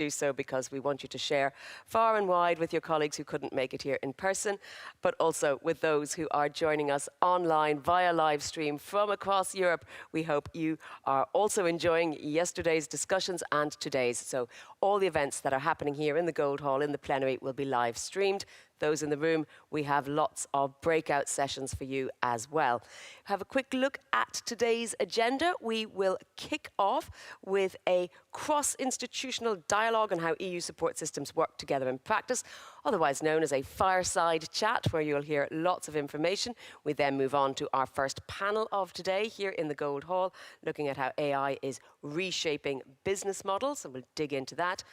do so because we want you to share far and wide with your colleagues who couldn't make it here in person, but also with those who are joining us online via live stream from across Europe. We hope you are also enjoying yesterday's discussions and today's. So all the events that are happening here in the Gold Hall in the plenary will be live streamed. Those in the room, we have lots of breakout sessions for you as well. Have a quick look at today's agenda. We will kick off with a cross-institutional dialogue on how EU support systems work together in practice, otherwise known as a fireside chat, where you'll hear lots of information. We then move on to our first panel of today here in the Gold Hall, looking at how AI is reshaping business models, and we'll dig into that.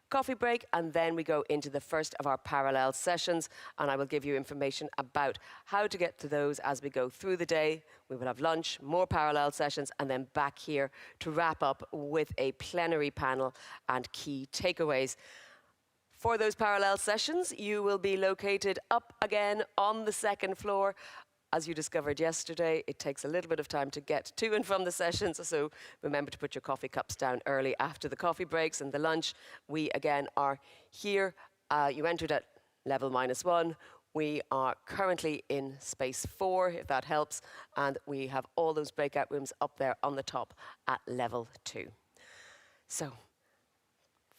Coffee break, and then we go into the first of our parallel sessions, and I will give you information about how to get to those as we go through the day. We will have lunch, more parallel sessions, and then back here to wrap up with a plenary panel and key takeaways. For those parallel sessions, you will be located up again on the second floor. As you discovered yesterday, it takes a little bit of time to get to and from the sessions, so remember to put your coffee cups down early after the coffee breaks and the lunch. We, again, are here. You entered at level -1. We are currently in space 4, if that helps, and we have all those breakout rooms up there on the top at level 2. So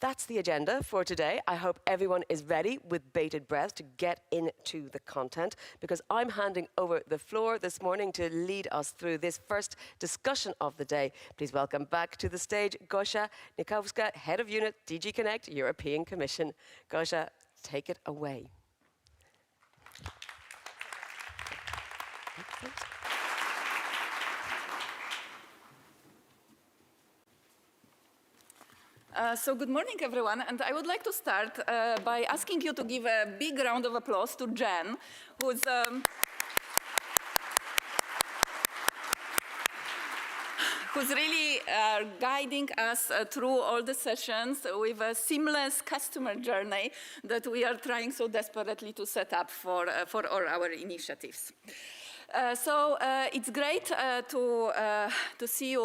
that's the agenda for today. I hope everyone is ready with bated breath to get into the content, because I'm handing over the floor this morning to lead us through this first discussion of the day. Please welcome back to the stage Gosia Nikowska, Head of Unit, DG CNECT, European Commission. Gosia, take it away. So good morning, everyone, and I would like to start by asking you to give a big round of applause to Jen, who's really guiding us through all the sessions with a seamless customer journey that we are trying so desperately to set up for all our initiatives. It's great to see you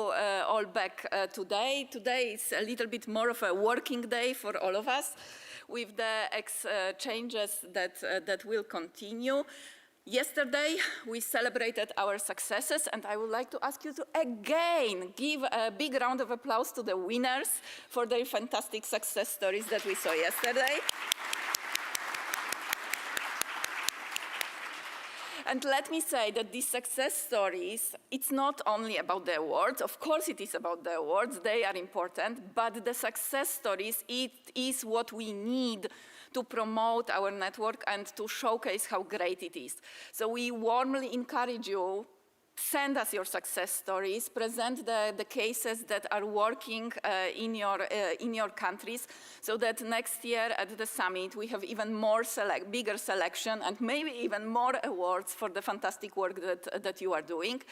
all back today. Today is a little bit more of a working day for all of us, with the exchanges that will continue. Yesterday, we celebrated our successes, and I would like to ask you to again give a big round of applause to the winners for their fantastic success stories that we saw yesterday. And let me say that these success stories, it's not only about the awards. Of course it is about the awards, they are important, but the success stories, it is what we need to promote our network and to showcase how great it is. So we warmly encourage you, send us your success stories, present the cases that are working in your countries, so that next year at the summit we have even more bigger selection and maybe even more awards for the fantastic work that you are doing.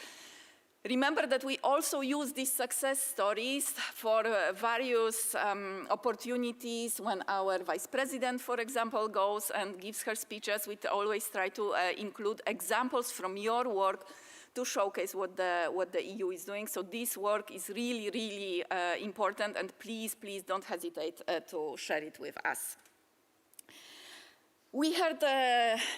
Remember that we also use these success stories for various opportunities. When our vice president, for example, goes and gives her speeches, we always try to include examples from your work to showcase what the EU is doing. So this work is really, really important, and please, please don't hesitate to share it with us. We heard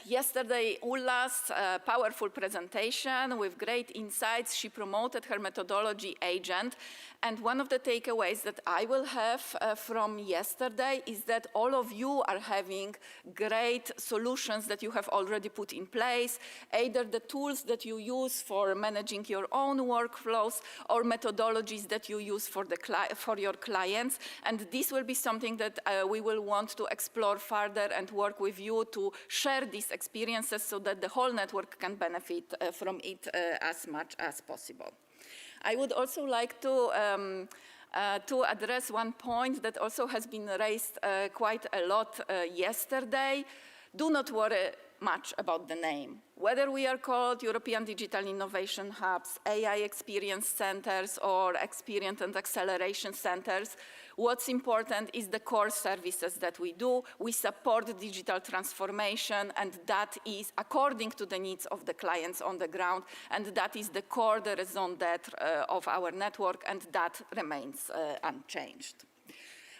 yesterday Ulla's powerful presentation with great insights. She promoted her methodology agent. And one of the takeaways that I will have from yesterday is that all of you are having great solutions that you have already put in place, either the tools that you use for managing your own workflows or methodologies that you use for your clients. And this will be something that we will want to explore further and work with you to share these experiences so that the whole network can benefit from it as much as possible. I would also like to address one point that also has been raised quite a lot yesterday. Do not worry much about the name. Whether we are called European Digital Innovation Hubs, AI Experience Centers, or Experience and Acceleration Centers, what's important is the core services that we do. We support digital transformation, and that is according to the needs of the clients on the ground, and that is the core, the raison d'etre of our network, and that remains unchanged.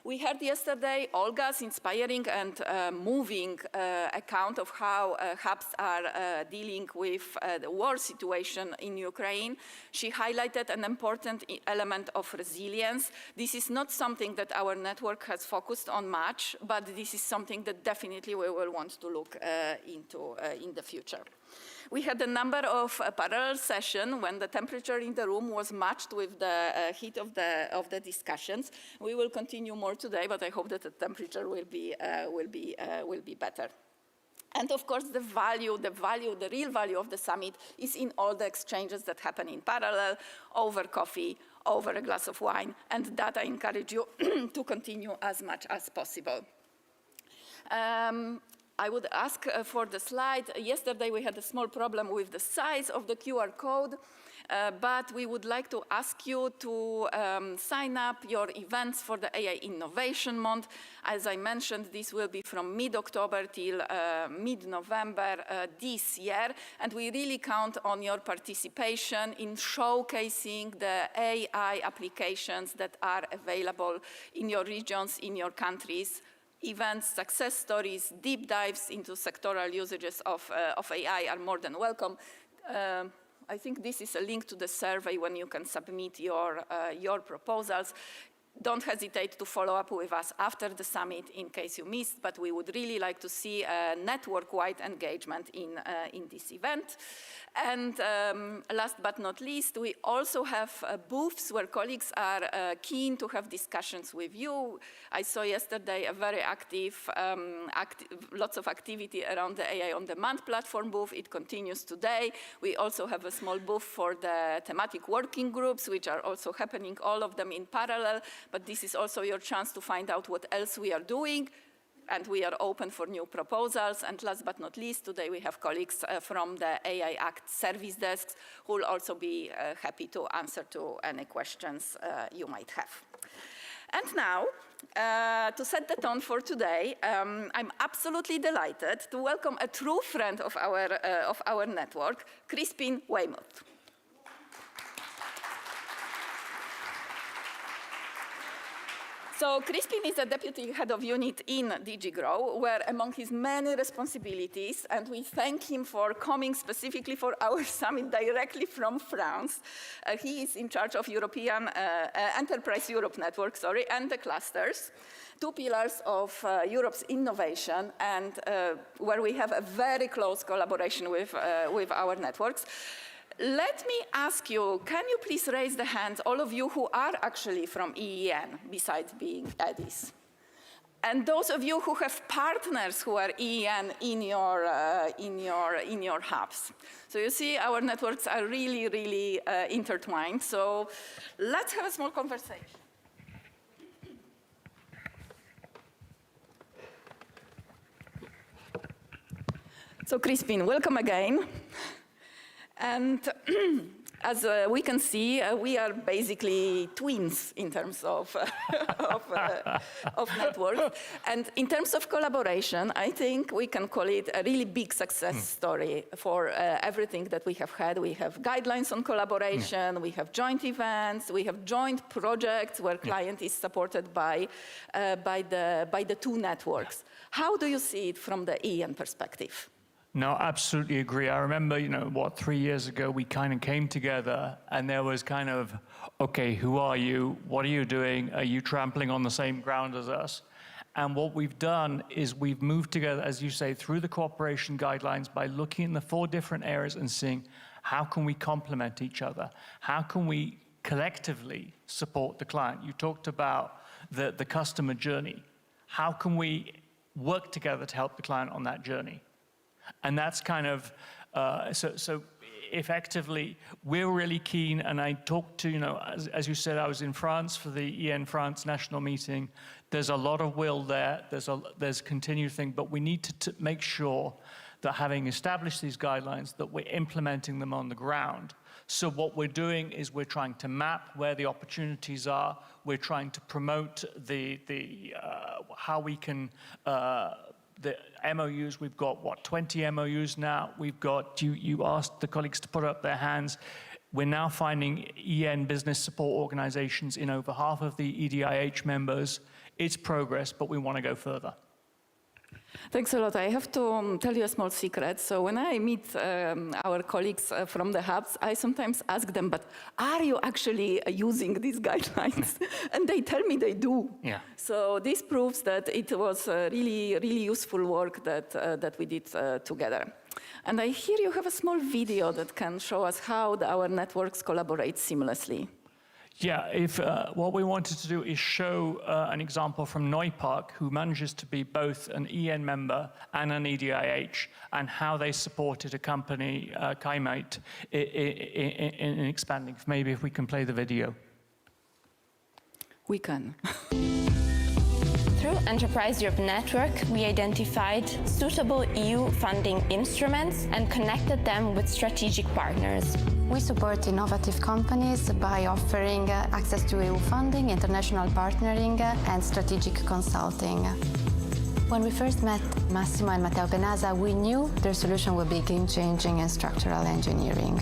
We heard yesterday Olga's inspiring and moving account of how hubs are dealing with the war situation in Ukraine. She highlighted an important element of resilience. This is not something that our network has focused on much, but this is something that definitely we will want to look into in the future. We had a number of parallel sessions when the temperature in the room was matched with the heat of the discussions. We will continue more today, but I hope that the temperature will be better. And of course, the real value of the summit is in all the exchanges that happen in parallel, over coffee, over a glass of wine, and that I encourage you to continue as much as possible. I would ask for the slide. Yesterday we had a small problem with the size of the QR code, but we would like to ask you to sign up your events for the AI Innovation Month. As I mentioned, this will be from mid-October till mid-November this year, and we really count on your participation in showcasing the AI applications that are available in your regions, in your countries. Events, success stories, deep dives into sectoral usages of AI are more than welcome. I think this is a link to the survey when you can submit your proposals. Don't hesitate to follow up with us after the summit in case you missed, but we would really like to see a network-wide engagement in this event. And last but not least, we also have booths where colleagues are keen to have discussions with you. I saw yesterday a very active, lots of activity around the AI on Demand platform booth. It continues today. We also have a small booth for the thematic working groups, which are also happening, all of them in parallel. But this is also your chance to find out what else we are doing. And we are open for new proposals. And last but not least, today we have colleagues from the AI Act service desks who will also be happy to answer to any questions you might have. And now, to set the tone for today, I'm absolutely delighted to welcome a true friend of our network, Crispin Weymouth. So Crispin is a deputy head of unit in DG Grow, where among his many responsibilities, and we thank him for coming specifically for our summit directly from France, he is in charge of European Enterprise Europe Network, and the clusters, two pillars of Europe's innovation, and where we have a very close collaboration with our networks. Let me ask you, can you please raise the hands, all of you who are actually from EEN, besides being EDIHs? And those of you who have partners who are EEN in your hubs. So you see, our networks are really, really intertwined. So let's have a small conversation. So Crispin, welcome again. And as we can see, we are basically twins in terms of networks. And in terms of collaboration, I think we can call it a really big success story for everything that we have had. We have guidelines on collaboration, we have joint events, we have joint projects where client is supported by the two networks. How do you see it from the EN perspective? No, absolutely agree. I remember, 3 years ago, we kind of came together and there was kind of, okay, who are you? What are you doing? Are you trampling on the same ground as us? And what we've done is we've moved together, as you say, through the cooperation guidelines by looking in the 4 different areas and seeing how can we complement each other? How can we collectively support the client? You talked about the customer journey. How can we work together to help the client on that journey? And that's kind of, so effectively, we're really keen, and I talked to, as you said, I was in France for the EN France national meeting. There's a lot of will there, there's continued thing, but we need to make sure that having established these guidelines, that we're implementing them on the ground. So what we're doing is we're trying to map where the opportunities are, we're trying to promote how we can, the MOUs, we've got, 20 MOUs now. We've got, you asked the colleagues to put up their hands. We're now finding EN business support organizations in over half of the EDIH members It's progress, but we want to go further. Thanks a lot. I have to tell you a small secret. So when I meet our colleagues from the hubs, I sometimes ask them, but are you actually using these guidelines? And they tell me they do. Yeah. So this proves that it was really, really useful work that we did together. And I hear you have a small video that can show us how our networks collaborate seamlessly. Yeah, what we wanted to do is show an example from Neupark, who manages to be both an EN member and an EDIH, and how they supported a company, keynote, in expanding. Maybe if we can play the video. We can. Through Enterprise Europe Network, we identified suitable EU funding instruments and connected them with strategic partners. We support innovative companies by offering access to EU funding, international partnering, and strategic consulting. When we first met Massimo and Matteo Penaza, we knew their solution would be game-changing in structural engineering.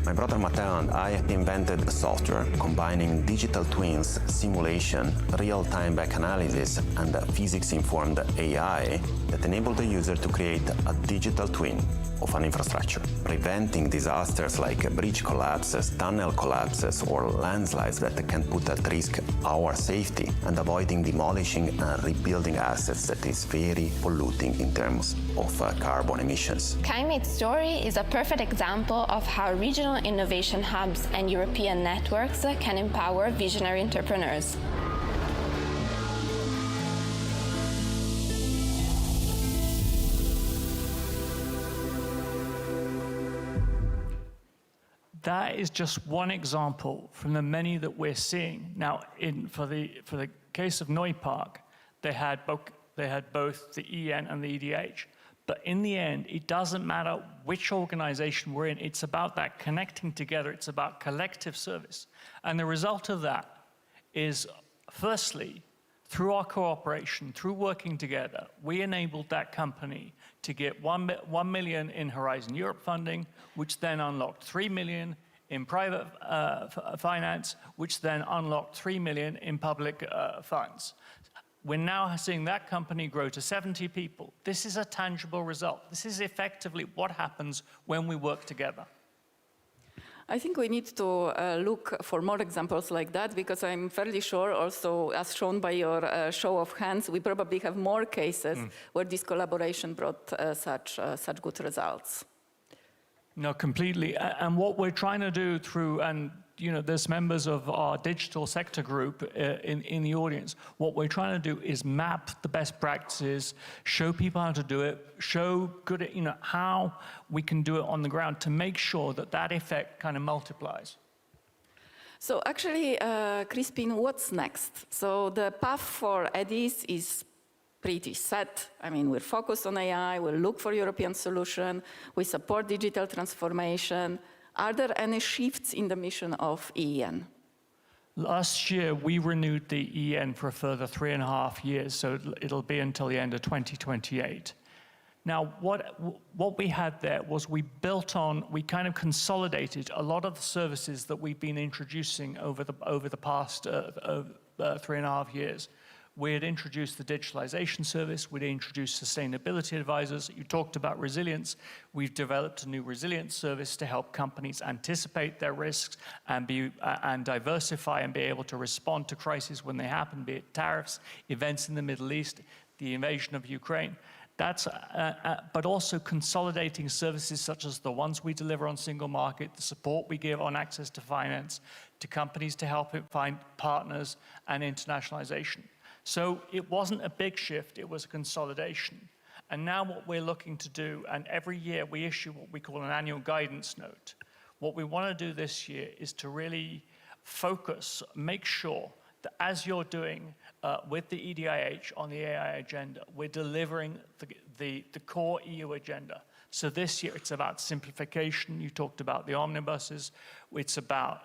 My brother Matteo and I invented a software combining digital twins, simulation, real-time back analysis, and physics-informed AI that enabled the user to create a digital twin of an infrastructure, preventing disasters like bridge collapses, tunnel collapses, or landslides that can put at risk our safety, and avoiding demolishing and rebuilding assets that is very polluting in terms of carbon emissions. Keynote's story is a perfect example of how regional innovation hubs and European networks can empower visionary entrepreneurs. That is just one example from the many that we're seeing. Now, for the case of Neupark, they had both the EN and the EDIH. But in the end, it doesn't matter which organization we're in. It's about that connecting together. It's about collective service. And the result of that is, firstly, through our cooperation, through working together, we enabled that company to get 1 million in Horizon Europe funding, which then unlocked 3 million in private finance, which then unlocked 3 million in public funds. We're now seeing that company grow to 70 people. This is a tangible result. This is effectively what happens when we work together. I think we need to look for more examples like that, because I'm fairly sure also, as shown by your show of hands, we probably have more cases where this collaboration brought such good results. No, completely. And what we're trying to do through, and there's members of our digital sector group in the audience. What we're trying to do is map the best practices, show people how to do it, show how we can do it on the ground to make sure that effect kind of multiplies. So actually, Crispin, what's next? So the path for EDIHs is pretty set. I mean, we're focused on AI, we'll look for European solution, we support digital transformation. Are there any shifts in the mission of EN? Last year, we renewed the EN for a further 3.5 years, so it'll be until the end of 2028. Now, what we had there was we kind of consolidated a lot of the services that we've been introducing over the past 3.5 years. We had introduced the digitalization service, we'd introduced sustainability advisors. You talked about resilience. We've developed a new resilience service to help companies anticipate their risks and diversify and be able to respond to crises when they happen, be it tariffs, events in the Middle East, the invasion of Ukraine. But also consolidating services such as the ones we deliver on single market, the support we give on access to finance, to companies to help it find partners, and internationalization. So it wasn't a big shift, it was a consolidation. And now what we're looking to do, and every year we issue what we call an annual guidance note. What we want to do this year is to really focus, make sure that as you're doing with the EDIH on the AI agenda, we're delivering the core EU agenda. So this year it's about simplification. You talked about the omnibuses. It's about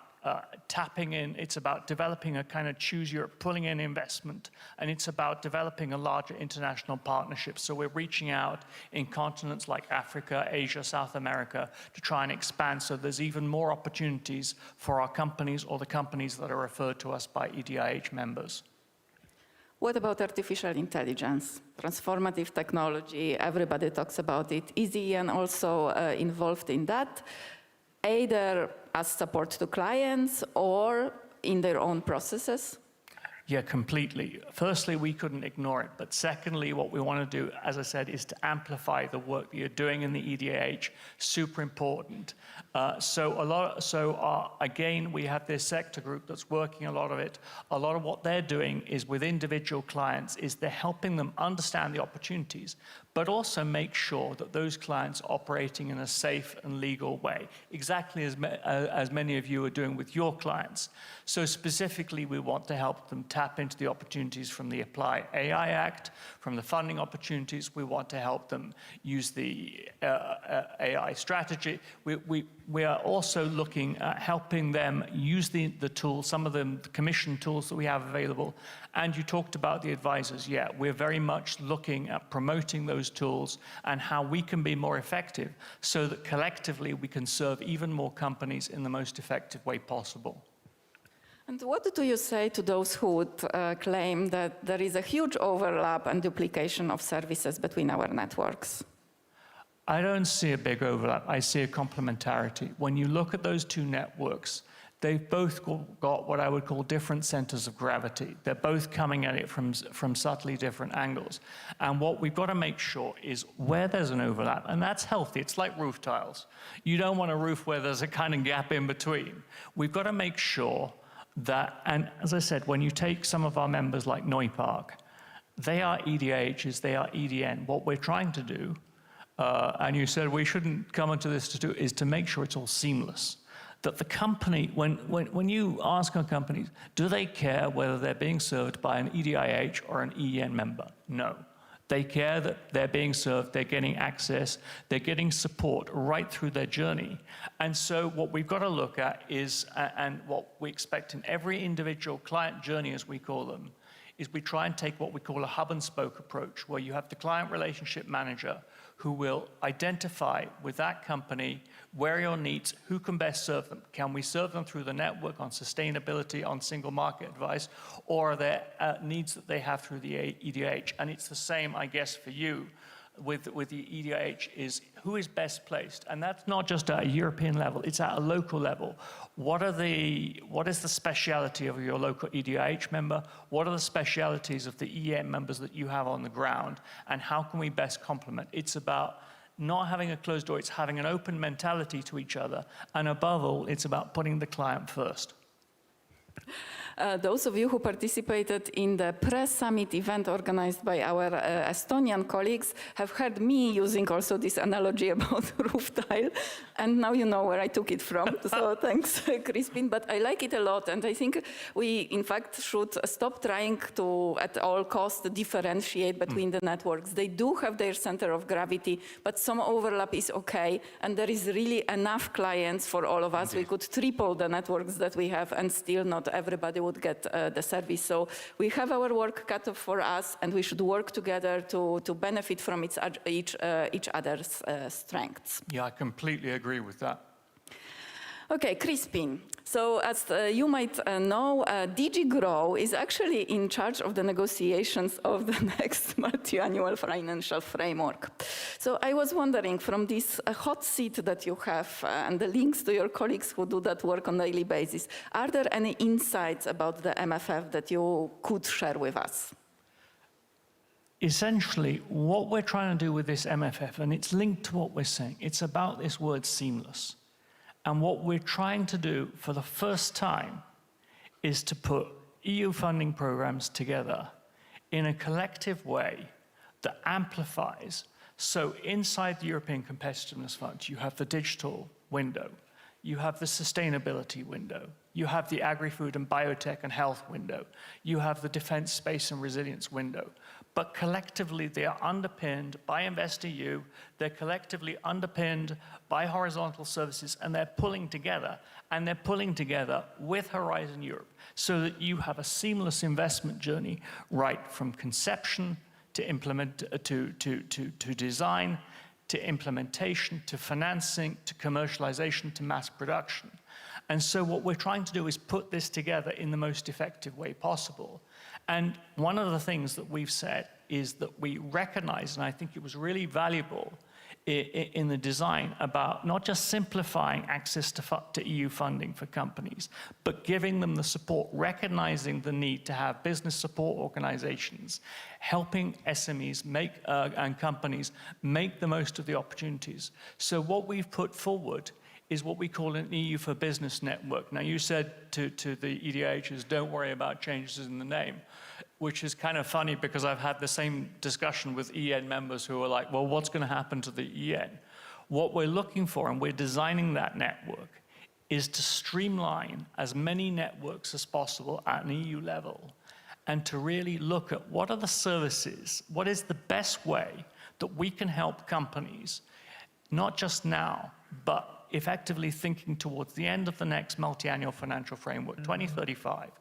tapping in, it's about developing a kind of choose Europe, pulling in investment, and it's about developing a larger international partnership. So we're reaching out in continents like Africa, Asia, South America to try and expand so there's even more opportunities for our companies or the companies that are referred to us by EDIH members. What about artificial intelligence? Transformative technology, everybody talks about it. Is EN also involved in that, either as support to clients or in their own processes? Yeah, completely. Firstly, we couldn't ignore it. But secondly, what we want to do, as I said, is to amplify the work that you're doing in the EDIH. Super important. Again, we have this sector group that's working a lot of it. A lot of what they're doing is with individual clients, is they're helping them understand the opportunities, but also make sure that those clients are operating in a safe and legal way, exactly as many of you are doing with your clients. So specifically, we want to help them tap into the opportunities from the Apply AI Act, from the funding opportunities. We want to help them use the AI strategy. We are also looking at helping them use the tools, some of the commission tools that we have available. And you talked about the advisors. Yeah, we're very much looking at promoting those tools and how we can be more effective so that collectively we can serve even more companies in the most effective way possible. And what do you say to those who would claim that there is a huge overlap and duplication of services between our networks? I don't see a big overlap. I see a complementarity. When you look at those two networks, they've both got what I would call different centers of gravity. They're both coming at it from subtly different angles. And what we've got to make sure is where there's an overlap, and that's healthy. It's like roof tiles. You don't want a roof where there's a kind of gap in between. We've got to make sure that, and as I said, when you take some of our members like Neupark, they are EDIHs, they are EDN. What we're trying to do, and you said we shouldn't come into this to do, is to make sure it's all seamless. That the company, when you ask our companies, do they care whether they're being served by an EDIH or an EN member? No. They care that they're being served, they're getting access, they're getting support right through their journey. And so what we've got to look at is, and what we expect in every individual client journey, as we call them, is we try and take what we call a hub and spoke approach, where you have the client relationship manager who will identify with that company where are your needs, who can best serve them. Can we serve them through the network on sustainability, on single market advice, or are there needs that they have through the EDIH? And it's the same, I guess, for you with the EDIH, is who is best placed? And that's not just at a European level, it's at a local level. What is the speciality of your local EDIH member? What are the specialities of the EM members that you have on the ground? And how can we best complement? It's about not having a closed door, it's having an open mentality to each other. And above all, it's about putting the client first. Those of you who participated in the press summit event organized by our Estonian colleagues have heard me using also this analogy about roof tile, and now you know where I took it from, so thanks, Crispin, but I like it a lot, and I think we, in fact, should stop trying to, at all costs, differentiate between the networks. They do have their center of gravity, but some overlap is okay, and there is really enough clients for all of us. We could triple the networks that we have, and still not everybody would get the service. So we have our work cut off for us, and we should work together to benefit from each other's strengths. Yeah, I completely agree with that. Okay, Crispin. So as you might know, DG Grow is actually in charge of the negotiations of the next multi-annual financial framework. So I was wondering, from this hot seat that you have and the links to your colleagues who do that work on a daily basis, are there any insights about the MFF that you could share with us? Essentially, what we're trying to do with this MFF, and it's linked to what we're saying, it's about this word seamless. And what we're trying to do for the first time is to put EU funding programs together in a collective way that amplifies. So inside the European Competitiveness Fund, you have the digital window, you have the sustainability window, you have the agri-food and biotech and health window, you have the defense, space and resilience window. But collectively, they are underpinned by InvestEU, they're collectively underpinned by horizontal services, and they're pulling together. And they're pulling together with Horizon Europe so that you have a seamless investment journey right from conception to implement, to design, to implementation, to financing, to commercialization, to mass production. And so what we're trying to do is put this together in the most effective way possible. And one of the things that we've said is that we recognize, and I think it was really valuable in the design, about not just simplifying access to EU funding for companies, but giving them the support, recognizing the need to have business support organizations, helping SMEs and companies make the most of the opportunities. So what we've put forward is what we call an EU for Business network. Now, you said to the EDIHs, don't worry about changes in the name, which is kind of funny because I've had the same discussion with EN members who are like, well, what's going to happen to the EN? What we're looking for, and we're designing that network, is to streamline as many networks as possible at an EU level, and to really look at what are the services, what is the best way that we can help companies, not just now, but effectively thinking towards the end of the next multi-annual financial framework, 2035.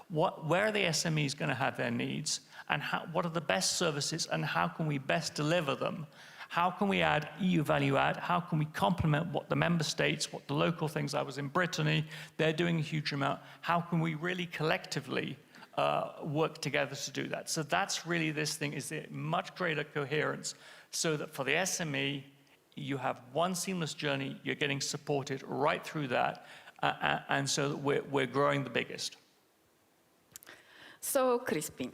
Where are the SMEs going to have their needs, and what are the best services, and how can we best deliver them? How can we add EU value add? How can we complement what the member states, what the local things? I was in Brittany, they're doing a huge amount. How can we really collectively work together to do that? So that's really this thing, is a much greater coherence, so that for the SME, you have one seamless journey, you're getting supported right through that, and so that we're growing the biggest. So, Crispin,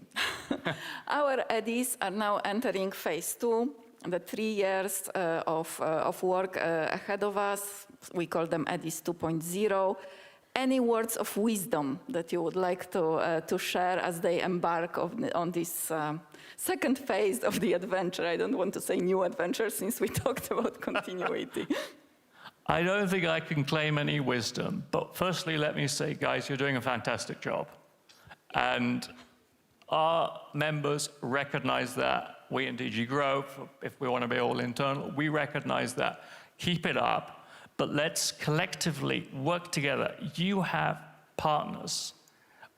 our EDIHs are now entering phase 2, the 3 years of work ahead of us. We call them EDIHs 2.0. Any words of wisdom that you would like to share as they embark on this second phase of the adventure? I don't want to say new adventure, since we talked about continuity. I don't think I can claim any wisdom, but firstly, let me say, guys, you're doing a fantastic job. And our members recognize that. We in DG Grow, if we want to be all internal, we recognize that. Keep it up, but let's collectively work together. You have partners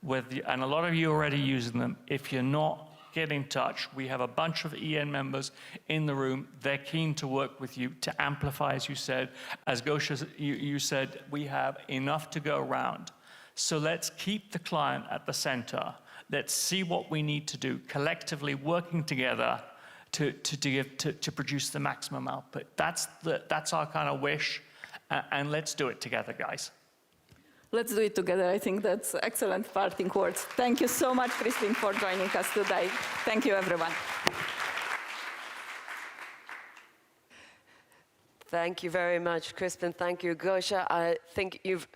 and a lot of you are already using them. If you're not, get in touch. We have a bunch of EN members in the room. They're keen to work with you to amplify, as you said. As Gosha, you said, we have enough to go around. So let's keep the client at the center. Let's see what we need to do, collectively working together to produce the maximum output. That's our kind of wish, and let's do it together, guys. Let's do it together. I think that's excellent parting words. Thank you so much, Crispin, for joining us today. Thank you, everyone. Thank you very much, Crispin. Thank you, Gosha. I think you've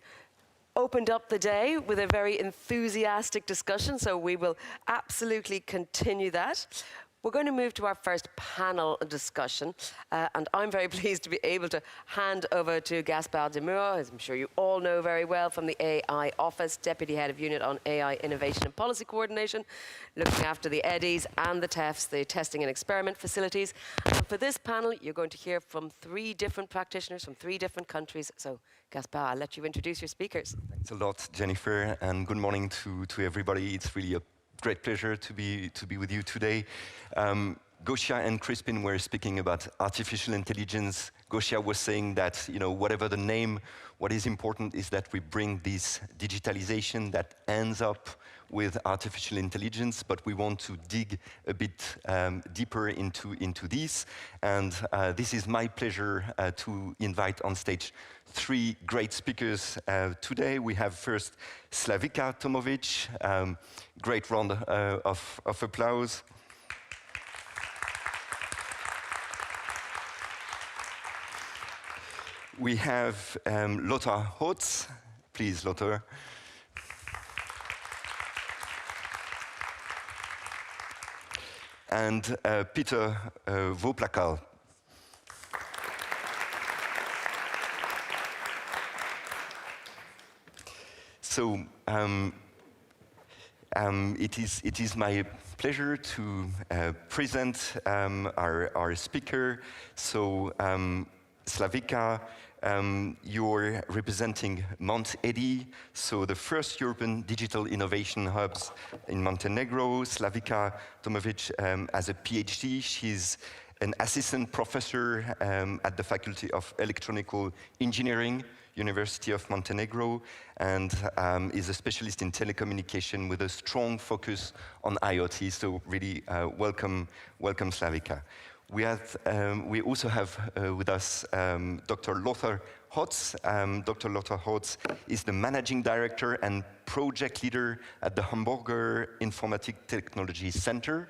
opened up the day with a very enthusiastic discussion, so we will absolutely continue that. We're going to move to our first panel discussion, and I'm very pleased to be able to hand over to Gaspard Demure, as I'm sure you all know very well, from the AI Office, Deputy Head of Unit on AI Innovation and Policy Coordination, looking after the EDIHs and the TEFs, the Testing and Experiment Facilities. And for this panel, you're going to hear from 3 different practitioners from 3 different countries. So, Gaspard, I'll let you introduce your speakers. Thanks a lot, Jennifer, and good morning to everybody. It's really a great pleasure to be with you today. Gosha and Crispin were speaking about artificial intelligence. Gosha was saying that, you know, whatever the name, what is important is that we bring this digitalization that ends up with artificial intelligence, but we want to dig a bit deeper into this. And this is my pleasure to invite on stage 3 great speakers today. We have first Slavica Tomovic. Great round of applause. We have Lothar Hotz. Please, Lothar. And Peter Voplakal. So it is my pleasure to present our speaker. So Slavica, you're representing Mont EDI, so the first European digital innovation hubs in Montenegro. Slavica Tomovic has a PhD. She's an assistant professor at the Faculty of Electronical Engineering, University of Montenegro, and is a specialist in telecommunication with a strong focus on IoT. So really welcome Slavica. We also have with us Dr. Lothar Hotz. Dr. Lothar Hotz is the managing director and project leader at the Hamburger Informatik Technology Center.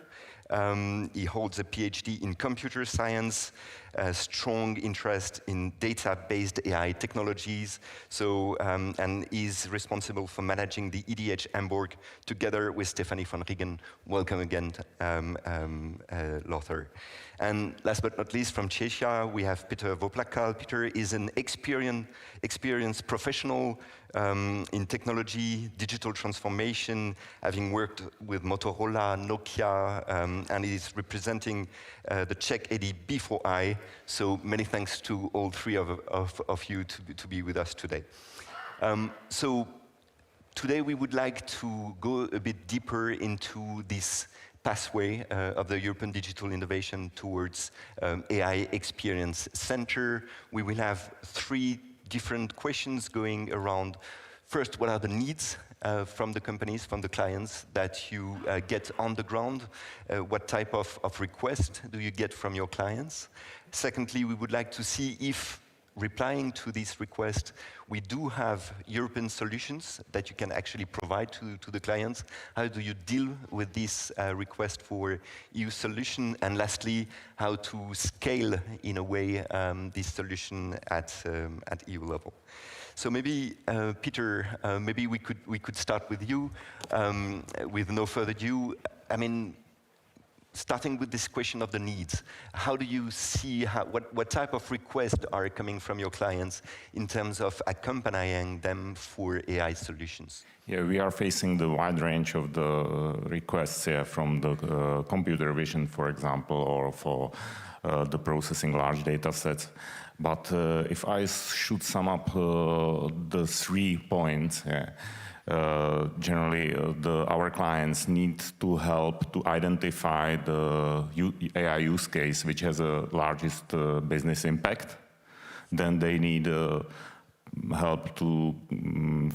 He holds a PhD in computer science, a strong interest in data-based AI technologies, and is responsible for managing the EDIH Hamburg together with Stephanie van Riegen. Welcome again, Lothar. And last but not least, from Czechia, we have Peter Voplakal. Peter is an experienced professional in technology, digital transformation, having worked with Motorola, Nokia, and is representing the Czech EDIH. So many thanks to all three of you to be with us today. So today we would like to go a bit deeper into this pathway of the European digital innovation towards AI Experience Center. We will have three different questions going around. First, what are the needs from the companies, from the clients that you get on the ground? What type of request do you get from your clients? Secondly, we would like to see if, replying to this request, we do have European solutions that you can actually provide to the clients. How do you deal with this request for EU solution? And lastly, how to scale, in a way, this solution at EU level. So maybe, Peter, maybe we could start with you. With no further ado, I mean, starting with this question of the needs, how do you see, what type of requests are coming from your clients in terms of accompanying them for AI solutions? Yeah, we are facing the wide range of the requests from the computer vision, for example, or for the processing large data sets. But if I should sum up the 3 points, generally, our clients need to help to identify the AI use case which has the largest business impact. Then they need help to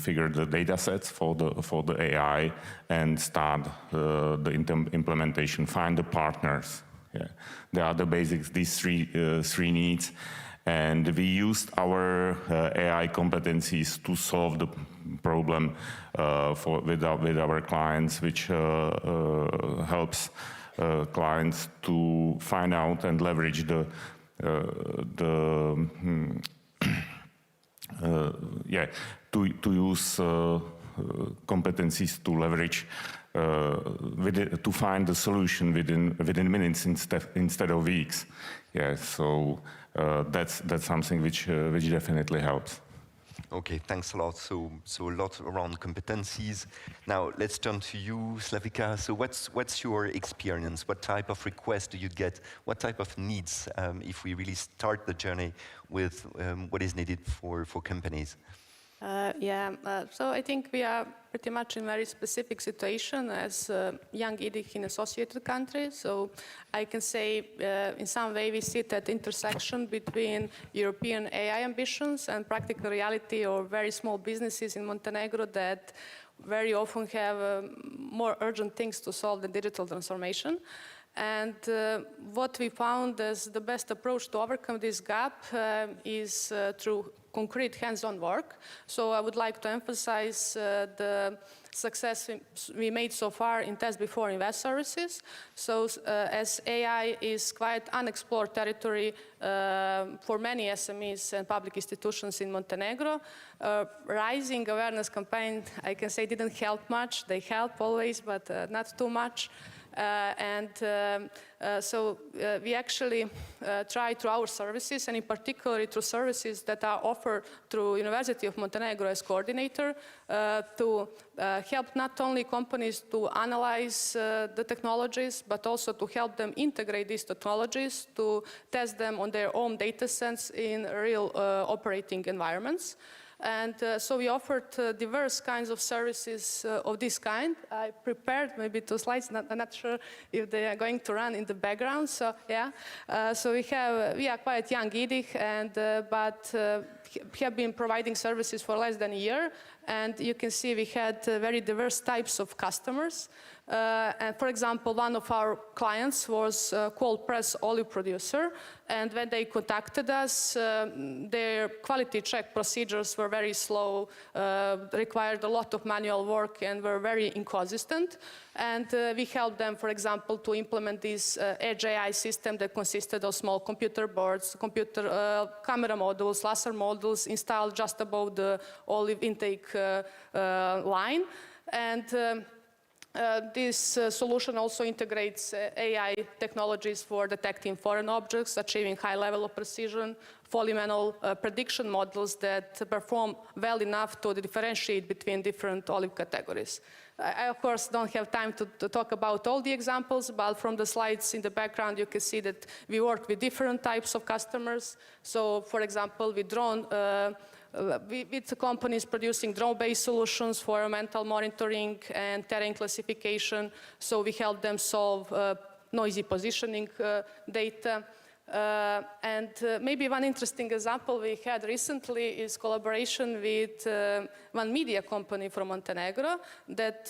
figure the data sets for the AI and start the implementation, find the partners. Yeah. They are the basics, these three needs. And we used our AI competencies to solve the problem with our clients, which helps clients to find out and leverage to use competencies to leverage to find the solution within minutes instead of weeks. Yeah, so that's something which definitely helps. Okay, thanks a lot. So a lot around competencies. Now let's turn to you, Slavica. So what's your experience? What type of requests do you get? What type of needs, if we really start the journey with what is needed for companies? So I think we are pretty much in a very specific situation as young EDIH in associated countries. So I can say in some way we sit at the intersection between European AI ambitions and practical reality or very small businesses in Montenegro that very often have more urgent things to solve than digital transformation. And what we found as the best approach to overcome this gap is through concrete hands-on work. So I would like to emphasize the success we made so far in test before invest services. So as AI is quite unexplored territory for many SMEs and public institutions in Montenegro, rising awareness campaign, I can say, didn't help much. They help always, but not too much. So we actually try through our services, and in particular through services that are offered through University of Montenegro as coordinator, to help not only companies to analyze the technologies, but also to help them integrate these technologies, to test them on their own data sets in real operating environments. And so we offered diverse kinds of services of this kind. I prepared maybe 2 slides, I'm not sure if they are going to run in the background. So yeah, so we are quite young EDIH, and but have been providing services for less than a year. And you can see we had very diverse types of customers. And for example, one of our clients was cold press olive producer. And when they contacted us, their quality check procedures were very slow, required a lot of manual work, and were very inconsistent. And we helped them, for example, to implement this edge AI system that consisted of small computer boards, camera modules, laser modules installed just above the olive intake line. And this solution also integrates AI technologies for detecting foreign objects, achieving high level of precision, polynomial prediction models that perform well enough to differentiate between different olive categories. I, of course, don't have time to talk about all the examples, but from the slides in the background, you can see that we work with different types of customers. So, for example, with drone, with companies producing drone-based solutions for environmental monitoring and terrain classification. So we help them solve noisy positioning data. And maybe one interesting example we had recently is collaboration with one media company from Montenegro that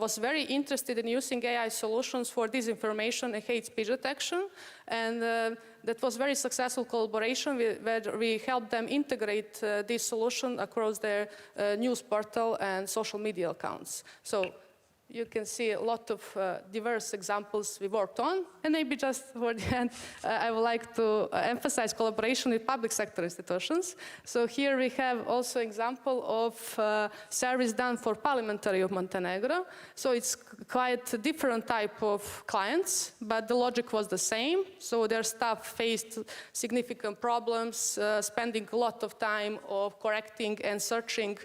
was very interested in using AI solutions for disinformation and hate speech detection. And that was very successful collaboration where we helped them integrate this solution across their news portal and social media accounts. So you can see a lot of diverse examples we worked on. And maybe just for the end, I would like to emphasize collaboration with public sector institutions. So here we have also example of service done for parliamentary of Montenegro. So it's quite a different type of clients, but the logic was the same. So their staff faced significant problems, spending a lot of time of correcting and searching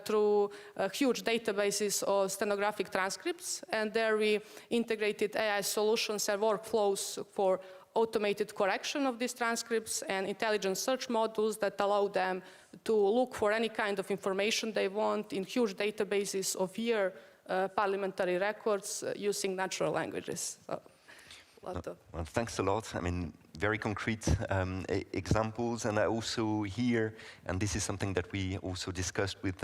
through huge databases of stenographic transcripts, and there we integrated AI solutions and workflows for automated correction of these transcripts and intelligent search modules that allow them to look for any kind of information they want in huge databases of parliamentary records using natural languages. So, well, thanks a lot. I mean, very concrete examples, and I also hear, and this is something that we also discussed with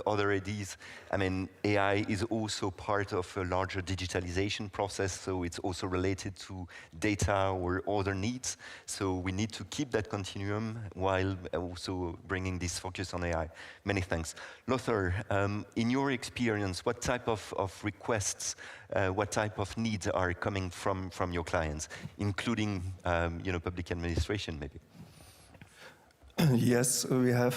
other EDs, I mean, AI is also part of a larger digitalization process, so it's also related to data or other needs, so we need to keep that continuum while also bringing this focus on AI. Many thanks. Lothar, in your experience, what type of requests, what type of needs are coming from your clients, including public administration, maybe? Yes, we have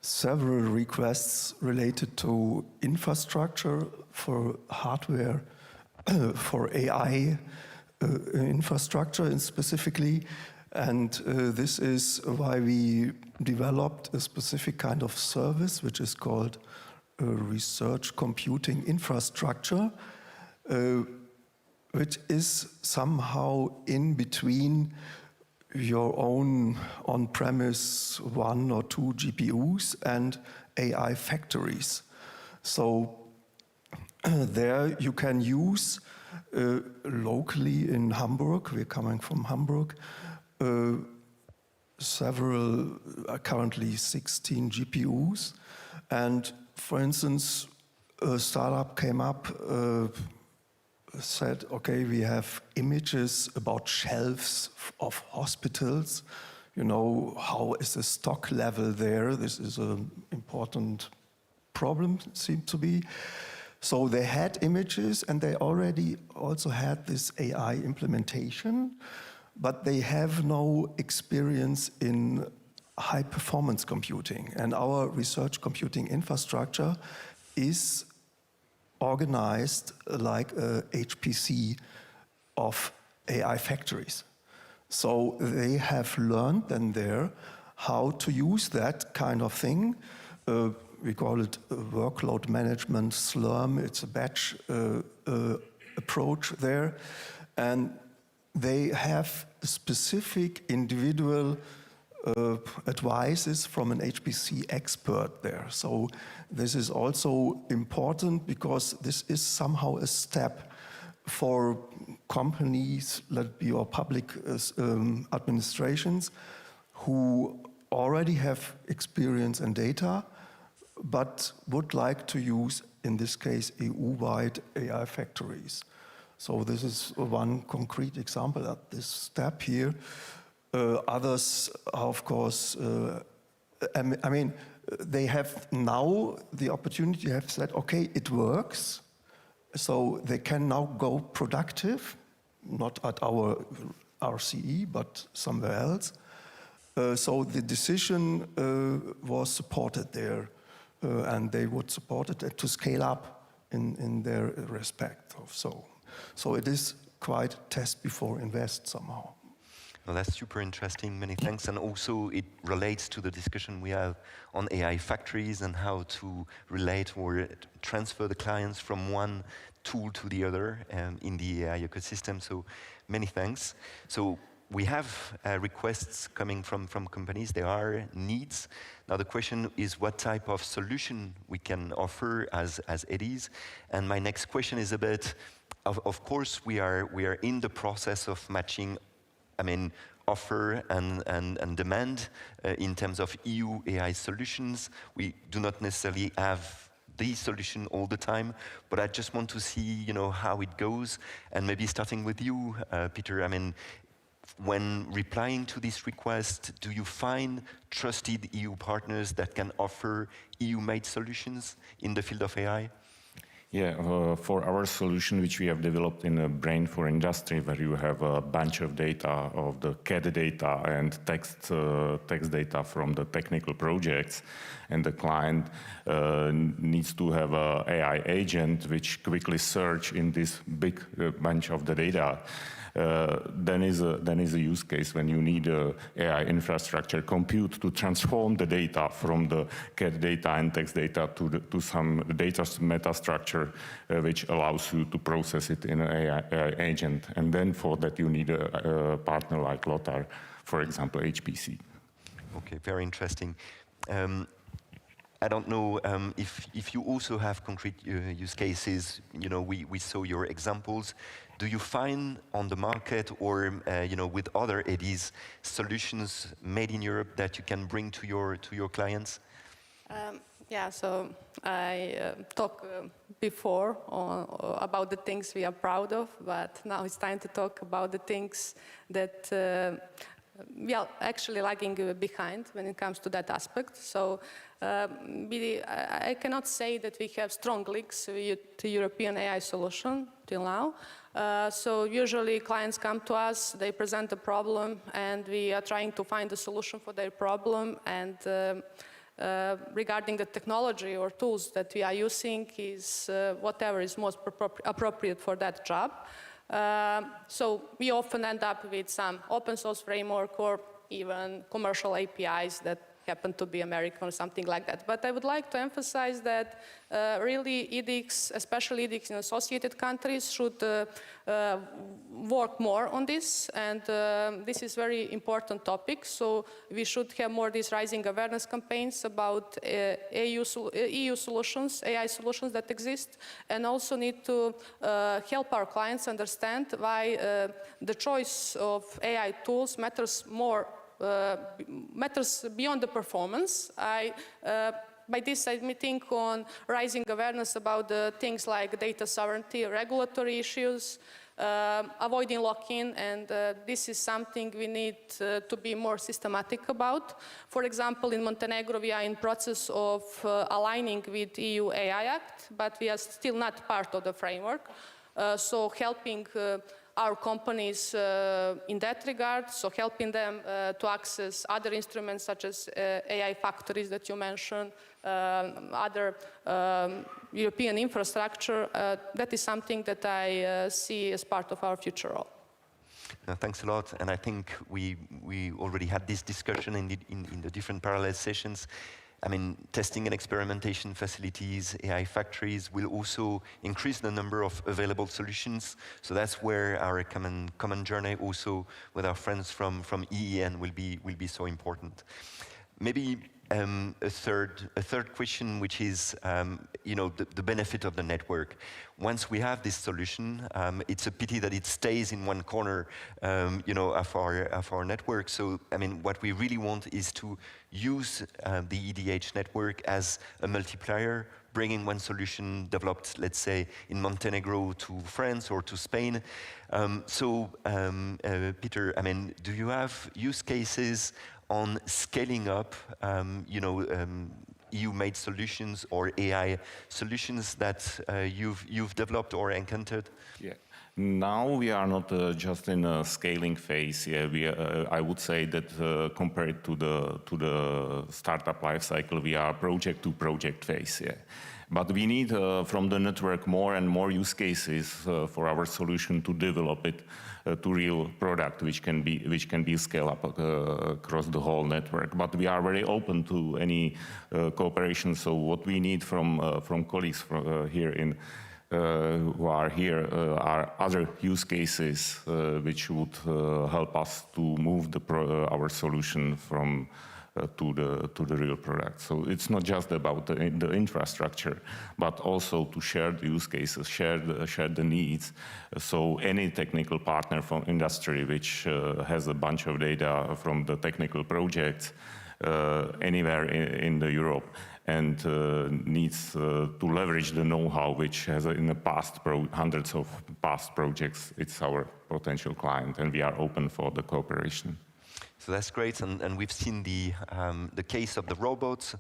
several requests related to infrastructure for hardware, for AI infrastructure and specifically. And this is why we developed a specific kind of service, which is called research computing infrastructure, which is somehow in between your own on-premise 1 or 2 GPUs and AI factories. So there you can use locally in Hamburg, we're coming from Hamburg, several, currently 16 GPUs. And for instance, a startup came up, said, okay, we have images about shelves of hospitals. You know, how is the stock level there? This is an important problem, it seemed to be. So they had images, and they already also had this AI implementation, but they have no experience in high-performance computing. And our research computing infrastructure is organized like a HPC of AI factories. So they have learned then there how to use that kind of thing. We call it workload management, Slurm. It's a batch approach there. And they have specific individual advices from an HPC expert there. So this is also important because this is somehow a step for companies, let it be or public administrations, who already have experience and data, but would like to use, in this case, EU-wide AI factories. So this is one concrete example at this step here. Others are, of course, I mean, they have now the opportunity to have said, okay, it works, so they can now go productive, not at our RCE, but somewhere else. So the decision was supported there, and they would support it to scale up in their respect. So it is quite test before invest somehow. Well, that's super interesting. Many thanks. And also it relates to the discussion we have on AI factories and how to relate or transfer the clients from one tool to the other in the AI ecosystem. So many thanks. So we have requests coming from companies. There are needs. Now the question is what type of solution we can offer as EDIHs. And my next question is a bit, of course, we are in the process of matching, I mean, offer and demand in terms of EU AI solutions. We do not necessarily have the solution all the time, but I just want to see, you know, how it goes. And maybe starting with you, Peter, I mean, when replying to this request, do you find trusted EU partners that can offer EU-made solutions in the field of AI? Yeah, for our solution, which we have developed in a Brain for Industry, where you have a bunch of data of the CAD data and text data from the technical projects, and the client needs to have an AI agent which quickly search in this big bunch of the data. Then is a use case when you need AI infrastructure compute to transform the data from the CAD data and text data to some data meta structure which allows you to process it in an AI agent. And then for that you need a partner like Lothar, for example, HPC. Okay, very interesting. I don't know if you also have concrete use cases. You know, we saw your examples. Do you find on the market or you know, with other EDIHs solutions made in Europe that you can bring to your clients? Yeah, so I talked before about the things we are proud of, but now it's time to talk about the things that we are actually lagging behind when it comes to that aspect. So I cannot say that we have strong links with the European AI solution till now. So usually clients come to us, they present a problem, and we are trying to find a solution for their problem. And regarding the technology or tools that we are using is whatever is most appropriate for that job. So we often end up with some open source framework or even commercial APIs that happen to be American or something like that. But I would like to emphasize that really EDIHs, especially EDIHs in associated countries, should work more on this. And this is very important topic. So we should have more these rising awareness campaigns about EU solutions, AI solutions that exist, and also need to help our clients understand why the choice of AI tools matters more matters beyond the performance. By this, I think on rising awareness about things like data sovereignty, regulatory issues, avoiding lock-in, and this is something we need to be more systematic about. For example, in Montenegro, we are in process of aligning with EU AI Act, but we are still not part of the framework. So helping our companies in that regard, so helping them to access other instruments such as AI factories that you mentioned, other European infrastructure, that is something that I see as part of our future role. Thanks a lot, and I think we already had this discussion in the different parallel sessions. testing and experimentation facilities, AI factories will also increase the number of available solutions. So that's where our common journey also with our friends from EEN will be so important. Maybe a third question, which is the benefit of the network. Once we have this solution, it's a pity that it stays in one corner, of our network. So what we really want is to use the EDIH network as a multiplier, bringing one solution developed, let's say, in Montenegro to France or to Spain. Peter, do you have use cases on scaling up, EU-made solutions or AI solutions that you've developed or encountered? Yeah. Now we are not just in a scaling phase. Yeah, I would say that compared to the startup life cycle, we are project to project phase. Yeah. But we need from the network more and more use cases for our solution to develop it to real product, which can be scaled up across the whole network. But we are very open to any cooperation. So what we need from colleagues here in who are here are other use cases which would help us to move our solution from to the real product. So it's not just about the infrastructure, but also to share the use cases, share the needs. So any technical partner from industry which has a bunch of data from the technical projects anywhere in the Europe and needs to leverage the know-how which has in the past hundreds of past projects, it's our potential client, and we are open for the cooperation. So that's great, and we've seen the case of the robots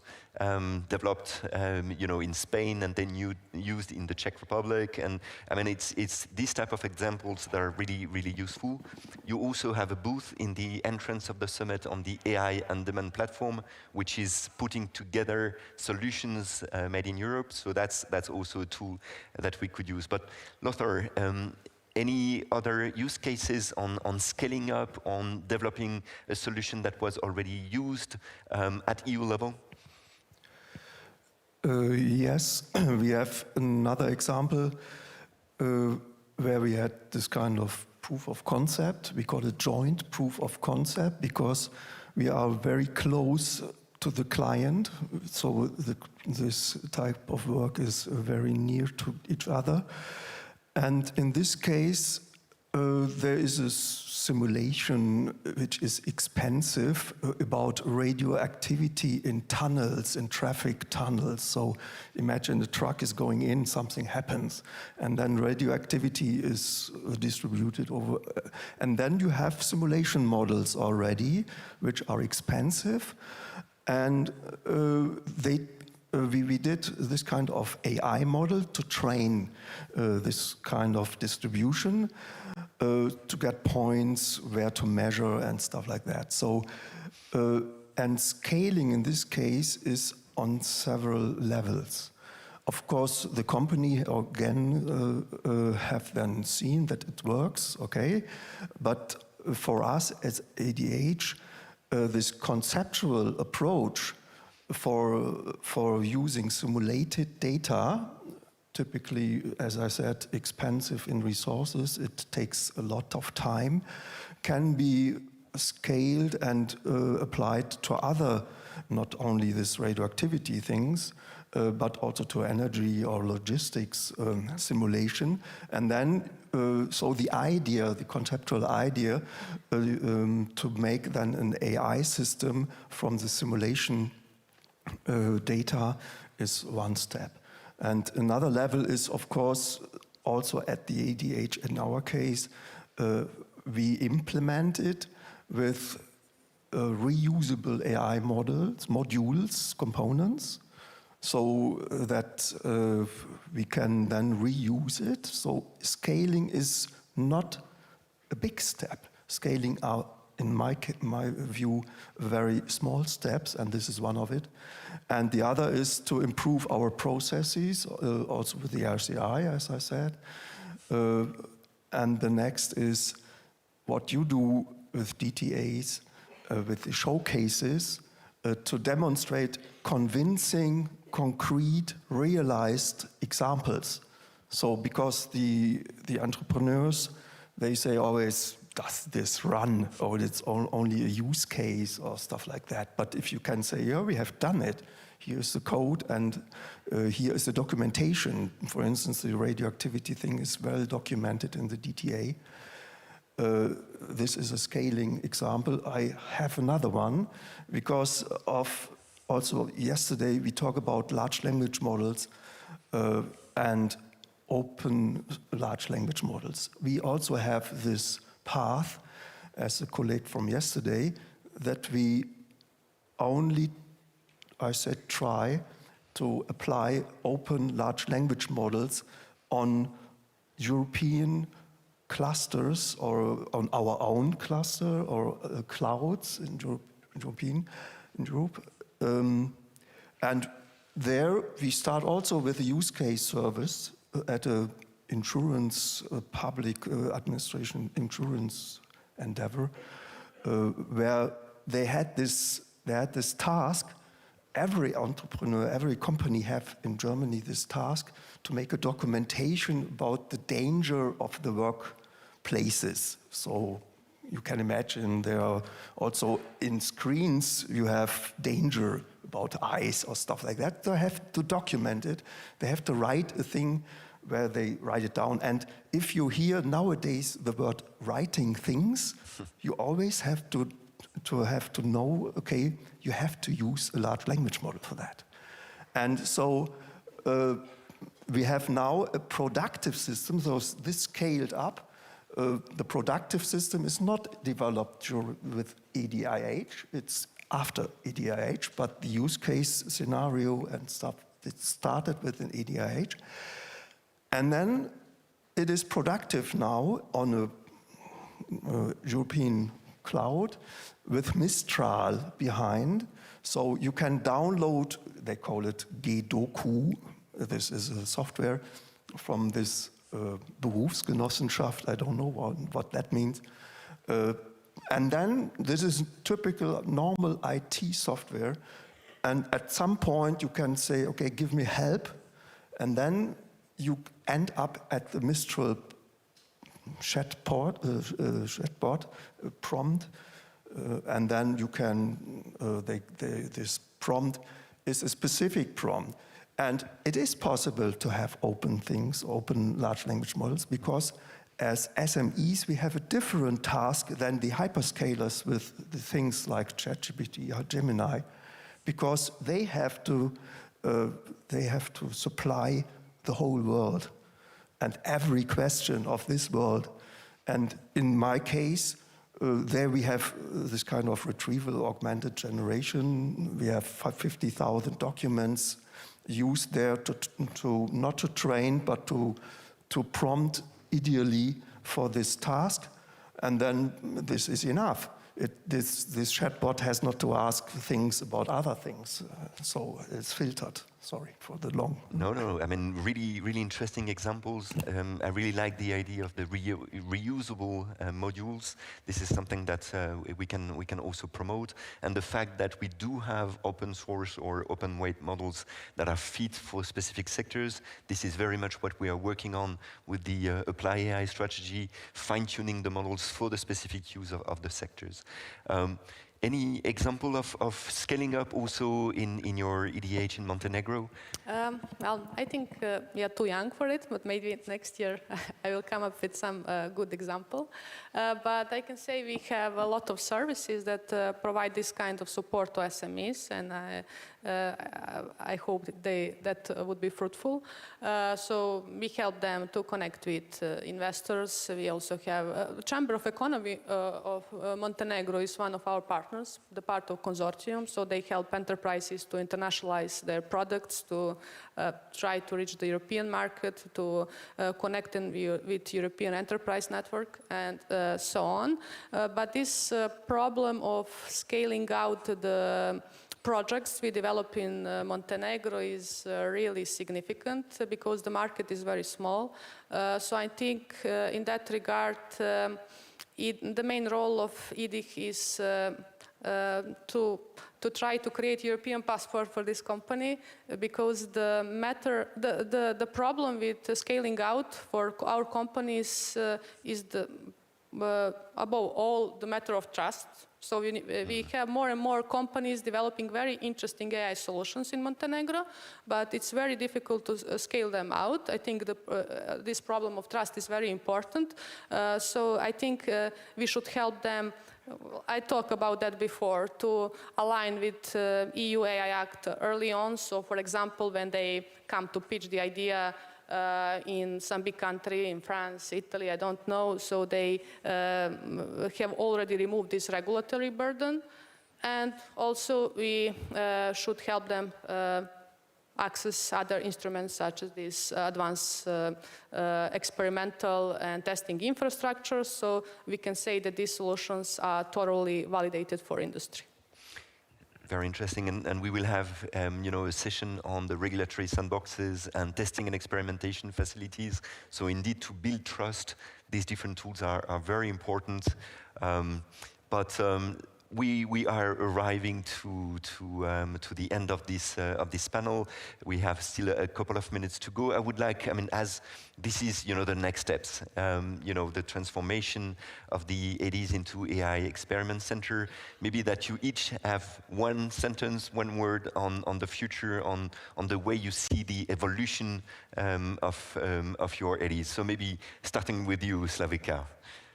developed, in Spain and then used in the Czech Republic, and it's these type of examples that are really, really useful. You also have a booth in the entrance of the summit on the AI on Demand platform, which is putting together solutions made in Europe. So that's also a tool that we could use. But Lothar, any other use cases on scaling up, on developing a solution that was already used at EU level? Yes, we have another example where we had this kind of proof of concept. We call it joint proof of concept because we are very close to the client. So this type of work is very near to each other. And in this case, there is a simulation which is expensive about radioactivity in tunnels, in traffic tunnels. So imagine the truck is going in, something happens, and then radioactivity is distributed over. And then you have simulation models already, which are expensive, and we did this kind of AI model to train this kind of distribution to get points where to measure and stuff like that. So, and scaling in this case is on several levels. Of course, the company again have then seen that it works, okay? But for us as EDIH, this conceptual approach for using simulated data, typically, as I said, expensive in resources, it takes a lot of time, can be scaled and applied to other, not only this radioactivity things, but also to energy or logistics simulation. And then, so the idea, the conceptual idea, to make then an AI system from the simulation data is one step. And another level is, of course, also at the EDIH, in our case, we implement it with reusable AI modules, components, so that we can then reuse it. So scaling is not a big step. Scaling are, in my view, very small steps, and this is one of it. And the other is to improve our processes, also with the RCI, as I said. And the next is what you do with DTAs, with the showcases, to demonstrate convincing, concrete, realized examples. So because the entrepreneurs, they say always, does this run? Or it's only a use case or stuff like that. But if you can say, yeah, we have done it, here's the code and here is the documentation. For instance, the radioactivity thing is well documented in the DTA. This is a scaling example. I have another one because of also yesterday we talked about large language models and open large language models. We also have this path, as a colleague from yesterday, that we only, I said, try to apply open large language models on European clusters or on our own cluster or clouds in Europe. And there we start also with a use case service at a insurance, public administration insurance endeavor, where they had this task. Every entrepreneur, every company have in Germany this task to make a documentation about the danger of the workplaces. So you can imagine there are also in screens you have danger about eyes or stuff like that. They have to document it. They have to write a thing where they write it down. And if you hear nowadays the word writing things, you always have to know, okay, you have to use a large language model for that. And so we have now a productive system, so this scaled up. The productive system is not developed with EDIH, it's after EDIH, but the use case scenario and stuff, it started with an EDIH. And then it is productive now on a European cloud with Mistral behind. So you can download, they call it G-Doku. This is a software from this Berufsgenossenschaft. I don't know what that means. And then this is typical normal IT software. And at some point you can say, okay, give me help. And then you end up at the Mistral chatbot prompt. And then you can, this prompt is a specific prompt. And it is possible to have open things, open large language models, because as SMEs, we have a different task than the hyperscalers with the things like ChatGPT or Gemini, because they have to supply the whole world and every question of this world. And in my case, there we have this kind of retrieval augmented generation. We have 50,000 documents used there to not to train, but to prompt ideally for this task. And then this is enough. This chatbot has not to ask things about other things. So it's filtered. Sorry for the long. No. I mean, really interesting examples. I really like the idea of the reusable modules. This is something that we can also promote, and the fact that we do have open source or open weight models that are fit for specific sectors. This is very much what we are working on with the Apply AI strategy, fine-tuning the models for the specific use of the sectors. Any example of scaling up also in your EDIH in Montenegro? Well, I think we are too young for it, but maybe next year I will come up with some good example. But I can say we have a lot of services that provide this kind of support to SMEs, and I hope that would be fruitful. So we help them to connect with investors. We also have Chamber of Economy of Montenegro is one of our partners, the part of consortium. So they help enterprises to internationalize their products, to try to reach the European market, to connect with European enterprise network, and so on. But this problem of scaling out the projects we develop in Montenegro is really significant because the market is very small. So I think in that regard, the main role of EDIH is to try to create European passport for this company, because the problem with scaling out for our companies is above all the matter of trust. So we have more and more companies developing very interesting AI solutions in Montenegro, but it's very difficult to scale them out. I think this problem of trust is very important. So I think we should help them. I talked about that before, to align with EU AI Act early on. So for example, when they come to pitch the idea in some big country, in France, Italy, I don't know, so they have already removed this regulatory burden. And also we should help them access other instruments such as this advanced experimental and testing infrastructure, so we can say that these solutions are thoroughly validated for industry. Very interesting, and we will have a session on the regulatory sandboxes and testing and experimentation facilities. So indeed, to build trust, these different tools are very important. We are arriving to the end of this panel. We have still a couple of minutes to go. I would like, as this is the next steps, the transformation of the EDIHs into AI Experiment Center. Maybe that you each have one sentence, one word on the future, on the way you see the evolution of your EDIHs. So maybe starting with you, Slavika,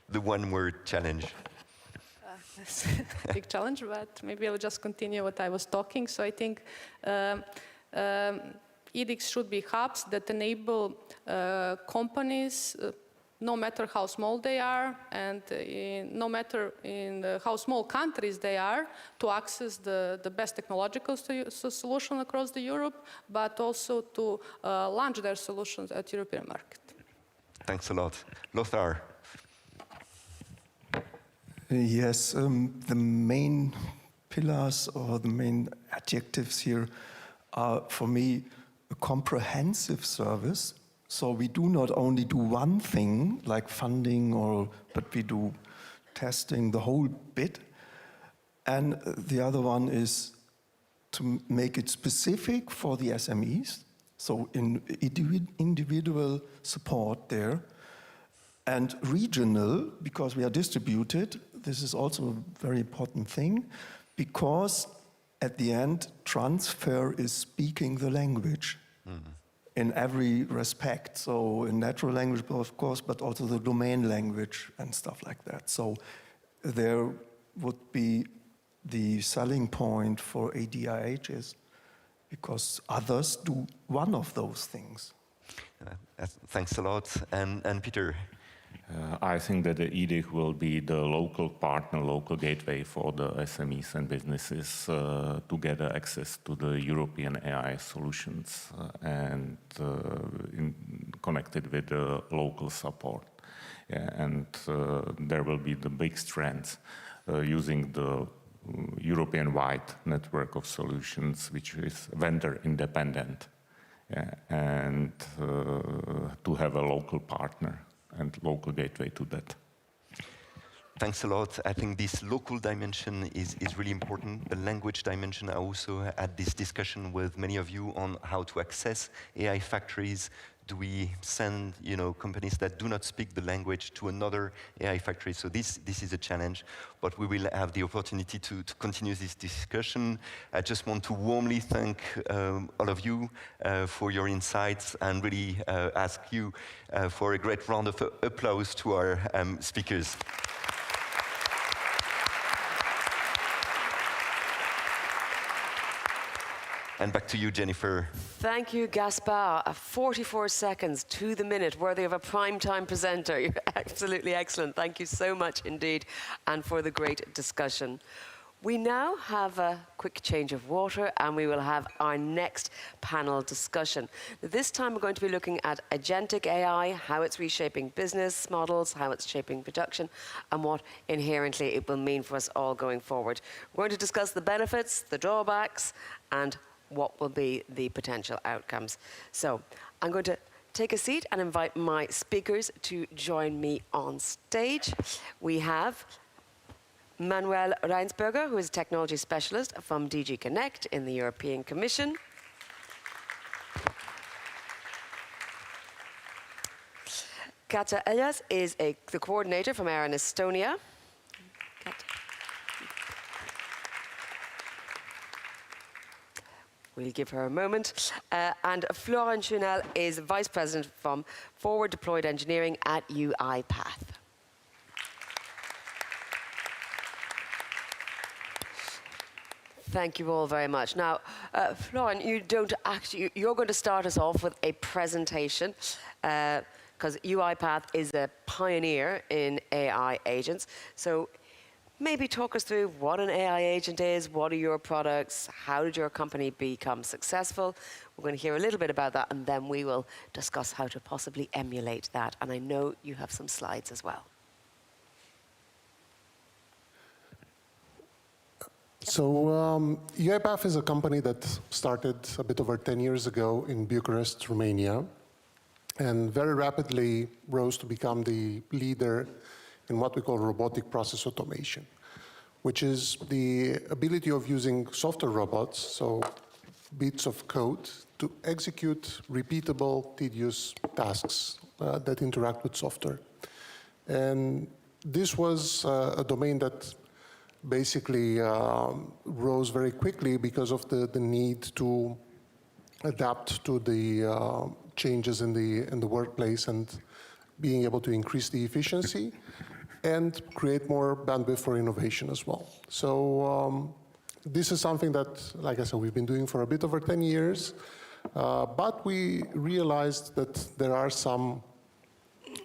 the one-word challenge. It's a big challenge, but maybe I'll just continue what I was talking. So I think EDIHs should be hubs that enable companies, no matter how small they are, and no matter in how small countries they are, to access the best technological solution across the Europe, but also to launch their solutions at European market. Thanks a lot. Lothar. Yes, the main pillars or the main adjectives here are, for me, a comprehensive service. So we do not only do one thing, like funding, but we do testing, the whole bit. And the other one is to make it specific for the SMEs, so in individual support there. And regional, because we are distributed, this is also a very important thing, because at the end, transfer is speaking the language in every respect. So in natural language, of course, but also the domain language and stuff like that. So there would be the selling point for EDIHs, because others do one of those things. Thanks a lot. And Peter? I think that the EDIH will be the local partner, local gateway for the SMEs and businesses to get access to the European AI solutions and connected with the local support. And there will be the big strength using the European-wide network of solutions, which is vendor independent, and to have a local partner and local gateway to that. Thanks a lot. I think this local dimension is really important. The language dimension, I also had this discussion with many of you on how to access AI factories. Do we send companies that do not speak the language to another AI factory? So this is a challenge, but we will have the opportunity to continue this discussion. I just want to warmly thank all of you for your insights, and really ask you for a great round of applause to our speakers. And back to you, Jennifer. Thank you, Gaspar. 44 seconds to the minute, worthy of a primetime presenter. You're absolutely excellent. Thank you so much indeed, and for the great discussion. We now have a quick change of water, and we will have our next panel discussion. This time we're going to be looking at agentic AI, how it's reshaping business models, how it's shaping production, and what inherently it will mean for us all going forward. We're going to discuss the benefits, the drawbacks, and what will be the potential outcomes. So I'm going to take a seat and invite my speakers to join me on stage. We have Manuel Reinsberger, who is a technology specialist from DG CNECT in the European Commission. Katja Elias is the coordinator from ERA in Estonia. We'll give her a moment. And Florent Chunel is Vice President from Forward Deployed Engineering at UiPath. Thank you all very much. Now, Florent, you're going to start us off with a presentation because UiPath is a pioneer in AI agents. So maybe talk us through what an AI agent is, what are your products, how did your company become successful? We're going to hear a little bit about that, and then we will discuss how to possibly emulate that. And I know you have some slides as well. So UiPath is a company that started a bit over 10 years ago in Bucharest, Romania, and very rapidly rose to become the leader in what we call robotic process automation, which is the ability of using software robots, so bits of code, to execute repeatable, tedious tasks that interact with software. And this was a domain that basically rose very quickly because of the need to adapt to the changes in the workplace and being able to increase the efficiency and create more bandwidth for innovation as well. So this is something that, like I said, we've been doing for a bit over 10 years, but we realized that there are some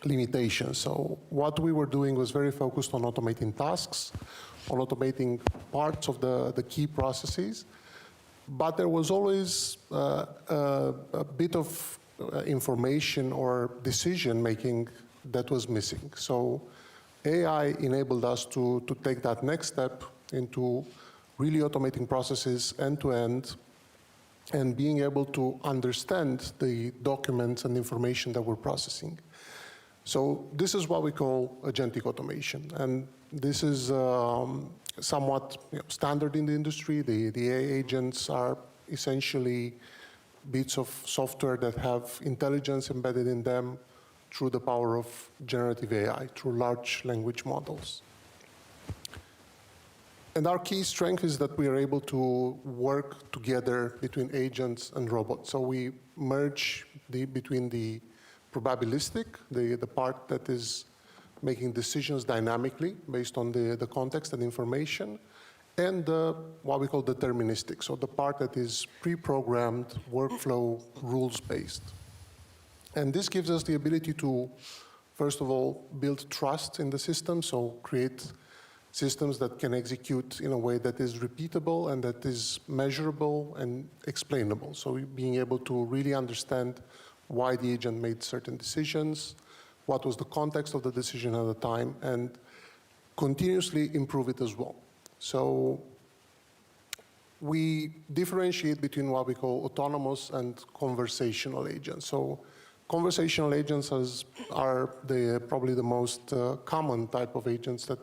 limitations. So what we were doing was very focused on automating tasks, on automating parts of the key processes, but there was always a bit of information or decision making that was missing. So AI enabled us to take that next step into really automating processes end to end and being able to understand the documents and information that we're processing. So this is what we call agentic automation. And this is somewhat standard in the industry. The AI agents are essentially bits of software that have intelligence embedded in them through the power of generative AI, through large language models. And our key strength is that we are able to work together between agents and robots. So we merge between the probabilistic, the part that is making decisions dynamically based on the context and information, and what we call deterministic, so the part that is pre-programmed, workflow, rules-based. And this gives us the ability to, first of all, build trust in the system, so create systems that can execute in a way that is repeatable and that is measurable and explainable. So being able to really understand why the agent made certain decisions, what was the context of the decision at the time, and continuously improve it as well. So we differentiate between what we call autonomous and conversational agents. So conversational agents are probably the most common type of agents that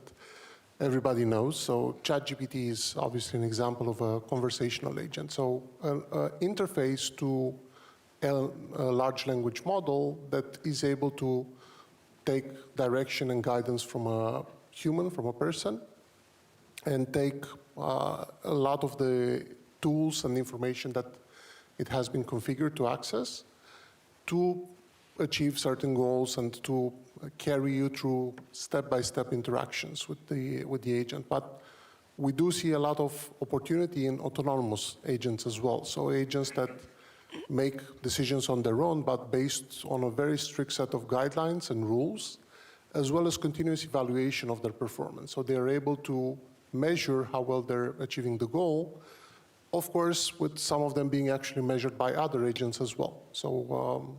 everybody knows. So ChatGPT is obviously an example of a conversational agent. So an interface to a large language model that is able to take direction and guidance from a human, from a person, and take a lot of the tools and information that it has been configured to access to achieve certain goals and to carry you through step-by-step interactions with the agent. But we do see a lot of opportunity in autonomous agents as well. So agents that make decisions on their own, but based on a very strict set of guidelines and rules, as well as continuous evaluation of their performance. So they are able to measure how well they're achieving the goal, of course, with some of them being actually measured by other agents as well. So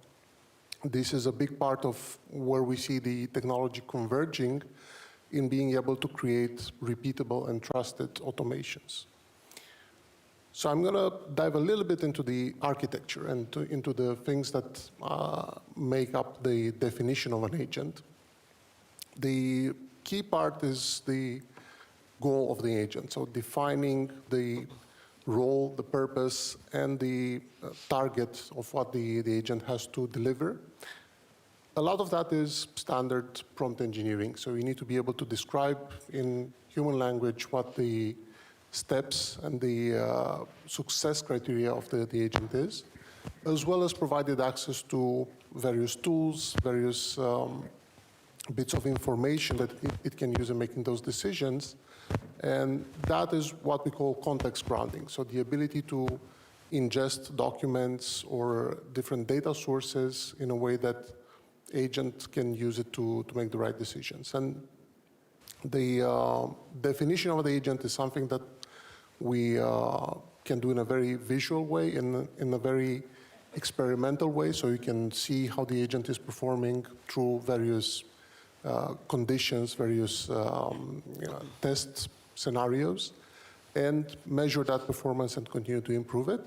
this is a big part of where we see the technology converging in being able to create repeatable and trusted automations. So I'm going to dive a little bit into the architecture and into the things that make up the definition of an agent. The key part is the goal of the agent. So defining the role, the purpose, and the target of what the agent has to deliver. A lot of that is standard prompt engineering. So you need to be able to describe in human language what the steps and the success criteria of the agent is, as well as provided access to various tools, various bits of information that it can use in making those decisions. And that is what we call context grounding. So the ability to ingest documents or different data sources in a way that agent can use it to make the right decisions. And the definition of the agent is something that we can do in a very visual way, in a very experimental way, so you can see how the agent is performing through various conditions, various test scenarios, and measure that performance and continue to improve it,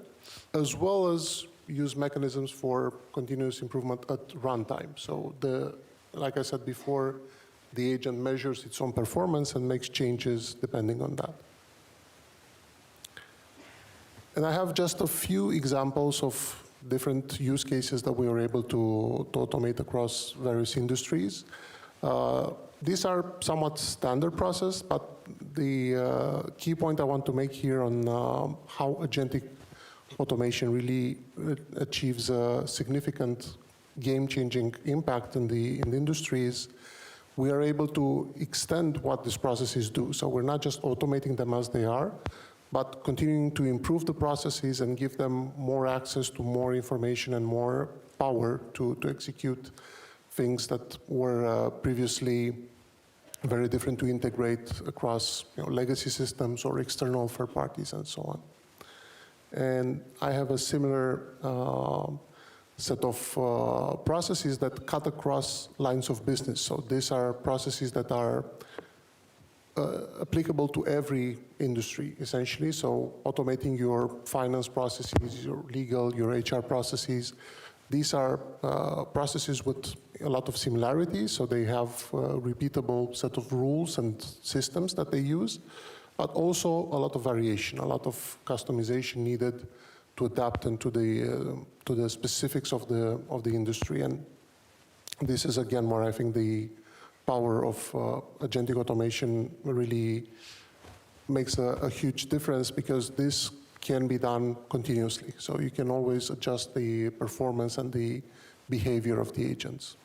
as well as use mechanisms for continuous improvement at runtime. So like I said before, the agent measures its own performance and makes changes depending on that. And I have just a few examples of different use cases that we were able to automate across various industries. These are somewhat standard process, but the key point I want to make here on how agentic automation really achieves a significant game-changing impact in the industries, we are able to extend what these processes do. So we're not just automating them as they are, but continuing to improve the processes and give them more access to more information and more power to execute things that were previously very different to integrate across legacy systems or external third parties and so on. And I have a similar set of processes that cut across lines of business. So these are processes that are applicable to every industry, essentially. So automating your finance processes, your legal, your HR processes. These are processes with a lot of similarities, so they have a repeatable set of rules and systems that they use, but also a lot of variation, a lot of customization needed to adapt into the specifics of the industry. And this is again where I think the power of agentic automation really makes a huge difference, because this can be done continuously. So you can always adjust the performance and the behavior of the agents.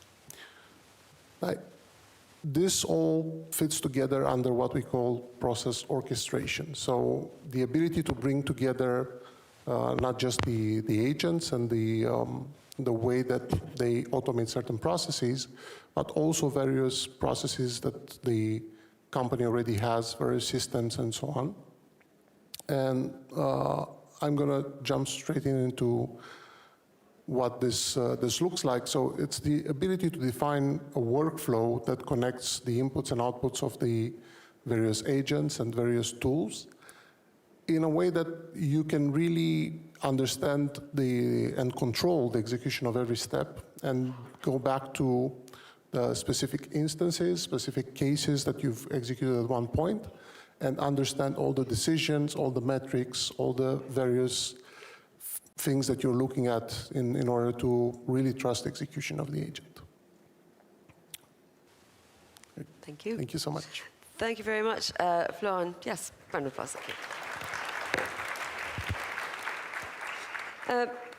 This all fits together under what we call process orchestration. So the ability to bring together not just the agents and the way that they automate certain processes, but also various processes that the company already has, various systems and so on. And I'm going to jump straight into what this looks like. So it's the ability to define a workflow that connects the inputs and outputs of the various agents and various tools in a way that you can really understand and control the execution of every step and go back to the specific instances, specific cases that you've executed at one point, and understand all the decisions, all the metrics, all the various things that you're looking at in order to really trust execution of the agent. Thank you. Thank you so much. Thank you very much. Florian, yes, round of applause.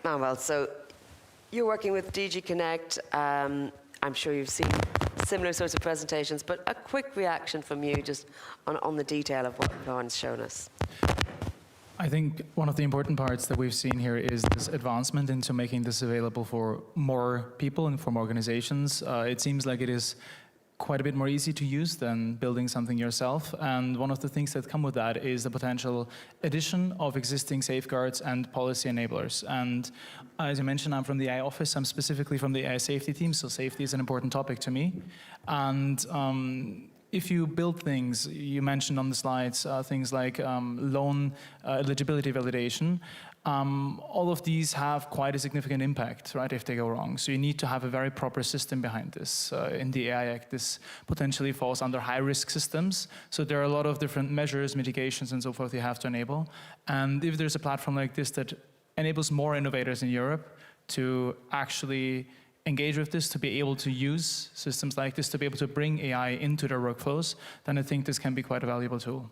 Manuel, so you're working with DG Connect. I'm sure you've seen similar sorts of presentations, but a quick reaction from you just on the detail of what Florian's shown us. I think one of the important parts that we've seen here is this advancement into making this available for more people and for more organizations. It seems like it is quite a bit more easy to use than building something yourself. And one of the things that come with that is the potential addition of existing safeguards and policy enablers. And as you mentioned, I'm from the AI office. I'm specifically from the AI safety team, so safety is an important topic to me. And if you build things, you mentioned on the slides things like loan eligibility validation, all of these have quite a significant impact, right, if they go wrong. So you need to have a very proper system behind this. In the AI Act, this potentially falls under high-risk systems. So there are a lot of different measures, mitigations, and so forth you have to enable. And if there's a platform like this that enables more innovators in Europe to actually engage with this, to be able to use systems like this, to be able to bring AI into their workflows, then I think this can be quite a valuable tool.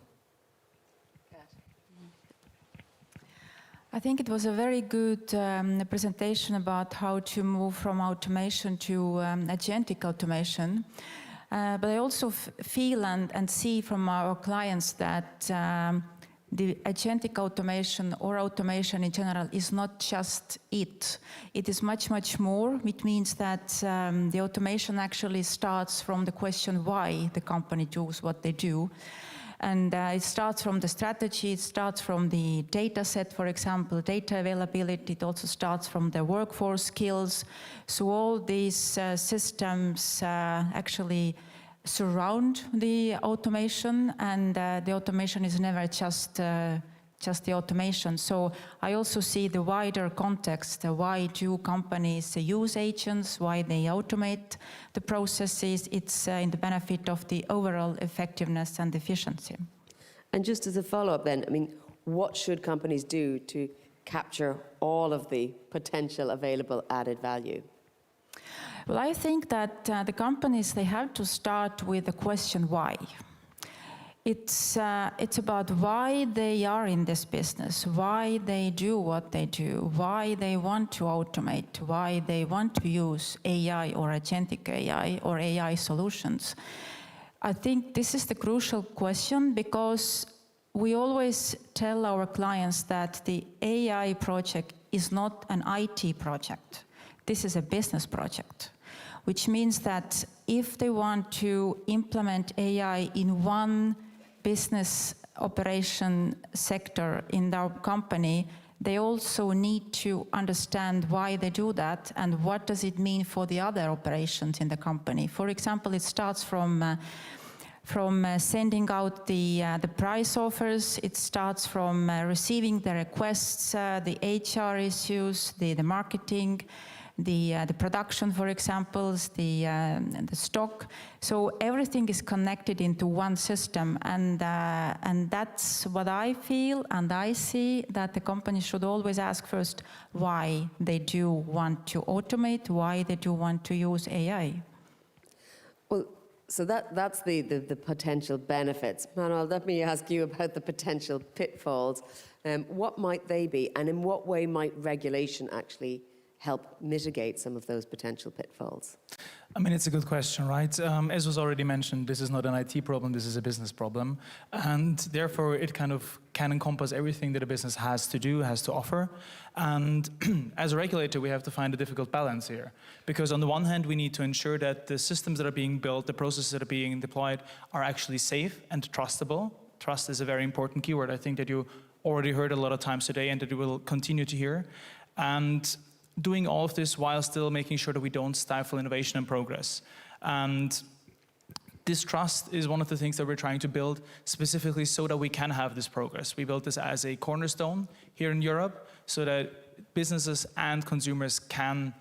I think it was a very good presentation about how to move from automation to agentic automation. But I also feel and see from our clients that the agentic automation or automation in general is not just it. It is much, much more, which means that the automation actually starts from the question why the company does what they do. And it starts from the strategy, it starts from the data set, for example, data availability. It also starts from the workforce skills. So all these systems actually surround the automation, and the automation is never just the automation. So I also see the wider context. Why do companies use agents? Why they automate the processes? It's in the benefit of the overall effectiveness and efficiency. And just as a follow-up then, I mean, what should companies do to capture all of the potential available added value? Well, I think that the companies, they have to start with the question why. It's about why they are in this business, why they do what they do, why they want to automate, why they want to use AI or agentic AI or AI solutions. I think this is the crucial question, because we always tell our clients that the AI project is not an IT project. This is a business project, which means that if they want to implement AI in one business operation sector in our company, they also need to understand why they do that and what does it mean for the other operations in the company. For example, it starts from sending out the price offers. It starts from receiving the requests, the HR issues, the marketing, the production, for example, the stock. So everything is connected into one system, and that's what I feel and I see, that the company should always ask first why they do want to automate, why they do want to use AI. Well, so that's the potential benefits. Manuel, let me ask you about the potential pitfalls. What might they be, and in what way might regulation actually help mitigate some of those potential pitfalls? I mean, it's a good question, right? As was already mentioned, this is not an IT problem, this is a business problem. And therefore, it kind of can encompass everything that a business has to do, has to offer. And as a regulator, we have to find a difficult balance here. Because on the one hand, we need to ensure that the systems that are being built, the processes that are being deployed, are actually safe and trustable. Trust is a very important keyword, I think, that you already heard a lot of times today and that you will continue to hear. And doing all of this while still making sure that we don't stifle innovation and progress. And this trust is one of the things that we're trying to build specifically so that we can have this progress. We built this as a cornerstone here in Europe so that businesses and consumers can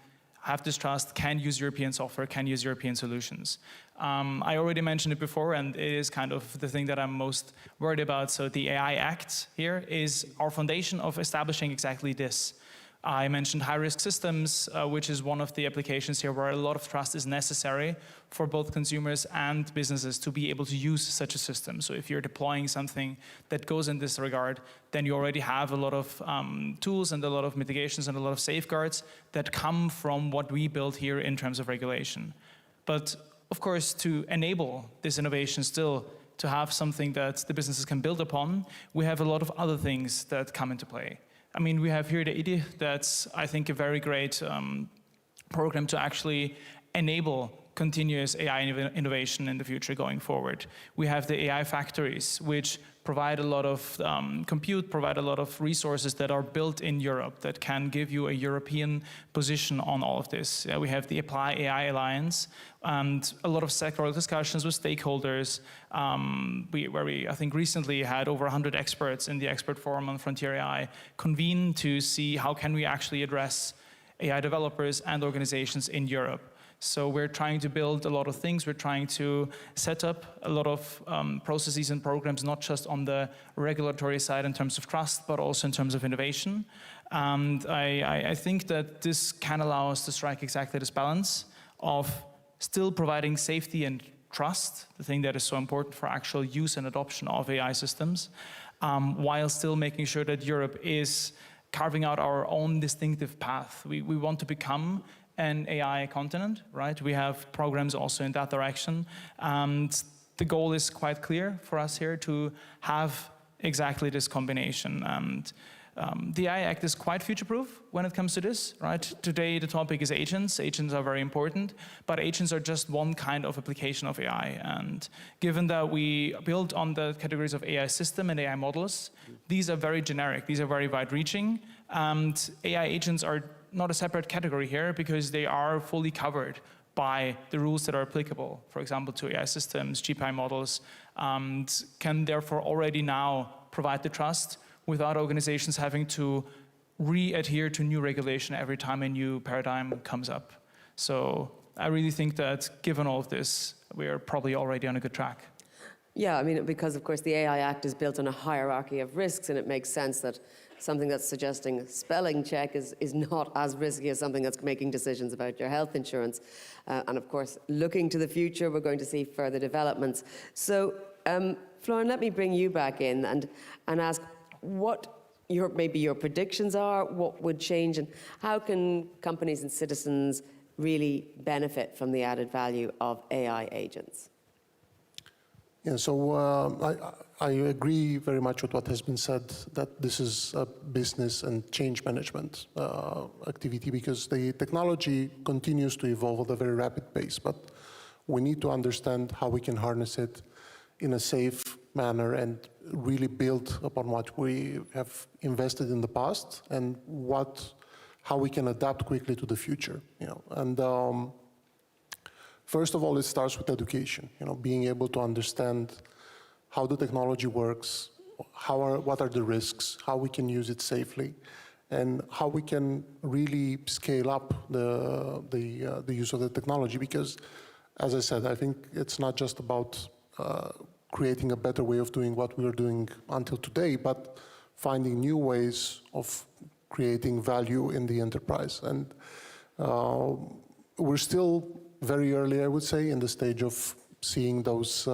have this trust, can use European software, can use European solutions. I already mentioned it before, and it is kind of the thing that I'm most worried about. So the AI Act here is our foundation of establishing exactly this. I mentioned high-risk systems, which is one of the applications here where a lot of trust is necessary for both consumers and businesses to be able to use such a system. So if you're deploying something that goes in this regard, then you already have a lot of tools and a lot of mitigations and a lot of safeguards that come from what we build here in terms of regulation. But of course, to enable this innovation still, to have something that the businesses can build upon, we have a lot of other things that come into play. I mean, we have here the EDIH, that's, I think, a very great program to actually enable continuous AI innovation in the future going forward. We have the AI factories, which provide a lot of compute, provide a lot of resources that are built in Europe that can give you a European position on all of this. We have the Apply AI Alliance and a lot of sectoral discussions with stakeholders, where we, I think, recently had over 100 experts in the expert forum on Frontier AI convene to see how can we actually address AI developers and organizations in Europe. So we're trying to build a lot of things. We're trying to set up a lot of processes and programs, not just on the regulatory side in terms of trust, but also in terms of innovation. And I think that this can allow us to strike exactly this balance of still providing safety and trust, the thing that is so important for actual use and adoption of AI systems, while still making sure that Europe is carving out our own distinctive path. We want to become an AI continent, right? We have programs also in that direction. And the goal is quite clear for us here to have exactly this combination. And the AI Act is quite future-proof when it comes to this, right? Today, the topic is agents. Agents are very important, but agents are just one kind of application of AI. And given that we build on the categories of AI system and AI models, these are very generic. These are very wide-reaching. And AI agents are not a separate category here because they are fully covered by the rules that are applicable, for example, to AI systems, GPI models, and can therefore already now provide the trust without organizations having to re-adhere to new regulation every time a new paradigm comes up. So I really think that given all of this, we are probably already on a good track. Yeah, I mean, because of course the AI Act is built on a hierarchy of risks, and it makes sense that something that's suggesting a spelling check is not as risky as something that's making decisions about your health insurance. And of course, looking to the future, we're going to see further developments. So, Florian, let me bring you back in and ask what maybe your predictions are, what would change, and how can companies and citizens really benefit from the added value of AI agents? Yeah, so I agree very much with what has been said, that this is a business and change management activity, because the technology continues to evolve at a very rapid pace, but we need to understand how we can harness it in a safe manner and really build upon what we have invested in the past and how we can adapt quickly to the future. And first of all, it starts with education. Being able to understand how the technology works, what are the risks, how we can use it safely, and how we can really scale up the use of the technology. Because, as I said, I think it's not just about creating a better way of doing what we are doing until today, but finding new ways of creating value in the enterprise. And we're still very early, I would say, in the stage of seeing those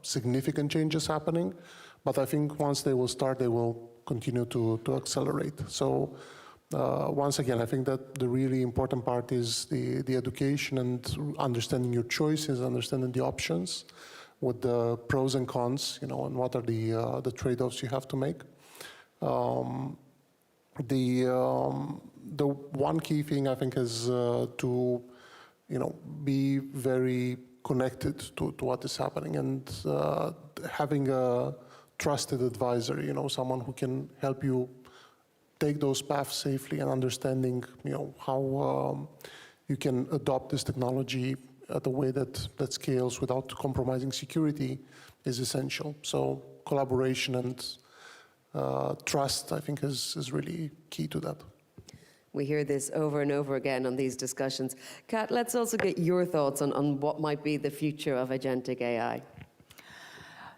significant changes happening. But I think once they will start, they will continue to accelerate. So once again, I think that the really important part is the education and understanding your choices, understanding the options with the pros and cons, and what are the trade-offs you have to make. The one key thing I think is to be very connected to what is happening, and having a trusted advisor, someone who can help you take those paths safely, and understanding, how you can adopt this technology at a way that scales without compromising security is essential. So collaboration and trust, I think, is really key to that. We hear this over and over again on these discussions. Kat, let's also get your thoughts on what might be the future of agentic AI.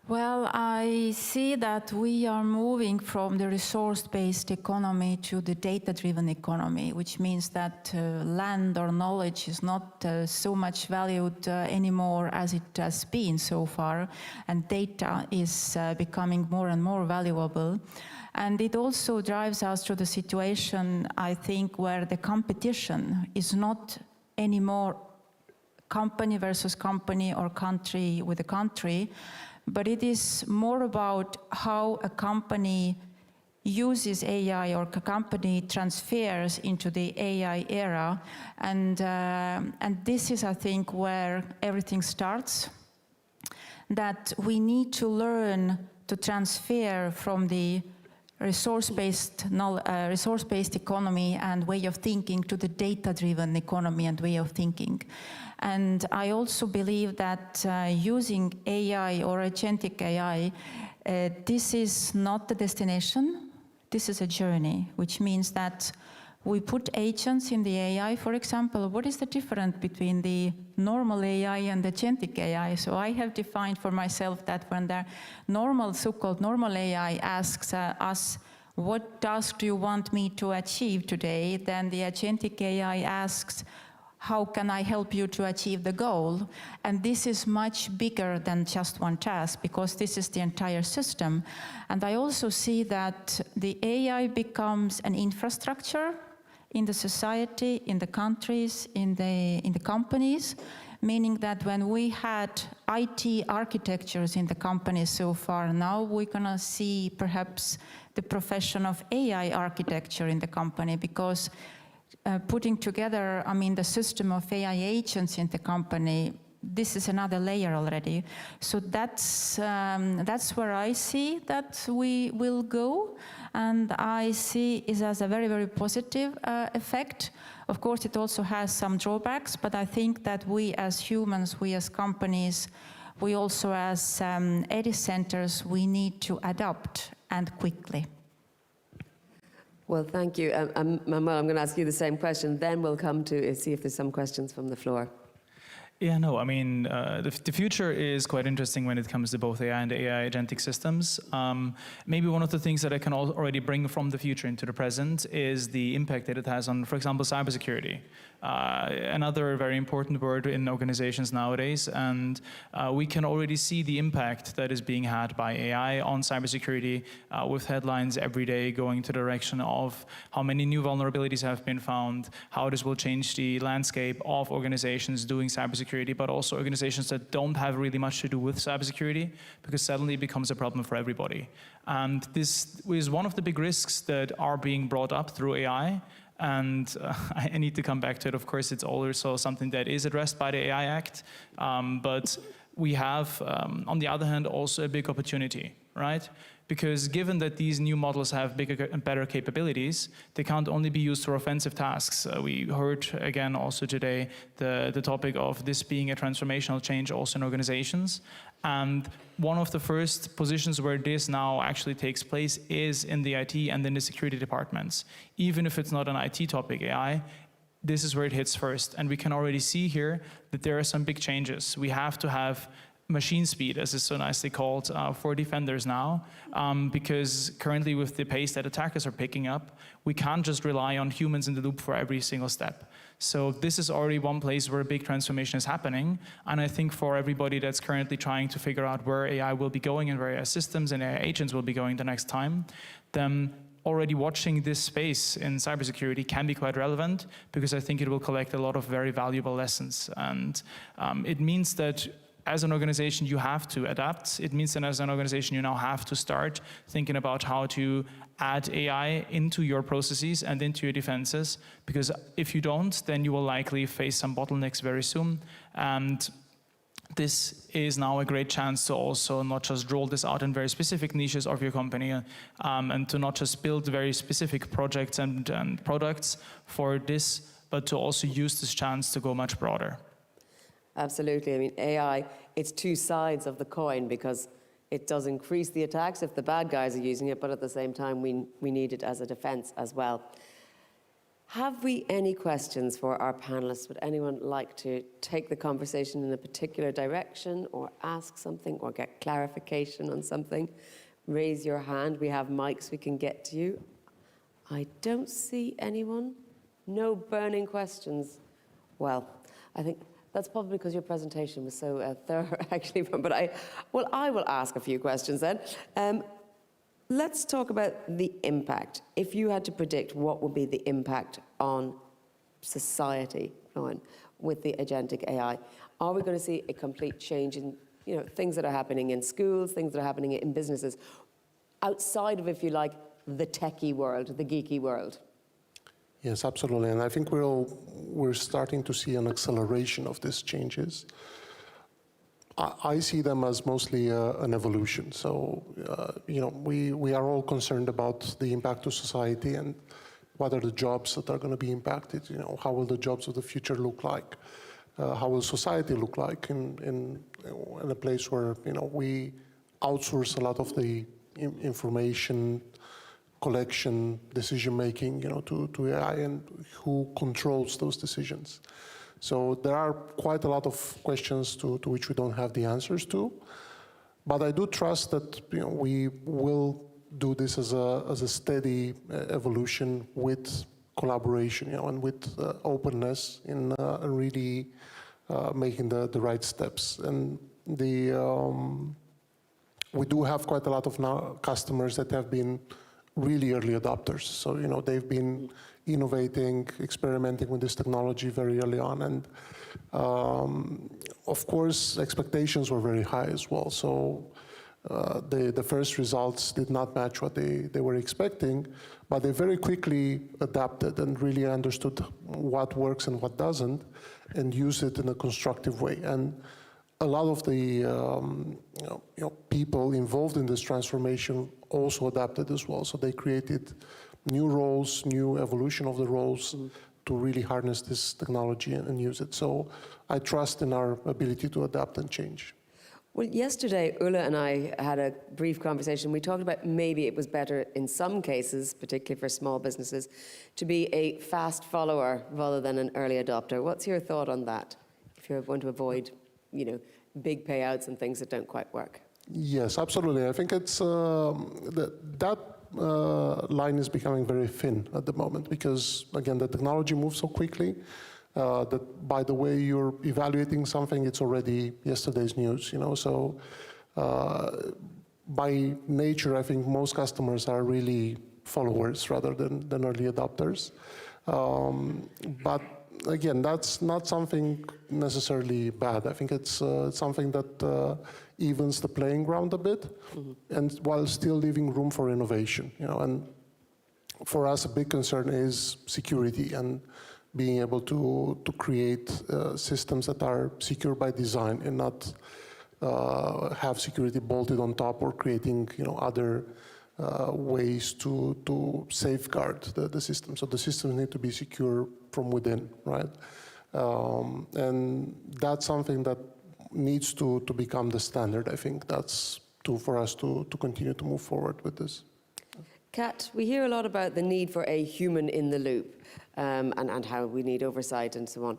Well, I see that we are moving from the resource-based economy to the data-driven economy, which means that land or knowledge is not so much valued anymore as it has been so far, and data is becoming more and more valuable. And it also drives us to the situation, I think, where the competition is not anymore company versus company or country with a country, but it is more about how a company uses AI or a company transfers into the AI era. And this is, I think, where everything starts, that we need to learn to transfer from the resource-based economy and way of thinking to the data-driven economy and way of thinking. And I also believe that using AI or agentic AI, this is not the destination, this is a journey, which means that we put agents in the AI, for example. What is the difference between the normal AI and agentic AI? So I have defined for myself that when the normal, so-called normal AI asks us, what task do you want me to achieve today? Then the agentic AI asks, how can I help you to achieve the goal? And this is much bigger than just one task, because this is the entire system. And I also see that the AI becomes an infrastructure in the society, in the countries, in the companies, meaning that when we had IT architectures in the companies so far, now we're gonna see perhaps the profession of AI architecture in the company, because putting together, the system of AI agents in the company, this is another layer already. So that's where I see that we will go, and I see it as a very, very positive effect. Of course, it also has some drawbacks, but I think that we as humans, we as companies, we also as EDIH centers, we need to adapt, and quickly. Well, thank you. Manuel, I'm going to ask you the same question, then we'll come to see if there's some questions from the floor. Yeah, no, the future is quite interesting when it comes to both AI and AI agentic systems. Maybe one of the things that I can already bring from the future into the present is the impact that it has on, for example, cybersecurity. Another very important word in organizations nowadays, and we can already see the impact that is being had by AI on cybersecurity, with headlines every day going to the direction of how many new vulnerabilities have been found, how this will change the landscape of organizations doing cybersecurity, but also organizations that don't have really much to do with cybersecurity, because suddenly it becomes a problem for everybody. And this is one of the big risks that are being brought up through AI. And I need to come back to it. Of course, it's also something that is addressed by the AI Act, but we have, on the other hand, also a big opportunity, right? Because given that these new models have bigger and better capabilities, they can't only be used for offensive tasks. We heard again also today the topic of this being a transformational change also in organizations. And one of the first positions where this now actually takes place is in the IT and in the security departments. Even if it's not an IT topic, AI, this is where it hits first. And we can already see here that there are some big changes. We have to have machine speed, as is so nicely called, for defenders now, because currently with the pace that attackers are picking up, we can't just rely on humans in the loop for every single step. So this is already one place where a big transformation is happening, and I think for everybody that's currently trying to figure out where AI will be going and where AI systems and AI agents will be going the next time, then already watching this space in cybersecurity can be quite relevant, because I think it will collect a lot of very valuable lessons. And it means that as an organization, you have to adapt. It means that as an organization, you now have to start thinking about how to add AI into your processes and into your defenses, because if you don't, then you will likely face some bottlenecks very soon. And this is now a great chance to also not just roll this out in very specific niches of your company, and to not just build very specific projects and products for this, but to also use this chance to go much broader. Absolutely. AI, it's two sides of the coin, because it does increase the attacks if the bad guys are using it, but at the same time, we need it as a defense as well. Have we any questions for our panelists? Would anyone like to take the conversation in a particular direction, or ask something, or get clarification on something? Raise your hand. We have mics we can get to you. I don't see anyone. No burning questions. Well, I think that's probably because your presentation was so thorough, actually. But I will ask a few questions then. Let's talk about the impact. If you had to predict what would be the impact on society, with the agentic AI, are we going to see a complete change in things that are happening in schools, things that are happening in businesses, outside of, if you like, the techie world, the geeky world? Yes, absolutely. And I think we're starting to see an acceleration of these changes. I see them as mostly an evolution. So, we are all concerned about the impact to society and what are the jobs that are going to be impacted. How will the jobs of the future look like? How will society look like in a place where we outsource a lot of the information collection, decision making, to AI, and who controls those decisions? So there are quite a lot of questions to which we don't have the answers to, but I do trust that we will do this as a steady evolution with collaboration, and with openness in really making the right steps. And we do have quite a lot of now customers that have been really early adopters. So they've been innovating, experimenting with this technology very early on, and of course expectations were very high as well. So the first results did not match what they were expecting, but they very quickly adapted and really understood what works and what doesn't, and used it in a constructive way. And a lot of the people involved in this transformation also adapted as well. So they created new roles, new evolution of the roles to really harness this technology and use it. So I trust in our ability to adapt and change. Well, yesterday, Ulla and I had a brief conversation. We talked about maybe it was better in some cases, particularly for small businesses, to be a fast follower rather than an early adopter. What's your thought on that, if you want to avoid big payouts and things that don't quite work? Yes, absolutely. I think it's that line is becoming very thin at the moment because, again, the technology moves so quickly that by the way you're evaluating something, it's already yesterday's news. So by nature, I think most customers are really followers rather than early adopters. But again, that's not something necessarily bad. I think it's something that evens the playing ground a bit, and while still leaving room for innovation. And for us, a big concern is security and being able to create systems that are secure by design and not have security bolted on top or creating other ways to safeguard the system. So the systems need to be secure from within, right? And that's something that needs to become the standard. I think that's for us to continue to move forward with this. Kat, we hear a lot about the need for a human in the loop and how we need oversight and so on.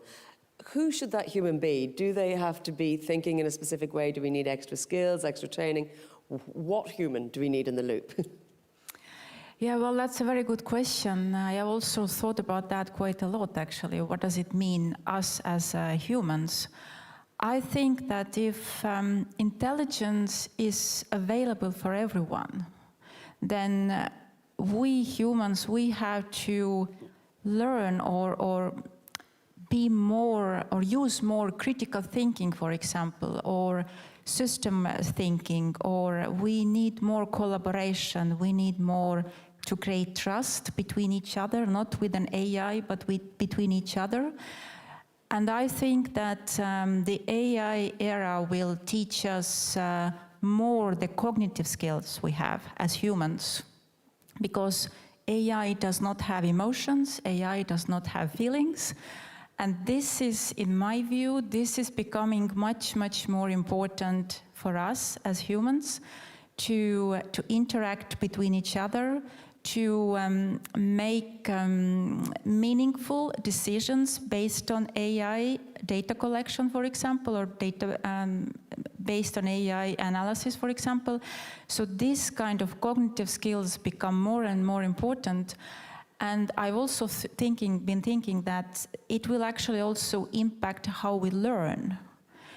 Who should that human be? Do they have to be thinking in a specific way? Do we need extra skills, extra training? What human do we need in the loop? Yeah, well, that's a very good question. I have also thought about that quite a lot, actually. What does it mean, us as humans? I think that if intelligence is available for everyone, then we humans, we have to learn or be more, or use more critical thinking, for example, or system thinking, or we need more collaboration, we need more to create trust between each other, not with an AI, but between each other. And I think that the AI era will teach us more the cognitive skills we have as humans, because AI does not have emotions, AI does not have feelings. And this is, in my view, this is becoming much, much more important for us as humans to interact between each other, to make meaningful decisions based on AI data collection, for example, or data based on AI analysis, for example. So this kind of cognitive skills become more and more important. And I've also been thinking that it will actually also impact how we learn,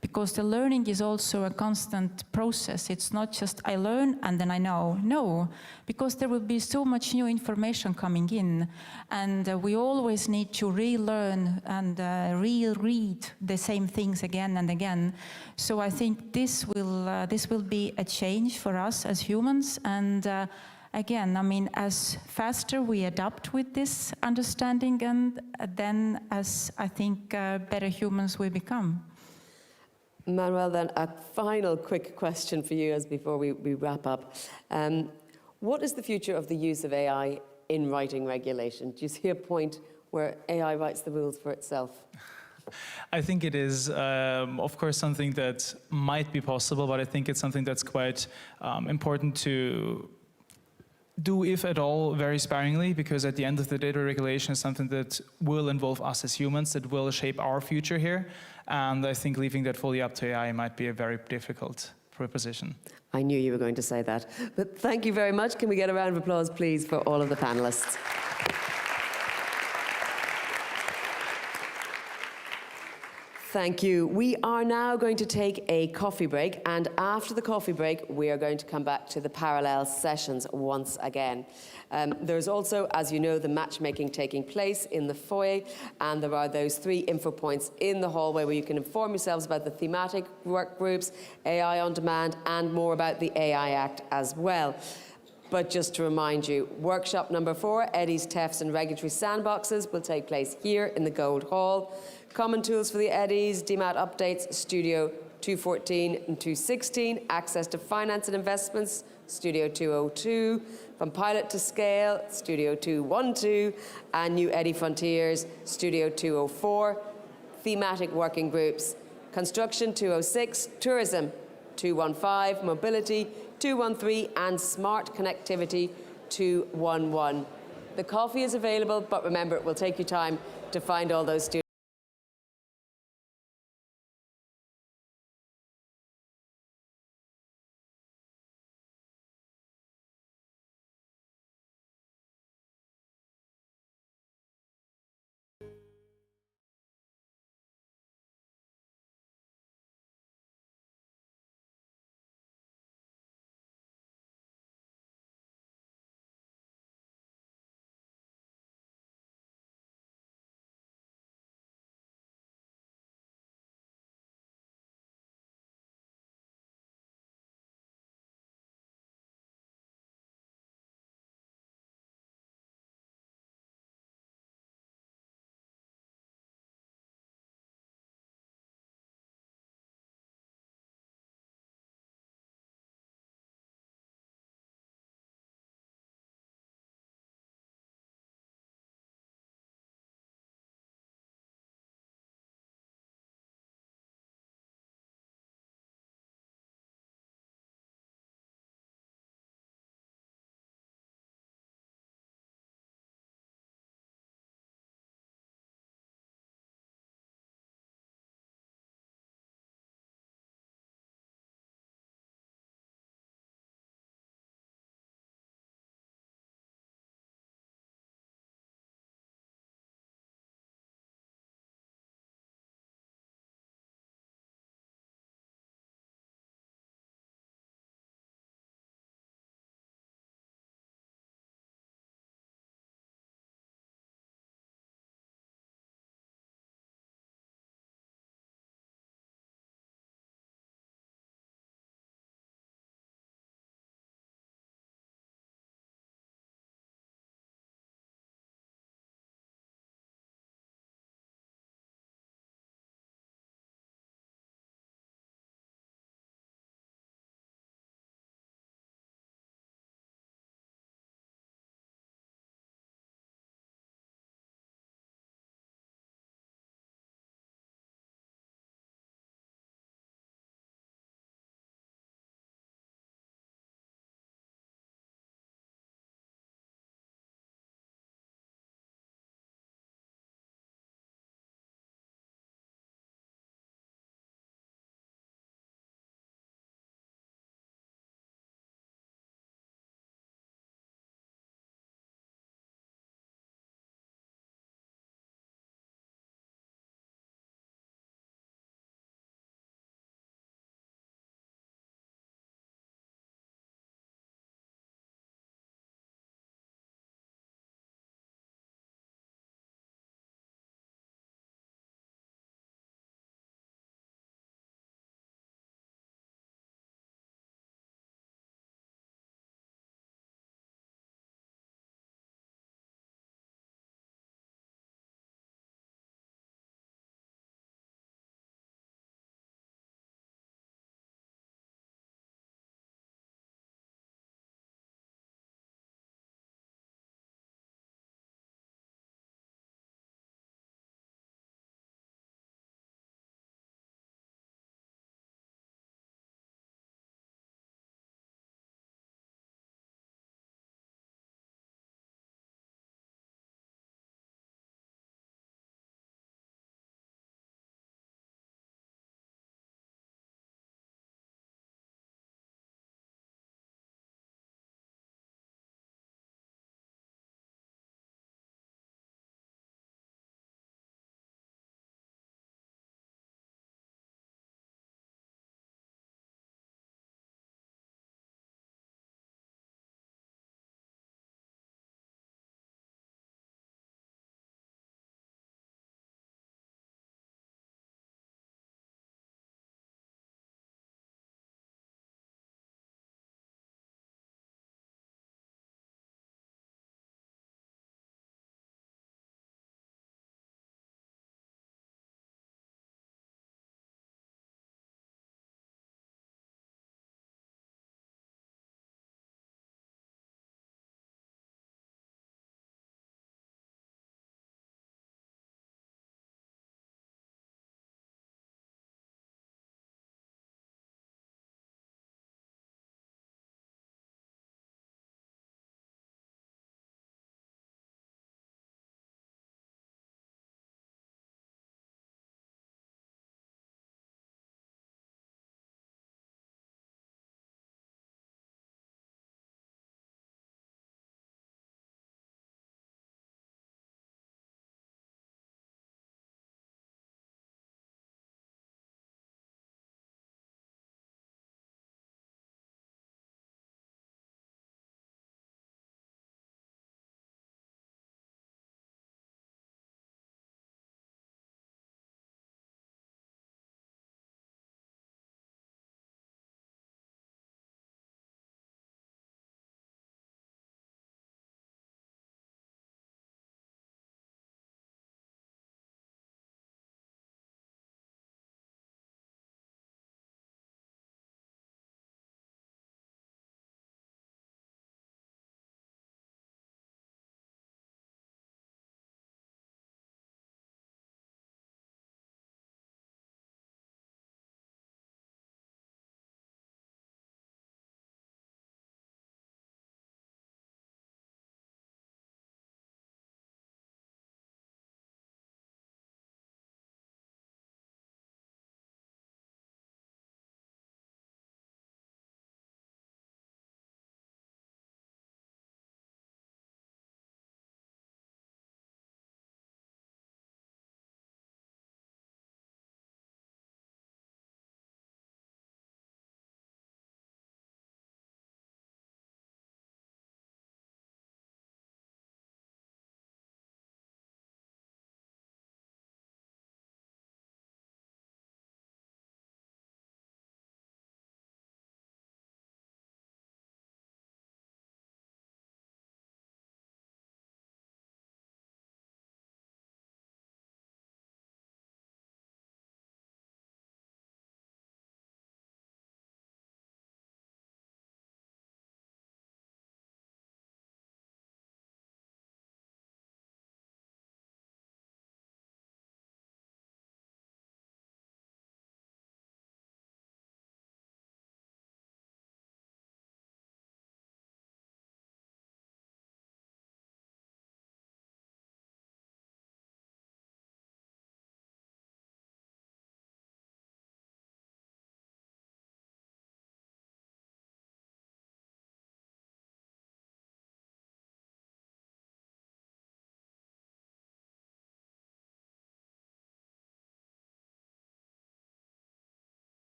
because the learning is also a constant process. It's not just I learn and then I know. No, because there will be so much new information coming in, and we always need to relearn and reread the same things again and again. So I think this will be a change for us as humans, and again, I mean, as faster we adapt with this understanding, and then as I think better humans we become. Manuel, then a final quick question for you as before we wrap up. What is the future of the use of AI in writing regulation? Do you see a point where AI writes the rules for itself? I think it is, of course, something that might be possible, but I think it's something that's quite important to do, if at all, very sparingly, because at the end of the day, the regulation is something that will involve us as humans, that will shape our future here. And I think leaving that fully up to AI might be a very difficult proposition. I knew you were going to say that. But thank you very much. Can we get a round of applause, please, for all of the panelists? Thank you. We are now going to take a coffee break, and after the coffee break, we are going to come back to the parallel sessions once again. There's also, as you know, the matchmaking taking place in the foyer, and there are those 3 info points in the hallway where you can inform yourselves about the thematic work groups, AI on demand, and more about the AI Act as well. But just to remind you, workshop number 4, EDIHs, TEFs and regulatory sandboxes, will take place here in the Gold Hall. Common tools for the EDIHs, DMAT updates, Studio 214 and 216, access to finance and investments, Studio 202, from pilot to scale, Studio 212, and new EDI frontiers, Studio 204, thematic working groups, construction 206, tourism 215, mobility 213, and smart connectivity 211. The coffee is available, but remember, it will take you time to find all those studios.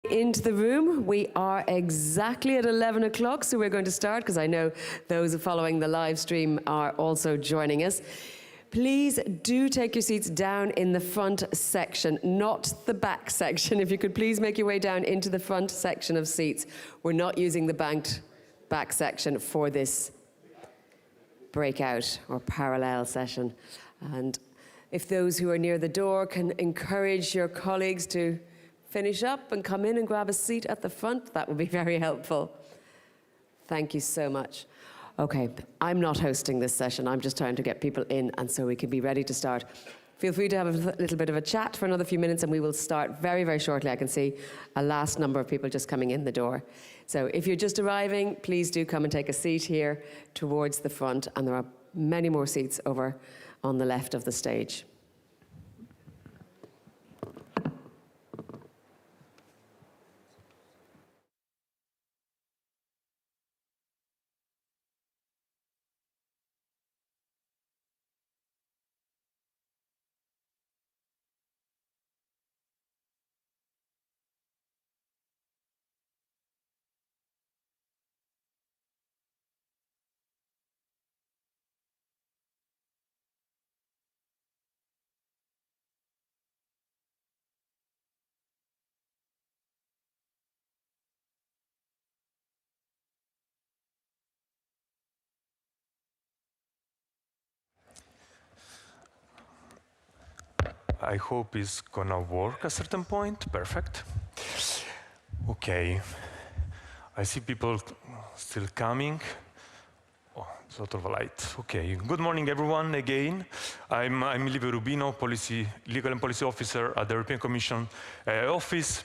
Into the room. We are exactly at 11 o'clock, so we're going to start because I know those following the live stream are also joining us. Please do take your seats down in the front section, not the back section. If you could please make your way down into the front section of seats. We're not using the banked back section for this breakout or parallel session. And if those who are near the door can encourage your colleagues to finish up and come in and grab a seat at the front, that would be very helpful. Thank you so much. Okay, I'm not hosting this session. I'm just trying to get people in, and so we can be ready to start. Feel free to have a little bit of a chat for another few minutes, and we will start very, very shortly. I can see a last number of people just coming in the door. So if you're just arriving, please do come and take a seat here towards the front, and there are many more seats over on the left of the stage. I hope it's gonna work at a certain point. Perfect. Okay. I see people still coming. Oh, sort of light. Okay. Good morning, everyone. Again, I'm Livio Rubino, Legal and Policy Officer at the European Commission office.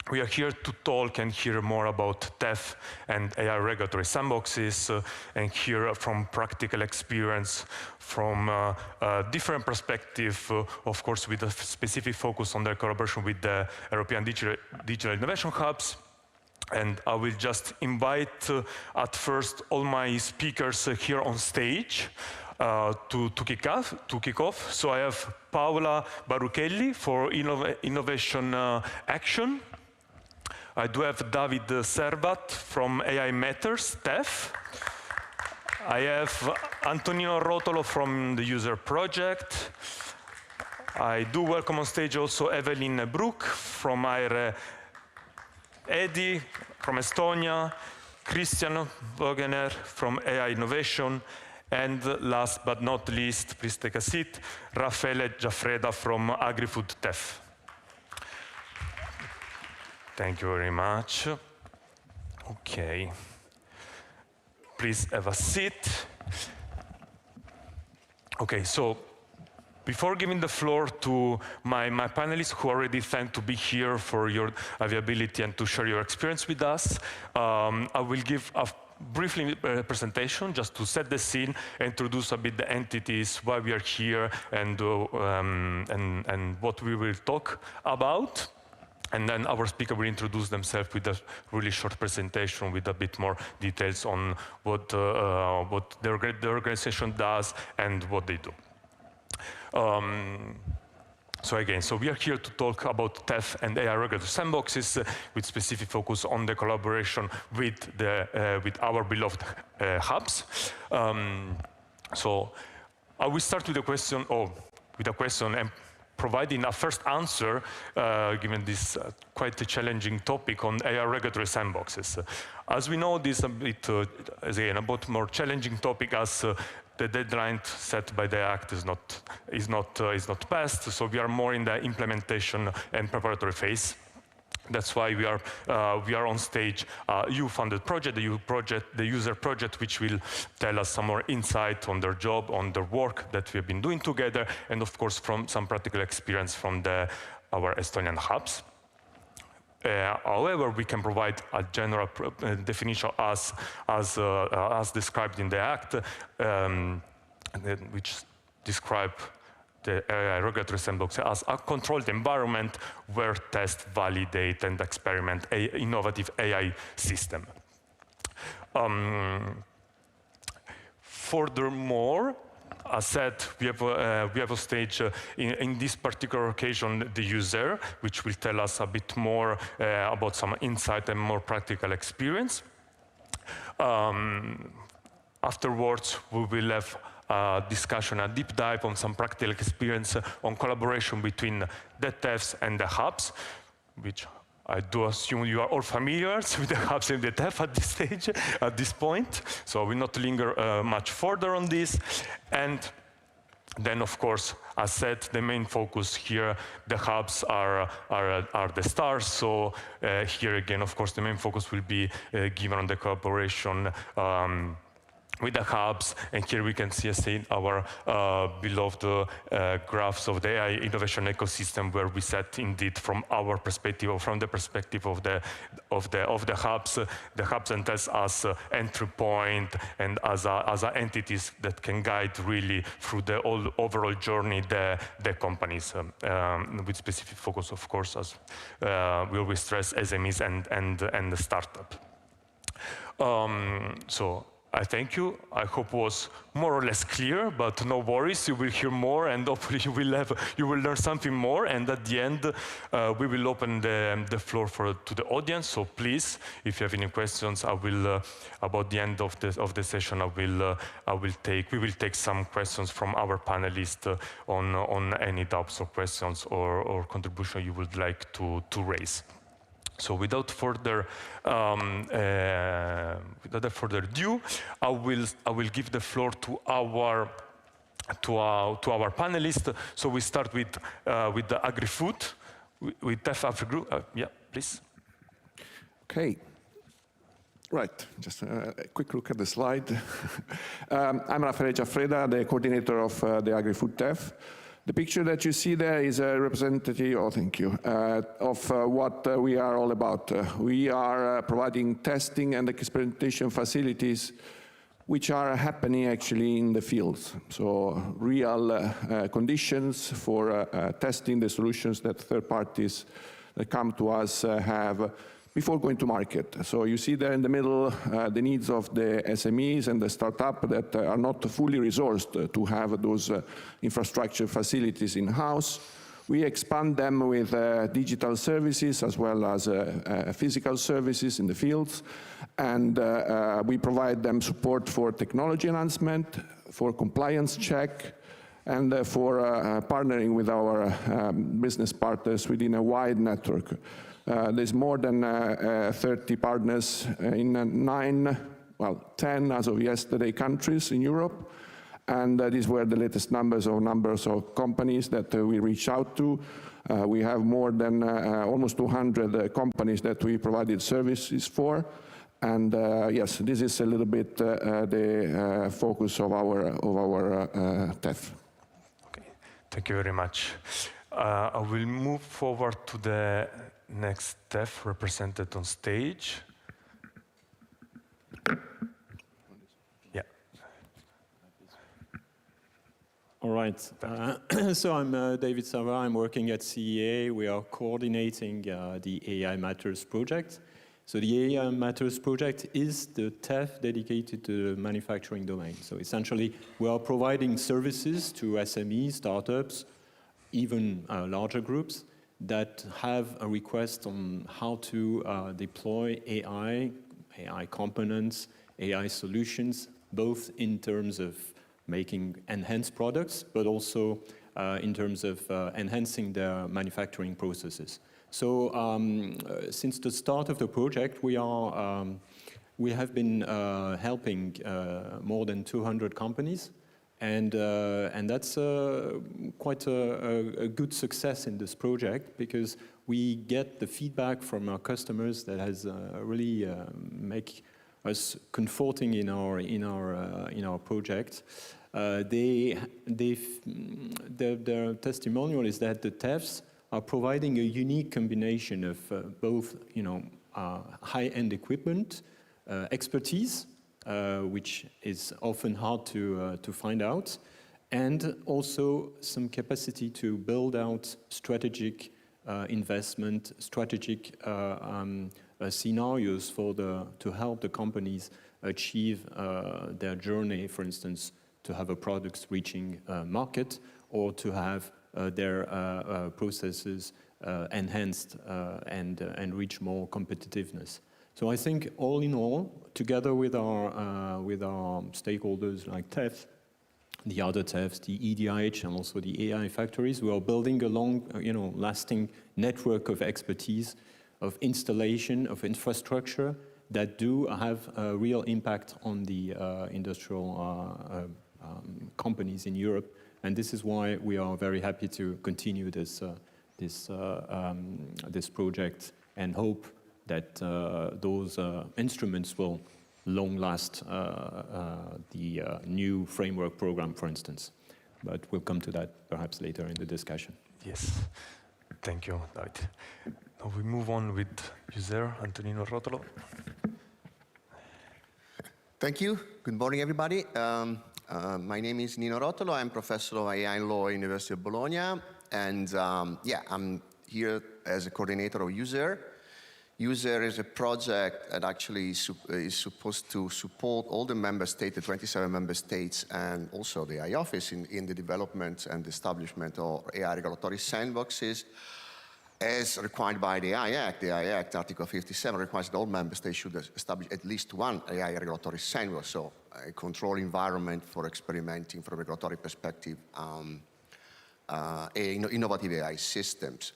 We are here to talk and hear more about TEF and AI regulatory sandboxes and hear from practical experience from a different perspective, of course, with a specific focus on the collaboration with the European Digital Innovation Hubs. And I will just invite at first all my speakers here on stage to kick off. So I have Paola Baruchelli for Innovation Action. I do have David Servat from AI Matters, TEF. I have Antonino Rotolo from the User Project. I do welcome on stage also Evelyn Brook from Aire Edi from Estonia, Christian Bogener from AI Innovation, and last but not least, please take a seat, Raffaele Giaffreda from AgriFood TEF. Thank you very much. Okay. Please have a seat. Okay, so before giving the floor to my panelists who already thanked to be here for your availability and to share your experience with us, I will give a briefly presentation just to set the scene, introduce a bit the entities, why we are here, and what we will talk about. And then our speaker will introduce themselves with a really short presentation with a bit more details on what the organization does and what they do. So we are here to talk about TEF and AI regulatory sandboxes with specific focus on the collaboration with our beloved hubs. So I will start with a question, and providing a first answer, given this quite a challenging topic on AI regulatory sandboxes. As we know, this is a bit, again, a bit more challenging topic as the deadline set by the Act is not passed, so we are more in the implementation and preparatory phase. That's why we are on stage EU-funded project, the user project, which will tell us some more insight on their job, on their work that we have been doing together, and of course from some practical experience from our Estonian hubs. However, we can provide a general definition as described in the Act, which describe the AI regulatory sandbox as a controlled environment where test, validate, and experiment an innovative AI system. Furthermore, as said, we have a stage in this particular occasion, the user, which will tell us a bit more about some insight and more practical experience. Afterwards, we will have a discussion, a deep dive on some practical experience on collaboration between the TEFs and the hubs, which I do assume you are all familiar with the hubs and the TEF at this stage, at this point. So I will not linger much further on this. And then, of course, as said, the main focus here, the hubs are the stars. So here again, of course, the main focus will be given on the collaboration with the hubs, and here we can see our beloved graphs of the AI innovation ecosystem, where we set indeed from our perspective, or from the perspective of the hubs. The hubs and tests as entry point and as entities that can guide really through the overall journey the companies, with specific focus, of course, as we always stress, SMEs and the startup. So I thank you. I hope it was more or less clear, but no worries. You will hear more, and hopefully you will learn something more. And at the end, we will open the floor to the audience. So please, if you have any questions, I will about the end of the session. We will take some questions from our panelists on any doubts or questions or contribution you would like to raise. So without further ado, I will give the floor to our panelists. So we start with the agri-food, with TEF Agri-Group. Yeah, please. Okay. Right, just a quick look at the slide. I'm Raffaele Giaffreda, the coordinator of the Agri-Food TEF. The picture that you see there is a representative, of what we are all about. We are providing testing and experimentation facilities which are happening actually in the fields. So real conditions for testing the solutions that third parties that come to us have before going to market. So you see there in the middle the needs of the SMEs and the startup that are not fully resourced to have those infrastructure facilities in-house. We expand them with digital services as well as physical services in the fields. And we provide them support for technology enhancement, for compliance check, and for partnering with our business partners within a wide network. There's more than 30 partners in 10 as of yesterday countries in Europe. And these were the latest numbers of companies that we reach out to. We have more than almost 200 companies that we provided services for. And yes, this is a little bit the focus of our TEF. Okay, thank you very much. I will move forward to the next TEF represented on stage. Yeah. All right. So I'm David Sava. I'm working at CEA. We are coordinating the AI Matters project. So the AI Matters project is the TEF dedicated to the manufacturing domain. So essentially, we are providing services to SMEs, startups, even larger groups that have a request on how to deploy AI components, AI solutions, both in terms of making enhanced products, but also in terms of enhancing their manufacturing processes. So since the start of the project, we have been helping more than 200 companies. And that's quite a good success in this project, because we get the feedback from our customers that has really make us comforting in our project. Their testimonial is that the TEFs are providing a unique combination of both high-end equipment, expertise, which is often hard to find out, and also some capacity to build out strategic investment, strategic scenarios to help the companies achieve their journey, for instance, to have a product reaching market or to have their processes enhanced and reach more competitiveness. So I think all in all, together with our stakeholders like TEFs, the other TEFs, the EDIH, and also the AI factories, we are building a long, lasting network of expertise, of installation, of infrastructure that do have a real impact on the industrial companies in Europe. And this is why we are very happy to continue this project and hope that those instruments will long last the new framework program, for instance. But we'll come to that perhaps later in the discussion. Yes, thank you, David. Now we move on with user Antonino Rotolo. Thank you. Good morning, everybody. My name is Nino Rotolo. I'm professor of AI law at University of Bologna. And I'm here as a coordinator of USER. USER is a project that actually is supposed to support all the member states, the 27 member states, and also the AI office in the development and establishment of AI regulatory sandboxes. As required by the AI Act, Article 57 requires that all member states should establish at least one AI regulatory sandbox, so a control environment for experimenting from a regulatory perspective, innovative AI systems.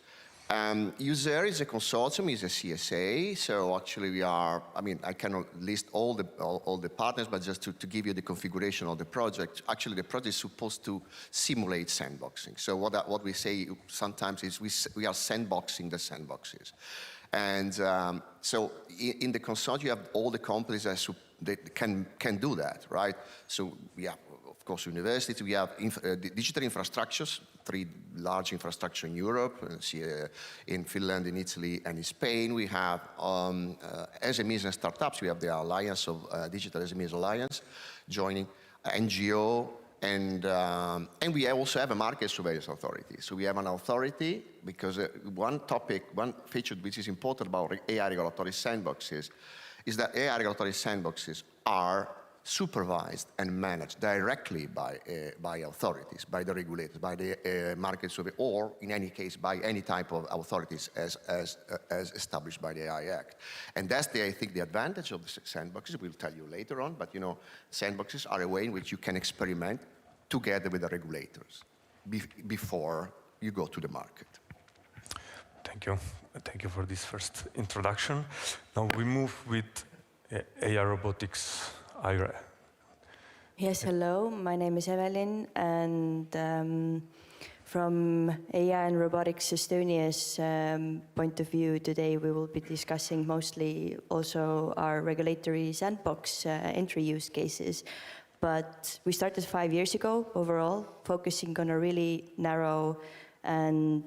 USER is a consortium, is a CSA, so actually we are, I cannot list all the partners, but just to give you the configuration of the project, actually the project is supposed to simulate sandboxing. So what we say sometimes is we are sandboxing the sandboxes. And so in the consortium you have all the companies that can do that, right? So we have, of course, universities, we have digital infrastructures, 3 large infrastructure in Europe, in Finland, in Italy, and in Spain. We have SMEs and startups. We have the Alliance of Digital SMEs Alliance joining, NGO, and we also have a market surveillance authority. So we have an authority because one feature which is important about AI regulatory sandboxes is that AI regulatory sandboxes are supervised and managed directly by authorities, by the regulators, by the market survey, or in any case by any type of authorities as established by the AI Act. And that's I think the advantage of the sandboxes. We'll tell you later on, but sandboxes are a way in which you can experiment together with the regulators before you go to the market. Thank you. Thank you for this first introduction. Now we move with AI robotics. Ira. Yes, hello. My name is Evelyn, and from AI and Robotics Estonia's point of view, today we will be discussing mostly also our regulatory sandbox entry use cases. But we started 5 years ago overall, focusing on a really narrow and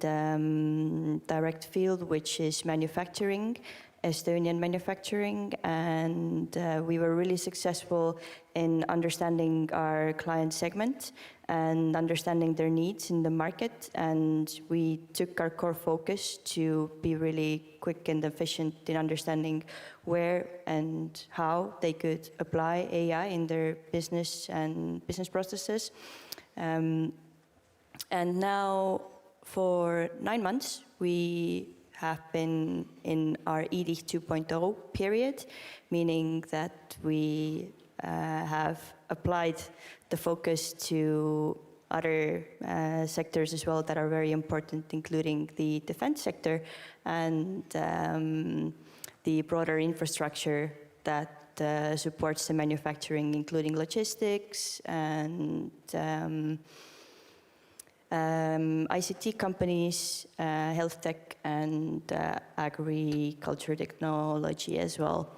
direct field, which is manufacturing, Estonian manufacturing, and we were really successful in understanding our client segment and understanding their needs in the market, and we took our core focus to be really quick and efficient in understanding where and how they could apply AI in their business and business processes. And now for 9 months we have been in our EDIH 2.0 period, meaning that we have applied the focus to other sectors as well that are very important, including the defense sector and the broader infrastructure that supports the manufacturing, including logistics and ICT companies, health tech, and agriculture technology as well.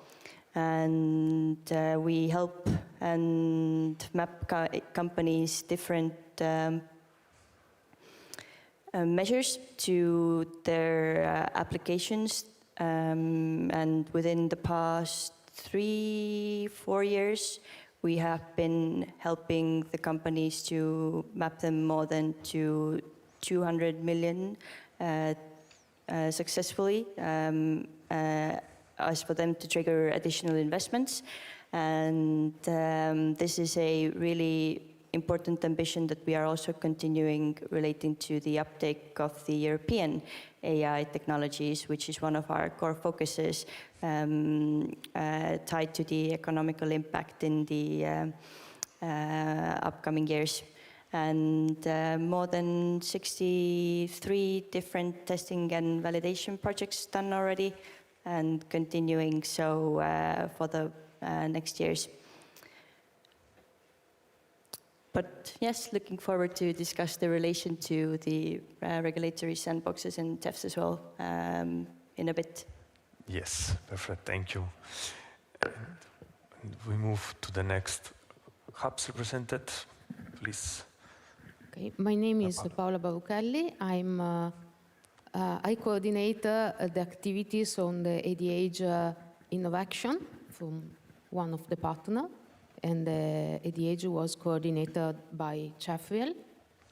And we help and map companies different measures to their applications. And within the past 3-4 years, we have been helping the companies to map them more than to 200 million successfully, as for them to trigger additional investments. And this is a really important ambition that we are also continuing relating to the uptake of the European AI technologies, which is one of our core focuses tied to the economical impact in the upcoming years. And more than 63 different testing and validation projects done already, and continuing so for the next years. But yes, looking forward to discuss the relation to the regulatory sandboxes and TEFs as well in a bit. Yes, perfect, thank you. And we move to the next hubs representative, please. Okay, my name is Paola Baruchelli. I coordinate the activities on the EDIH innovation from one of the partners, and the EDIH was coordinated by Chafriel.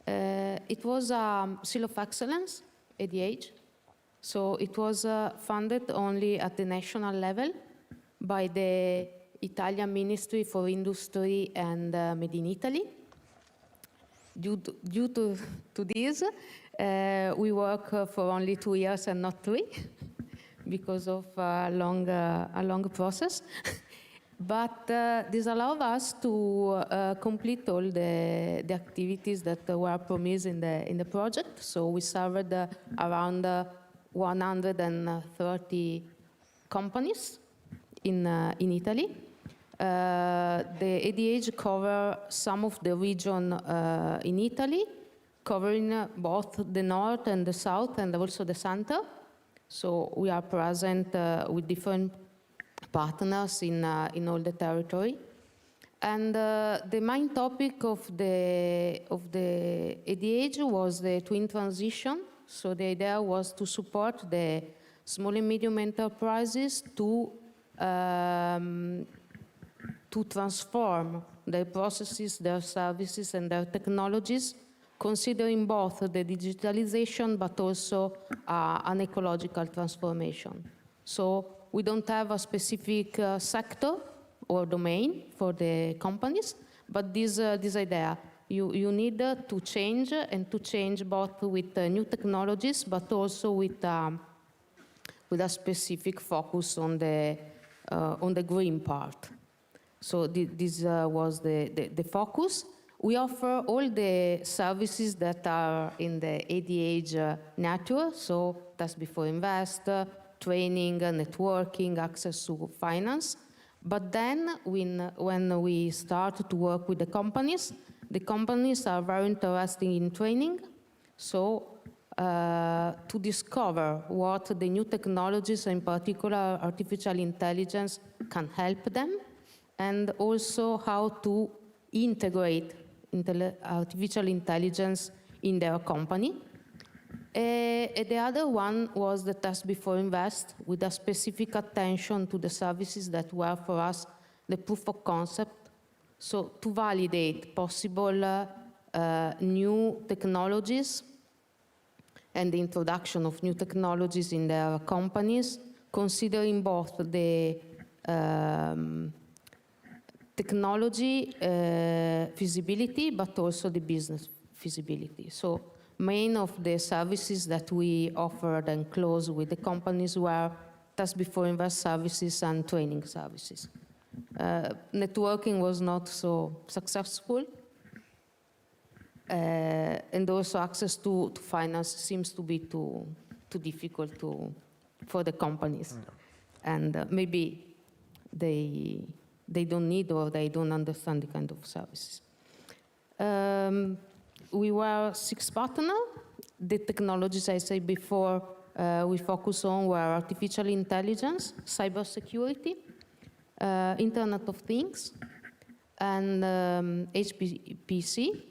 It was a Seal of Excellence, EDIH, so it was funded only at the national level by the Italian Ministry for Industry and Made in Italy. Due to this, we work for only 2 years and not 3 because of a long process. But this allowed us to complete all the activities that were promised in the project. So we served around 130 companies in Italy. The EDIH cover some of the region in Italy, covering both the north and the south and also the center. So we are present with different partners in all the territory. And the main topic of the EDIH was the twin transition. So the idea was to support the small and medium enterprises to transform their processes, their services, and their technologies, considering both the digitalization but also an ecological transformation. So we don't have a specific sector or domain for the companies, but this idea, you need to change, and to change both with new technologies, but also with a specific focus on the green part. So this was the focus. We offer all the services that are in the EDIH network, so that's before invest, training, networking, access to finance. But then when we start to work with the companies are very interested in training. So to discover what the new technologies, in particular artificial intelligence, can help them, and also how to integrate artificial intelligence in their company. The other one was the test before invest, with a specific attention to the services that were for us the proof of concept. So to validate possible new technologies and the introduction of new technologies in their companies, considering both the technology feasibility, but also the business feasibility. So main of the services that we offered and closed with the companies were test before invest services and training services. Networking was not so successful. And also access to finance seems to be too difficult for the companies. And maybe they don't need or they don't understand the kind of services. We were 6 partners. The technologies I said before we focus on were artificial intelligence, cybersecurity, Internet of Things, and HPC,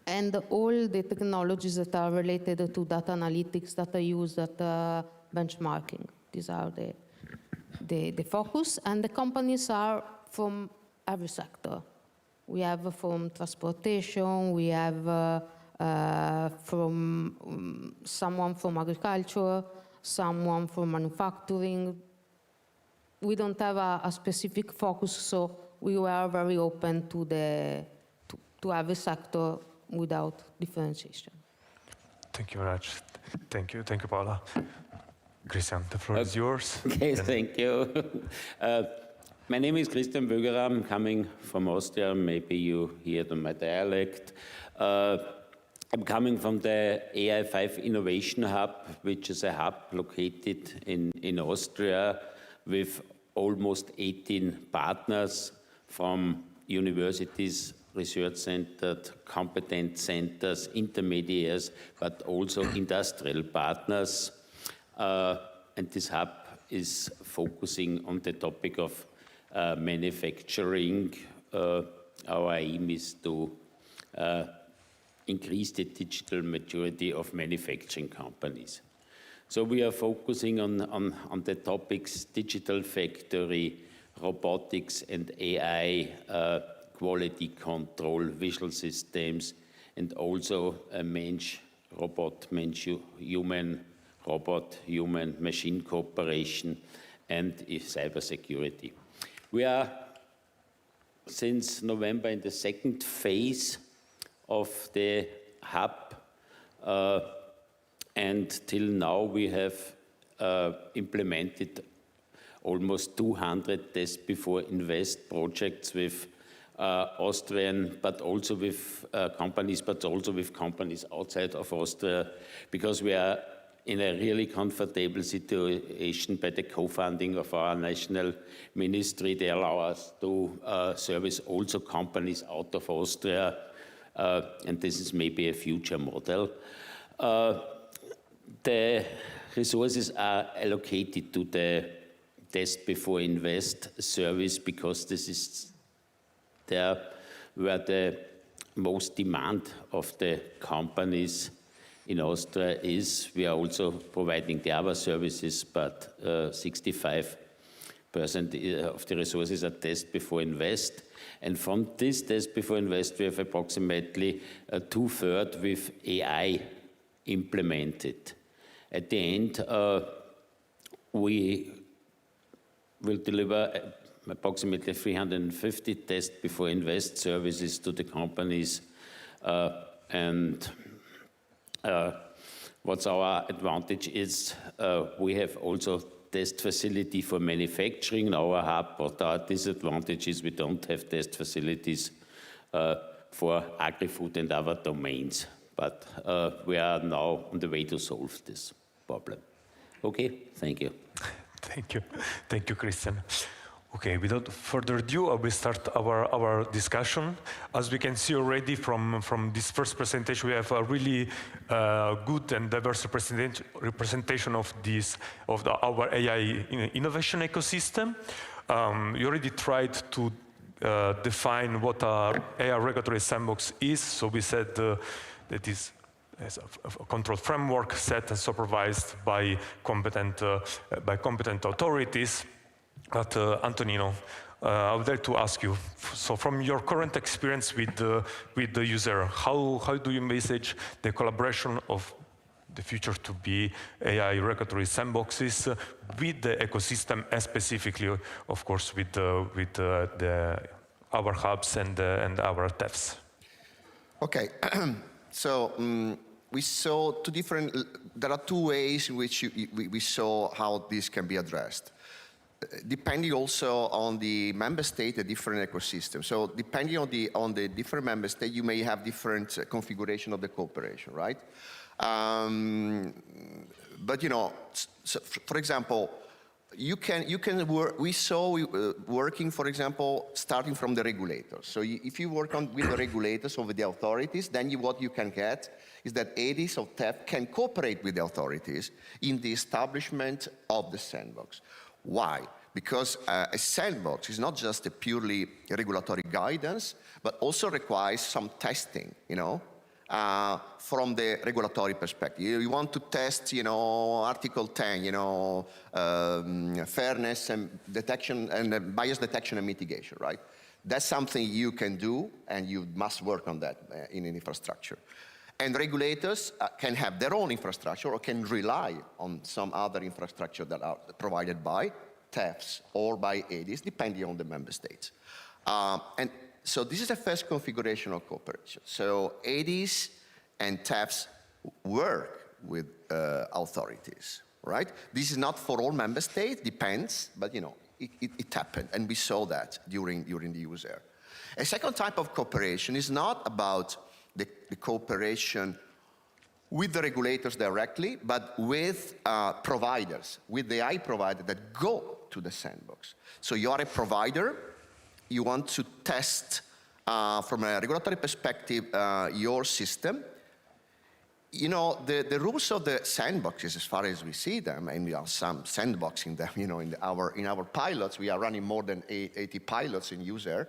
and all the technologies that are related to data analytics, data use, data benchmarking. These are the focus, and the companies are from every sector. We have from transportation, we have from someone from agriculture, someone from manufacturing. We don't have a specific focus, so we were very open to to have a sector without differentiation. Thank you very much. Thank you, Paula. Christian, the floor is yours. Okay, thank you. My name is Christian Bögerer. I'm coming from Austria. Maybe you hear my dialect. I'm coming from the AI5 Innovation Hub, which is a hub located in Austria with almost 18 partners from universities, research centers, competence centers, intermediaries, but also industrial partners. And this hub is focusing on the topic of manufacturing. Our aim is to increase the digital maturity of manufacturing companies. So we are focusing on the topics digital factory, robotics and AI, quality control, visual systems, and also human-machine cooperation and cybersecurity. We are since November in the second phase of the hub, and till now we have implemented almost 200 test before invest projects with Austrian, but also with companies outside of Austria, because we are in a really comfortable situation by the co-funding of our national ministry. They allow us to service also companies out of Austria, and this is maybe a future model. The resources are allocated to the test before invest service because this is there where the most demand of the companies in Austria is. We are also providing the other services, but 65% of the resources are test before invest. And from this test before invest, we have approximately 2/3 with AI implemented. At the end, we will deliver approximately 350 test before invest services to the companies. What's our advantage is we have also test facility for manufacturing in our hub, but our disadvantage is we don't have test facilities for agri-food and other domains. But we are now on the way to solve this problem. Okay, thank you. Thank you, Christian. Okay, without further ado, I will start our discussion. As we can see already from this first presentation, we have a really good and diverse representation of our AI innovation ecosystem. You already tried to define what our AI regulatory sandbox is. So we said that is a control framework set and supervised by competent authorities. But Antonino, I would like to ask you, so from your current experience with the user, how do you envisage the collaboration of the future to be AI regulatory sandboxes with the ecosystem, and specifically, of course, with our hubs and our TEFs? Okay, so we saw there are two ways in which we saw how this can be addressed. Depending also on the member state, a different ecosystem. So depending on the different member state, you may have different configuration of the cooperation, right? But so for example, you can work. We saw working, for example, starting from the regulators. So if you work with the regulators or with the authorities, then what you can get is that EDIHs or TEF can cooperate with the authorities in the establishment of the sandbox. Why? Because a sandbox is not just a purely regulatory guidance, but also requires some testing, from the regulatory perspective. You want to test, Article 10, fairness and detection and bias detection and mitigation, right? That's something you can do, and you must work on that in an infrastructure. And regulators can have their own infrastructure or can rely on some other infrastructure that are provided by TEFs or by EDIHs, depending on the member states. And So this is the first configuration of cooperation. So EDIHs and TEFs work with authorities, right? This is not for all member states, depends, but it happened, and we saw that during the user. A second type of cooperation is not about the cooperation with the regulators directly, but with providers, with the AI provider that go to the sandbox. So you are a provider, you want to test from a regulatory perspective your system. The rules of the sandboxes, as far as we see them, and we are some sandboxing them, in our pilots, we are running more than 80 pilots in user.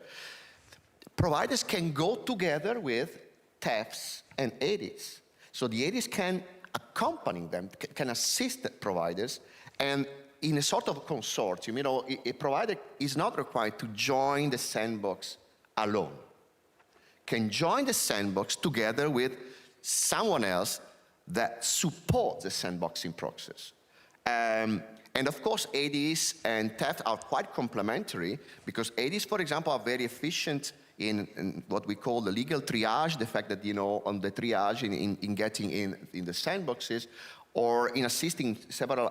Providers can go together with TEFs and EDIHs. So the EDIHs can accompany them, can assist the providers, and in a sort of consortium, a provider is not required to join the sandbox alone. Can join the sandbox together with someone else that supports the sandboxing process. And of course, EDIHs and TEFs are quite complementary because EDIHs, for example, are very efficient in what we call the legal triage, the fact that, on the triage in getting in the sandboxes, or in assisting several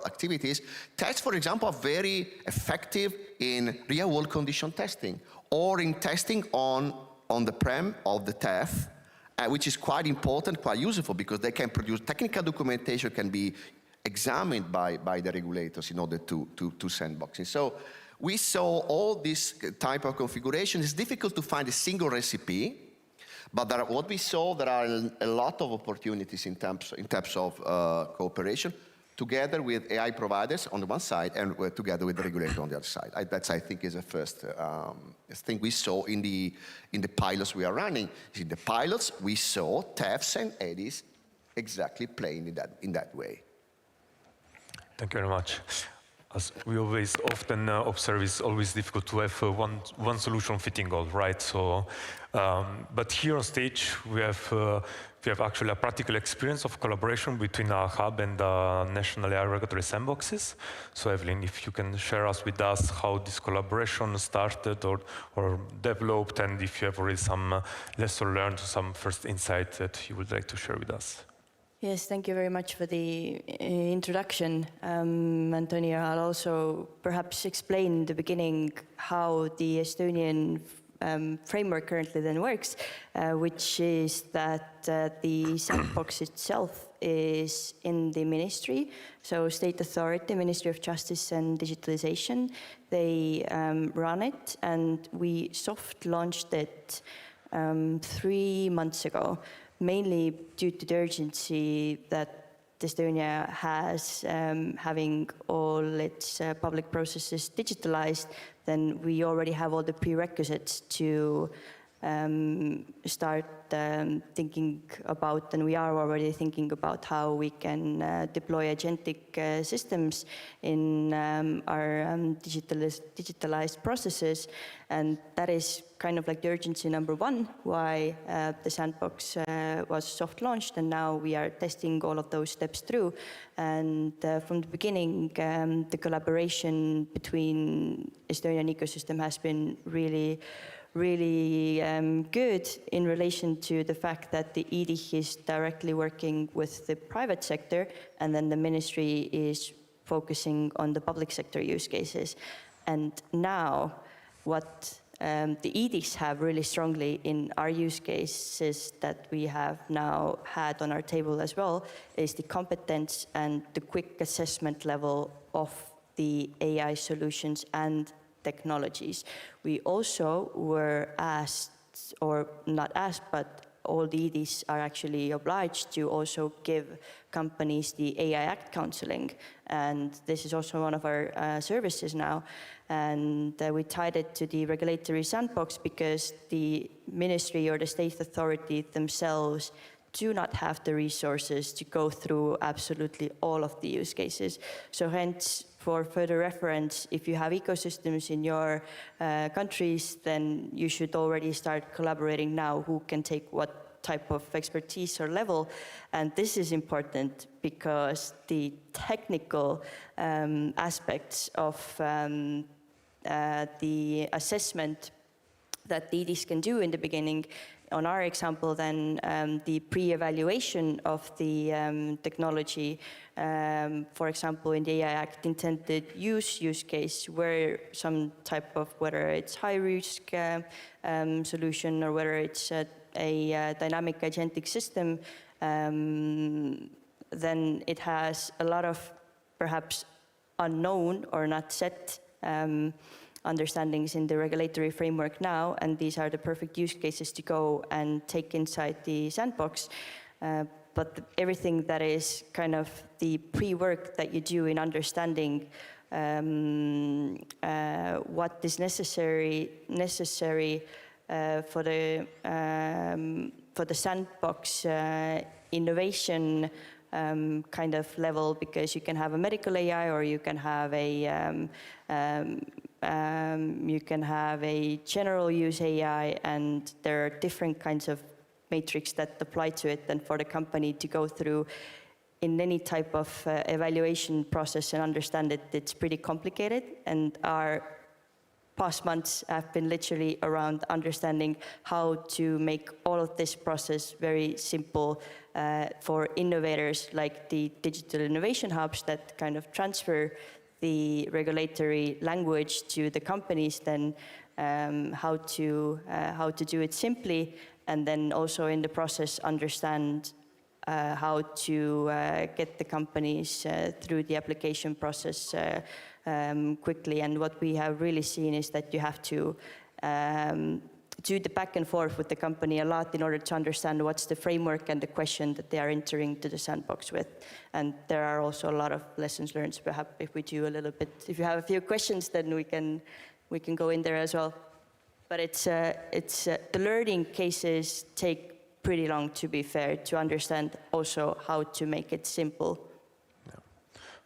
activities. TEFs, for example, are very effective in real-world condition testing, or in testing on the prem of the TEF, which is quite important, quite useful, because they can produce technical documentation, can be examined by the regulators in order to sandboxing. So we saw all this type of configuration. It's difficult to find a single recipe, but what we saw, there are a lot of opportunities in terms of cooperation, together with AI providers on the one side and together with the regulator on the other side. That's, I think, is the first thing we saw in the pilots we are running. In the pilots, we saw TEFs and EDIHs exactly playing in that way. Thank you very much. As we often observe, it's always difficult to have one solution fitting all, right? So, but here on stage, we have actually a practical experience of collaboration between our hub and the national AI regulatory sandboxes. So Evelyn, if you can share with us how this collaboration started or developed, and if you have already some lessons learned, some first insight that you would like to share with us. Yes, thank you very much for the introduction, Antonio. I'll also perhaps explain in the beginning how the Estonian framework currently then works, which is that the sandbox itself is in the ministry, so state authority, Ministry of Justice and Digitalization, they run it, and we soft launched it 3 months ago. Mainly due to the urgency that Estonia has having all its public processes digitalized, then we already have all the prerequisites to start thinking about, and we are already thinking about how we can deploy agentic systems in our digitalized processes. And that is kind of like the urgency number one, why the sandbox was soft launched, and now we are testing all of those steps through. And from the beginning, the collaboration between Estonian ecosystem has been really good in relation to the fact that the EDIH is directly working with the private sector, and then the ministry is focusing on the public sector use cases. And now what the EDIHs have really strongly in our use cases that we have now had on our table as well is the competence and the quick assessment level of the AI solutions and technologies. We also were asked, or not asked, but all the EDIHs are actually obliged to also give companies the AI Act counseling. And this is also one of our services now. And we tied it to the regulatory sandbox because the ministry or the state authority themselves do not have the resources to go through absolutely all of the use cases. So hence, for further reference, if you have ecosystems in your countries, then you should already start collaborating now who can take what type of expertise or level. And this is important because the technical aspects of the assessment that the EDIHs can do in the beginning. On our example, then the pre-evaluation of the technology, for example, in the AI Act intended use case, where some type of, whether it's high-risk solution or whether it's a dynamic agentic system, then it has a lot of perhaps unknown or not set understandings in the regulatory framework now, and these are the perfect use cases to go and take inside the sandbox. But everything that is kind of the pre-work that you do in understanding what is necessary for the sandbox innovation kind of level, because you can have a medical AI or you can have a general use AI, and there are different kinds of matrix that apply to it. And for the company to go through in any type of evaluation process and understand it, it's pretty complicated. And our past months have been literally around understanding how to make all of this process very simple for innovators, like the digital innovation hubs that kind of transfer the regulatory language to the companies, then how to do it simply, and then also in the process understand how to get the companies through the application process quickly. And what we have really seen is that you have to do the back and forth with the company a lot in order to understand what's the framework and the question that they are entering to the sandbox with. And there are also a lot of lessons learned. Perhaps if we do a little bit, if you have a few questions, then we can go in there as well. But the learning cases take pretty long, to be fair, to understand also how to make it simple.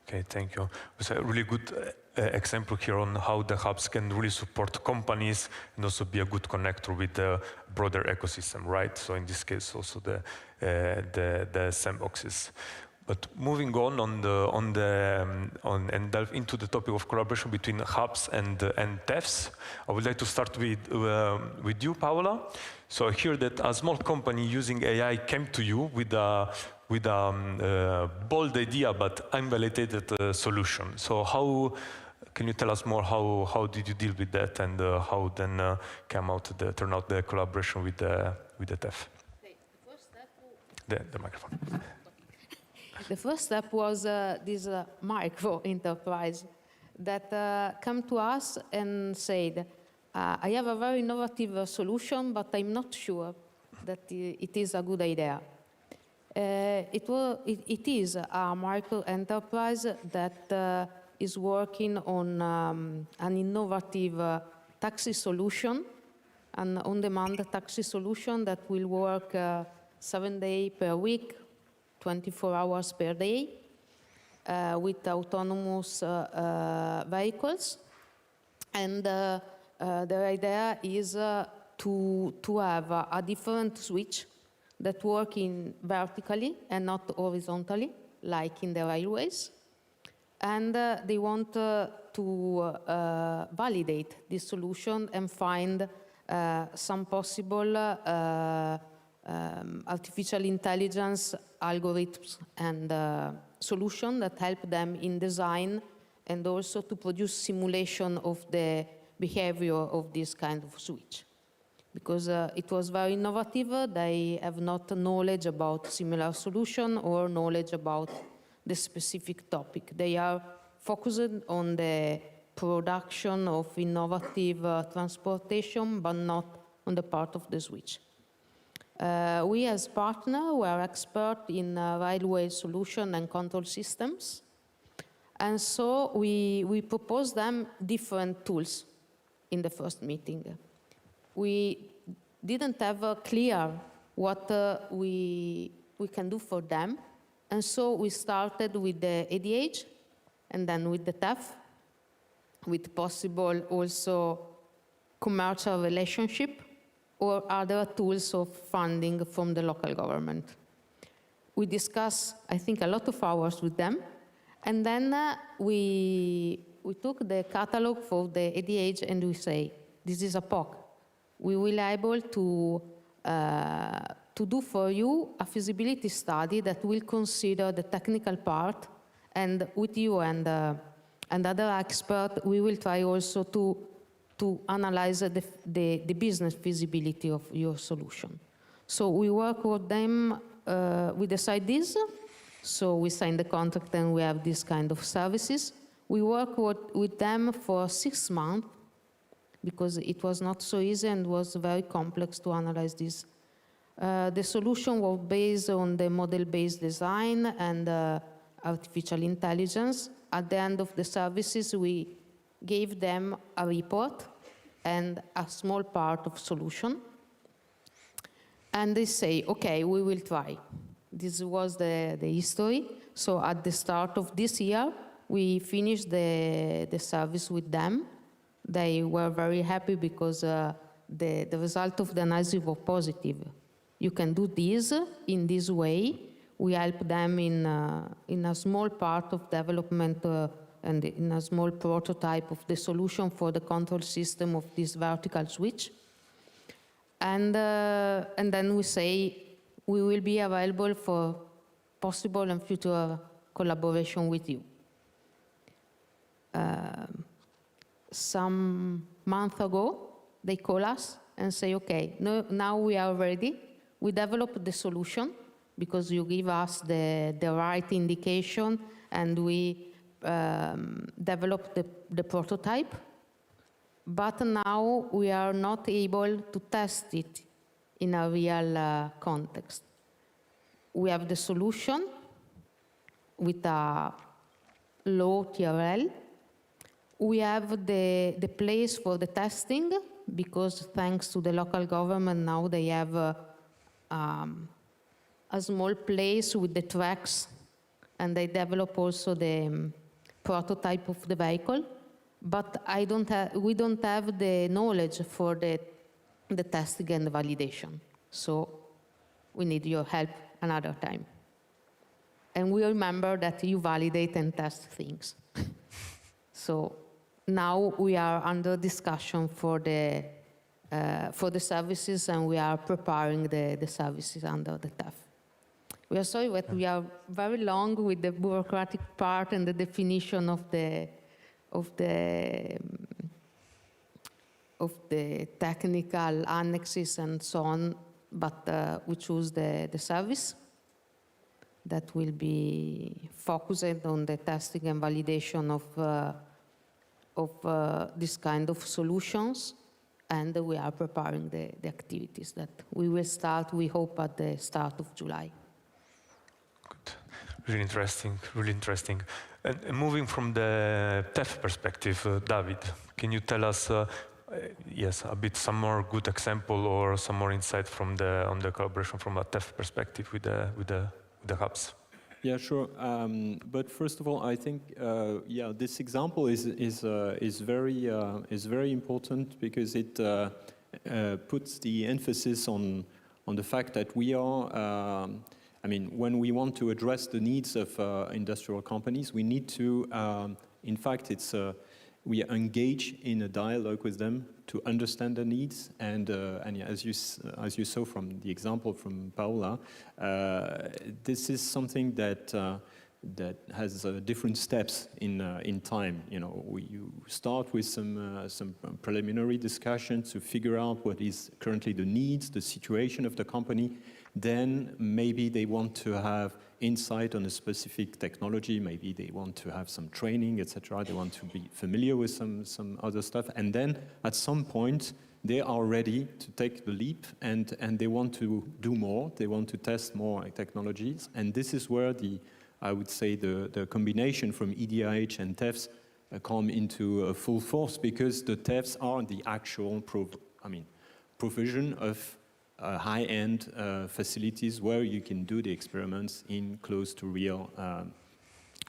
Okay, thank you. It's a really good example here on how the hubs can really support companies and also be a good connector with the broader ecosystem, right? So in this case, also the sandboxes. But moving on and delve into the topic of collaboration between hubs and TEFs, I would like to start with you, Paola. So I hear that a small company using AI came to you with a bold idea but unvalidated solution. So how can you tell us more? How did you deal with that, and how then turn out the collaboration with the TEF? The microphone. The first step was this micro enterprise that came to us and said, I have a very innovative solution, but I'm not sure that it is a good idea. It is a micro enterprise that is working on an innovative taxi solution, an on-demand taxi solution that will work 7 days per week, 24 hours per day, with autonomous vehicles. And the idea is to have a different switch that works vertically and not horizontally, like in the railways. And they want to validate this solution and find some possible artificial intelligence algorithms and solutions that help them in design, and also to produce simulation of the behavior of this kind of switch. Because it was very innovative, they have not knowledge about similar solution or knowledge about the specific topic. They are focused on the production of innovative transportation, but not on the part of the switch. We as partner were expert in railway solution and control systems. And so we proposed them different tools in the first meeting. We didn't have clear what we can do for them. And so we started with the EDIH and then with the TEF, with possible also commercial relationship or other tools of funding from the local government. We discussed, I think, a lot of hours with them, and then we took the catalog for the EDIH and we say, this is a POC. We will be able to do for you a feasibility study that will consider the technical part, and with you and other experts, we will try also to analyze the business feasibility of your solution. So we work with them, we decide this, so we sign the contract and we have this kind of services. We work with them for 6 months because it was not so easy and was very complex to analyze this. The solution was based on the model-based design and artificial intelligence. At the end of the services, we gave them a report and a small part of solution. And they say, okay, we will try. This was the history. So at the start of this year, we finished the service with them. They were very happy because the result of the analysis was positive. You can do this in this way. We help them in a small part of development and in a small prototype of the solution for the control system of this vertical switch. And then we say we will be available for possible and future collaboration with you. Some month ago, they call us and say, okay, now we are ready. We developed the solution because you give us the right indication, and we developed the prototype. But now we are not able to test it in a real context. We have the solution with a low TRL. We have the place for the testing, because thanks to the local government now they have a small place with the tracks, and they develop also the prototype of the vehicle. But we don't have the knowledge for the testing and the validation. So we need your help another time. And we remember that you validate and test things. So now we are under discussion for the services, and we are preparing the services under the TEF. We are sorry that we are very long with the bureaucratic part and the definition of the technical annexes and so on, but we choose the service that will be focused on the testing and validation of this kind of solutions, and we are preparing the activities that we will start, we hope, at the start of July. Good. Really interesting, really interesting. And moving from the TEF perspective, David, can you tell us, some more good example or some more insight from on the collaboration from a TEF perspective with the hubs? Yeah, sure. But first of all, I think this example is very important because it puts the emphasis on the fact that we are. When we want to address the needs of industrial companies, we need to, we engage in a dialogue with them to understand their needs. And as you saw from the example from Paola, this is something that has different steps in time. You start with some preliminary discussion to figure out what is currently the needs, the situation of the company. Then maybe they want to have insight on a specific technology, maybe they want to have some training, etc. They want to be familiar with some other stuff. And then at some point, they are ready to take the leap and they want to do more, they want to test more technologies. And this is where I would say the combination from EDIH and TEFs come into full force, because the TEFs are the actual provision of high-end facilities where you can do the experiments in close to real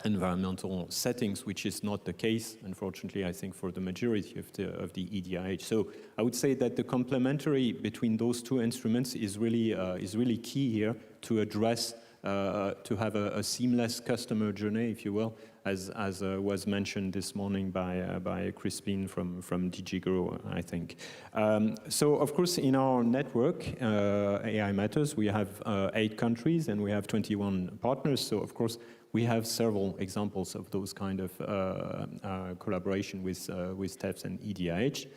environmental settings, which is not the case, unfortunately, I think, for the majority of the EDIH. So I would say that the complementary between those two instruments is really key here to address to have a seamless customer journey, if you will, as was mentioned this morning by Crispin from DG Grow, I think. So, of course, in our network, AI Matters, we have 8 countries and we have 21 partners. So, of course, we have several examples of those kind of collaboration with TEFs and EDIH.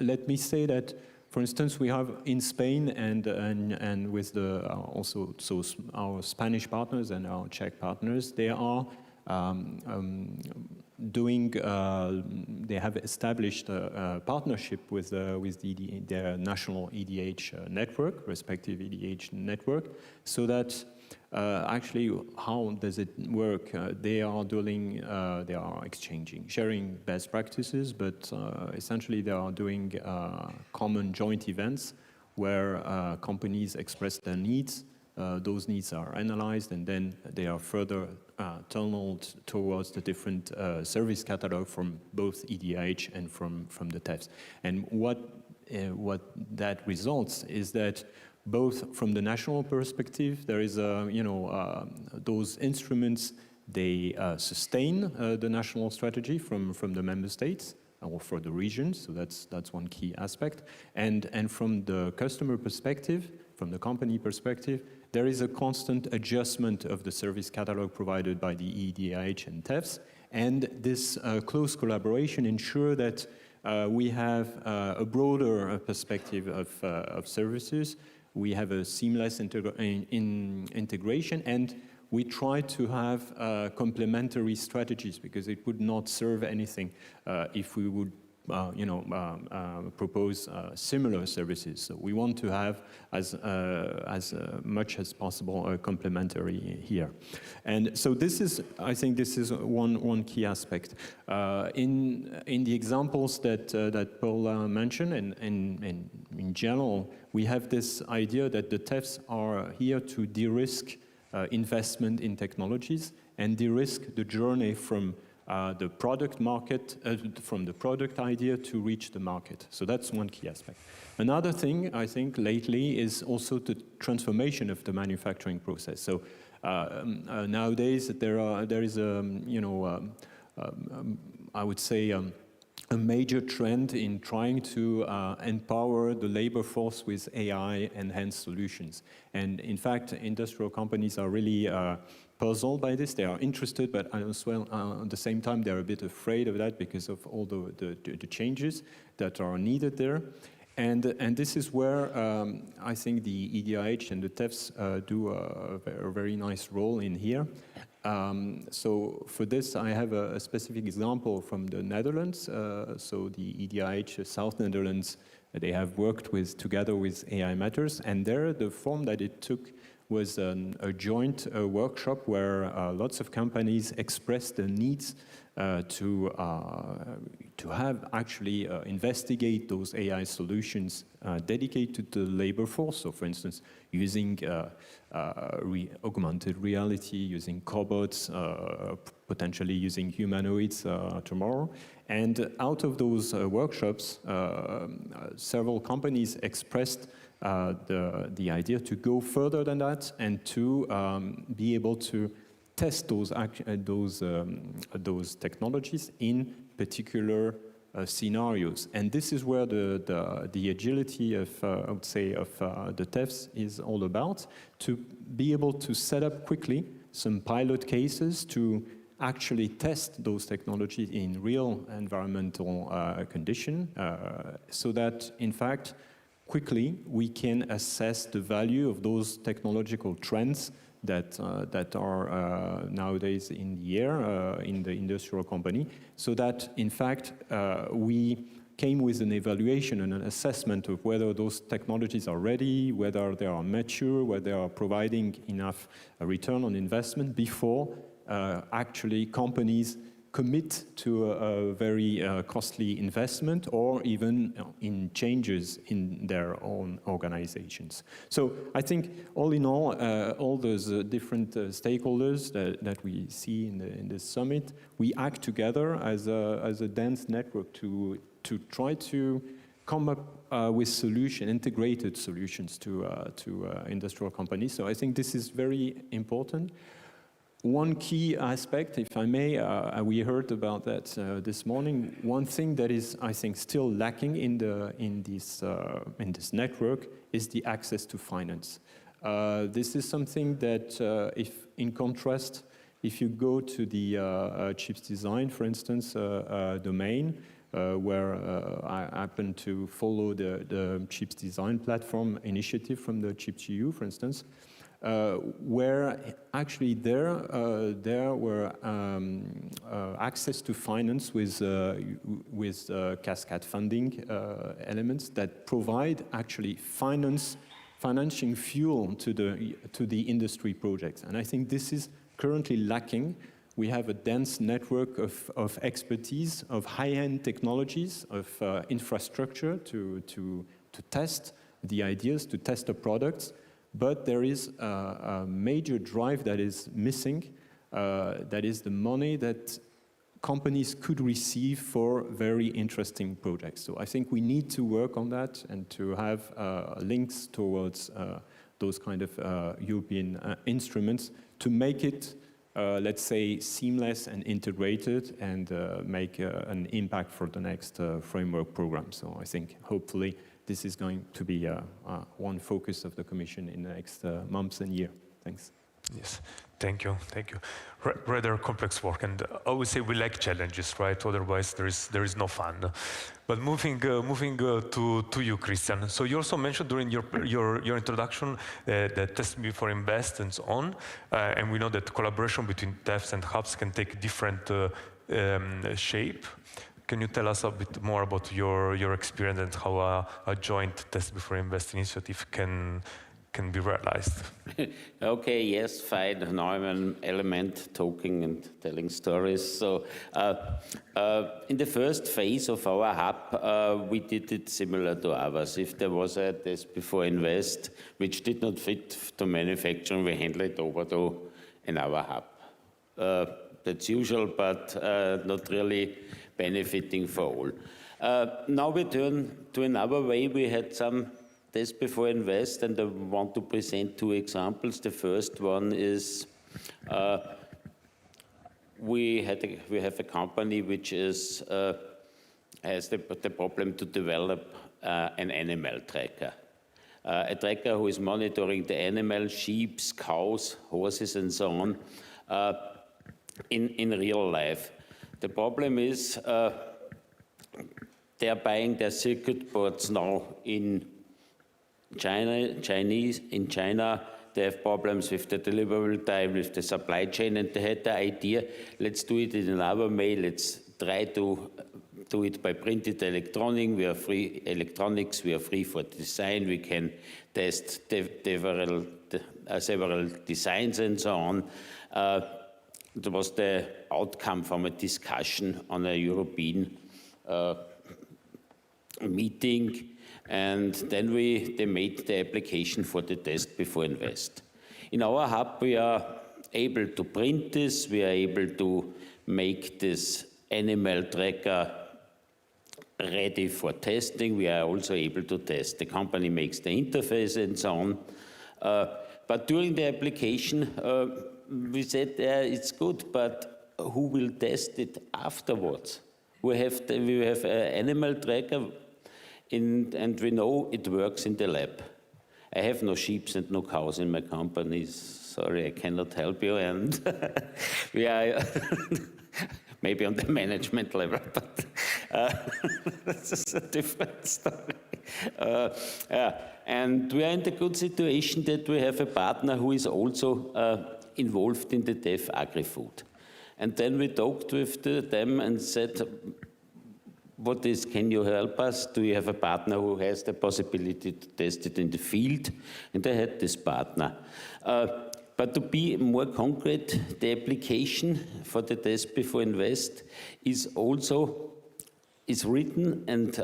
Let me say that, for instance, we have in Spain and with the also our Spanish partners and our Czech partners, they are they have established a partnership with their national EDIH network, respective EDIH network, so that actually, how does it work? They are sharing best practices, but essentially they are doing common joint events where companies express their needs. Those needs are analyzed, and then they are further tunneled towards the different service catalog from both EDIH and from the TEFs. And what that results is that both from the national perspective, there is those instruments, they sustain the national strategy from the member states or for the regions, so that's one key aspect. And from the customer perspective, from the company perspective, there is a constant adjustment of the service catalog provided by the EDIH and TEFs, and this close collaboration ensure that we have a broader perspective of services. We have a seamless integration, and we try to have complementary strategies, because it would not serve anything if we would propose similar services. So we want to have as much as possible complementary here. And so this is, I think this is one key aspect. In the examples that Paul mentioned, and in general, we have this idea that the TEFs are here to de-risk investment in technologies and de-risk the journey from the product market, from the product idea to reach the market. So that's one key aspect. Another thing, I think, lately is also the transformation of the manufacturing process. So nowadays there is I would say a major trend in trying to empower the labor force with AI-enhanced solutions. And in fact, industrial companies are really puzzled by this. They are interested, but as well, at the same time, they're a bit afraid of that because of all the changes that are needed there. And this is where I think the EDIH and the TEFs do a very nice role in here. So for this, I have a specific example from the Netherlands. So the EDIH South Netherlands, they have worked together with AI Matters, and there the form that it took was a joint workshop where lots of companies expressed the needs to have actually investigate those AI solutions dedicated to the labor force. So, for instance, using augmented reality, using cobots, potentially using humanoids tomorrow. And out of those workshops, several companies expressed the idea to go further than that and to be able to test those technologies in particular scenarios. And this is where the agility of, I would say, of the TEFs is all about, to be able to set up quickly some pilot cases to actually test those technologies in real environmental condition, so that, in fact, quickly we can assess the value of those technological trends that are nowadays in the air in the industrial company, so that, in fact, we came with an evaluation and an assessment of whether those technologies are ready, whether they are mature, whether they are providing enough return on investment before actually companies commit to a very costly investment or even in changes in their own organizations. So I think all in all those different stakeholders that we see in this summit, we act together as a dense network to try to come up with integrated solutions to industrial companies. So I think this is very important. One key aspect, if I may, we heard about that this morning. One thing that is, I think, still lacking in this network is the access to finance. This is something that, if in contrast, if you go to the chips design, for instance, domain, where I happen to follow the chips design platform initiative from the ChipsGU, for instance, where actually there were access to finance with cascade funding elements that provide actually financing fuel to the industry projects. And I think this is currently lacking. We have a dense network of expertise, of high-end technologies, of infrastructure to test the ideas, to test the products. But there is a major drive that is missing, that is the money that companies could receive for very interesting projects. So I think we need to work on that and to have links towards those kind of European instruments to make it, let's say, seamless and integrated and make an impact for the next framework program. So I think hopefully this is going to be one focus of the Commission in the next months and year. Thanks. Yes, thank you. Rather complex work, and I would say we like challenges, right? Otherwise, there is no fun. But moving to you, Christian. So you also mentioned during your introduction the test before invest and so on, and we know that collaboration between TEFs and hubs can take different shape. Can you tell us a bit more about your experience and how a joint test before invest initiative can be realized? Okay, yes, fine. Now I'm an element talking and telling stories. So in the first phase of our hub, we did it similar to others. If there was a test before invest, which did not fit to manufacturing, we handle it over to another hub. That's usual, but not really benefiting for all. Now we turn to another way. We had some tests before invest, and I want to present two examples. The first one is we have a company which has the problem to develop an animal tracker. A tracker who is monitoring the animals, sheep, cows, horses, and so on, in real life. The problem is they are buying their circuit boards now in China. In China, they have problems with the delivery time, with the supply chain, and they had the idea, let's do it in another way. Let's try to do it by printed electronics. We are free electronics. We are free for design. We can test several designs and so on. It was the outcome from a discussion on a European meeting, and then they made the application for the test before invest. In our hub, we are able to print this. We are able to make this animal tracker ready for testing. We are also able to test. The company makes the interface and so on. But during the application, we said it's good, but who will test it afterwards? We have an animal tracker, and we know it works in the lab. I have no sheep and no cows in my company. Sorry, I cannot help you. And we are maybe on the management level, but this is a different story. And we are in the good situation that we have a partner who is also involved in the TEF agri-food. And then we talked with them and said, what is, can you help us? Do you have a partner who has the possibility to test it in the field? And I had this partner. But to be more concrete, the application for the test before invest is written and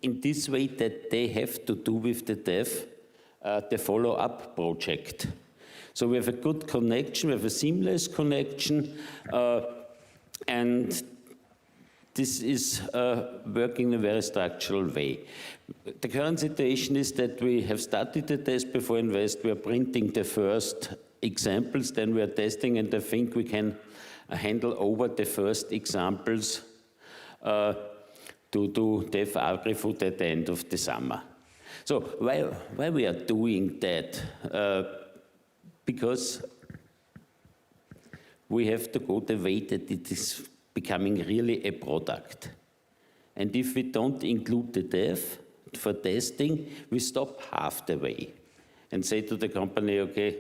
in this way that they have to do with the TEF the follow-up project. So we have a good connection, we have a seamless connection, and this is working in a very structural way. The current situation is that we have started the test before invest. We are printing the first examples, then we are testing, and I think we can handle over the first examples to TEF Agri-Food at the end of the summer. So why we are doing that? Because we have to go the way that it is becoming really a product. And if we don't include the TEF for testing, we stop half the way and say to the company, okay,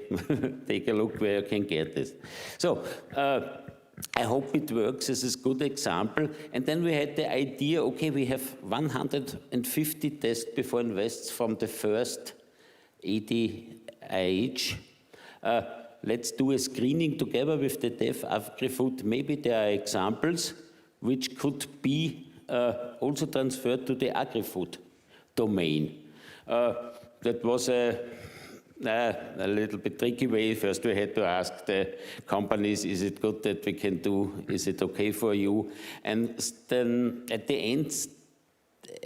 take a look where you can get this. So I hope it works as a good example. And then we had the idea, okay, we have 150 tests before invests from the first EDIH. Let's do a screening together with the TEF Agri-Food. Maybe there are examples which could be also transferred to the agri-food domain. That was a little bit tricky way. First we had to ask the companies, is it good that we can do, is it okay for you? And then at the end,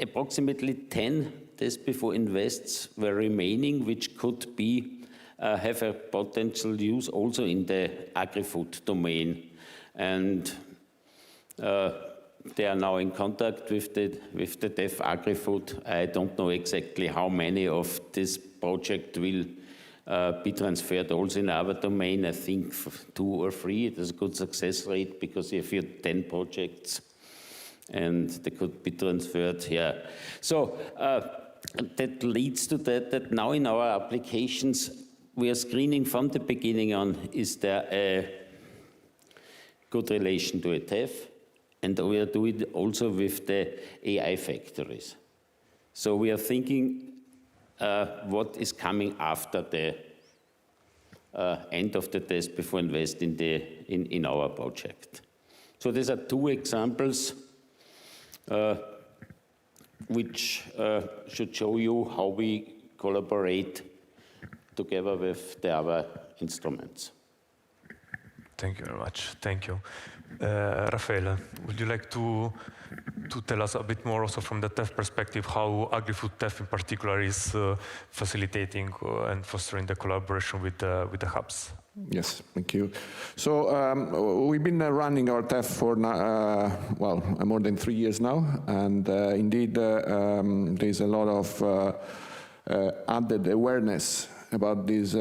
approximately 10 tests before invests were remaining, which could be have a potential use also in the agri-food domain. And they are now in contact with the TEF Agri-Food. I don't know exactly how many of this project will be transferred also in our domain. I think 2 or 3. It is a good success rate because if you have 10 projects and they could be transferred here. So that leads to that now in our applications we are screening from the beginning on, is there a good relation to a TEF? And we are doing it also with the AI factories. So we are thinking what is coming after the end of the test before invest in our project. So these are 2 examples which should show you how we collaborate together with the other instruments. Thank you very much. Thank you. Raffaele, would you like to tell us a bit more also from the TEF perspective how Agri-Food TEF in particular is facilitating and fostering the collaboration with the hubs? Yes, thank you. So we've been running our TEF for more than 3 years now, and indeed there's a lot of added awareness about these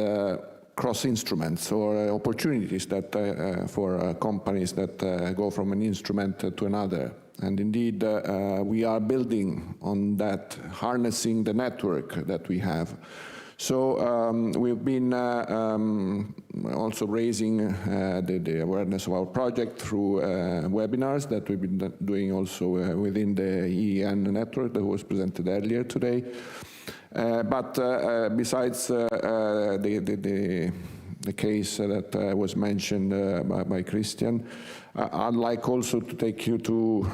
cross instruments or opportunities that for companies that go from an instrument to another. And indeed, we are building on that, harnessing the network that we have. So we've been also raising the awareness of our project through webinars that we've been doing also within the EEN network that was presented earlier today. But besides the case that was mentioned by Christian, I'd like also to take you to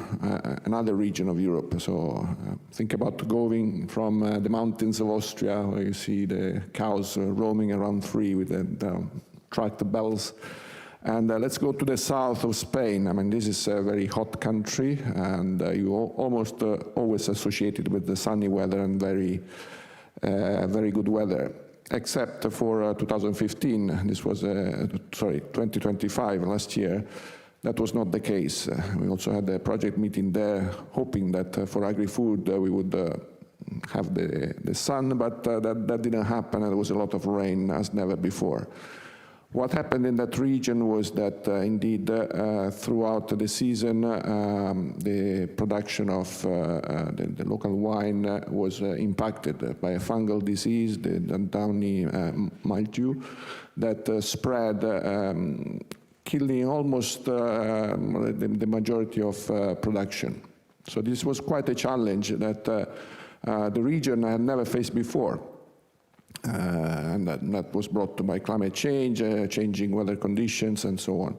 another region of Europe. So think about going from the mountains of Austria, where you see the cows roaming around free with the tractor bells. And let's go to the south of Spain. I mean, this is a very hot country, and you almost always associated with the sunny weather and very good weather, except for 2015. This was, 2025, last year. That was not the case. We also had a project meeting there, hoping that for agri-food we would have the sun, but that didn't happen, and there was a lot of rain as never before. What happened in that region was that indeed throughout the season the production of the local wine was impacted by a fungal disease, the downy mildew, that spread, killing almost the majority of production. So this was quite a challenge that the region had never faced before. And that was brought by climate change, changing weather conditions, and so on.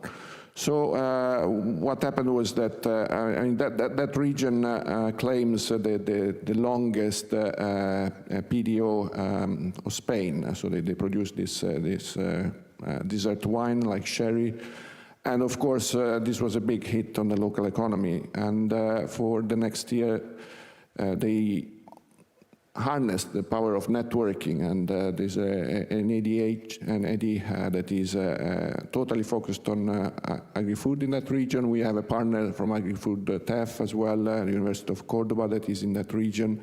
So what happened was that that region claims the longest PDO of Spain. So they produce this dessert wine like sherry, And of course, this was a big hit on the local economy. And for the next year, they harnessed the power of networking. And there's an EDIH, an EDIH that is totally focused on agri-food in that region. We have a partner from agri-food TEF as well, the University of Cordoba that is in that region.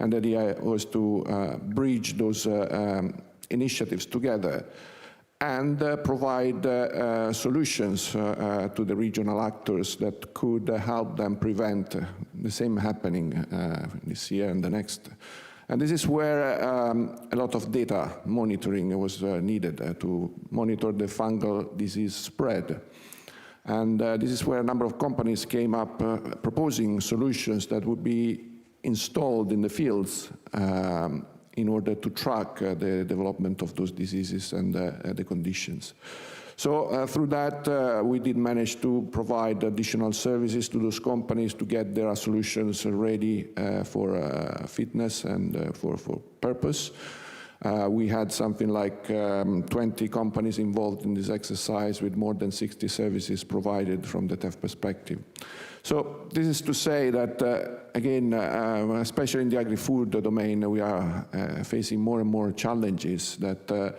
And the idea was to bridge those initiatives together and provide solutions to the regional actors that could help them prevent the same happening this year and the next. And this is where a lot of data monitoring was needed to monitor the fungal disease spread. And this is where a number of companies came up proposing solutions that would be installed in the fields in order to track the development of those diseases and the conditions. So through that, we did manage to provide additional services to those companies to get their solutions ready for fitness and for purpose. We had something like 20 companies involved in this exercise with more than 60 services provided from the TEF perspective. So this is to say that, again, especially in the agri-food domain, we are facing more and more challenges that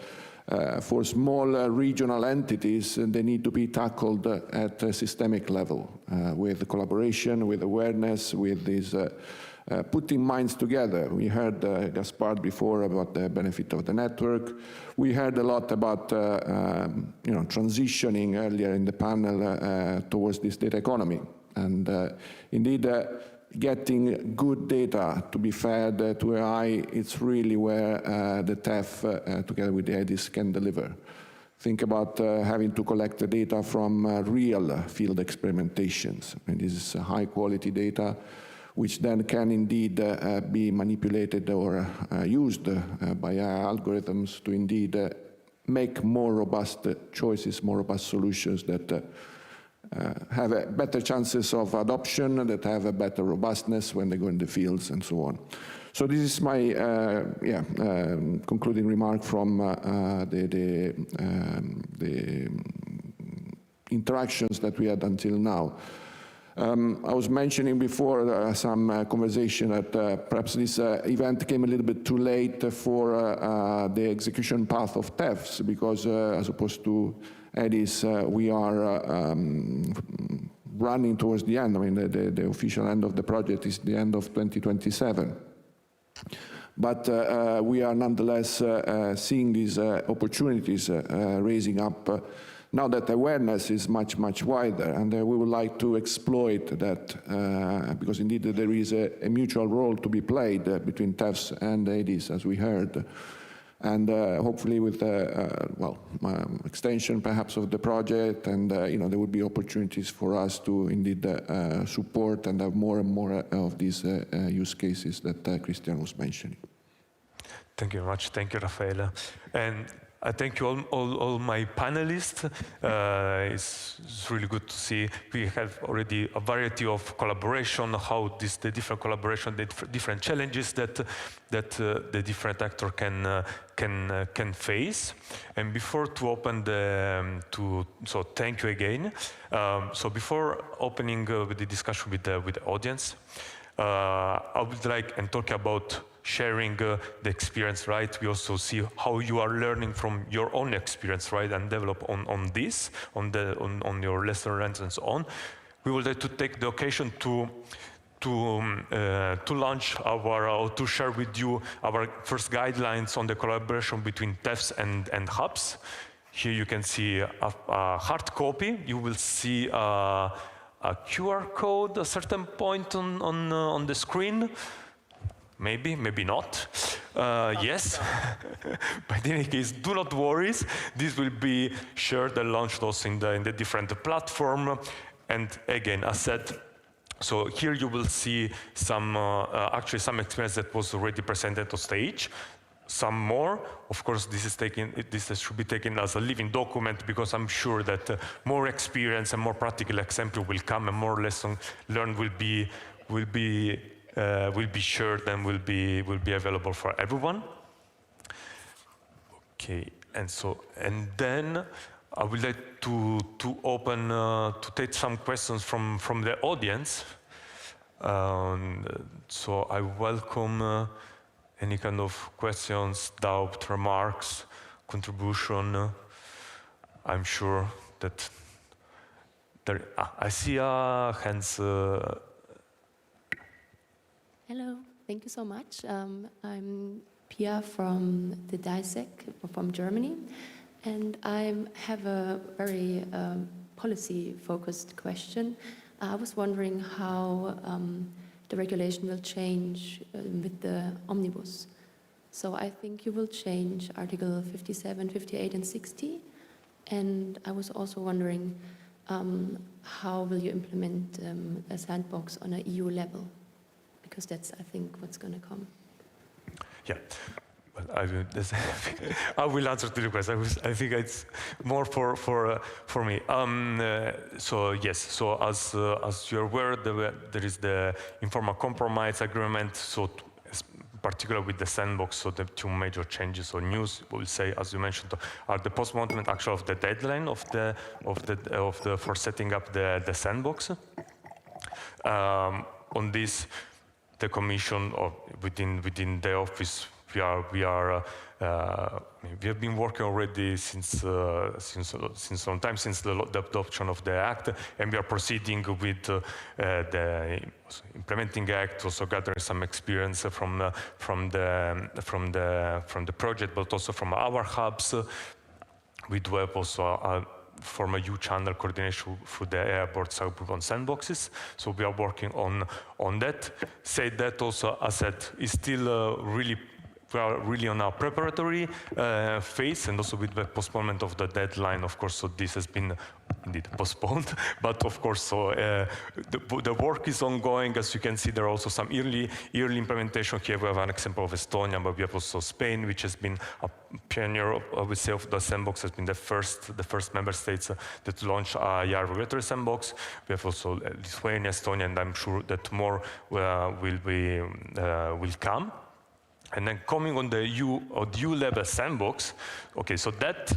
for small regional entities, they need to be tackled at a systemic level with collaboration, with awareness, with these putting minds together. We heard Gaspard before about the benefit of the network. We heard a lot about transitioning earlier in the panel towards this data economy. And indeed, getting good data to be fed to AI, it's really where the TEF, together with the EDIHs, can deliver. Think about having to collect the data from real field experimentations. And this is high-quality data, which then can indeed be manipulated or used by algorithms to indeed make more robust choices, more robust solutions that have better chances of adoption, that have a better robustness when they go in the fields and so on. So this is my concluding remark from the interactions that we had until now. I was mentioning before some conversation that perhaps this event came a little bit too late for the execution path of TEFs, because as opposed to EDIHs, we are running towards the end. I mean, the official end of the project is the end of 2027. But we are nonetheless seeing these opportunities raising up now that awareness is much, much wider, and we would like to exploit that because indeed there is a mutual role to be played between TEFs and EDIHs, as we heard. And hopefully with extension perhaps of the project, and there would be opportunities for us to indeed support and have more and more of these use cases that Christian was mentioning. Thank you very much. Thank you, Raffaella. And I thank you all my panelists. It's really good to see we have already a variety of collaboration, how the different collaboration, the different challenges that the different actor can face. And before to open so thank you again. So before opening the discussion with the audience, I would like and talk about sharing the experience, right? We also see how you are learning from your own experience, right, and develop on this, on your lessons and so on. We would like to take the occasion to launch or to share with you our first guidelines on the collaboration between TEFs and hubs. Here you can see a hard copy. You will see a QR code at a certain point on the screen. Maybe, maybe not. Yes, but in any case, do not worry. This will be shared and launched also in the different platform. And again, as said, so here you will see some actually some experience that was already presented on stage. Some more, of course, this should be taken as a living document, because I'm sure that more experience and more practical example will come, and more lessons learned will be shared and will be available for everyone. Okay, and then I would like to open to take some questions from the audience. So I welcome any kind of questions, doubt, remarks, contribution. I'm sure that there. I see hands. Hello, thank you so much. I'm Pia from the DAISEC from Germany, and I have a very policy-focused question. I was wondering how the regulation will change with the omnibus. So I think you will change Article 57, 58, and 60. And I was also wondering how will you implement a sandbox on an EU level? Because that's, I think, what's going to come. Yeah. Well, I will answer to the question. I think it's more for me. So yes. So as you're aware, there is the informal compromise agreement. So particularly with the sandbox, so the two major changes or news, we'll say, as you mentioned, are the postponement actually of the deadline for setting up the sandbox. On this, the Commission or within the office. We have been working already since long time, since the adoption of the Act, and we are proceeding with the implementing Act, also gathering some experience from the project, but also from our hubs. We do have also form a EU channel coordination through the EDIH Awards Ceremony on sandboxes. So we are working on that. Say that also, as said, is still we are really on our preparatory phase, and also with the postponement of the deadline, of course, so this has been indeed postponed. But of course, so the work is ongoing. As you can see, there are also some early implementation. Here we have an example of Estonia, but we have also Spain, which has been a pioneer, I would say, of the sandbox, has been the first member states that launched a AI regulatory sandbox. We have also Lithuania, Estonia, and I'm sure that more will come. And then coming on the EU level sandbox, okay, so that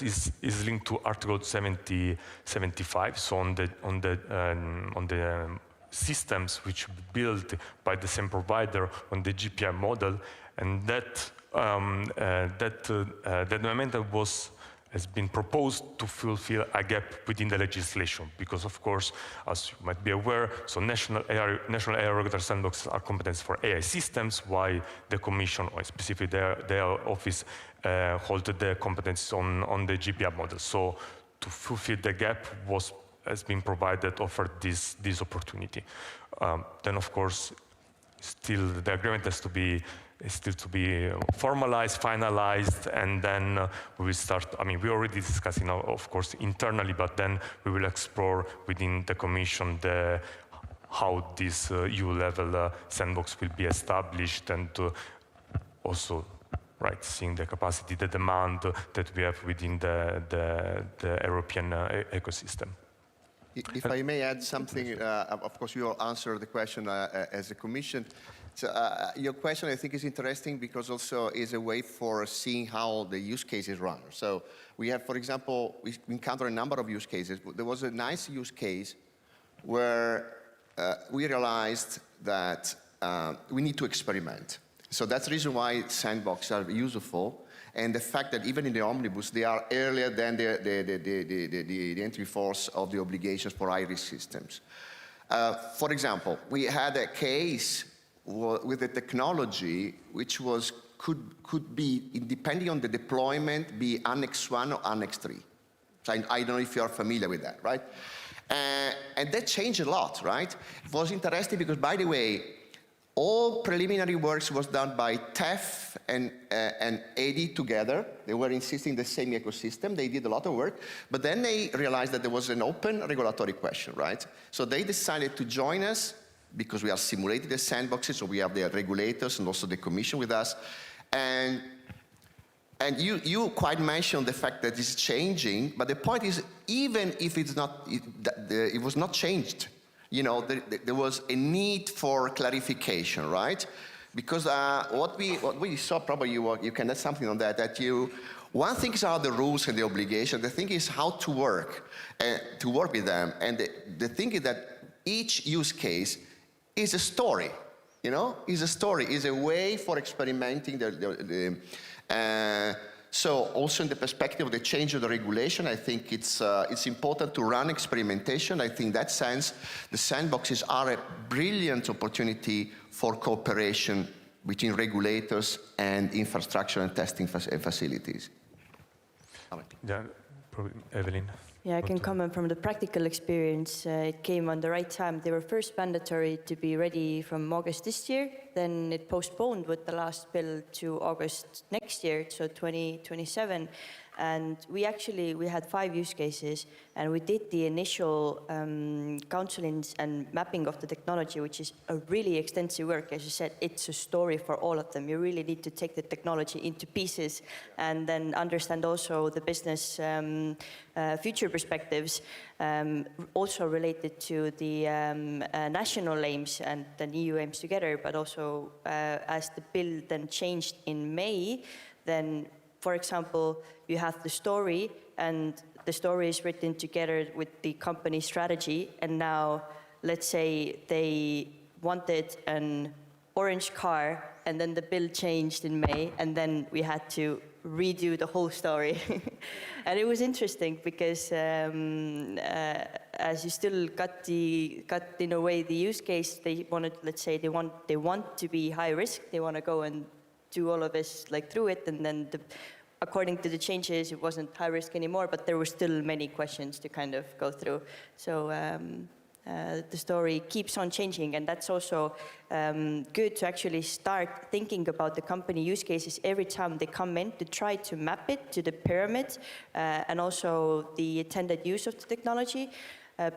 is linked to Article 75. So on the systems which built by the same provider on the GPI model, and that amendment has been proposed to fulfill a gap within the legislation, because of course, as you might be aware, so national AI regulatory sandboxes are competence for AI systems, while the Commission, or specifically their office, hold the competence on the GPI model. So to fulfill the gap has been offered this opportunity. Then of course, still the agreement has to be formalized, finalized, and then we will start. I mean, we're already discussing, of course, internally, but then we will explore within the Commission how this EU-level sandbox will be established, and also, seeing the capacity, the demand that we have within the European ecosystem. If I may add something, of course, you will answer the question as a Commission. So, your question, I think, is interesting because also is a way for seeing how the use cases run. So we have, for example, we encounter a number of use cases. There was a nice use case where we realized that we need to experiment. So that's the reason why sandboxes are useful, and the fact that even in the omnibus, they are earlier than the entry force of the obligations for high-risk systems. For example, we had a case with a technology which could be, depending on the deployment, be Annex 1 or Annex 3. So I don't know if you are familiar with that, right? And that changed a lot, right? It was interesting because, by the way, all preliminary works was done by TEF and EDI together. They were insisting the same ecosystem. They did a lot of work, but then they realized that there was an open regulatory question, right? So they decided to join us because we are simulating the sandboxes, so we have the regulators and also the Commission with us. And you quite mentioned the fact that it's changing, but the point is, even if it's not, it was not changed, you know, there was a need for clarification, right? Because what we saw, probably you can add something on that, one thing is are the rules and the obligation, the thing is how to work with them. And the thing is that each use case is a story, is a story, is a way for experimenting so also in the perspective of the change of the regulation, I think it's important to run experimentation. I think in that sense, the sandboxes are a brilliant opportunity for cooperation between regulators and infrastructure and testing facilities. Yeah, probably Evelyn. Yeah, I can comment from the practical experience. It came on the right time. They were first mandatory to be ready from August this year. Then it postponed with the last bill to August next year, so 2027. And we had 5 use cases, and we did the initial counseling and mapping of the technology, which is a really extensive work. As you said, it's a story for all of them. You really need to take the technology into pieces and then understand also the business future perspectives, also related to the national aims and the EU aims together, but also as the bill then changed in May, then for example, you have the story, and the story is written together with the company strategy. And now, let's say they wanted an orange car, and then the bill changed in May, and then we had to redo the whole story. And it was interesting because as you still got in a way the use case, they wanted, let's say, they want to be high risk. They want to go and do all of this through it, and then according to the changes, it wasn't high risk anymore, but there were still many questions to kind of go through. So the story keeps on changing, and that's also good to actually start thinking about the company use cases every time they come in, to try to map it to the pyramid and also the intended use of the technology,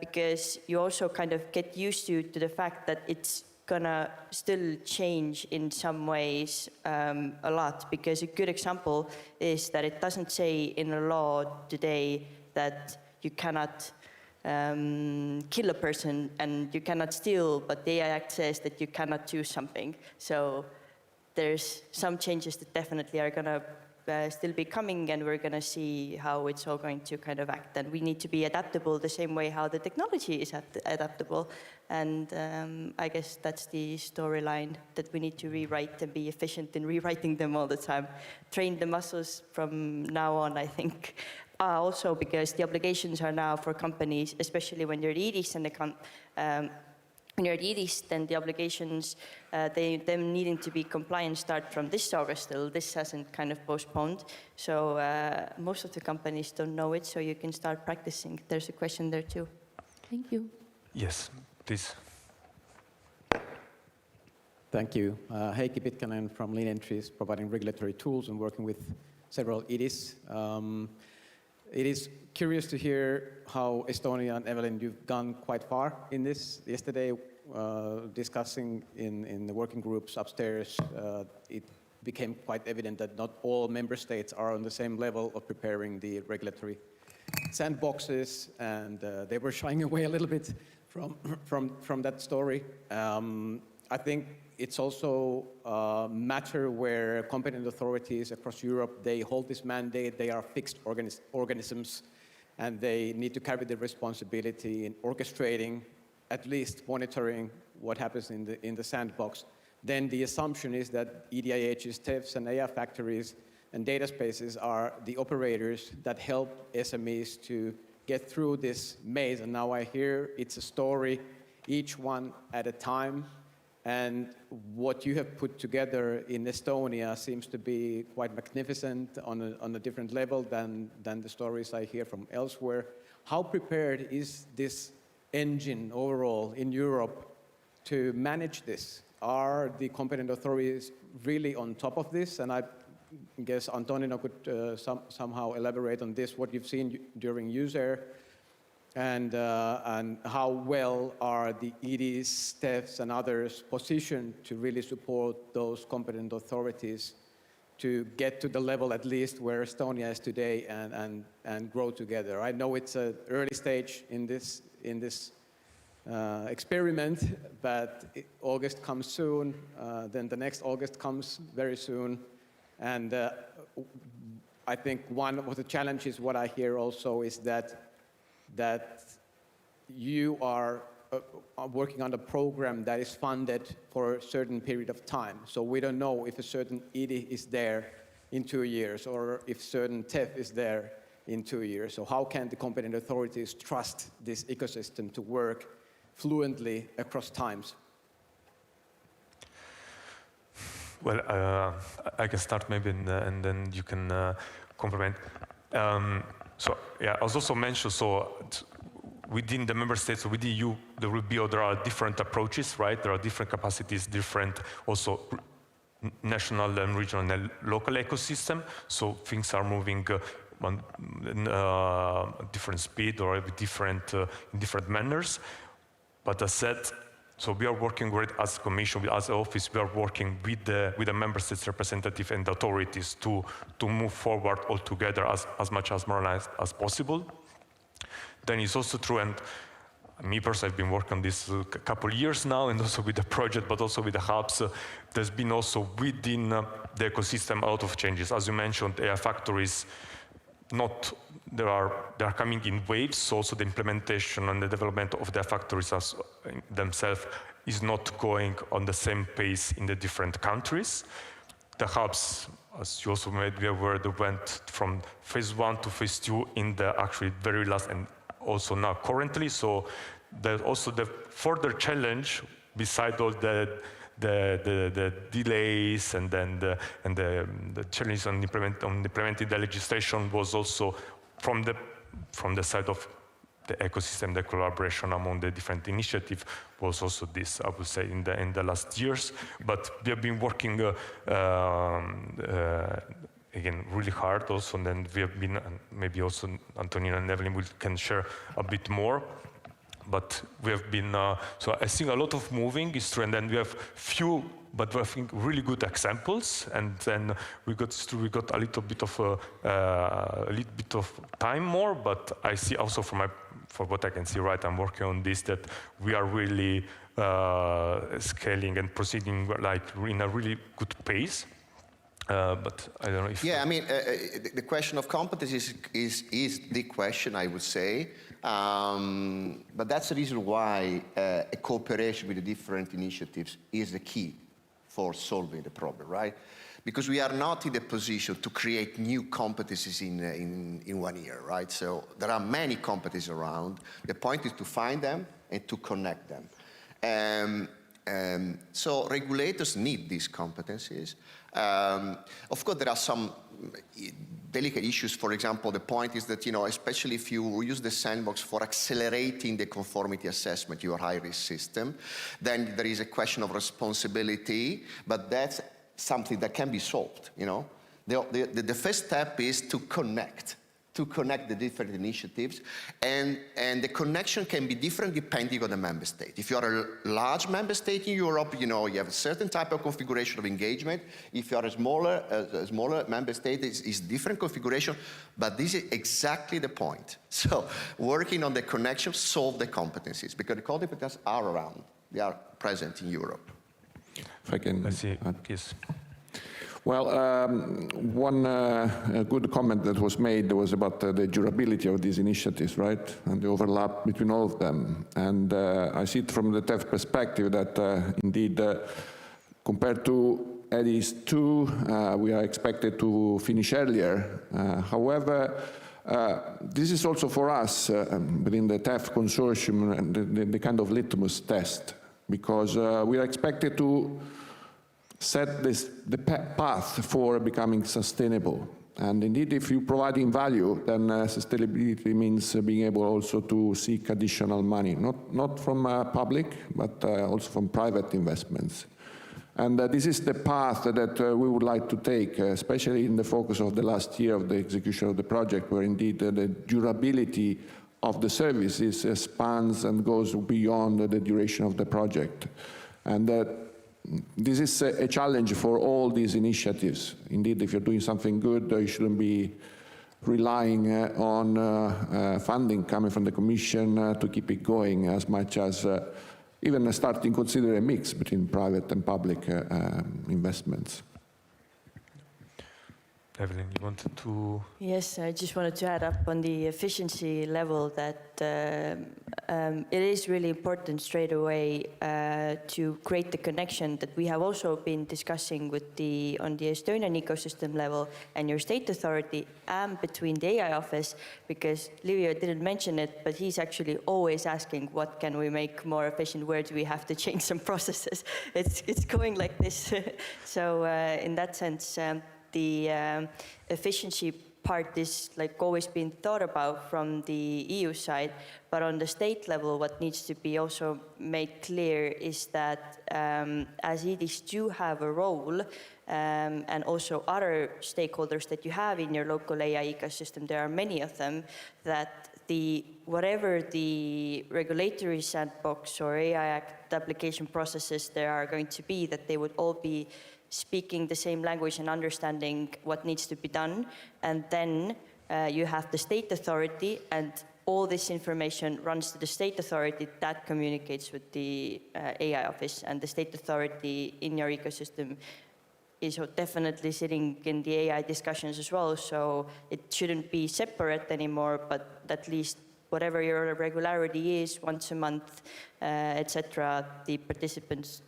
because you also kind of get used to the fact that it's gonna still change in some ways a lot, because a good example is that it doesn't say in the law today that you cannot kill a person and you cannot steal, but the AI Act says that you cannot do something. So there's some changes that definitely are gonna still be coming, and we're gonna see how it's all going to kind of act. And we need to be adaptable the same way how the technology is adaptable. And I guess that's the storyline that we need to rewrite and be efficient in rewriting them all the time. Train the muscles from now on, I think. Also because the obligations are now for companies, especially when you're EDIHs and when you're at EDIHs, then the obligations, them needing to be compliant start from this August still. This hasn't kind of postponed. So most of the companies don't know it, so you can start practicing. There's a question there too. Thank you. Yes, please. Thank you. Heikki Pitkänen from Lean Entries, providing regulatory tools and working with several EDIHs. It is curious to hear how Estonia and Evelyn, you've gone quite far in this. Yesterday, discussing in the working groups upstairs, it became quite evident that not all member states are on the same level of preparing the regulatory sandboxes, and they were shying away a little bit from that story. I think it's also a matter where competent authorities across Europe, they hold this mandate, they are fixed organisms, and they need to carry the responsibility in orchestrating, at least monitoring what happens in the sandbox. Then the assumption is that EDIHs, TEFs, and AI factories and data spaces are the operators that help SMEs to get through this maze. And now I hear it's a story, each one at a time. And what you have put together in Estonia seems to be quite magnificent on a different level than the stories I hear from elsewhere. How prepared is this engine overall in Europe to manage this? Are the competent authorities really on top of this? And I guess Antonino could somehow elaborate on this, what you've seen during user. And how well are the EDIHs, TEFs, and others positioned to really support those competent authorities to get to the level at least where Estonia is today and grow together? I know it's an early stage in this experiment, but August comes soon, then the next August comes very soon, and I think one of the challenges, what I hear also, is that you are working on a program that is funded for a certain period of time. So we don't know if a certain EDIH is there in 2 years or if certain TEF is there in 2 years. So how can the competent authorities trust this ecosystem to work fluently across times? Well, I can start maybe, and then you can complement. So yeah, as also mentioned, so within the member states, within EU, there are different approaches, right? There are different capacities, different also national and regional and local ecosystem. So things are moving on different speed or different in different manners. But as said, so we are working with, as Commission, as office, we are working with the member states representative and authorities to move forward all together as much as organized as possible. Then it's also true, and me personally, I've been working on this a couple of years now, and also with the project, but also with the hubs. There's been also within the ecosystem a lot of changes. As you mentioned, AI factories, they are coming in waves, so also the implementation and the development of their factories themselves is not going on the same pace in the different countries. The hubs, as you also made me aware, they went from phase 1 to phase 2 in the actually very last, and also now currently. So there's also the further challenge beside all the delays and then the challenge on implementing the legislation was also from the side of the ecosystem, the collaboration among the different initiatives was also this, I would say, in the last years. But we have been working again really hard also, and then we have been, maybe also Antonina and Evelyn can share a bit more. But we have been, so I think a lot of moving is true, and then we have few, but I think really good examples, and then we got a little bit of time more, but I see also for what I can see, right, I'm working on this, that we are really scaling and proceeding like in a really good pace. But I don't know if... Yeah, I mean, the question of competence is the question, I would say. But that's the reason why a cooperation with the different initiatives is the key for solving the problem, right? Because we are not in the position to create new competencies in 1 year, right? So there are many competencies around. The point is to find them and to connect them. So regulators need these competencies. Of course, there are some delicate issues. For example, the point is that, especially if you use the sandbox for accelerating the conformity assessment, your high-risk system, then there is a question of responsibility, but that's something that can be solved, The first step is to connect the different initiatives, and the connection can be different depending on the member state. If you're a large member state in Europe, you have a certain type of configuration of engagement. If you're a smaller member state, it's different configuration, but this is exactly the point. So working on the connection solve the competencies, because the competencies are around, they are present in Europe. If I can... Let's see, yes. Well, one good comment that was made was about the durability of these initiatives, right? And the overlap between all of them. And I see it from the TEF perspective that indeed, compared to EDIHs 2, we are expected to finish earlier. However, this is also for us, within the TEF consortium, the kind of litmus test, because we are expected to set the path for becoming sustainable. And indeed, if you're providing value, then sustainability means being able also to seek additional money, not from public, but also from private investments. And this is the path that we would like to take, especially in the focus of the last year of the execution of the project, where indeed the durability of the services spans and goes beyond the duration of the project. And this is a challenge for all these initiatives. Indeed, if you're doing something good, you shouldn't be relying on funding coming from the Commission to keep it going, as much as even starting to consider a mix between private and public investments. Evelyn, you wanted to... Yes, I just wanted to add up on the efficiency level that it is really important straight away to create the connection that we have also been discussing with on the Estonian ecosystem level and your state authority and between the AI office, because Livio didn't mention it, but he's actually always asking what can we make more efficient, where do we have to change some processes. It's going like this. So in that sense, the efficiency part is like always been thought about from the EU side, but on the state level, what needs to be also made clear is that as EDIHs do have a role, and also other stakeholders that you have in your local AI ecosystem, there are many of them, that whatever the regulatory sandbox or AI Act application processes there are going to be, that they would all be speaking the same language and understanding what needs to be done. And then you have the state authority, and all this information runs to the state authority that communicates with the AI office. And the state authority in your ecosystem is definitely sitting in the AI discussions as well. So it shouldn't be separate anymore, but at least whatever your regularity is, once a month, etc., the participants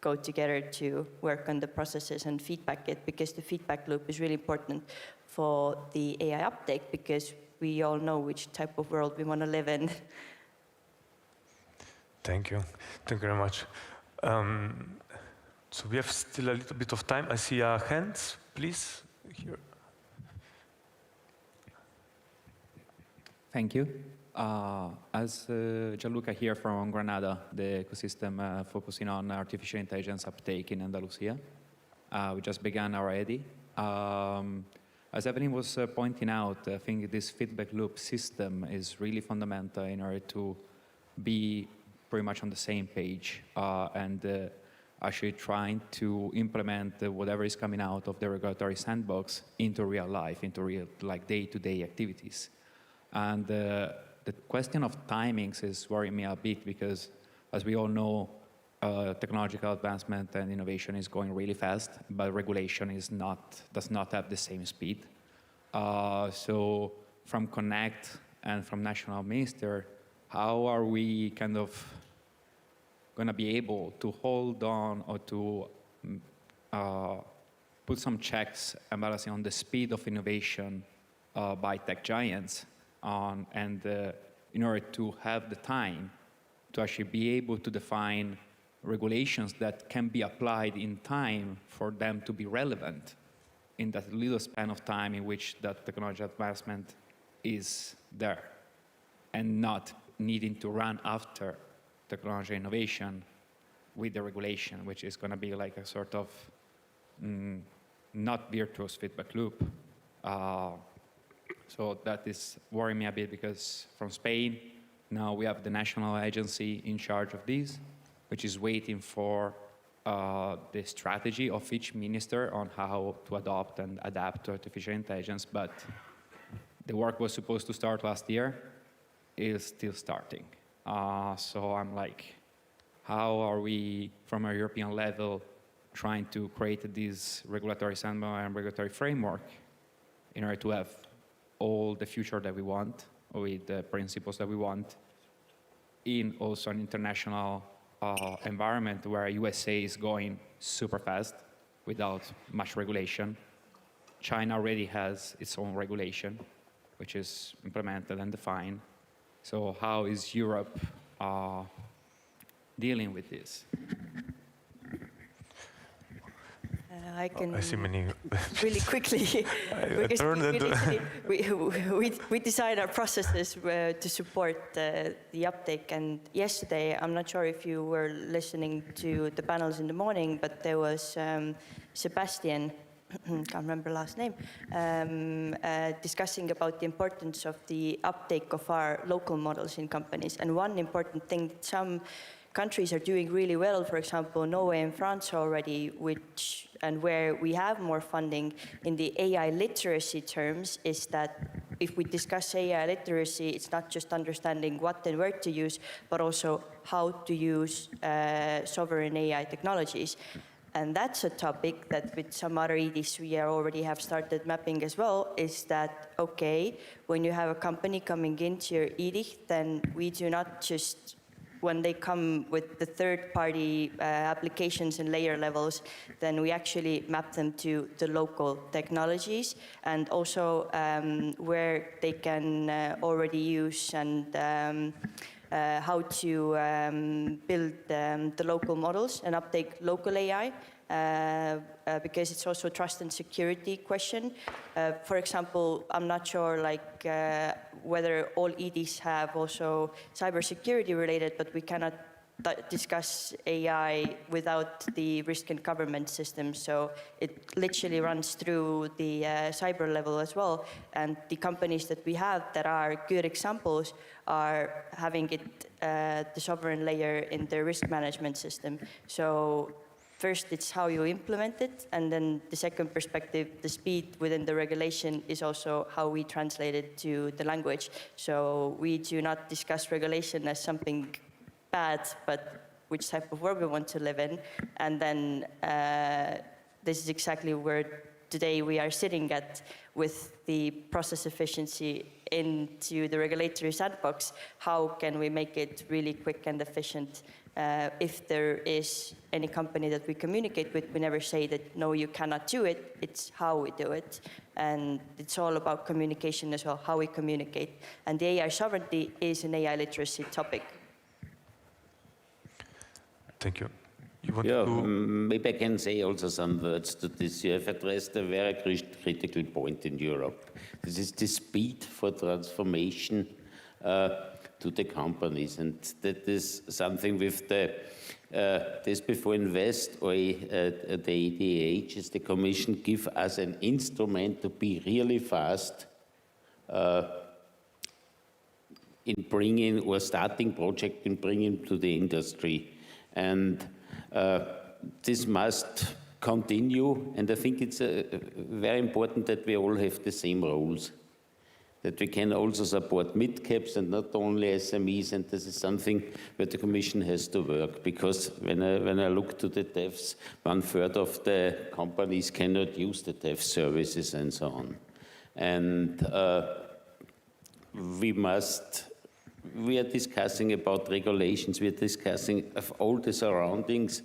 go together to work on the processes and feedback it, because the feedback loop is really important for the AI uptake, because we all know which type of world we want to live in. Thank you. Thank you very much. So we have still a little bit of time. I see hands, please, here. Thank you. As Gianluca here from Granada, the ecosystem focusing on artificial intelligence uptake in Andalusia. We just began our EDI. As Evelyn was pointing out, I think this feedback loop system is really fundamental in order to be pretty much on the same page and actually trying to implement whatever is coming out of the regulatory sandbox into real life, into real day-to-day activities. And the question of timings is worrying me a bit, because as we all know, technological advancement and innovation is going really fast, but regulation does not have the same speed. So from CNECT and from National Minister, how are we kind of going to be able to hold on or to put some checks and balancing on the speed of innovation by tech giants, and in order to have the time to actually be able to define regulations that can be applied in time for them to be relevant in that little span of time in which that technology advancement is there, and not needing to run after technology innovation with the regulation, which is going to be like a sort of not virtuous feedback loop. So that is worrying me a bit, because from Spain, now we have the national agency in charge of this, which is waiting for the strategy of each minister on how to adopt and adapt to artificial intelligence. But the work was supposed to start last year, is still starting. So I'm like, how are we, from a European level, trying to create this regulatory sandbox and regulatory framework in order to have all the future that we want, with the principles that we want, in also an international environment where USA is going super fast without much regulation. China already has its own regulation, which is implemented and defined. So how is Europe dealing with this? I can I see many. really quickly, because we design our processes to support the uptake. And yesterday, I'm not sure if you were listening to the panels in the morning, but there was Sebastian, can't remember last name, discussing about the importance of the uptake of our local models in companies. And one important thing that some countries are doing really well, for example, Norway and France already, and where we have more funding in the AI literacy terms, is that if we discuss AI literacy, it's not just understanding what and where to use, but also how to use sovereign AI technologies. And that's a topic that with some other EDIHs we already have started mapping as well, is that, okay, when you have a company coming into your EDIH, then we do not just, when they come with the third-party applications and layer levels, then we actually map them to the local technologies and also where they can already use and how to build the local models and uptake local AI, because it's also a trust and security question. For example, I'm not sure whether all EDIHs have also cybersecurity related, but we cannot discuss AI without the risk and governance system. So it literally runs through the cyber level as well. And the companies that we have that are good examples are having it, the sovereign layer in their risk management system. So first, it's how you implement it. And then the second perspective, the speed within the regulation, is also how we translate it to the language. So we do not discuss regulation as something bad, but which type of world we want to live in. And then this is exactly where today we are sitting at with the process efficiency into the regulatory sandbox. How can we make it really quick and efficient? If there is any company that we communicate with, we never say that, no, you cannot do it. It's how we do it. And it's all about communication as well, how we communicate. And the AI sovereignty is an AI literacy topic. Thank you. Maybe I can say also some words to this. You have addressed a very critical point in Europe. This is the speed for transformation to the companies, and that is something with the this before invest or the EDIHs, the Commission give us an instrument to be really fast in bringing or starting project and bringing to the industry. And this must continue, and I think it's very important that we all have the same roles, that we can also support mid-caps and not only SMEs, and this is something where the Commission has to work, because when I look to the TEFs, 1/3 of the companies cannot use the TEF services and so on. And we are discussing about regulations, we are discussing of all the surroundings,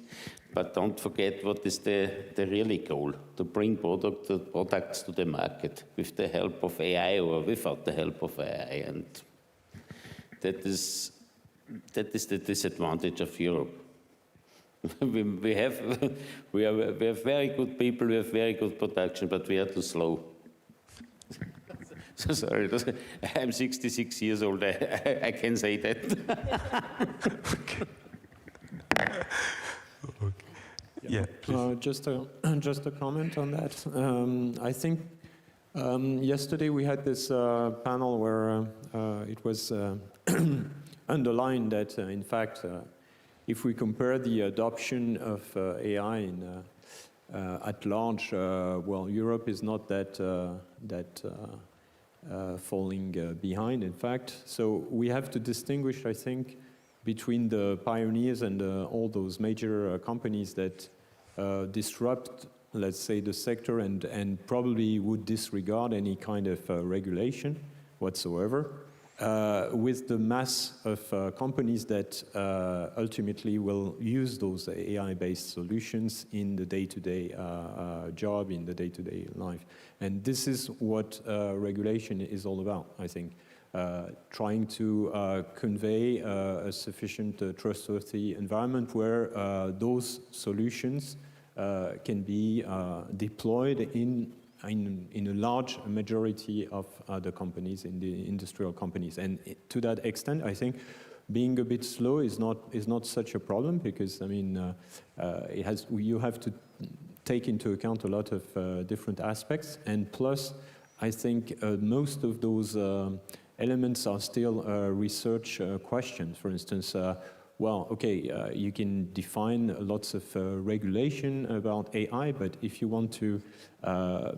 but don't forget what is the really goal, to bring products to the market with the help of AI or without the help of AI. And that is the disadvantage of Europe. we have very good people, we have very good production, but we are too slow. So sorry, I'm 66 years old, I can say that. Okay. Yeah, just a comment on that. I think yesterday we had this panel where it was underlined that, in fact, if we compare the adoption of AI at large, well, Europe is not that falling behind, in fact. So we have to distinguish, I think, between the pioneers and all those major companies that disrupt, let's say, the sector and probably would disregard any kind of regulation whatsoever, with the mass of companies that ultimately will use those AI-based solutions in the day-to-day job, in the day-to-day life. And this is what regulation is all about, I think. Trying to convey a sufficient trustworthy environment where those solutions can be deployed in a large majority of the companies, in the industrial companies. And to that extent, I think being a bit slow is not such a problem, because I mean you have to take into account a lot of different aspects, and plus I think most of those elements are still research questions. For instance, well, okay, you can define lots of regulation about AI, but if you want to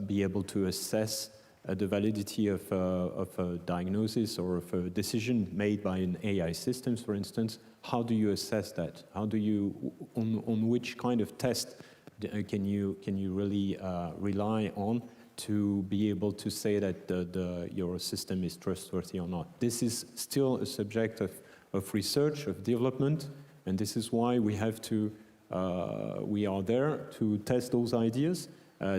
be able to assess the validity of a diagnosis or of a decision made by an AI system, for instance, how do you assess that? How do you, on which kind of test can you really rely on to be able to say that your system is trustworthy or not? This is still a subject of research, of development, and this is why we have to, we are there to test those ideas,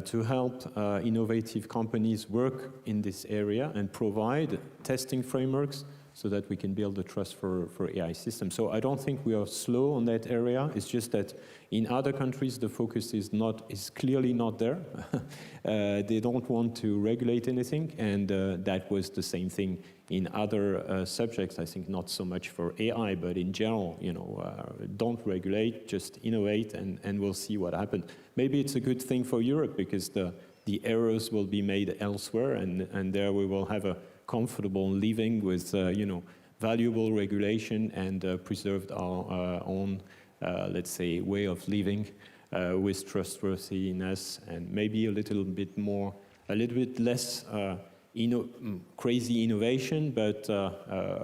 to help innovative companies work in this area and provide testing frameworks so that we can build the trust for AI systems. So I don't think we are slow on that area. It's just that in other countries, the focus is clearly not there. They don't want to regulate anything, and that was the same thing in other subjects. I think not so much for AI, but in general, don't regulate, just innovate, and we'll see what happens. Maybe it's a good thing for Europe because the errors will be made elsewhere, and there we will have a comfortable living with valuable regulation and preserved our own, let's say, way of living with trustworthiness and maybe a little bit less crazy innovation, but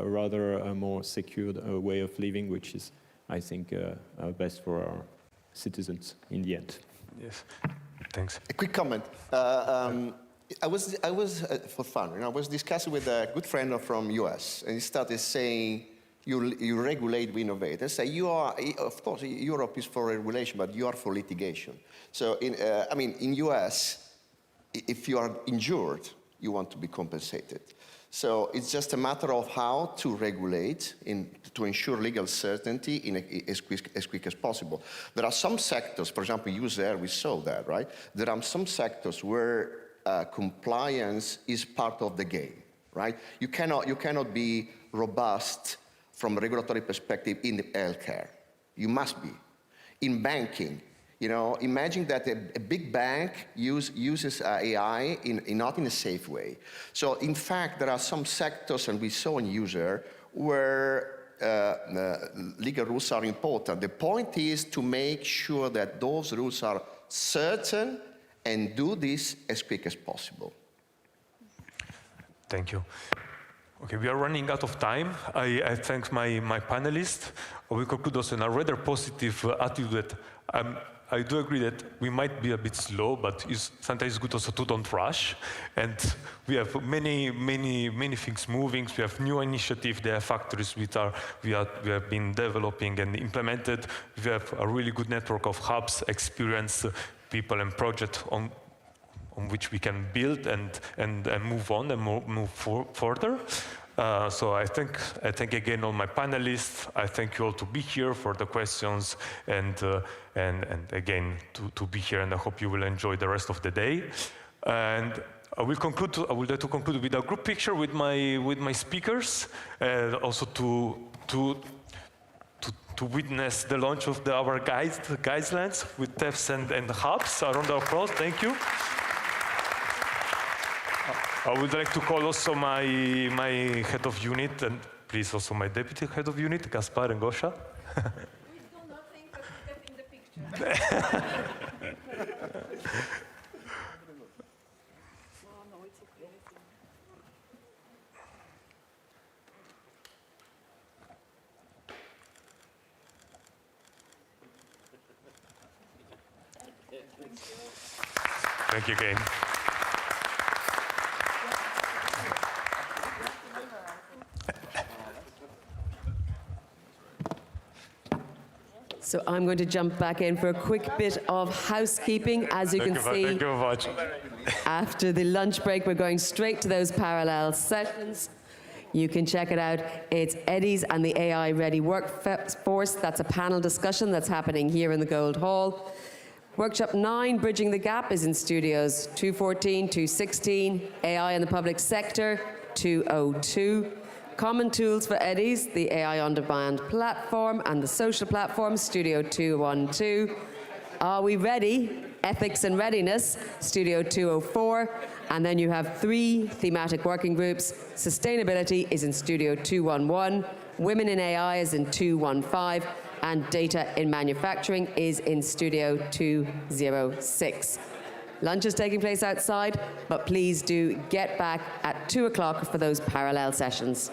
rather a more secured way of living, which is, I think, best for our citizens in the end. Yes, thanks. A quick comment. I was for fun, I was discussing with a good friend from US, and he started saying, you regulate, we innovate. I say, you are, of course, Europe is for regulation, but you are for litigation. So, in US, if you are injured, you want to be compensated. So it's just a matter of how to regulate to ensure legal certainty as quick as possible. There are some sectors, for example, user, we saw that, right? There are some sectors where compliance is part of the game, right? You cannot be robust from a regulatory perspective in healthcare. You must be. In banking, imagine that a big bank uses AI not in a safe way. So in fact, there are some sectors, and we saw in user, where legal rules are important. The point is to make sure that those rules are certain and do this as quick as possible. Thank you. Okay, we are running out of time. I thank my panelists. We conclude also in a rather positive attitude that I do agree that we might be a bit slow, but sometimes it's good also to don't rush. And we have many things moving. We have new initiatives. There are factories we have been developing and implemented. We have a really good network of hubs, experienced people and projects on which we can build and move on and move further. So I thank again all my panelists. I thank you all to be here for the questions and again to be here. And I hope you will enjoy the rest of the day. And I would like to conclude with a group picture with my speakers, also to witness the launch of our guidelines with TEFs and hubs. A round of applause. Thank you. I would like to call also my head of unit and please also my deputy head of unit, Gaspar and Gosha. Please do not think of getting the picture. Thank you again. So I'm going to jump back in for a quick bit of housekeeping. As you can see, thank you very much. After the lunch break, we're going straight to those parallel sessions. You can check it out. It's EDIHs and the AI Ready Workforce. That's a panel discussion that's happening here in the Gold Hall. Workshop 9, Bridging the Gap, is in Studios 214, 216. AI in the Public Sector, 202. Common Tools for EDIHs, the AI On Demand platform and the social platform, Studio 212. Are We Ready? Ethics and Readiness, Studio 204. And then you have 3 thematic working groups. Sustainability is in Studio 211. Women in AI is in 215. And Data in Manufacturing is in Studio 206. Lunch is taking place outside, but please do get back at 2 o'clock for those parallel sessions.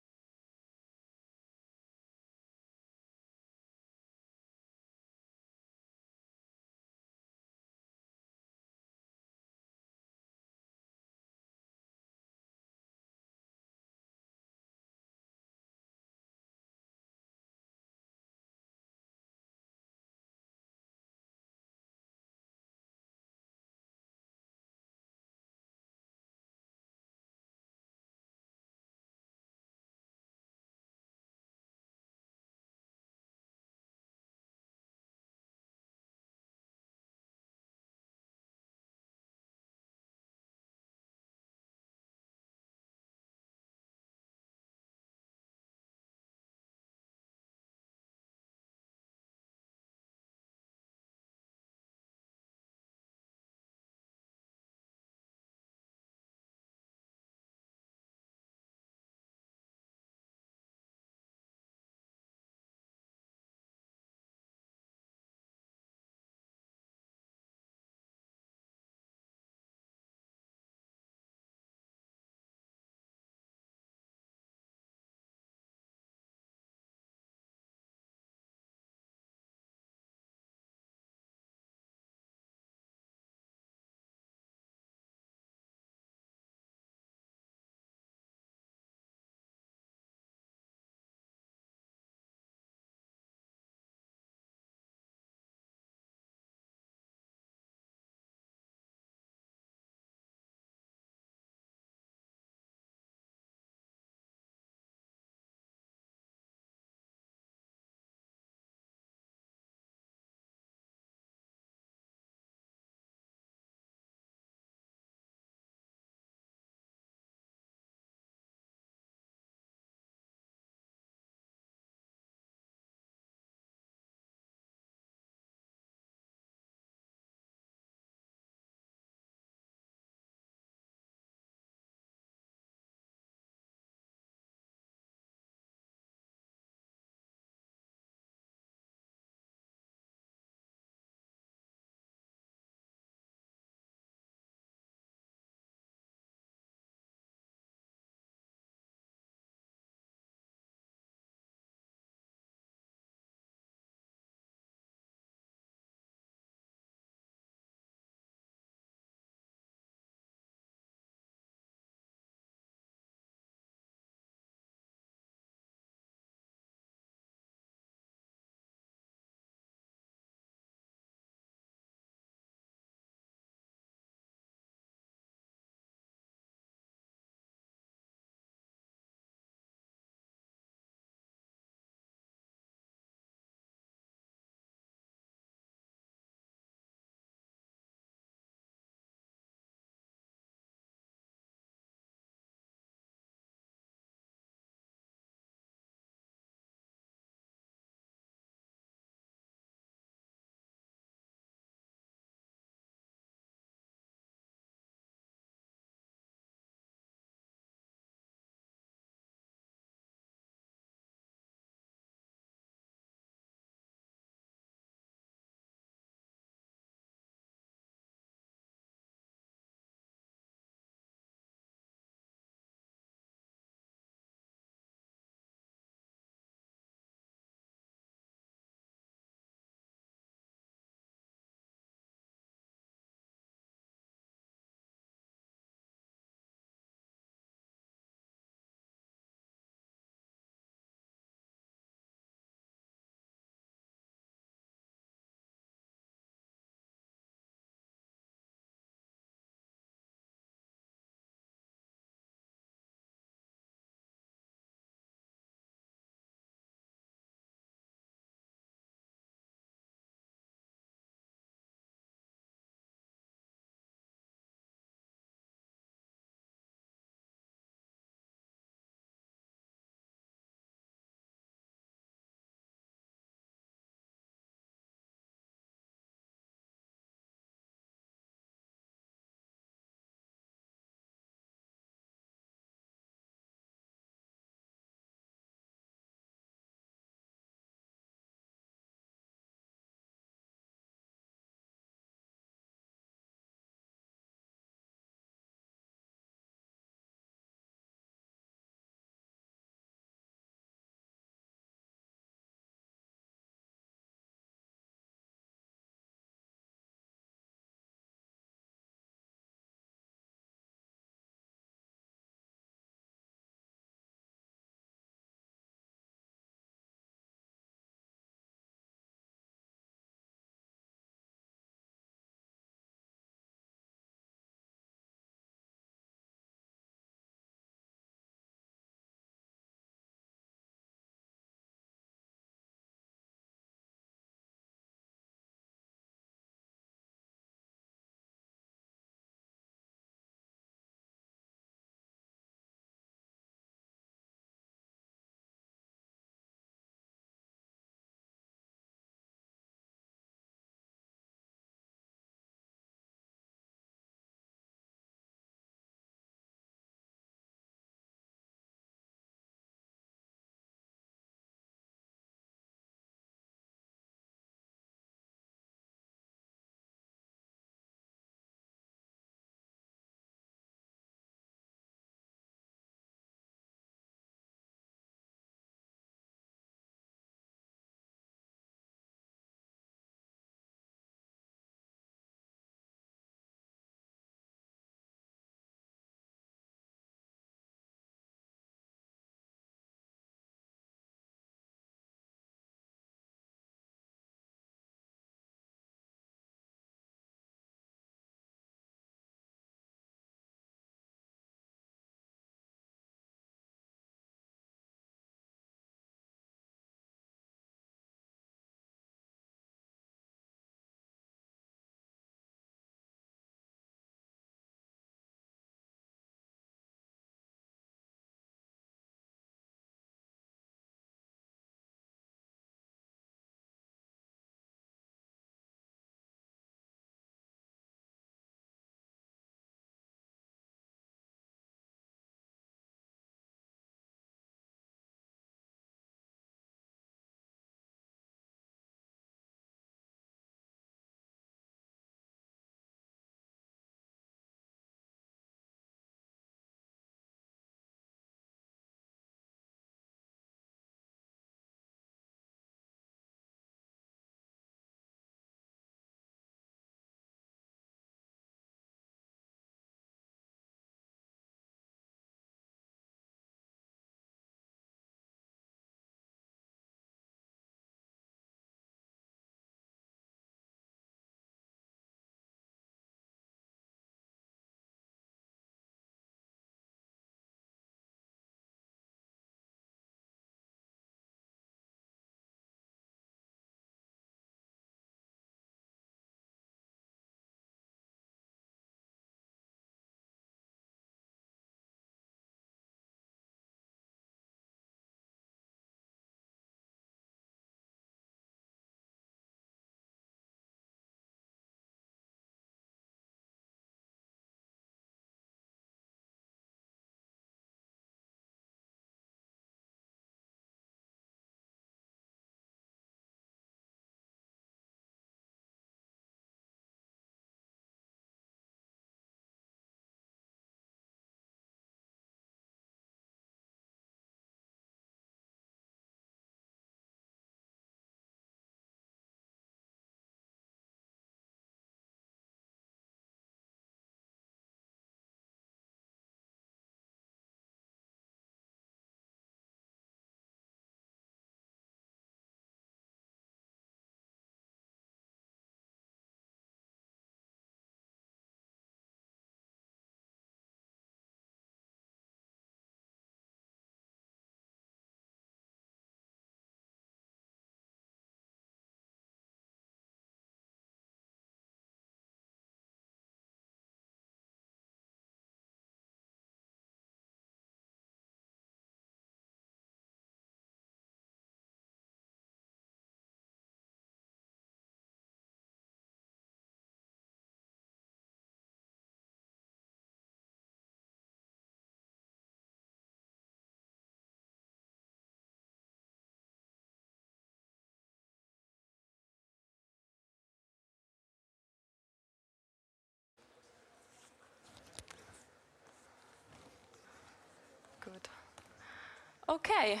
Okay,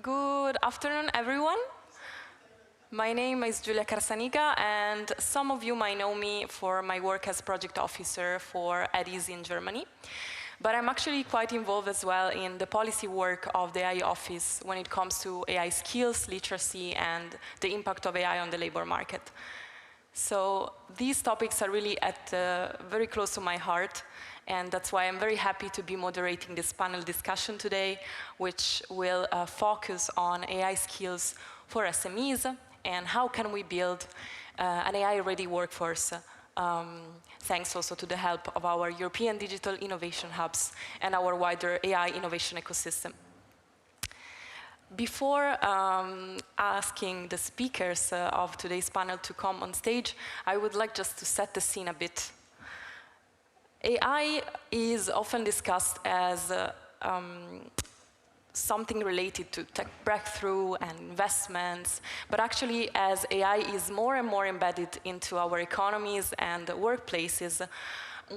good afternoon, everyone. My name is Giulia Carsaniga, and some of you might know me for my work as project officer for EDIHs in Germany. But I'm actually quite involved as well in the policy work of the AI office when it comes to AI skills, literacy, and the impact of AI on the labor market. So these topics are really very close to my heart, and that's why I'm very happy to be moderating this panel discussion today, which will focus on AI skills for SMEs and how can we build an AI-ready workforce, thanks also to the help of our European digital innovation hubs and our wider AI innovation ecosystem. Before asking the speakers of today's panel to come on stage, I would like just to set the scene a bit. AI is often discussed as something related to tech breakthrough and investments, but actually as AI is more and more embedded into our economies and workplaces,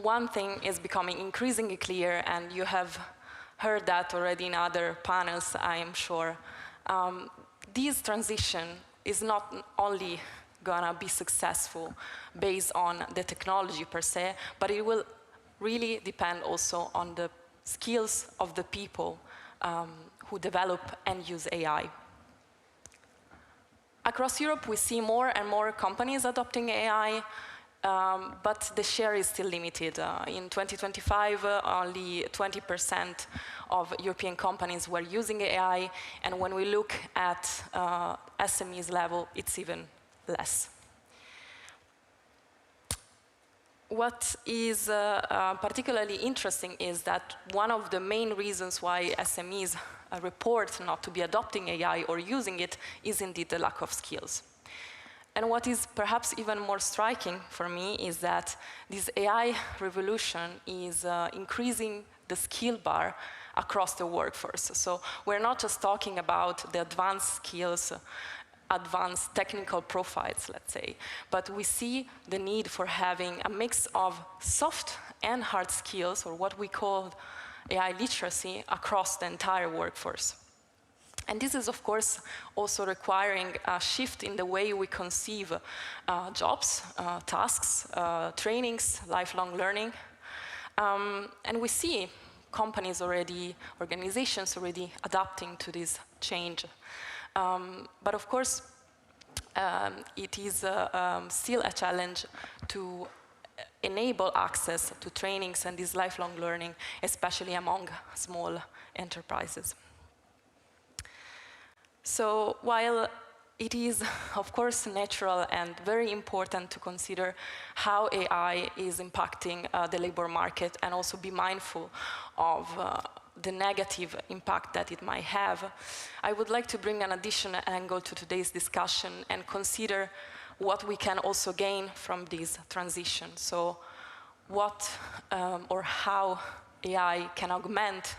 one thing is becoming increasingly clear, and you have heard that already in other panels, I am sure. This transition is not only gonna be successful based on the technology per se, but it will really depend also on the skills of the people who develop and use AI. Across Europe, we see more and more companies adopting AI, but the share is still limited. In 2025, only 20% of European companies were using AI, and when we look at SMEs level, it's even less. What is particularly interesting is that one of the main reasons why SMEs report not to be adopting AI or using it is indeed the lack of skills. And what is perhaps even more striking for me is that this AI revolution is increasing the skill bar across the workforce. So we're not just talking about the advanced skills, advanced technical profiles, let's say, but we see the need for having a mix of soft and hard skills, or what we call AI literacy, across the entire workforce. And this is, of course, also requiring a shift in the way we conceive jobs, tasks, trainings, lifelong learning. And we see companies already, organizations already adapting to this change. But of course, it is still a challenge to enable access to trainings and this lifelong learning, especially among small enterprises. So while it is, of course, natural and very important to consider how AI is impacting the labor market and also be mindful of the negative impact that it might have, I would like to bring an additional angle to today's discussion and consider what we can also gain from this transition. So what or how AI can augment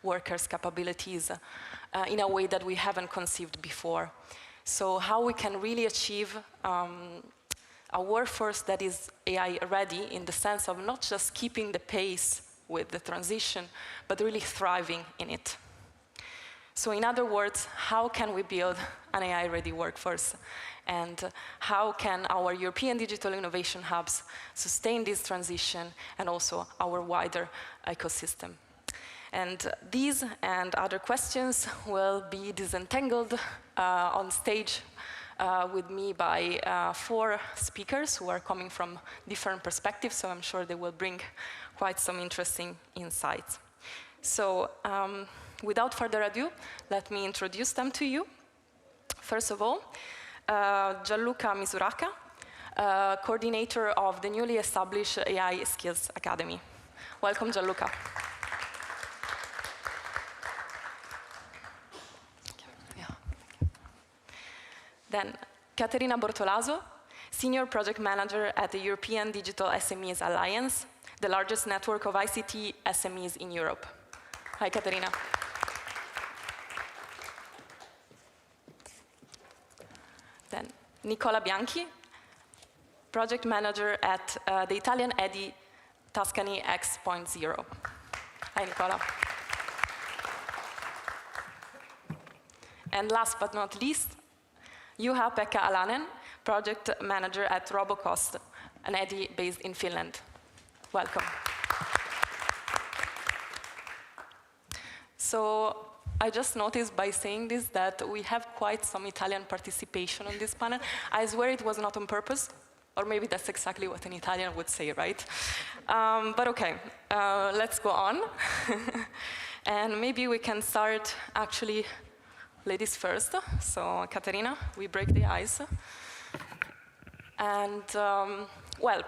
workers' capabilities in a way that we haven't conceived before. So how we can really achieve a workforce that is AI ready in the sense of not just keeping the pace with the transition, but really thriving in it. So in other words, how can we build an AI-ready workforce? And how can our European digital innovation hubs sustain this transition and also our wider ecosystem? And these and other questions will be disentangled on stage with me by 4 speakers who are coming from different perspectives, so I'm sure they will bring quite some interesting insights. So without further ado, let me introduce them to you. First of all, Gianluca Misuraka, coordinator of the newly established AI Skills Academy. Welcome, Gianluca. Then Caterina Bortolaso, Senior Project Manager at the European Digital SMEs Alliance, the largest network of ICT SMEs in Europe. Hi, Caterina. Then Nicola Bianchi, Project Manager at the Italian EDI Tuscany X.0. Hi, Nicola. And last but not least, Juha-Pekka Alanen, project manager at Robocost, an EDI based in Finland. Welcome. So I just noticed by saying this that we have quite some Italian participation on this panel. I swear it was not on purpose, or maybe that's exactly what an Italian would say, right? But okay, let's go on. And maybe we can start actually ladies first. So Katerina, we break the ice. And well,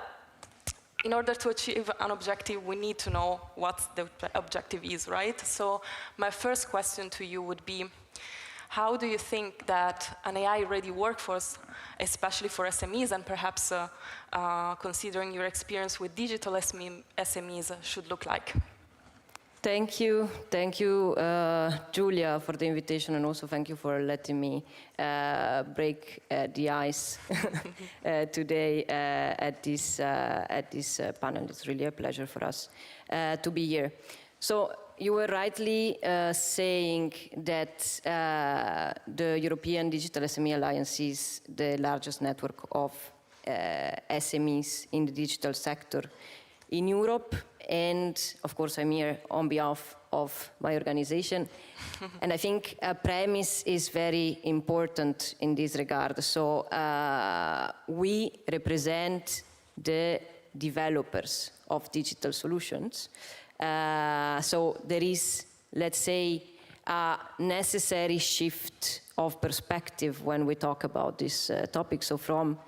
in order to achieve an objective, we need to know what the objective is, right? So my first question to you would be, how do you think that an AI-ready workforce, especially for SMEs and perhaps considering your experience with digital SMEs, should look like? Thank you, Julia, for the invitation, and also thank you for letting me break the ice today at this panel. It's really a pleasure for us to be here. So you were rightly saying that the European Digital SME Alliance is the largest network of SMEs in the digital sector in Europe. And of course, I'm here on behalf of my organization. And I think a premise is very important in this regard. So we represent the developers of digital solutions. So there is, let's say, a necessary shift of perspective when we talk about this topic. So from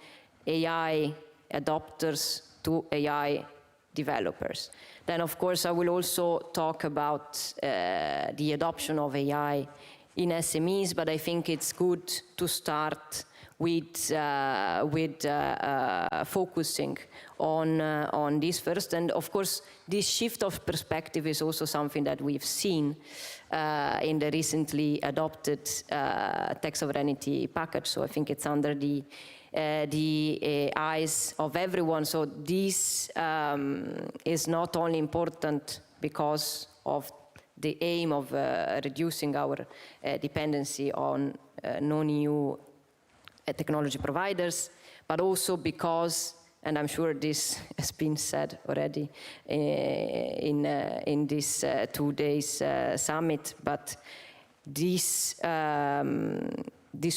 AI adopters to AI developers. Then, of course, I will also talk about the adoption of AI in SMEs, but I think it's good to start with focusing on this first. And of course, this shift of perspective is also something that we've seen in the recently adopted tech sovereignty package. So I think it's under the eyes of everyone. So this is not only important because of the aim of reducing our dependency on non-EU technology providers, but also because, and I'm sure this has been said already in this 2 days summit, but this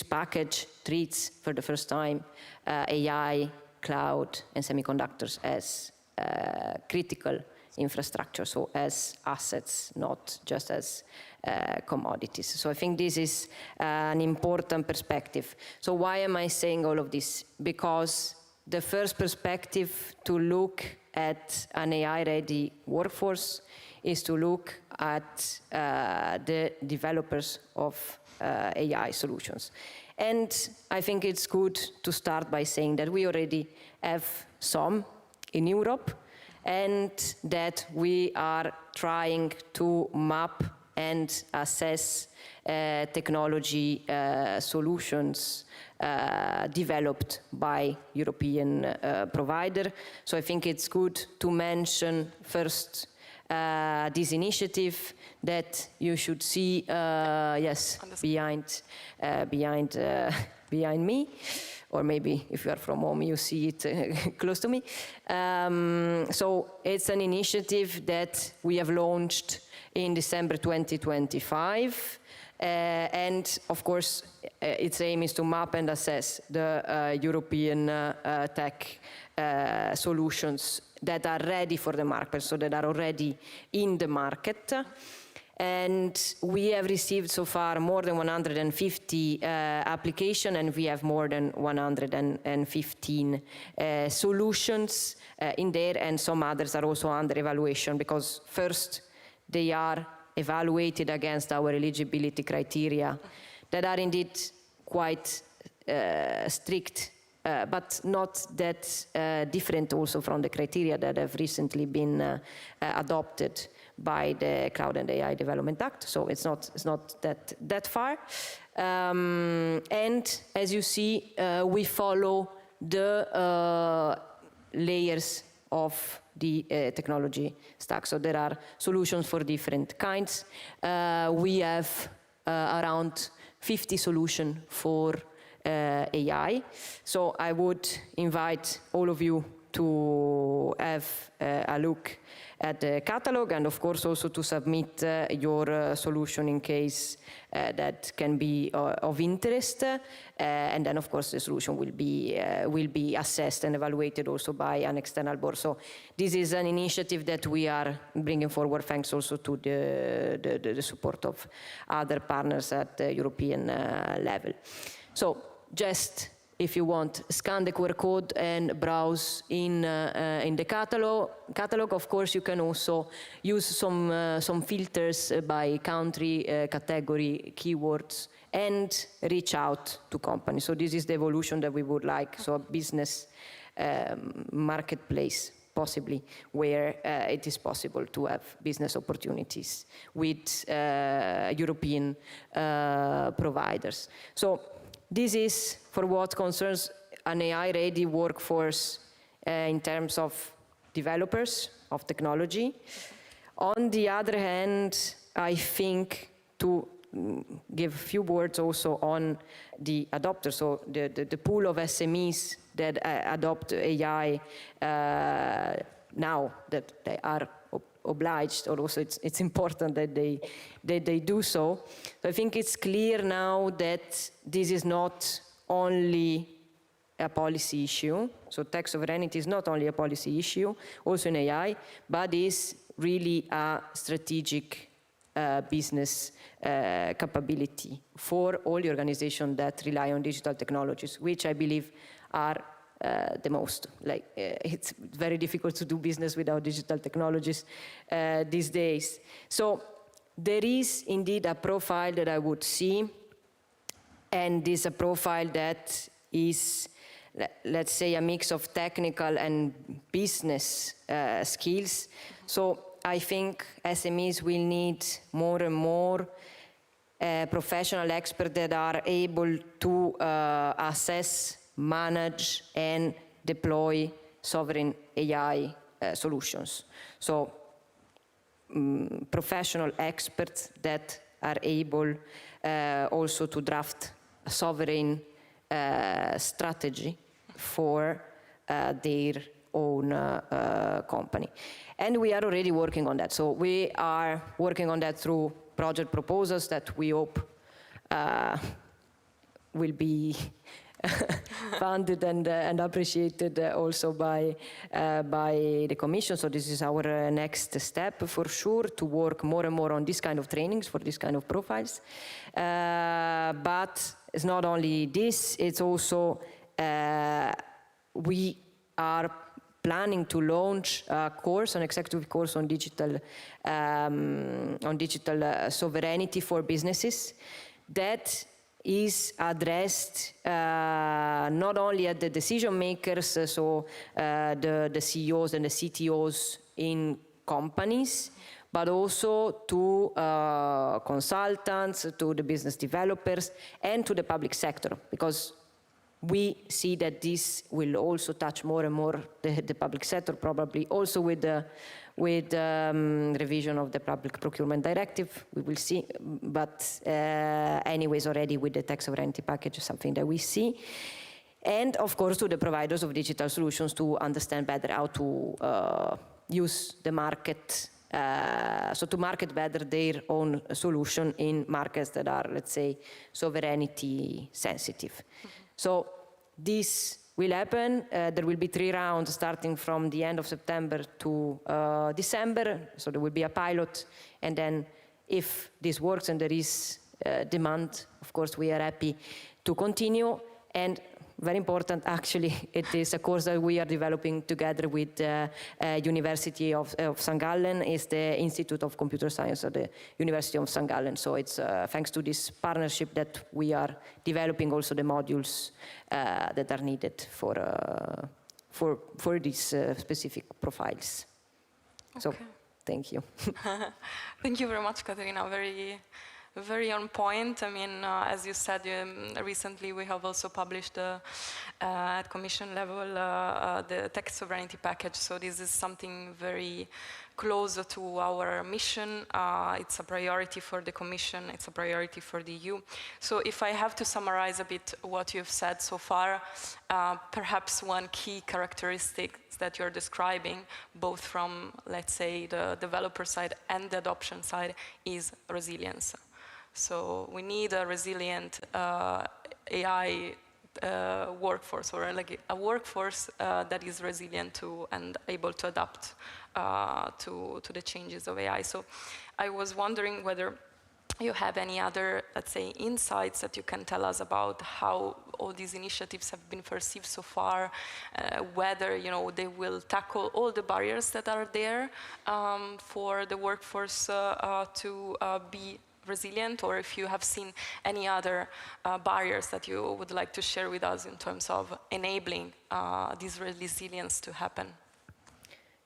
package treats for the first time AI, cloud, and semiconductors as critical infrastructure, so as assets, not just as commodities. So I think this is an important perspective. So why am I saying all of this? Because the first perspective to look at an AI-ready workforce is to look at the developers of AI solutions. And I think it's good to start by saying that we already have some in Europe, and that we are trying to map and assess technology solutions developed by European provider. So I think it's good to mention first this initiative that you should see, yes, behind me, or maybe if you are from home, you see it close to me. So it's an initiative that we have launched in December 2025. And of course, its aim is to map and assess the European tech solutions that are ready for the market, so that are already in the market. And we have received so far more than 150 applications, and we have more than 115 solutions in there, and some others are also under evaluation, because first they are evaluated against our eligibility criteria that are indeed quite strict, but not that different also from the criteria that have recently been adopted by the Cloud and AI Development Act. So it's not that far. And as you see, we follow the layers of the technology stack. So there are solutions for different kinds. We have around 50 solutions for AI. So I would invite all of you to have a look at the catalog, and of course also to submit your solution in case that can be of interest. And then of course the solution will be assessed and evaluated also by an external board. So this is an initiative that we are bringing forward thanks also to the support of other partners at the European level. So just, if you want, scan the QR code and browse in the catalog. Of course, you can also use some filters by country, category, keywords, and reach out to companies. So this is the evolution that we would like. So a business marketplace, possibly, where it is possible to have business opportunities with European providers. So this is for what concerns an AI-ready workforce in terms of developers of technology. On the other hand, I think to give a few words also on the adopters, so the pool of SMEs that adopt AI now that they are obliged, or also it's important that they do so. So I think it's clear now that this is not only a policy issue. So tech sovereignty is not only a policy issue, also in AI, but is really a strategic business capability for all the organizations that rely on digital technologies, which I believe are the most. Like it's very difficult to do business without digital technologies these days. So there is indeed a profile that I would see, and this is a profile that is, let's say, a mix of technical and business skills. So I think SMEs will need more and more professional experts that are able to assess, manage, and deploy sovereign AI solutions. So professional experts that are able also to draft a sovereign strategy for their own company. And we are already working on that. So we are working on that through project proposals that we hope will be funded and appreciated also by the Commission. So this is our next step for sure, to work more and more on this kind of trainings for this kind of profiles. But it's not only this, it's also we are planning to launch a course, an executive course on digital sovereignty for businesses that is addressed not only at the decision makers, so the CEOs and the CTOs in companies, but also to consultants, to the business developers, and to the public sector, because we see that this will also touch more and more the public sector, probably also with the revision of the Public Procurement Directive. We will see, but anyways, already with the tax sovereignty package is something that we see. And of course, to the providers of digital solutions to understand better how to use the market, so to market better their own solution in markets that are, let's say, sovereignty sensitive. Mm-hmm. So this will happen. There will be 3 rounds starting from the end of September to December. So there will be a pilot, and then if this works and there is demand, of course we are happy to continue. And very important, actually, it is a course that we are developing together with the University of St. Gallen. It's the Institute of Computer Science at the University of St. Gallen. So it's thanks to this partnership that we are developing also the modules that are needed for these specific profiles. Okay. So, thank you. Thank you very much, Katerina. Very on point. I mean, as you said, recently we have also published at Commission level the tax sovereignty package. So this is something very close to our mission. It's a priority for the Commission, it's a priority for the EU. So if I have to summarize a bit what you've said so far, perhaps one key characteristic that you're describing, both from, let's say, the developer side and the adoption side, is resilience. So we need a resilient AI workforce, or like a workforce that is resilient to and able to adapt to the changes of AI. So I was wondering whether you have any other, let's say, insights that you can tell us about how all these initiatives have been perceived so far, whether they will tackle all the barriers that are there for the workforce to be resilient, or if you have seen any other barriers that you would like to share with us in terms of enabling this resilience to happen.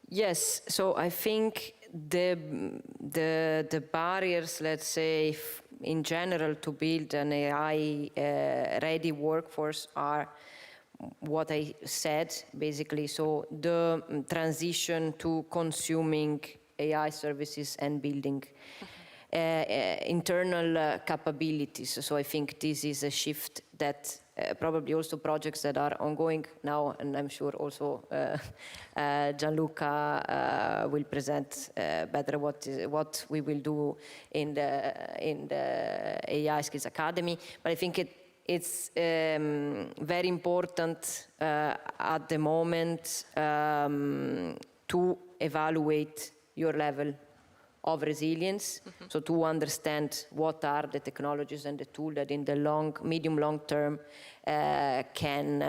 Yes, so I think the barriers, let's say, in general, to build an AI ready workforce are what I said, basically. So the transition to consuming AI services and building internal capabilities. So I think this is a shift that probably also projects that are ongoing now, and I'm sure also Gianluca will present better what we will do in the AI Skills Academy. But I think it's very important at the moment to evaluate your level of resilience, so to understand what are the technologies and the tools that in the medium, long term can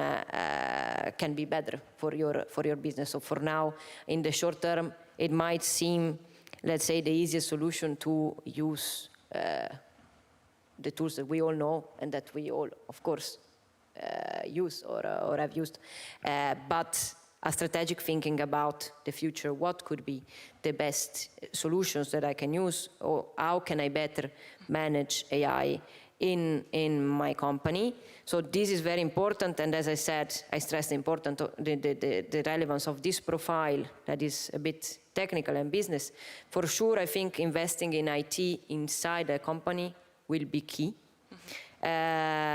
be better for your business. So for now, in the short term, it might seem, let's say, the easiest solution to use the tools that we all know and that we all, of course, use or have used, but a strategic thinking about the future, what could be the best solutions that I can use, or how can I better manage AI in my company. So this is very important, and as I said, I stress the relevance of this profile that is a bit technical and business. For sure, I think investing in IT inside a company will be key.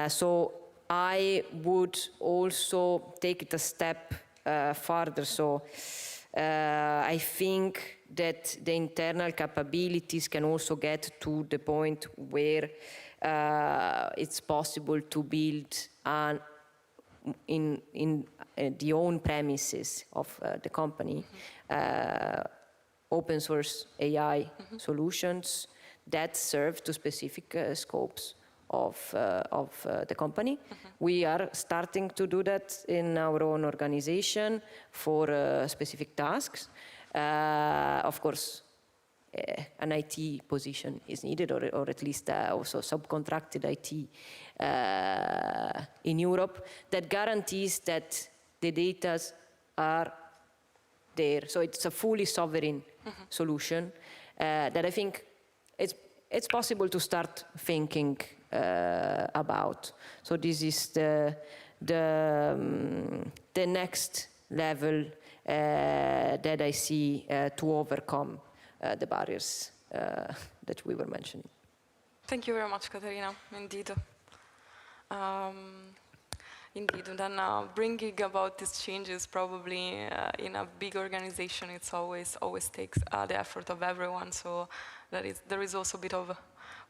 So I would also take it a step further. So I think that the internal capabilities can also get to the point where it's possible to build in the own premises of the company open source AI solutions that serve to specific scopes of the company. We are starting to do that in our own organization for specific tasks. Of course, an IT position is needed, or at least also subcontracted IT in Europe that guarantees that the data are there. So it's a fully sovereign solution that I think it's possible to start thinking about. So this is the next level that I see to overcome the barriers that we were mentioning. Thank you very much, Caterina. Indeed. Indeed, and then bringing about these changes probably in a big organization, it's always takes the effort of everyone. So there is also a bit of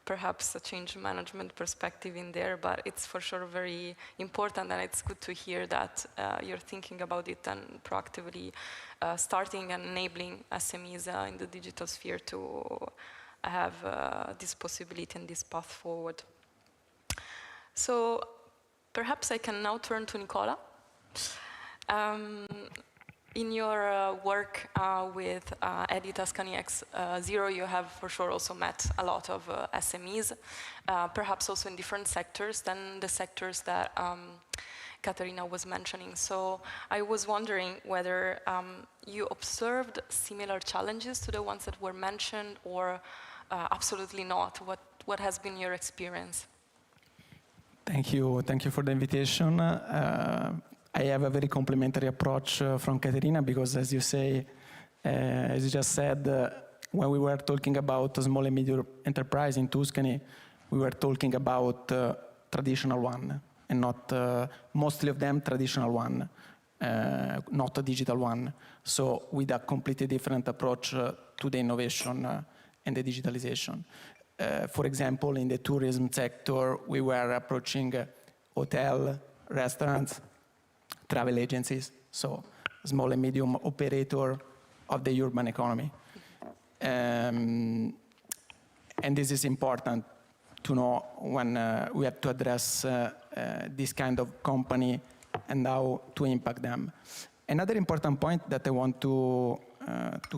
perhaps a change management perspective in there, but it's for sure very important, and it's good to hear that you're thinking about it and proactively starting and enabling SMEs in the digital sphere to have this possibility and this path forward. So perhaps I can now turn to Nicola. In your work with EDIHs CNECT Zero, you have for sure also met a lot of SMEs, perhaps also in different sectors than the sectors that Caterina was mentioning. So I was wondering whether you observed similar challenges to the ones that were mentioned, or absolutely not. What has been your experience? Thank you for the invitation. I have a very complementary approach from Caterina, because as you say, As you just said, when we were talking about small and medium enterprise in Tuscany, we were talking about traditional one, and not mostly of them traditional one, not a digital one. So with a completely different approach to the innovation and the digitalization. For example, in the tourism sector, we were approaching hotel, restaurants, travel agencies, so small and medium operator of the urban economy. And this is important to know when we have to address this kind of company and how to impact them. Another important point that I want to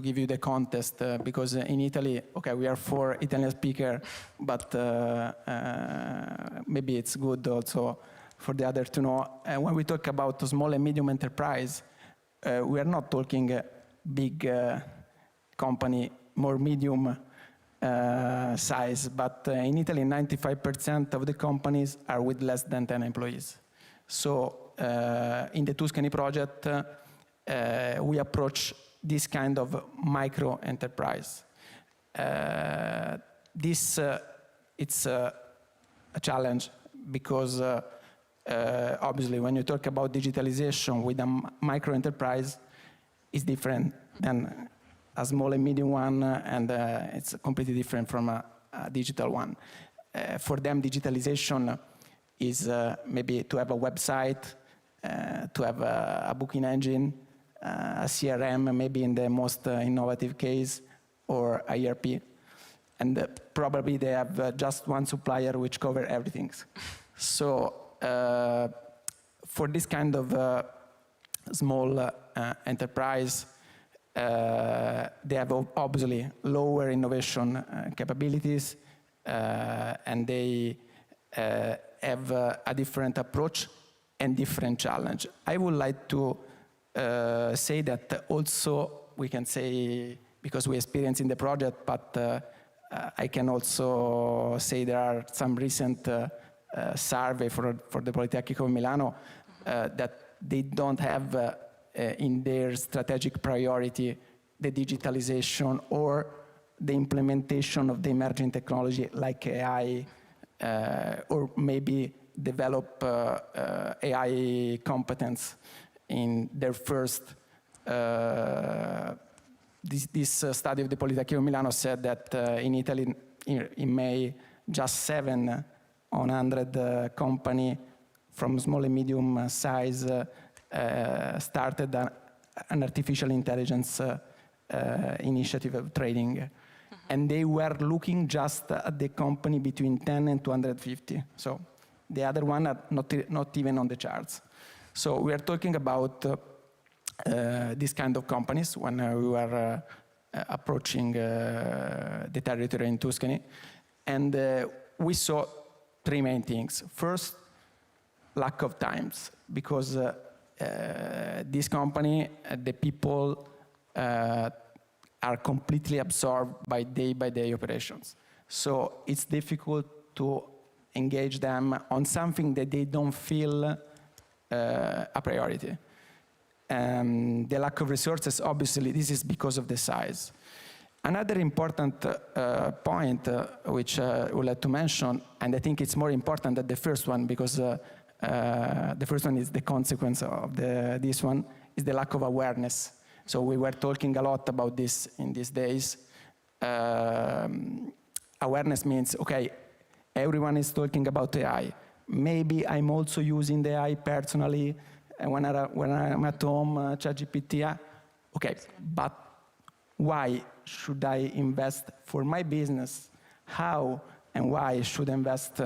give you the context, because in Italy, okay, we are 4 Italian speakers, but maybe it's good also for the others to know. When we talk about small and medium enterprise, we are not talking big company, more medium size, but in Italy, 95% of the companies are with less than 10 employees. So in the Tuscany project, we approach this kind of micro enterprise. This it's a challenge because obviously when you talk about digitalization with a micro enterprise, it's different than a small and medium one, and it's completely different from a digital one. For them, digitalization is maybe to have a website, to have a booking engine, a CRM, maybe in the most innovative case, or a ERP. And probably they have just one supplier which covers everything. So for this kind of small enterprise, they have obviously lower innovation capabilities, and they have a different approach and different challenge. I would like to say that also we can say, because we experience in the project, but I can also say there are some recent survey for the Politecnico of Milano that they don't have in their strategic priority the digitalization or the implementation of the emerging technology like AI, or maybe develop AI competence in their first. This study of the Politecnico of Milano said that in Italy, in May, just 7 on 100 company from small and medium size started an artificial intelligence initiative of training. And they were looking just at the company between 10 and 250. So the other one are not even on the charts. So we are talking about these kind of companies when we were approaching the territory in Tuscany. And we saw 3 main things. First, lack of times, because this company, the people are completely absorbed by day-by-day operations. So it's difficult to engage them on something that they don't feel a priority. The lack of resources, obviously, this is because of the size. Another important point, which I would like to mention, and I think it's more important than the first one, because the first one is the consequence of this one, is the lack of awareness. So we were talking a lot about this in these days. Awareness means, okay, everyone is talking about AI. Maybe I'm also using the AI personally when I'm at home, ChatGPT. Okay, but why should I invest for my business? How and why should I invest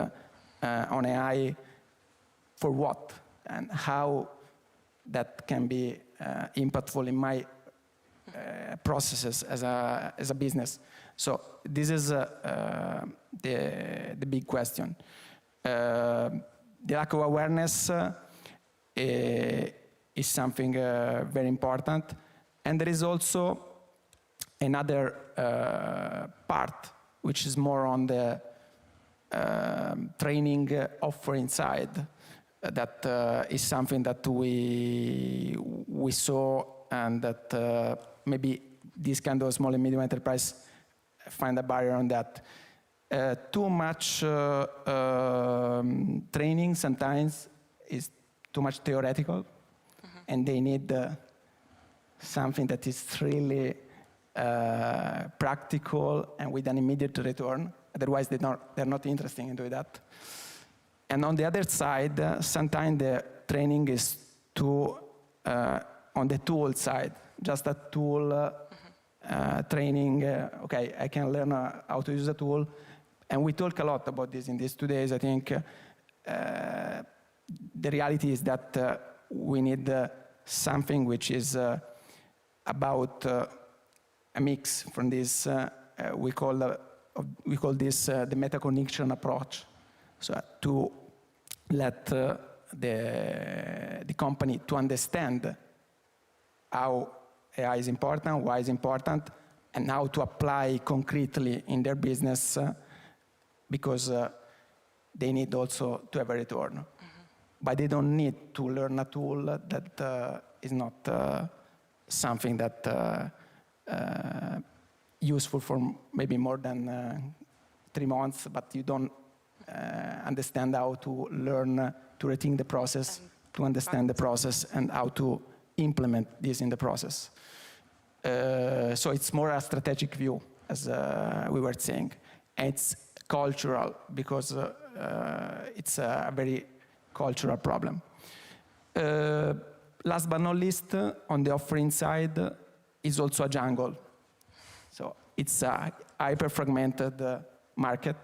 on AI? For what? And how that can be impactful in my processes as a business. So this is the big question. The lack of awareness is something very important. And there is also another part, which is more on the training offering side. That is something that we saw, and that maybe this kind of small and medium enterprise find a barrier on that. Too much training sometimes is too much theoretical, and they need something that is really practical and with an immediate return. Otherwise, they're not interested in doing that. And on the other side, sometimes the training is too on the tool side, just a tool training. Okay, I can learn how to use a tool. And we talk a lot about this in these 2 days. I think the reality is that we need something which is about a mix from this. We call this the meta-cognition approach. So to let the company to understand how AI is important, why it's important, and how to apply concretely in their business, because they need also to have a return. But they don't need to learn a tool that is not something that useful for maybe more than 3 months, but you don't understand how to learn to rethink the process, to understand the process, and how to implement this in the process. So it's more a strategic view, as we were saying. And it's cultural, because it's a very cultural problem. Last but not least, on the offering side, is also a jungle. So it's a hyper-fragmented market.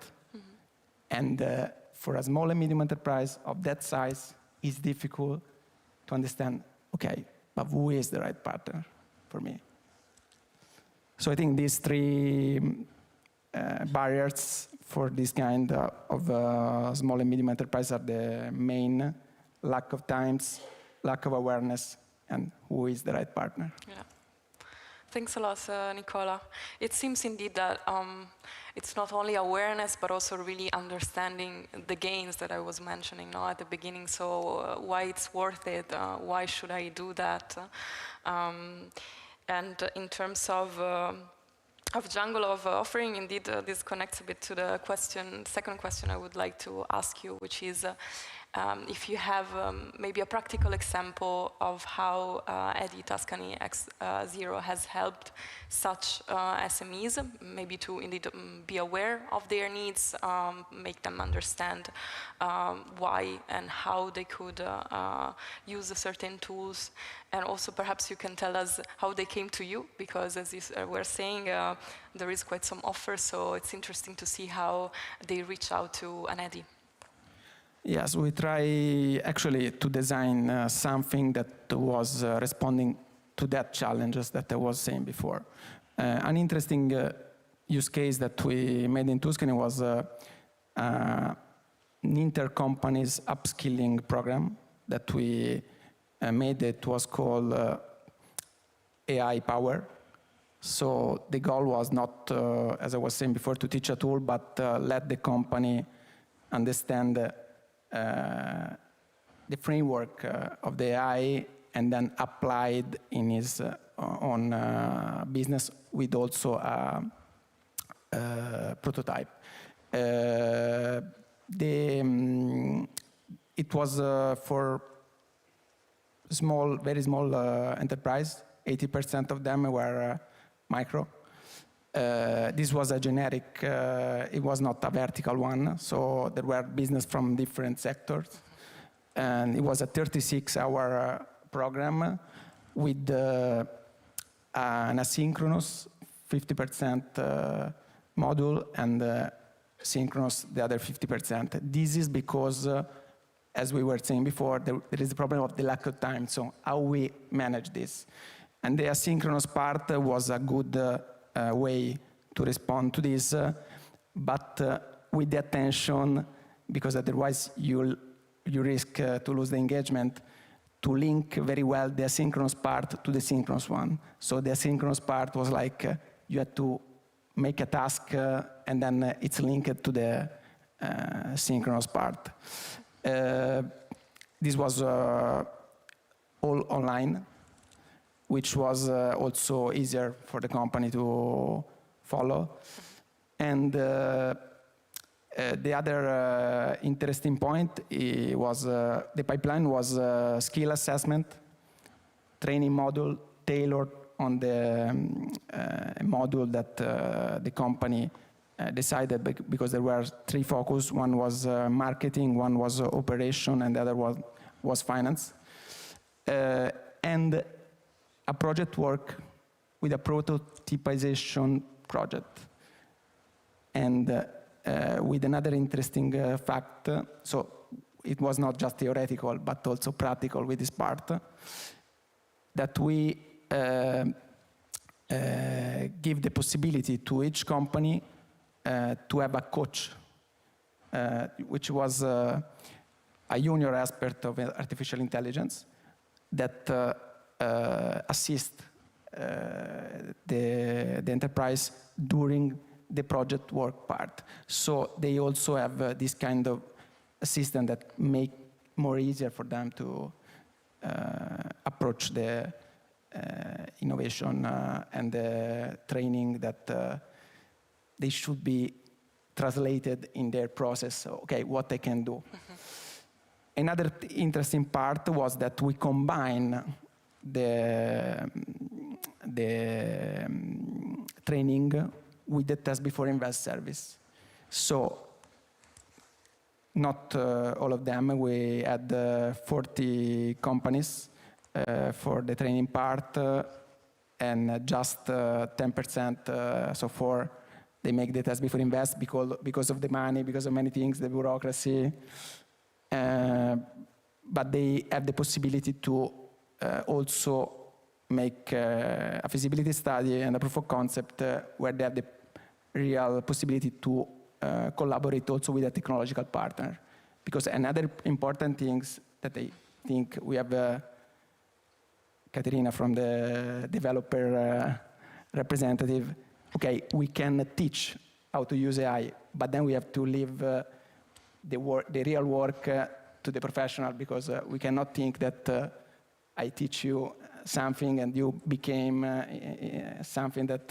And for a small and medium enterprise of that size, it's difficult to understand, okay, but who is the right partner for me? So I think these 3 barriers for this kind of small and medium enterprise are the main: lack of times, lack of awareness, and who is the right partner. Yeah. Thanks a lot, Nicola. It seems indeed that it's not only awareness, but also really understanding the gains that I was mentioning at the beginning. So why it's worth it, why should I do that? And in terms of jungle of offering, indeed, this connects a bit to the second question I would like to ask you, which is if you have maybe a practical example of how EDI Tuscany X0 has helped such SMEs, maybe to indeed be aware of their needs, make them understand why and how they could use certain tools. And also perhaps you can tell us how they came to you, because as you were saying, there is quite some offers, so it's interesting to see how they reach out to an EDI. Yes, we try actually to design something that was responding to that challenges that I was saying before. An interesting use case that we made in Tuscany was an inter-companies upskilling program that we made. It was called AI Power. So the goal was not, as I was saying before, to teach a tool, but let the company understand the framework of the AI and then applied in his own business with also a prototype. It was for very small enterprise. 80% of them were micro. This was a generic, it was not a vertical one, so there were business from different sectors. And it was a 36-hour program with an asynchronous 50% module and synchronous the other 50%. This is because, as we were saying before, there is the problem of the lack of time, so how we manage this. And the asynchronous part was a good way to respond to this, but with the attention, because otherwise you risk to lose the engagement, to link very well the asynchronous part to the synchronous one. So the asynchronous part was like you had to make a task and then it's linked to the synchronous part. This was all online. which was also easier for the company to follow. And the other interesting point was the pipeline was skill assessment, training module tailored on the module that the company decided, because there were three focus. One was marketing, one was operation, and the other was finance. And a project work with a prototypization project. And with another interesting fact, so it was not just theoretical, but also practical with this part, that we give the possibility to each company to have a coach, which was a junior expert of artificial intelligence that assist the enterprise during the project work part. So they also have this kind of assistant that make more easier for them to approach the innovation and the training that they should be translated in their process. So, okay, what they can do. Another interesting part was that we combine the training with the test before invest service. So not all of them. We had 40 companies for the training part, and just 10% so far they make the test before invest because of the money, because of many things, the bureaucracy. But they have the possibility to also make a feasibility study and a proof of concept where they have the real possibility to collaborate also with a technological partner. Because another important thing that I think we have Caterina from the developer representative, okay, we can teach how to use AI, but then we have to leave the real work to the professional, because we cannot think that I teach you something and you became something that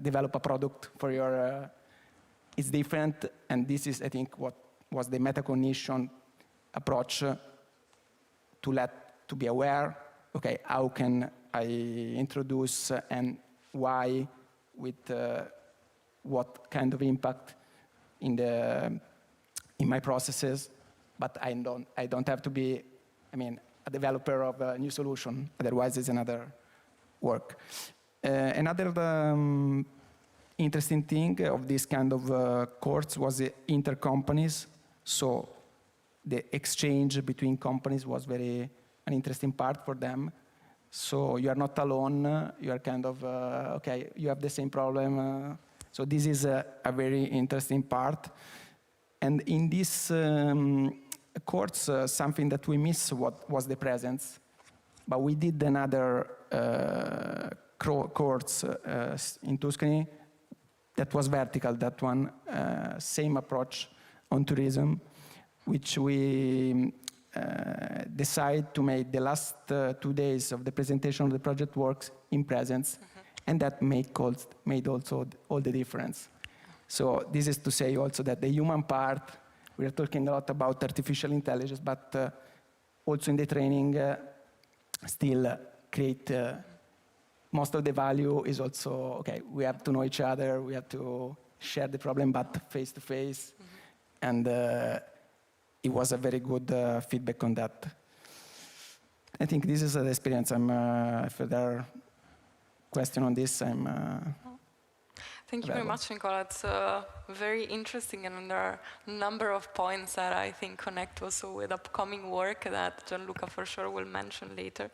develop a product for your, it's different. And this is, I think, what was the metacognition approach to be aware, okay, how can I introduce and why, with what kind of impact in my processes, but I don't have to be, a developer of a new solution. Otherwise, it's another work. Another interesting thing of this kind of course was the intercompanies. So the exchange between companies was an interesting part for them. So you are not alone. You are kind of, okay, you have the same problem. So this is a very interesting part. And in this course, something that we missed was the presence. But we did another course in Tuscany that was vertical, that one, same approach on tourism, which we decide to make the last 2 days of the presentation of the project works in presence, and that made also all the difference. So this is to say also that the human part, we are talking a lot about artificial intelligence, but also in the training, still create most of the value is also, okay, we have to know each other, we have to share the problem, but face to face. And it was a very good feedback on that. I think this is the experience. If there are questions on this, Thank you very much, Nicola. It's very interesting, and there are a number of points that I think connect also with upcoming work that Gianluca for sure will mention later.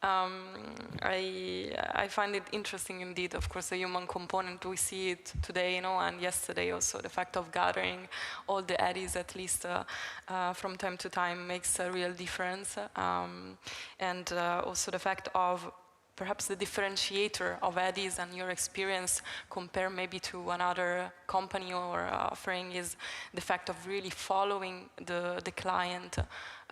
I find it interesting indeed, of course, the human component. We see it today, and yesterday also, the fact of gathering all the EDIHs, at least from time to time, makes a real difference. And also the fact of perhaps the differentiator of EDIs and your experience compare maybe to another company or offering is the fact of really following the client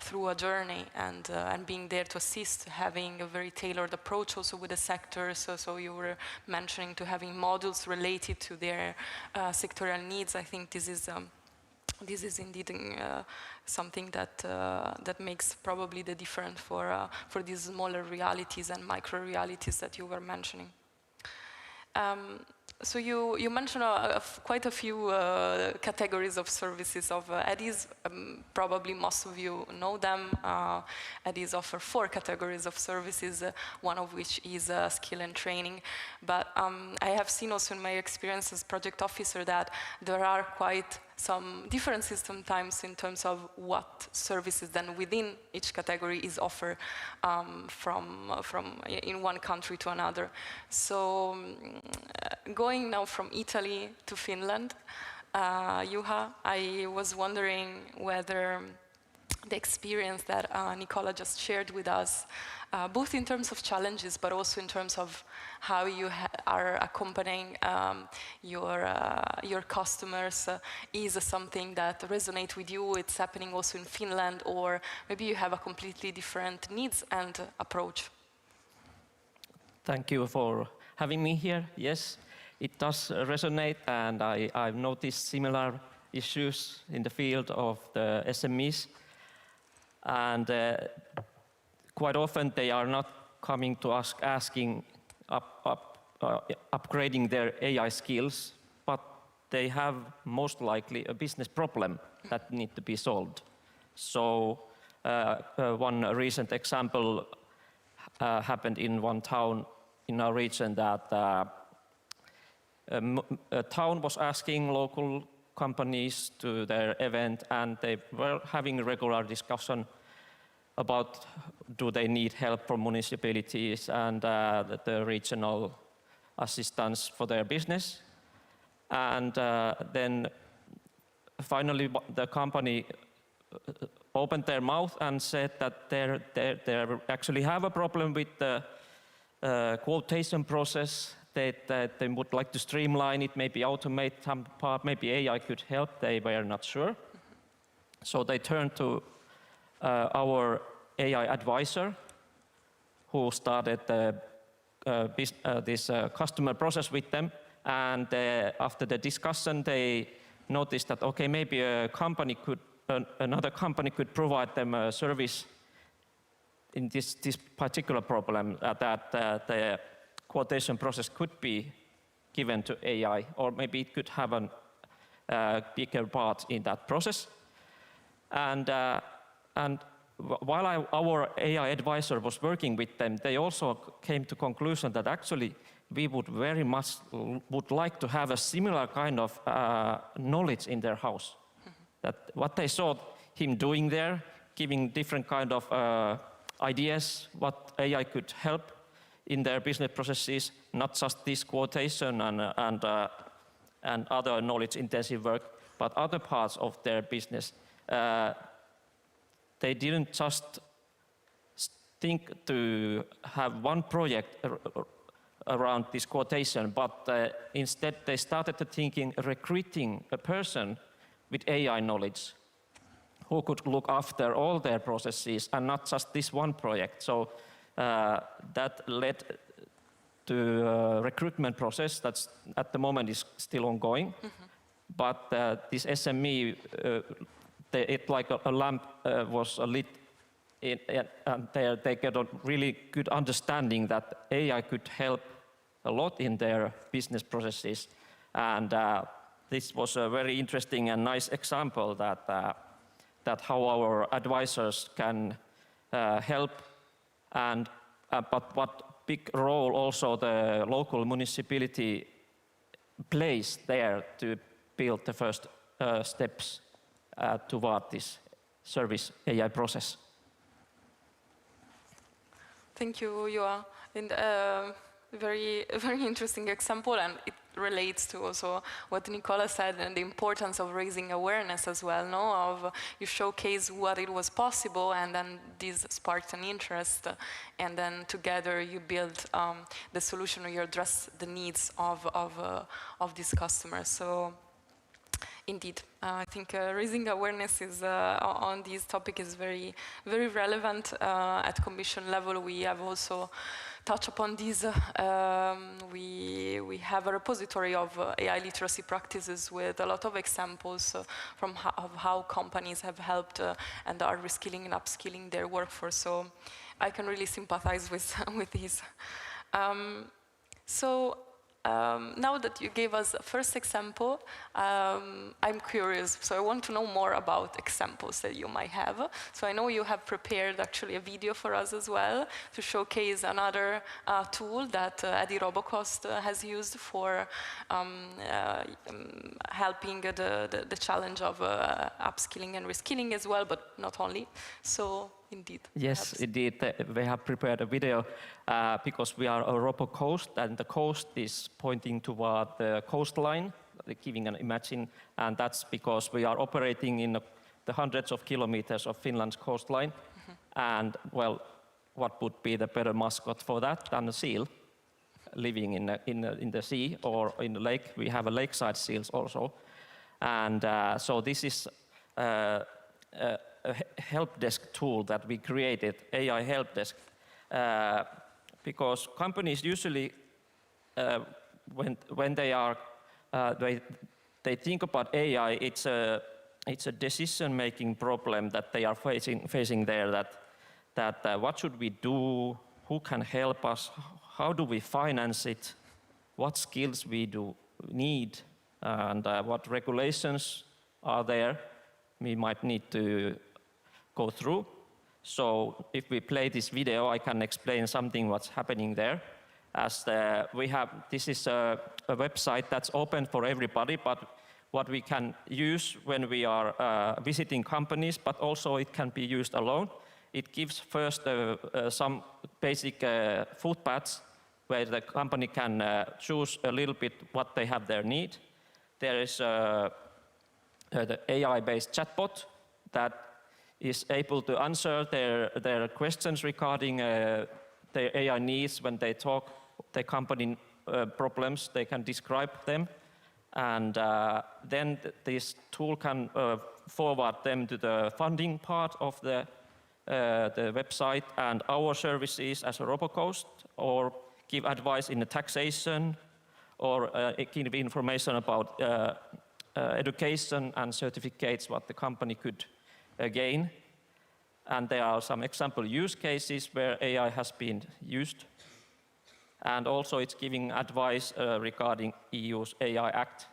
through a journey and being there to assist, having a very tailored approach also with the sectors. So you were mentioning to having modules related to their sectorial needs. I think this is indeed something that makes probably the difference for these smaller realities and micro realities that you were mentioning. So you mentioned quite a few categories of services of EDIs. Probably most of you know them. EDIs offer 4 categories of services, one of which is skill and training. But I have seen also in my experience as project officer that there are quite some differences sometimes in terms of what services then within each category is offered from in one country to another. So going now from Italy to Finland, Juha, I was wondering whether the experience that Nicola just shared with us, both in terms of challenges, but also in terms of how you are accompanying your customers, is something that resonates with you. It's happening also in Finland, or maybe you have a completely different needs and approach. Thank you for having me here. Yes, it does resonate, and I've noticed similar issues in the field of the SMEs. And quite often they are not coming to us asking upgrading their AI skills, but they have most likely a business problem that need to be solved. So one recent example happened in one town in our region that a town was asking local companies to their event, and they were having a regular discussion about do they need help from municipalities and the regional assistance for their business. And then finally the company opened their mouth and said that they actually have a problem with the quotation process, that they would like to streamline it, maybe automate some part, maybe AI could help, they were not sure. So they turned to our AI advisor, who started this customer process with them. And after the discussion, they noticed that, okay, maybe another company could provide them a service in this particular problem, that the quotation process could be given to AI, or maybe it could have a bigger part in that process. And while our AI advisor was working with them, they also came to conclusion that actually we would very much like to have a similar kind of knowledge in their house. That what they saw him doing there, giving different kind of ideas what AI could help in their business processes, not just this quotation and other knowledge-intensive work, but other parts of their business. They didn't just think to have one project around this quotation, but instead they started to thinking recruiting a person with AI knowledge who could look after all their processes and not just this one project. So that led to a recruitment process that's at the moment is still ongoing. But this SME, it like a lamp was lit, and they got a really good understanding that AI could help a lot in their business processes. And this was a very interesting and nice example that how our advisors can help, and but what big role also the local municipality plays there to build the first steps toward this service AI process. Thank you, Juha. And very interesting example, and relates to also what Nicola said and the importance of raising awareness as well, no? Of you showcase what it was possible, and then this sparks an interest, and then together you build the solution, or you address the needs of these customers. So indeed, I think raising awareness is on this topic is very, very relevant. At Commission level, we have also touched upon this. We have a repository of AI literacy practices with a lot of examples of how companies have helped and are reskilling and upskilling their workforce. So I can really sympathize with this. Now that you gave us a first example, I'm curious, so I want to know more about examples that you might have. So I know you have prepared actually a video for us as well to showcase another tool that Edi Robocost has used for helping the challenge of upskilling and reskilling as well, but not only. So indeed. Yes, indeed. We have prepared a video because we are a RoboCoast, and the coast is pointing toward the coastline, giving an imagine, and that's because we are operating in the hundreds of kilometers of Finland's coastline. And well, what would be the better mascot for that than a seal living in the sea or in the lake? We have a lakeside seals also, and so this is a help desk tool that we created, AI help desk, because companies usually, when they are, they think about AI, it's a decision-making problem that they are facing there. That what should we do? Who can help us? How do we finance it? What skills we need, and what regulations are there? We might need to go through. So if we play this video, I can explain something what's happening there. As this is a website that's open for everybody, but what we can use when we are visiting companies, but also it can be used alone. It gives first some basic footpaths where the company can choose a little bit what they have their need. There is the AI-based chatbot that is able to answer their questions regarding their AI needs. When they talk their company problems, they can describe them. And then this tool can forward them to the funding part of the website and our services as a RoboCoast, or give advice in the taxation, or give information about education and certificates what the company could gain. And there are some example use cases where AI has been used. And also it's giving advice regarding EU's AI Act.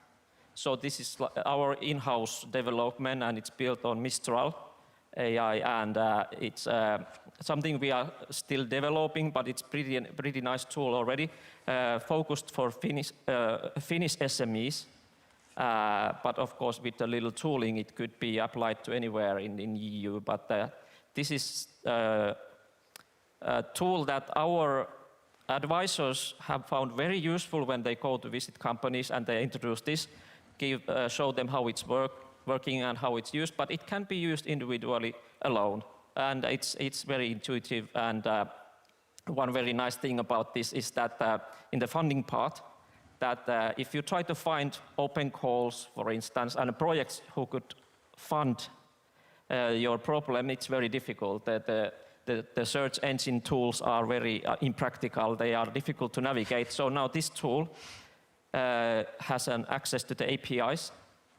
So this is our in-house development, and it's built on Mistral AI, and it's something we are still developing, but it's pretty nice tool already, focused for Finnish SMEs. But of course, with a little tooling, it could be applied to anywhere in EU. But this is a tool that our advisors have found very useful when they go to visit companies and they introduce this, show them how it's working and how it's used. But it can be used individually alone, and it's very intuitive. And one very nice thing about this is that in the funding part, that if you try to find open calls, for instance, and projects who could fund your problem, it's very difficult. The search engine tools are very impractical. They are difficult to navigate. So now this tool has an access to the APIs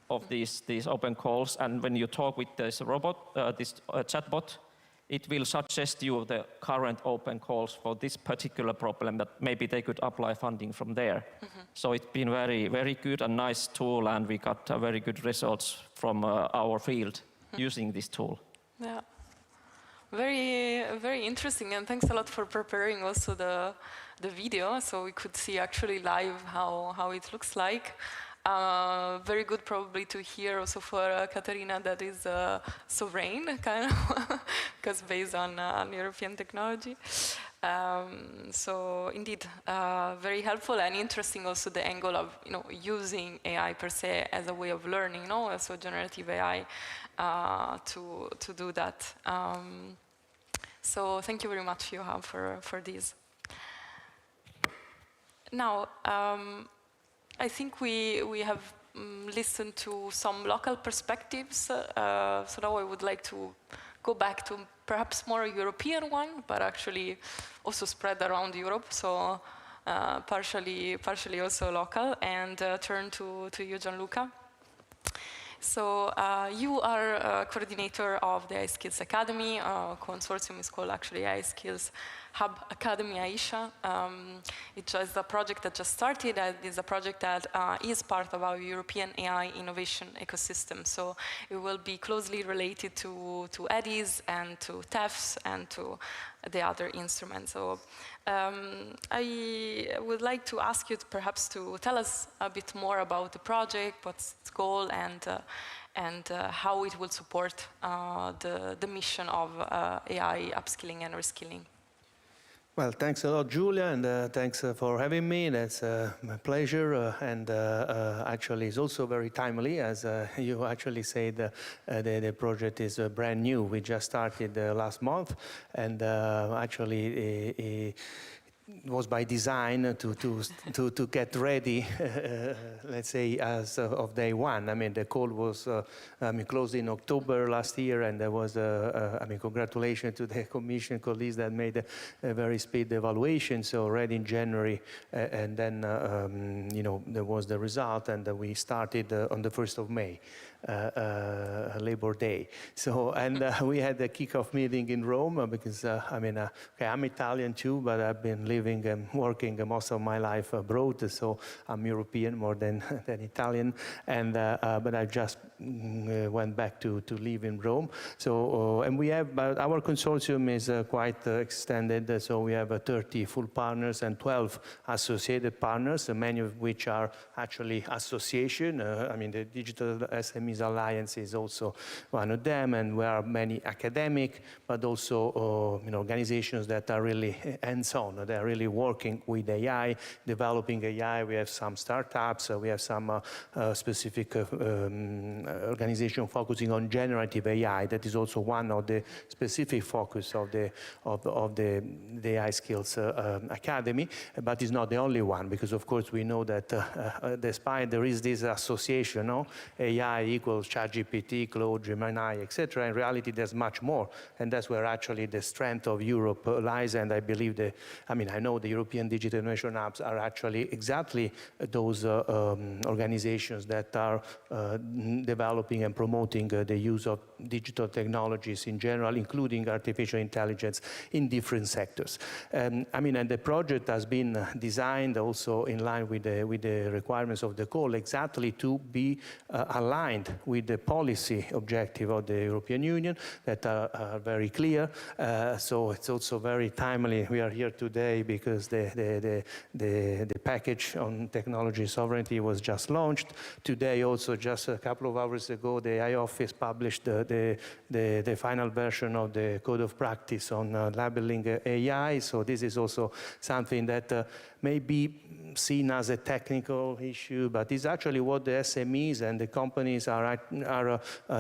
of these open calls, and when you talk with this chatbot, it will suggest you the current open calls for this particular problem, that maybe they could apply funding from there. So it's been very, very good and nice tool, and we got very good results from our field using this tool. Yeah, very, very interesting, and thanks a lot for preparing also the video, so we could see actually live how it looks like. Very good probably to hear also for Katarina that is sovereign, kind of, because based on European technology. So indeed, very helpful and interesting also the angle of using AI per se as a way of learning, so generative AI to do that. So thank you very much, Johan, for this. Now, I think we have listened to some local perspectives, so now I would like to go back to perhaps more European one, but actually also spread around Europe, so partially also local, and turn to you, Gianluca. So you are coordinator of the AI Skills Academy. Consortium is called actually AI Skills Hub Academy Aisha. It's just a project that just started. It is a project that is part of our European AI innovation ecosystem. So it will be closely related to EDIHs and to TEFs and to the other instruments. So I would like to ask you perhaps to tell us a bit more about the project, what's its goal, and how it will support the mission of AI upskilling and reskilling. Well, thanks a lot, Julia, and thanks for having me. That's my pleasure, and actually it's also very timely, as you actually said, the project is brand new. We just started last month, and actually it was by design to get ready, let's say, as of day one. I mean, the call was closed in October last year, and there was congratulations to the Commission colleagues that made a very speedy evaluation. So already in January, and then there was the result, and we started on the 1st of May. Labor Day. So, and we had a kickoff meeting in Rome because, okay, I'm Italian too, but I've been living and working most of my life abroad, so I'm European more than Italian, and but I just went back to live in Rome. So, and we have, our consortium is quite extended, so we have 30 full partners and 12 associated partners, many of which are actually association. The Digital SMEs Alliance is also one of them, and we are many academic, but also organizations that are really hands-on. They are really working with AI, developing AI. We have some startups. We have some specific organization focusing on generative AI. That is also one of the specific focus of the AI Skills Academy, but it's not the only one, because of course we know that despite there is this association, AI equals ChatGPT, Claude, Gemini, etc. In reality, there's much more, and that's where actually the strength of Europe lies. And I believe I know the European Digital Innovation Hubs are actually exactly those organizations that are developing and promoting the use of digital technologies in general, including artificial intelligence in different sectors. And the project has been designed also in line with the requirements of the call, exactly to be aligned with the policy objective of the European Union that are very clear. So it's also very timely. We are here today because the package on technology sovereignty was just launched. Today also, just a couple of hours ago, the AI Office published the final version of the Code of Practice on labeling AI. So this is also something that may be seen as a technical issue, but it's actually what the SMEs and the companies are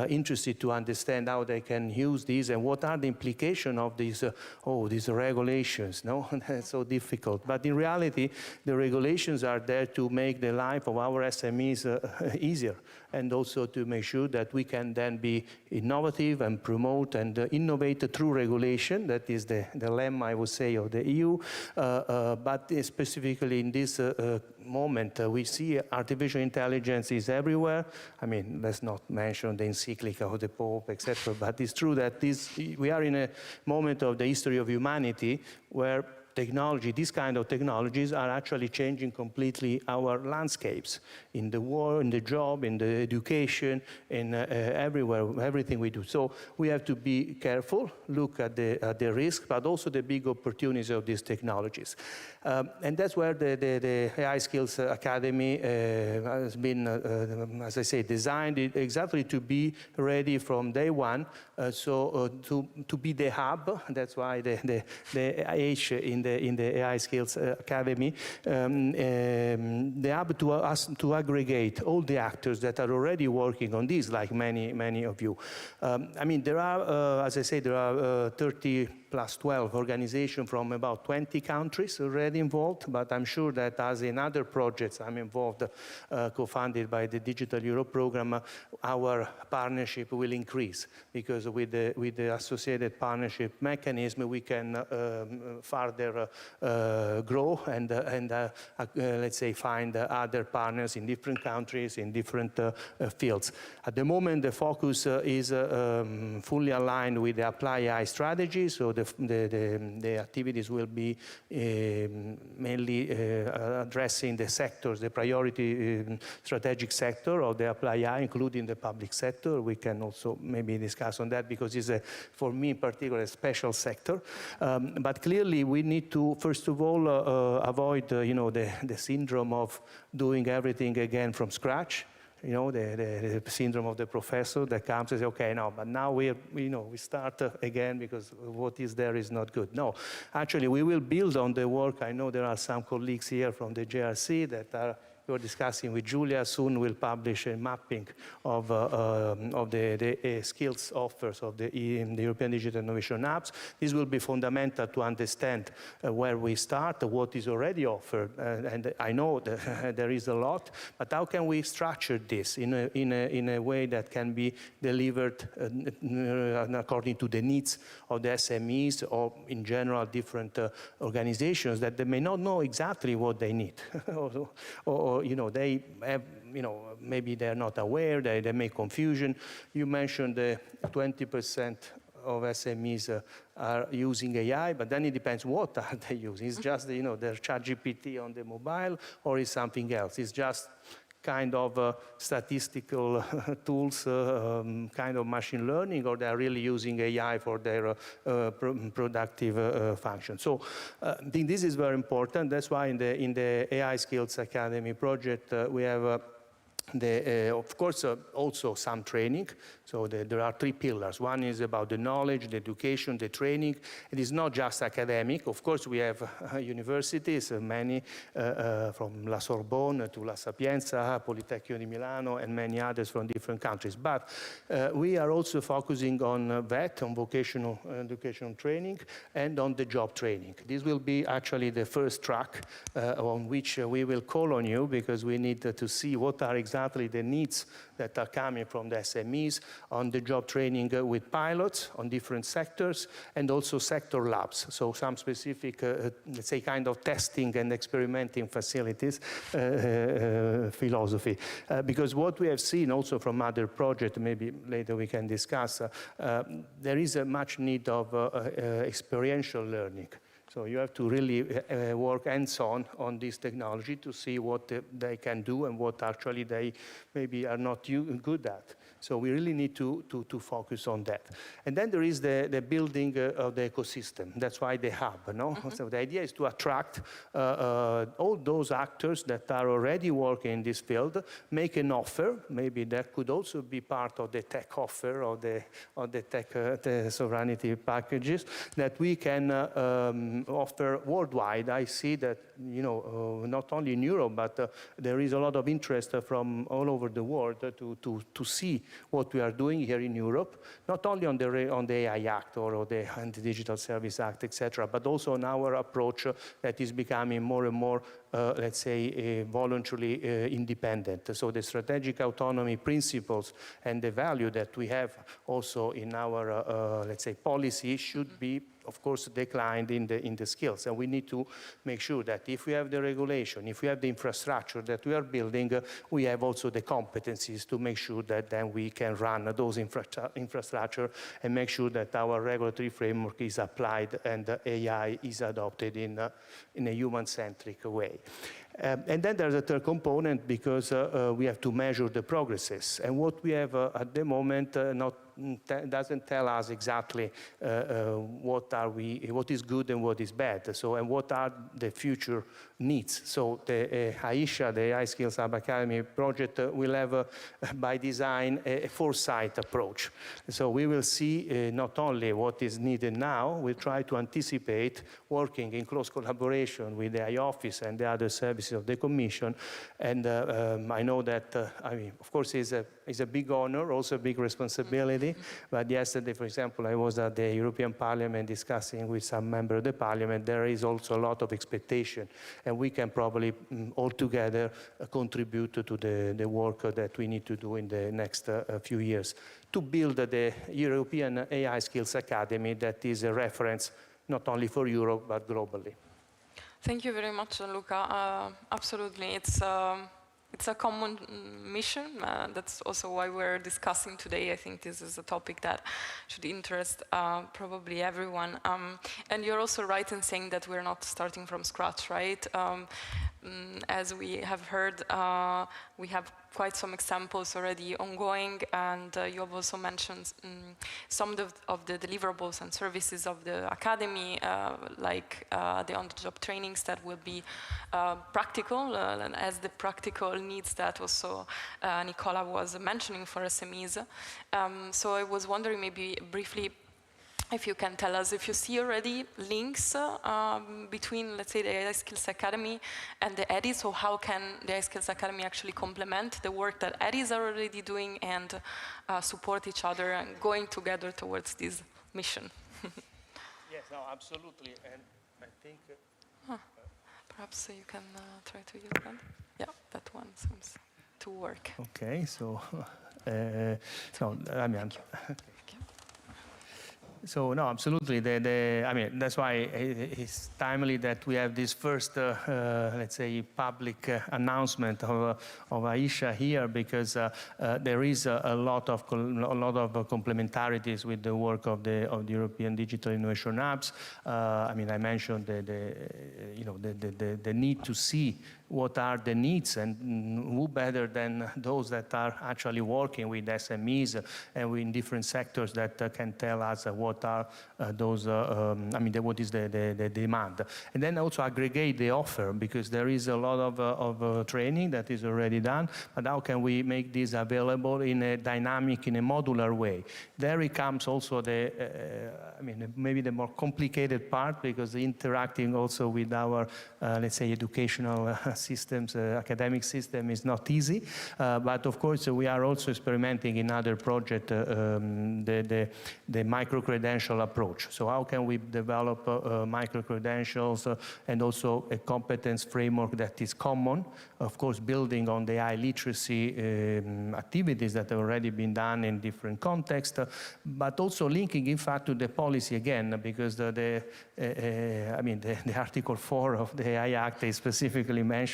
interested to understand how they can use these and what are the implications of these regulations. No, that's so difficult. But in reality, the regulations are there to make the life of our SMEs easier, and also to make sure that we can then be innovative and promote and innovate through regulation. That is the lemma, I would say, of the EU. But specifically in this moment, we see artificial intelligence is everywhere. Let's not mention the encyclica of the Pope, etc. But it's true that we are in a moment of the history of humanity where technology, these kind of technologies are actually changing completely our landscapes in the work, in the job, in the education, in everywhere, everything we do. So we have to be careful, look at the risk, but also the big opportunities of these technologies. And that's where the AI Skills Academy has been, as I say, designed exactly to be ready from day one, to be the hub. That's why the H in the AI Skills Academy, the hub to aggregate all the actors that are already working on this, like many of you. I mean, there are, as I say, there are 30 plus 12 organizations from about 20 countries already involved, but I'm sure that as in other projects I'm involved, co-funded by the Digital Europe program, our partnership will increase, because with the associated partnership mechanism, we can further grow and let's say, find other partners in different countries, in different fields. At the moment, the focus is fully aligned with the Apply AI strategy, so the activities will be mainly addressing the sectors, the priority strategic sector of the Apply AI, including the public sector. We can also maybe discuss on that, because it's, for me in particular, a special sector. But clearly, we need to, first of all, avoid the syndrome of doing everything again from scratch. You know, the syndrome of the professor that comes and says, okay, no, but now we start again because what is there is not good. No, actually, we will build on the work. I know there are some colleagues here from the JRC that we're discussing with Julia. Soon we'll publish a mapping of the skills offers of the European Digital Innovation Hubs. This will be fundamental to understand where we start, what is already offered. And I know that there is a lot, but how can we structure this in a way that can be delivered according to the needs of the SMEs, or in general different organizations that they may not know exactly what they need, or they have, maybe they're not aware, they make confusion. You mentioned the 20% of SMEs are using AI, but then it depends what are they using. It's just, their ChatGPT on the mobile, or is something else? It's just kind of statistical tools, kind of machine learning, or they're really using AI for their productive function. So I think this is very important. That's why in the AI Skills Academy project, we have of course, also some training. So there are three pillars. One is about the knowledge, the education, the training. It is not just academic. Of course, we have universities, many from La Sorbonne to La Sapienza, Politecnico di Milano, and many others from different countries. But we are also focusing on VET, on vocational education training, and on the job training. This will be actually the first track on which we will call on you, because we need to see what are exactly the needs that are coming from the SMEs, on the job training with pilots on different sectors, and also sector labs. So some specific, let's say, kind of testing and experimenting facilities philosophy. Because what we have seen also from other projects, maybe later we can discuss, there is a much need of experiential learning. So you have to really work hands-on on this technology to see what they can do and what actually they maybe are not good at. So we really need to focus on that. And then there is the building of the ecosystem. That's why the hub, no? Mm-hmm. So the idea is to attract all those actors that are already working in this field, make an offer. Maybe that could also be part of the tech offer, or the tech the sovereignty packages that we can offer worldwide. I see that, not only in Europe, but there is a lot of interest from all over the world to see what we are doing here in Europe, not only on the AI Act or the Anti-Digital Service Act, etc., but also on our approach that is becoming more and more let's say, voluntarily independent. So the strategic autonomy principles and the value that we have also in our, let's say, policy should be, of course, declined in the skills. And we need to make sure that if we have the regulation, if we have the infrastructure that we are building, we have also the competencies to make sure that then we can run those infrastructure and make sure that our regulatory framework is applied and AI is adopted in a human-centric way. And then there's a third component because we have to measure the progresses. And what we have at the moment doesn't tell us exactly what is good and what is bad. So, and what are the future needs. So the AISHA, the AI Skills Hub Academy project, will have by design a foresight approach. So we will see not only what is needed now, we'll try to anticipate, working in close collaboration with the AI office and the other services of the Commission. And I know that, I mean, of course, it's a big honor, also a big responsibility. But yesterday, for example, I was at the European Parliament discussing with some member of the Parliament. There is also a lot of expectation, and we can probably all together contribute to the work that we need to do in the next few years to build the European AI Skills Academy that is a reference not only for Europe but globally. Thank you very much, Luca. Absolutely, it's a common mission. That's also why we're discussing today. I think this is a topic that should interest probably everyone. And you're also right in saying that we're not starting from scratch, right? As we have heard, we have quite some examples already ongoing, and you have also mentioned some of the deliverables and services of the academy, like the on-the-job trainings that will be practical, and as the practical needs that also Nicola was mentioning for SMEs. So I was wondering maybe briefly if you can tell us if you see already links between, let's say, the AI Skills Academy and the EDIHs, so how can the AI Skills Academy actually complement the work that EDIHs are already doing and support each other and going together towards this mission? Yes, no, absolutely, and I think... perhaps you can try to use that. Yeah, that one seems to work. Okay, so, I mean... So no, absolutely. I mean, that's why it's timely that we have this first, let's say, public announcement of AISHA here, because there is a lot of complementarities with the work of the European Digital Innovation Hubs. I mean, I mentioned the need to see what are the needs, and who better than those that are actually working with SMEs and in different sectors that can tell us what are those, I mean, what is the demand. And then also aggregate the offer, because there is a lot of training that is already done, but how can we make this available in a dynamic, in a modular way? There it comes also I mean, maybe the more complicated part, because interacting also with our, let's say, educational systems, academic system is not easy, but of course we are also experimenting in other projects the micro-credential approach. So how can we develop micro-credentials and also a competence framework that is common, of course building on the AI literacy activities that have already been done in different contexts, but also linking in fact to the policy again, because I mean, the Article 4 of the AI Act is specifically mentioning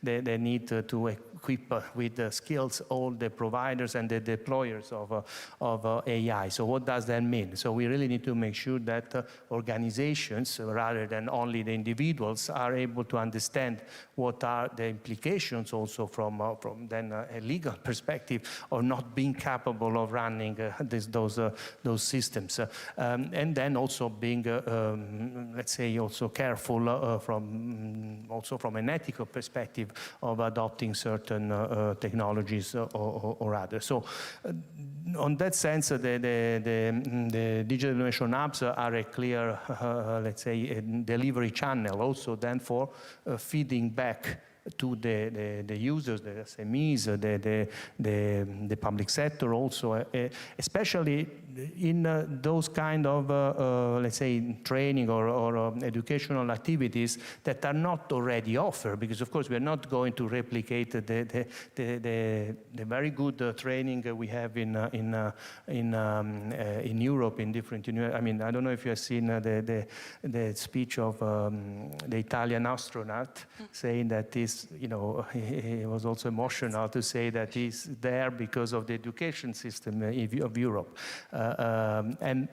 the need to equip with the skills all the providers and the deployers of AI. So what does that mean? So we really need to make sure that organizations, rather than only the individuals, are able to understand what are the implications also from then a legal perspective of not being capable of running those systems. And then also being, let's say, also careful from an ethical perspective of adopting certain technologies or others. So on that sense, the digital innovation hubs are a clear, let's say, a delivery channel also then for feeding back to the users, the SMEs, the public sector also, especially in those kind of, let's say, training or educational activities that are not already offered, because of course we are not going to replicate the very good training we have in Europe in different universities. I mean, I don't know if you have seen the speech of the Italian astronaut saying that this, you know, he was also emotional to say that he's there because of the education system of Europe. And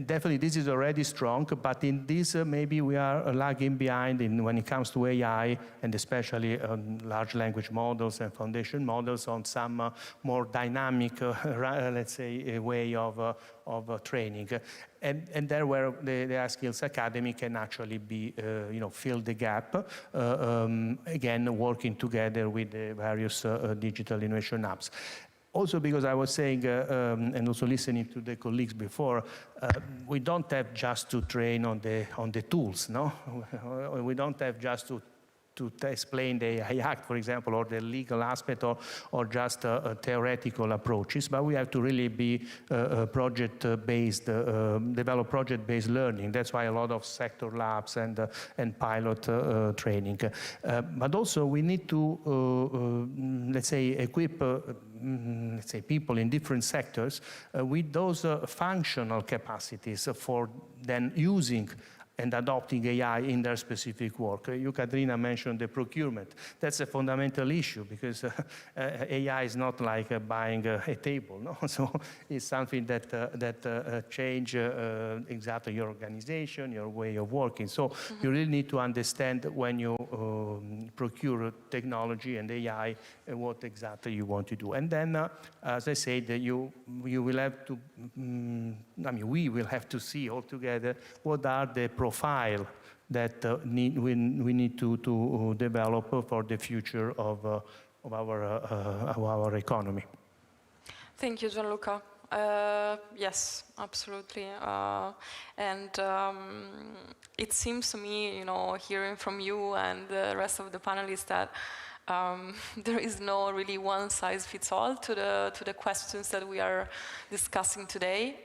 definitely this is already strong, but in this maybe we are lagging behind when it comes to AI, and especially large language models and foundation models on some more dynamic, let's say, way of training. And there where the Skills Academy can actually be, you know, fill the gap, again, working together with the various digital innovation hubs. Also because I was saying, and also listening to the colleagues before, we don't have just to train on the tools, no? We don't have just to explain the AI Act, for example, or the legal aspect, or just theoretical approaches, but we have to really be project-based, develop project-based learning. That's why a lot of sector labs and pilot training. But also we need to, let's say, equip let's say, people in different sectors with those functional capacities for then using and adopting AI in their specific work. You, Katrina, mentioned the procurement. That's a fundamental issue because AI is not like buying a table, no? So it's something that change exactly your organization, your way of working. So you really need to understand when you procure technology and AI what exactly you want to do. And then, as I said, you will have to, I mean, we will have to see altogether what are the profile that we need to develop for the future of our economy. Thank you, Gianluca. Yes, absolutely. And it seems to me, you know, hearing from you and the rest of the panelists that there is no really one-size-fits-all to the questions that we are discussing today,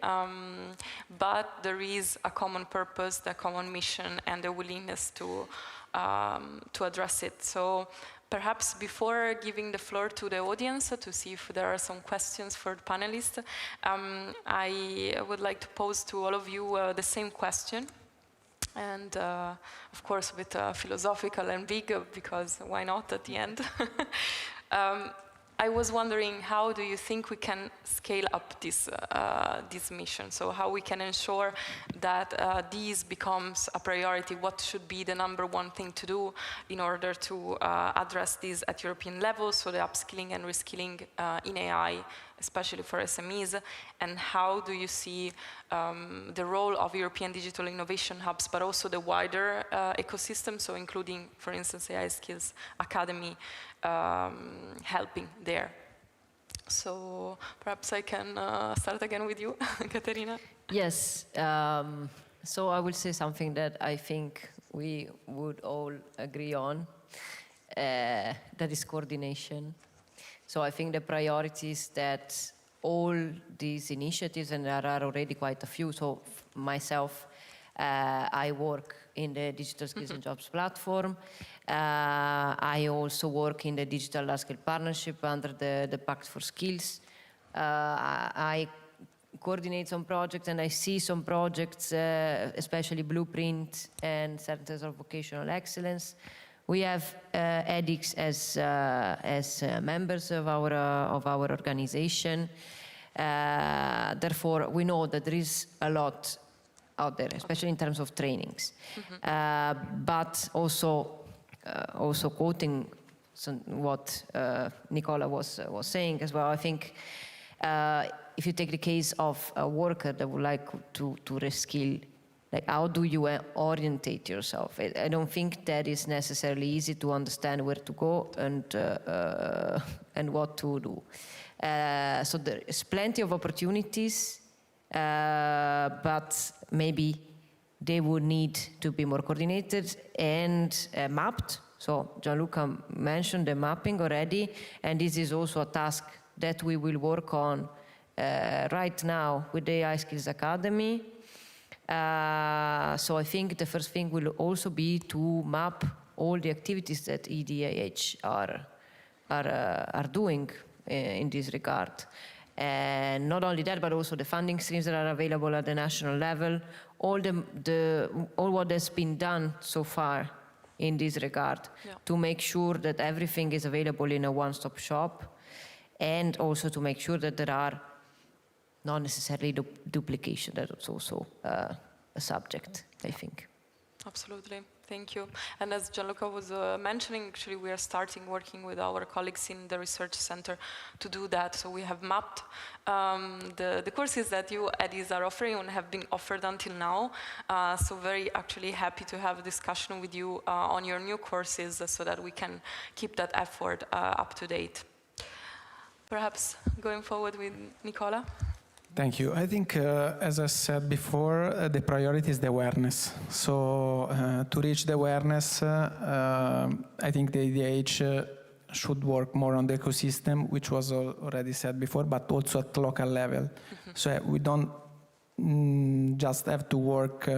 but there is a common purpose, a common mission, and the willingness to address it. So perhaps before giving the floor to the audience to see if there are some questions for the panelists, I would like to pose to all of you the same question. And of course, a bit philosophical and big, because why not at the end? I was wondering, how do you think we can scale up this mission? So how we can ensure that this becomes a priority? What should be the #1 thing to do in order to address this at European level? So the upskilling and reskilling in AI, especially for SMEs, and how do you see the role of European digital innovation hubs, but also the wider ecosystem, so including, for instance, AI Skills Academy, helping there? So perhaps I can start again with you, Caterina. Yes, so I will say something that I think we would all agree on, that is coordination. So I think the priorities that all these initiatives, and there are already quite a few, so myself, I work in the Digital Skills and Jobs platform. I also work in the Digital Large Scale Partnership under the Pact for Skills. I coordinate some projects, and I see some projects, especially Blueprint and Centers of Vocational Excellence. We have EDIHs as members of our organization. Therefore, we know that there is a lot out there, especially in terms of trainings. But also quoting what Nicola was saying as well, I think if you take the case of a worker that would like to reskill, like, how do you orientate yourself? I don't think that is necessarily easy to understand where to go and what to do. So there is plenty of opportunities, but maybe they would need to be more coordinated and mapped. So Gianluca mentioned the mapping already, and this is also a task that we will work on right now with the AI Skills Academy. So I think the first thing will also be to map all the activities that EDIH are doing in this regard. And not only that, but also the funding streams that are available at the national level, all what has been done so far in this regard, to make sure that everything is available in a one-stop shop, and also to make sure that there are not necessarily duplication. That's also a subject, I think. Absolutely, thank you. And as Gianluca was mentioning, actually we are starting working with our colleagues in the research center to do that. So we have mapped the courses that you EDIHs are offering and have been offered until now. So very actually happy to have a discussion with you on your new courses so that we can keep that effort up to date. Perhaps going forward with Nicola? Thank you. I think, as I said before, the priority is the awareness. So to reach the awareness, I think the EDIH should work more on the ecosystem, which was already said before, but also at local level. So we don't just have to work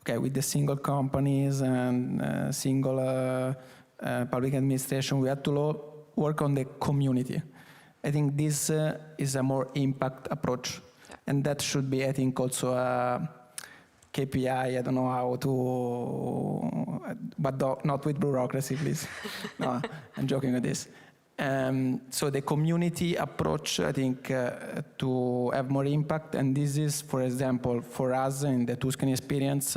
with the single companies and single public administration. We have to work on the community. I think this is a more impact approach. And that should be, I think, also a KPI. I don't know how to, but not with bureaucracy, please. No, I'm joking with this. So the community approach, I think, to have more impact, and this is, for example, for us in the Tuscany experience,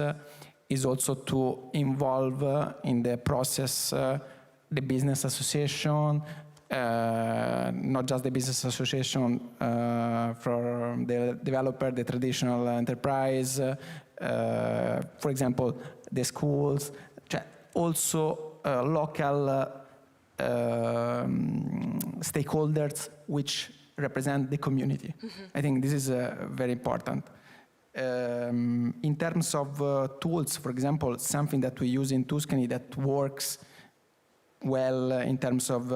is also to involve in the process the business association, not just the business association for the developer, the traditional enterprise, for example, the schools, also local stakeholders which represent the community. I think this is very important. In terms of tools, for example, something that we use in Tuscany that works well in terms of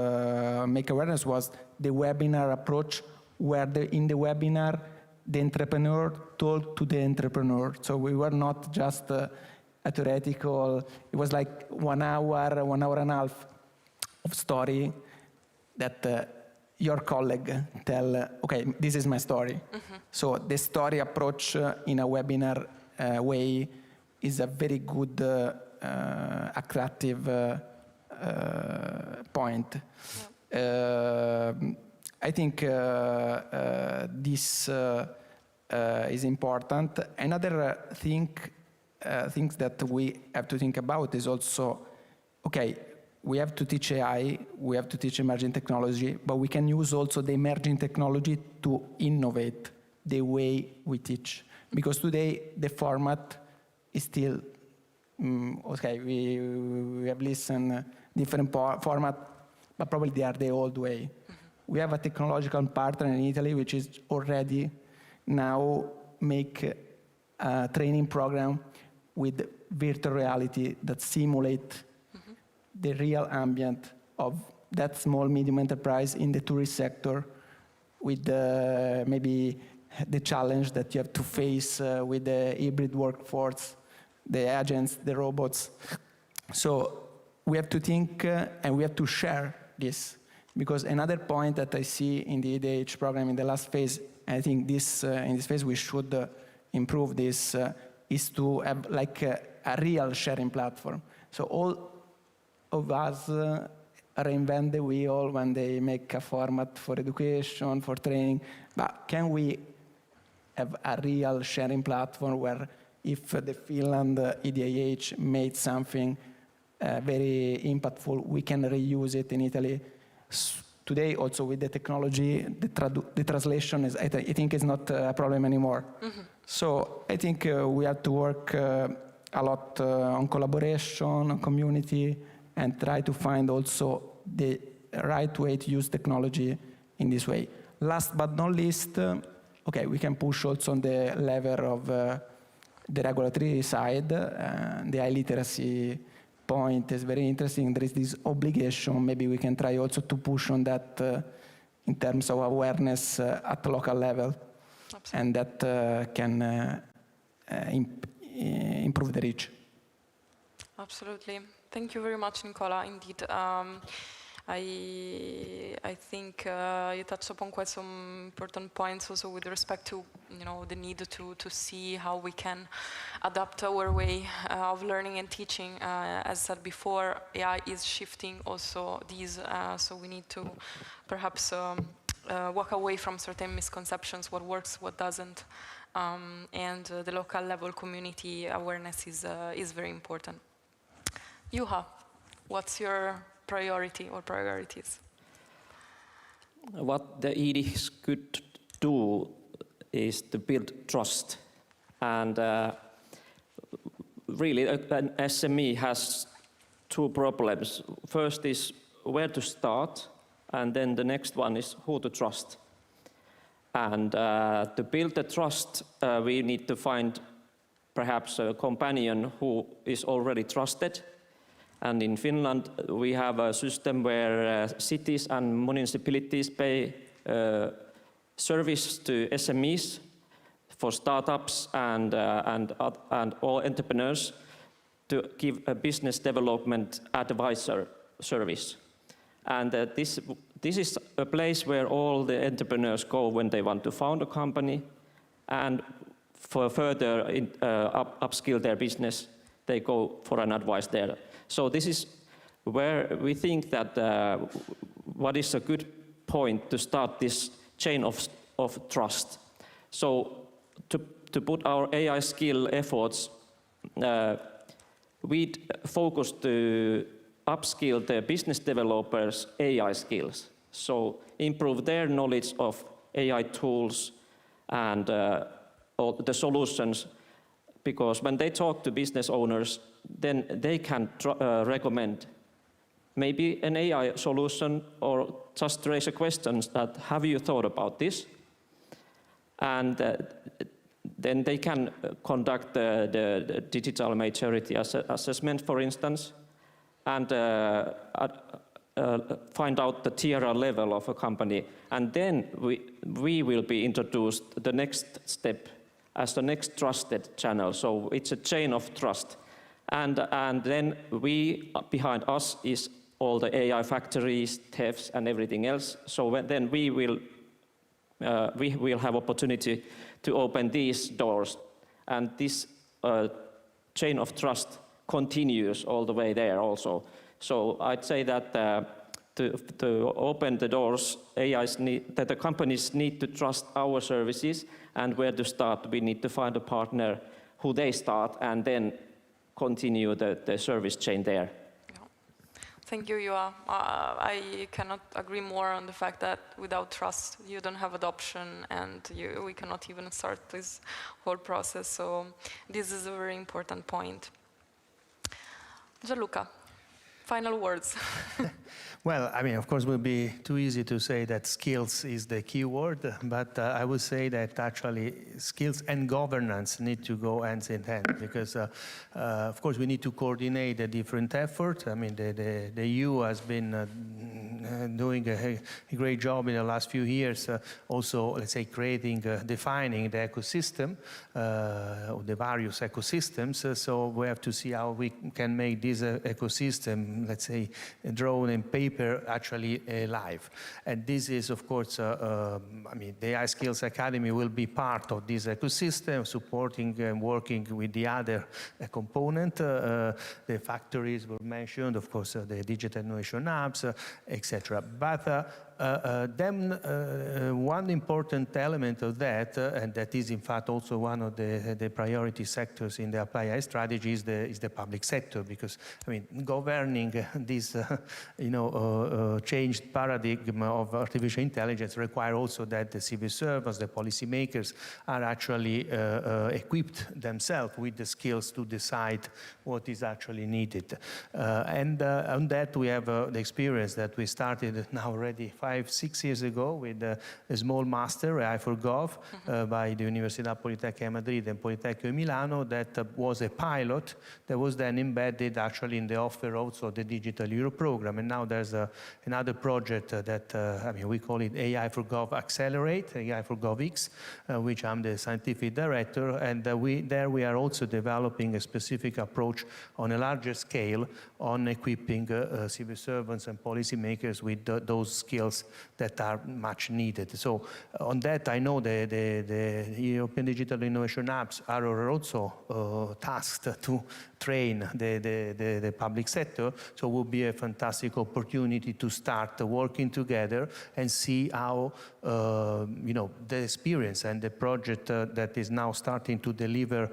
make awareness was the webinar approach, where in the webinar the entrepreneur talked to the entrepreneur. So we were not just a theoretical, it was like 1 hour, 1.5 hours of story that your colleague tell, okay, this is my story. So the story approach in a webinar way is a very good attractive point. I think this is important. Another things that we have to think about is also, okay, we have to teach AI, we have to teach emerging technology, but we can use also the emerging technology to innovate the way we teach. Because today the format is still, okay, we have listened different format, but probably they are the old way. We have a technological partner in Italy which is already now make a training program with virtual reality that simulate the real ambient of that small medium enterprise in the tourist sector, with maybe the challenge that you have to face with the hybrid workforce, the agents, the robots. So we have to think and we have to share this, because another point that I see in the EDIH program in the last phase, I think this in this phase we should improve this, is to have like a real sharing platform. So all of us reinvent the wheel when they make a format for education, for training, but can we have a real sharing platform where if the Finland EDIH made something very impactful, we can reuse it in Italy. Today, also with the technology, the translation is, I think, is not a problem anymore. So I think we have to work a lot on collaboration, on community, and try to find also the right way to use technology in this way. Last but not least, okay, we can push also on the level of the regulatory side. The high literacy point is very interesting. There is this obligation. Maybe we can try also to push on that in terms of awareness at the local level. Absolutely. And that can improve the reach. Absolutely. Thank you very much, Nicola. Indeed, I think you touched upon quite some important points also with respect to the need to see how we can adapt our way of learning and teaching. As said before, AI is shifting also these, so we need to perhaps walk away from certain misconceptions, what works, what doesn't, and the local level community awareness is very important. Juha, what's your priority or priorities? What the EDIHs could do is to build trust. And really, an SME has two problems. First is where to start, and then the next one is who to trust. And to build the trust, we need to find perhaps a companion who is already trusted. And in Finland, we have a system where cities and municipalities pay service to SMEs for startups and all entrepreneurs to give a business development advisor service. And this is a place where all the entrepreneurs go when they want to found a company, and for further upskill their business, they go for an advice there. So this is where we think that what is a good point to start this chain of trust. So to put our AI skill efforts, we focus to upskill the business developers' AI skills. So improve their knowledge of AI tools and all the solutions, because when they talk to business owners, then they can recommend maybe an AI solution or just raise a question that, have you thought about this? And then they can conduct the digital maturity assessment, for instance, and find out the TRL level of a company. And then we will be introduced the next step as the next trusted channel. So it's a chain of trust. And then behind us is all the AI factories, TEFs, and everything else. So then we will have opportunity to open these doors. And this chain of trust continues all the way there also. So I'd say that to open the doors, that the companies need to trust our services, and where to start, we need to find a partner who they start and then continue the service chain there. Thank you, Juha. I cannot agree more on the fact that without trust, you don't have adoption, and we cannot even start this whole process. So this is a very important point. Gianluca, final words. Well, I mean, of course, it would be too easy to say that skills is the key word, but I would say that actually skills and governance need to go hand in hand, because, of course, we need to coordinate the different efforts. I mean, the EU has been doing a great job in the last few years, also, let's say, defining the ecosystem, the various ecosystems. So we have to see how we can make this ecosystem, let's say, drawn in paper, actually live. And this is, of course, I mean, the AI Skills Academy will be part of this ecosystem, supporting and working with the other component. The factories were mentioned, of course, the digital innovation hubs, etc. But then one important element of that, and that is in fact also one of the priority sectors in the Apply AI strategy, is the public sector, because I mean governing this changed paradigm of artificial intelligence require also that the civil servants, the policymakers, are actually equipped themselves with the skills to decide what is actually needed. And on that we have the experience that we started now already 5-6 years ago with a small master, AI for Gov, by the Universidad Politecnica Madrid and Politecnico Milano, that was a pilot that was then embedded actually in the offer also the Digital Euro program. And now there's another project that, we call it AI for Gov Accelerate, AI for GovX, which I'm the scientific director, and we are also developing a specific approach on a larger scale on equipping civil servants and policymakers with those skills that are much needed. So on that, I know the European Digital Innovation Hubs are also tasked to train the public sector, so it will be a fantastic opportunity to start working together and see how the experience and the project that is now starting to deliver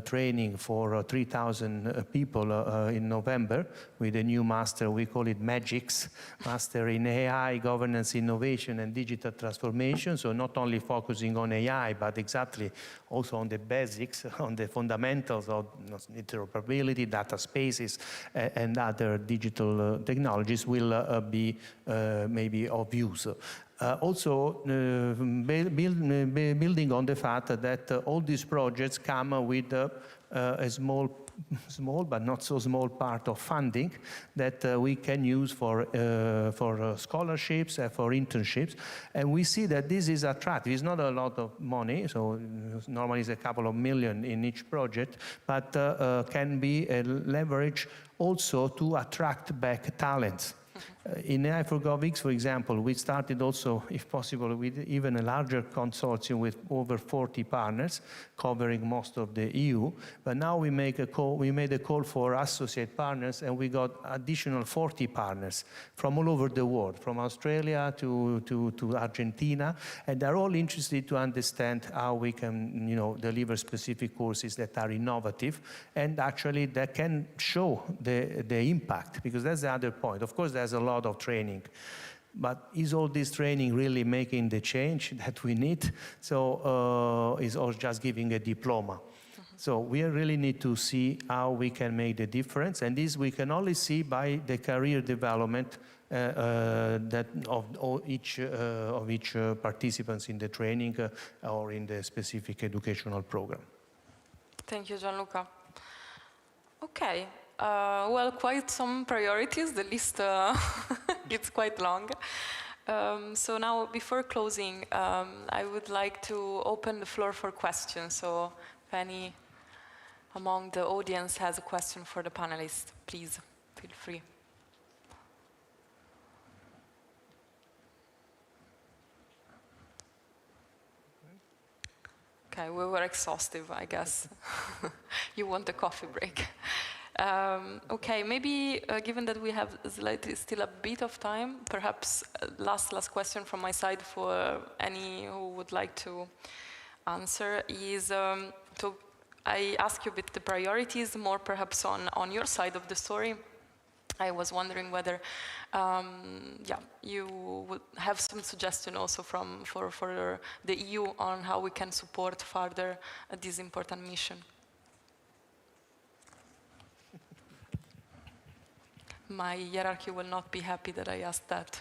training for 3,000 people in November with a new master, we call it MAGICS, Master in AI, Governance, Innovation and Digital Transformation, so not only focusing on AI, but exactly also on the basics, on the fundamentals of interoperability, data spaces, and other digital technologies will be maybe of use. Also, building on the fact that all these projects come with a small but not so small part of funding that we can use for scholarships and for internships, and we see that this is attractive. It's not a lot of money, so normally it's a couple of million in each project, but can be a leverage also to attract back talents. In AI for GovX, for example, we started also, if possible, with even a larger consortium with over 40 partners covering most of the EU. But now we made a call for associate partners, and we got additional 40 partners from all over the world, from Australia to Argentina, and they're all interested to understand how we can, deliver specific courses that are innovative and actually that can show the impact, because that's the other point. Of course, there's a lot of training, but is all this training really making the change that we need? So is all just giving a diploma? So we really need to see how we can make the difference, and this we can only see by the career development that of each participants in the training or in the specific educational program. Thank you, Gianluca. Okay. Well, quite some priorities. The list gets quite long. So now, before closing, I would like to open the floor for questions. So if any among the audience has a question for the panelists, please feel free. Okay, we were exhaustive, I guess. You want a coffee break. Okay, maybe given that we have still a bit of time, perhaps last question from my side for any who would like to answer is I ask you a bit the priorities, more perhaps on your side of the story. I was wondering whether you would have some suggestion also for the EU on how we can support further this important mission. My hierarchy will not be happy that I asked that.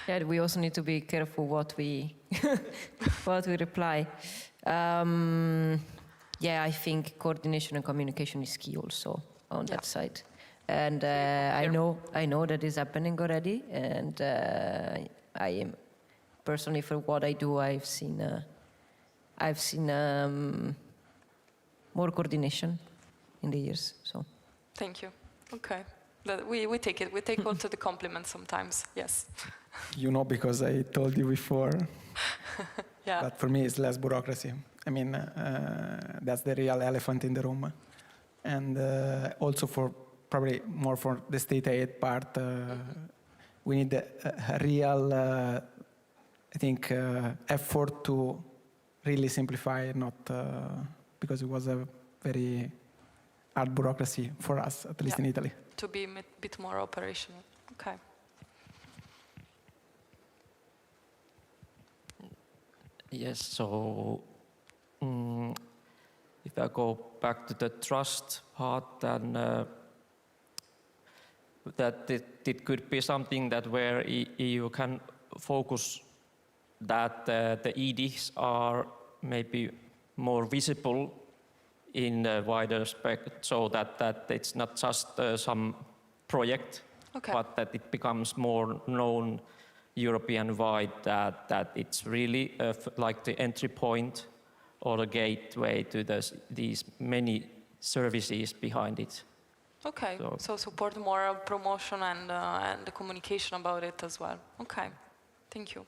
Yeah, we also need to be careful what we what we reply. Yeah, I think coordination and communication is key also on that side. And I know that is happening already. And I am personally, for what I do, I've seen more coordination in the years. So. Thank you. Okay, we take it. We take also the compliments sometimes. Yes. Because I told you before. Yeah. But for me, it's less bureaucracy. I mean, that's the real elephant in the room, and also probably more for the state aid part, we need a real, I think, effort to really simplify, not because it was a very hard bureaucracy for us, at least in Italy. To be a bit more operational. Okay. Yes, so if I go back to the trust part, then that it could be something that where EU can focus that the EDIHs are maybe more visible in a wider spec, so that it's not just some project, but that it becomes more known European-wide, that it's really like the entry point or the gateway to these many services behind it. Okay, so support more promotion and the communication about it as well. Okay, thank you.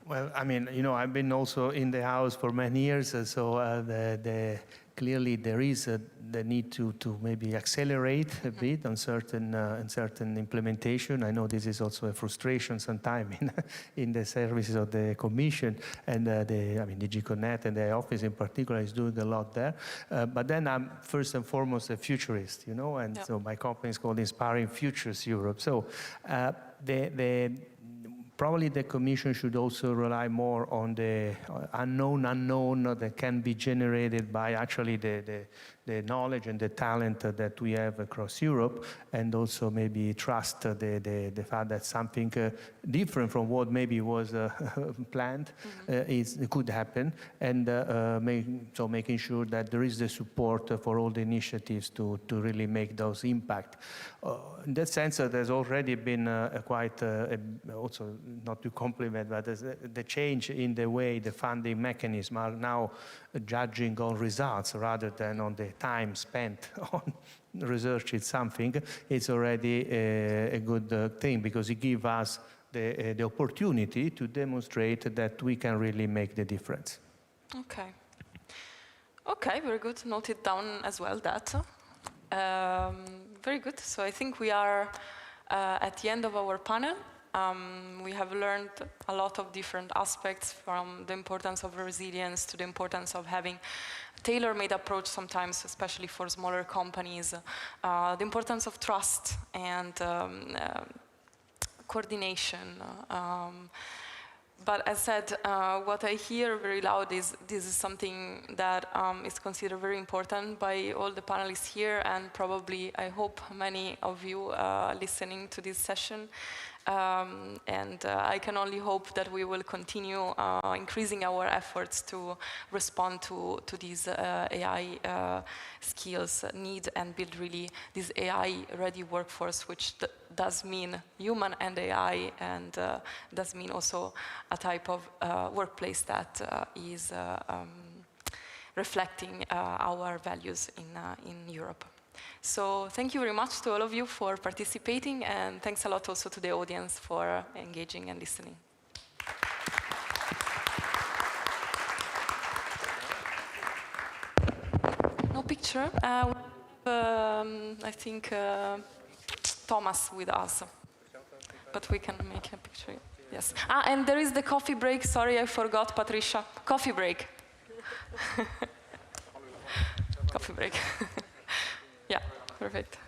Well, I mean, you know, I've been also in the house for many years, so clearly there is the need to maybe accelerate a bit on certain implementation. I know this is also a frustration sometimes in the services of the Commission, and DG Connect and the office in particular is doing a lot there. But then I'm first and foremost a futurist, you know, and so my company is called Inspiring Futures Europe. So probably the Commission should also rely more on the unknown that can be generated by actually the knowledge and the talent that we have across Europe, and also maybe trust the fact that something different from what maybe was planned could happen, and so making sure that there is the support for all the initiatives to really make those impact. In that sense, there's already been quite also, not to compliment, but the change in the way the funding mechanism are now judging on results rather than on the time spent on research. It's something. It's already a good thing, because it gives us the opportunity to demonstrate that we can really make the difference. Okay. Okay, very good. Noted down as well that. Very good. So I think we are at the end of our panel. We have learned a lot of different aspects, from the importance of resilience to the importance of having a tailor-made approach sometimes, especially for smaller companies, the importance of trust and coordination. But as said, what I hear very loud is this is something that is considered very important by all the panelists here, and probably, I hope, many of you listening to this session. And I can only hope that we will continue increasing our efforts to respond to these AI skills need, and build really this AI-ready workforce, which does mean human and AI, and does mean also a type of workplace that is reflecting our values in Europe. So thank you very much to all of you for participating, and thanks a lot also to the audience for engaging and listening. No picture. I think Thomas with us, but we can make a picture. Yes. And there is the coffee break. Sorry, I forgot, Patricia. Coffee break. Coffee break. Yeah, perfect.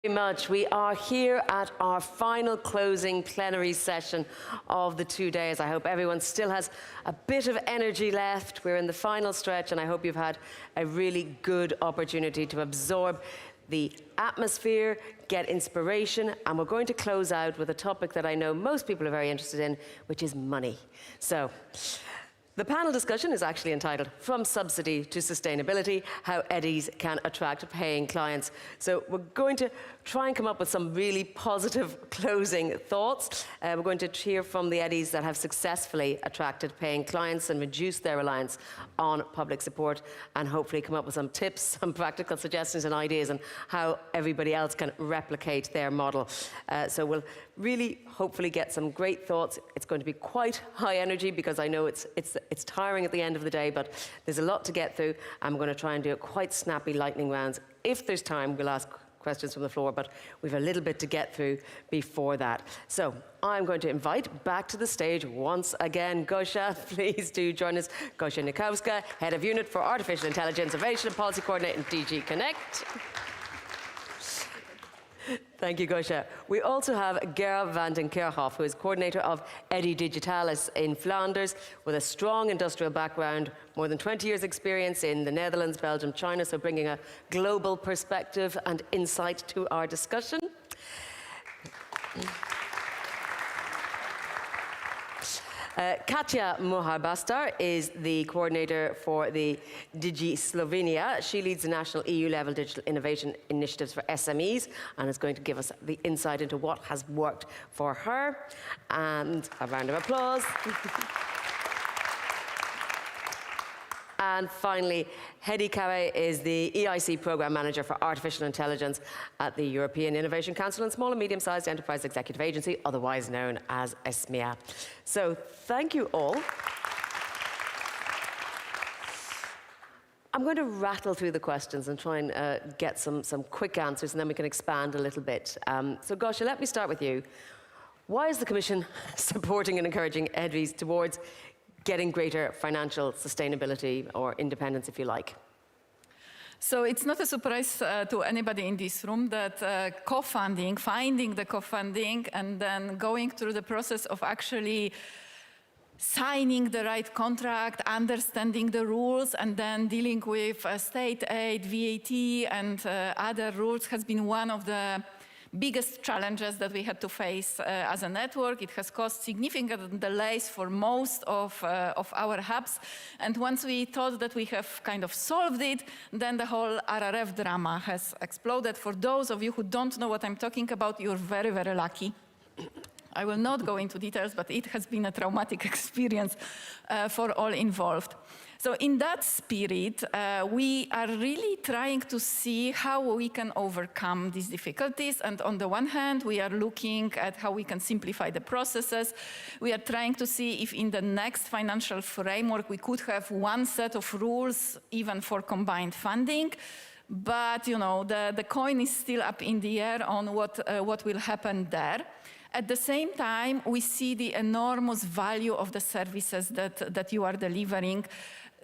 Much. We are here at our final closing plenary session of the 2 days. I hope everyone still has a bit of energy left. We're in the final stretch, and I hope you've had a really good opportunity to absorb the atmosphere, get inspiration, and we're going to close out with a topic that I know most people are very interested in, which is money. So, the panel discussion is actually entitled From Subsidy to Sustainability, How EDIs Can Attract Paying Clients. So we're going to try and come up with some really positive closing thoughts. We're going to hear from the EDIs that have successfully attracted paying clients and reduced their reliance on public support, and hopefully come up with some tips, some practical suggestions and ideas on how everybody else can replicate their model. So we'll really hopefully get some great thoughts. It's going to be quite high energy because I know it's tiring at the end of the day, but there's a lot to get through, and we're going to try and do it quite snappy lightning rounds. If there's time, we'll ask questions from the floor, but we've a little bit to get through before that. So I'm going to invite back to the stage once again Gosia. Please do join us. Gosia Nikowska, Head of Unit for Artificial Intelligence, Innovation and Policy Coordinator in DG CNECT. Thank you, Gosia. We also have Gerard van den Kerkhoff, who is coordinator of EDI Digitalis in Flanders, with a strong industrial background, more than 20 years' experience in the Netherlands, Belgium, China, so bringing a global perspective and insight to our discussion. Katja Mohar-Bastar is the coordinator for the Digi Slovenia. She leads the national EU-level digital innovation initiatives for SMEs and is going to give us the insight into what has worked for her. And a round of applause. And finally, Hedi Kawe is the EIC Programme Manager for Artificial Intelligence at the European Innovation Council and Small and Medium-Sized Enterprise Executive Agency, otherwise known as SMEA. So thank you all. I'm going to rattle through the questions and try and get some quick answers, and then we can expand a little bit. So Gosia, let me start with you. Why is the Commission supporting and encouraging EDIs towards getting greater financial sustainability or independence, if you like? So it's not a surprise to anybody in this room that co-funding, finding the co-funding, and then going through the process of actually signing the right contract, understanding the rules, and then dealing with state aid, VAT, and other rules has been one of the biggest challenges that we had to face as a network. It has caused significant delays for most of our hubs. And once we thought that we have kind of solved it, then the whole RRF drama has exploded. For those of you who don't know what I'm talking about, you're very, very lucky. I will not go into details, but it has been a traumatic experience for all involved. So in that spirit, we are really trying to see how we can overcome these difficulties. And on the one hand, we are looking at how we can simplify the processes. We are trying to see if in the next financial framework, we could have one set of rules even for combined funding. But, you know, the coin is still up in the air on what will happen there. At the same time, we see the enormous value of the services that you are delivering.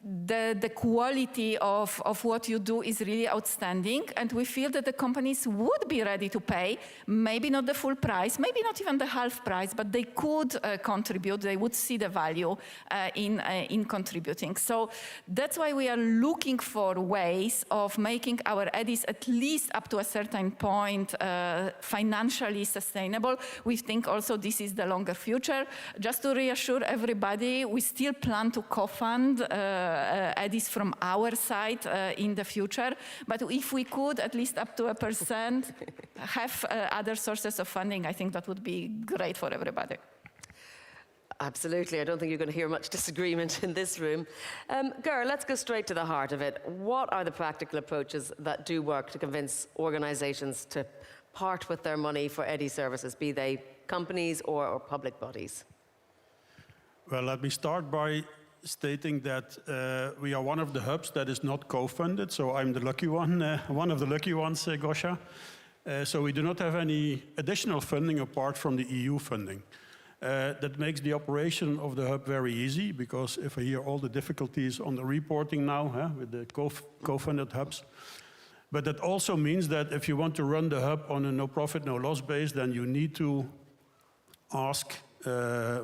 The quality of what you do is really outstanding, and we feel that the companies would be ready to pay, maybe not the full price, maybe not even the half price, but they could contribute, they would see the value in contributing. So that's why we are looking for ways of making our EDIs at least up to a certain point financially sustainable. We think also this is the longer future. Just to reassure everybody, we still plan to co-fund EDIs from our side in the future. But if we could, at least up to 1%, have other sources of funding, I think that would be great for everybody. Absolutely. I don't think you're going to hear much disagreement in this room. Ger, let's go straight to the heart of it. What are the practical approaches that do work to convince organizations to part with their money for EDI services, be they companies or public bodies? Well, let me start by stating that we are one of the hubs that is not co-funded, so I'm the lucky one of the lucky ones, Gosia. So we do not have any additional funding apart from the EU funding. That makes the operation of the hub very easy, because if I hear all the difficulties on the reporting now with the co-funded hubs, But that also means that if you want to run the hub on a no profit, no loss base, then you need to ask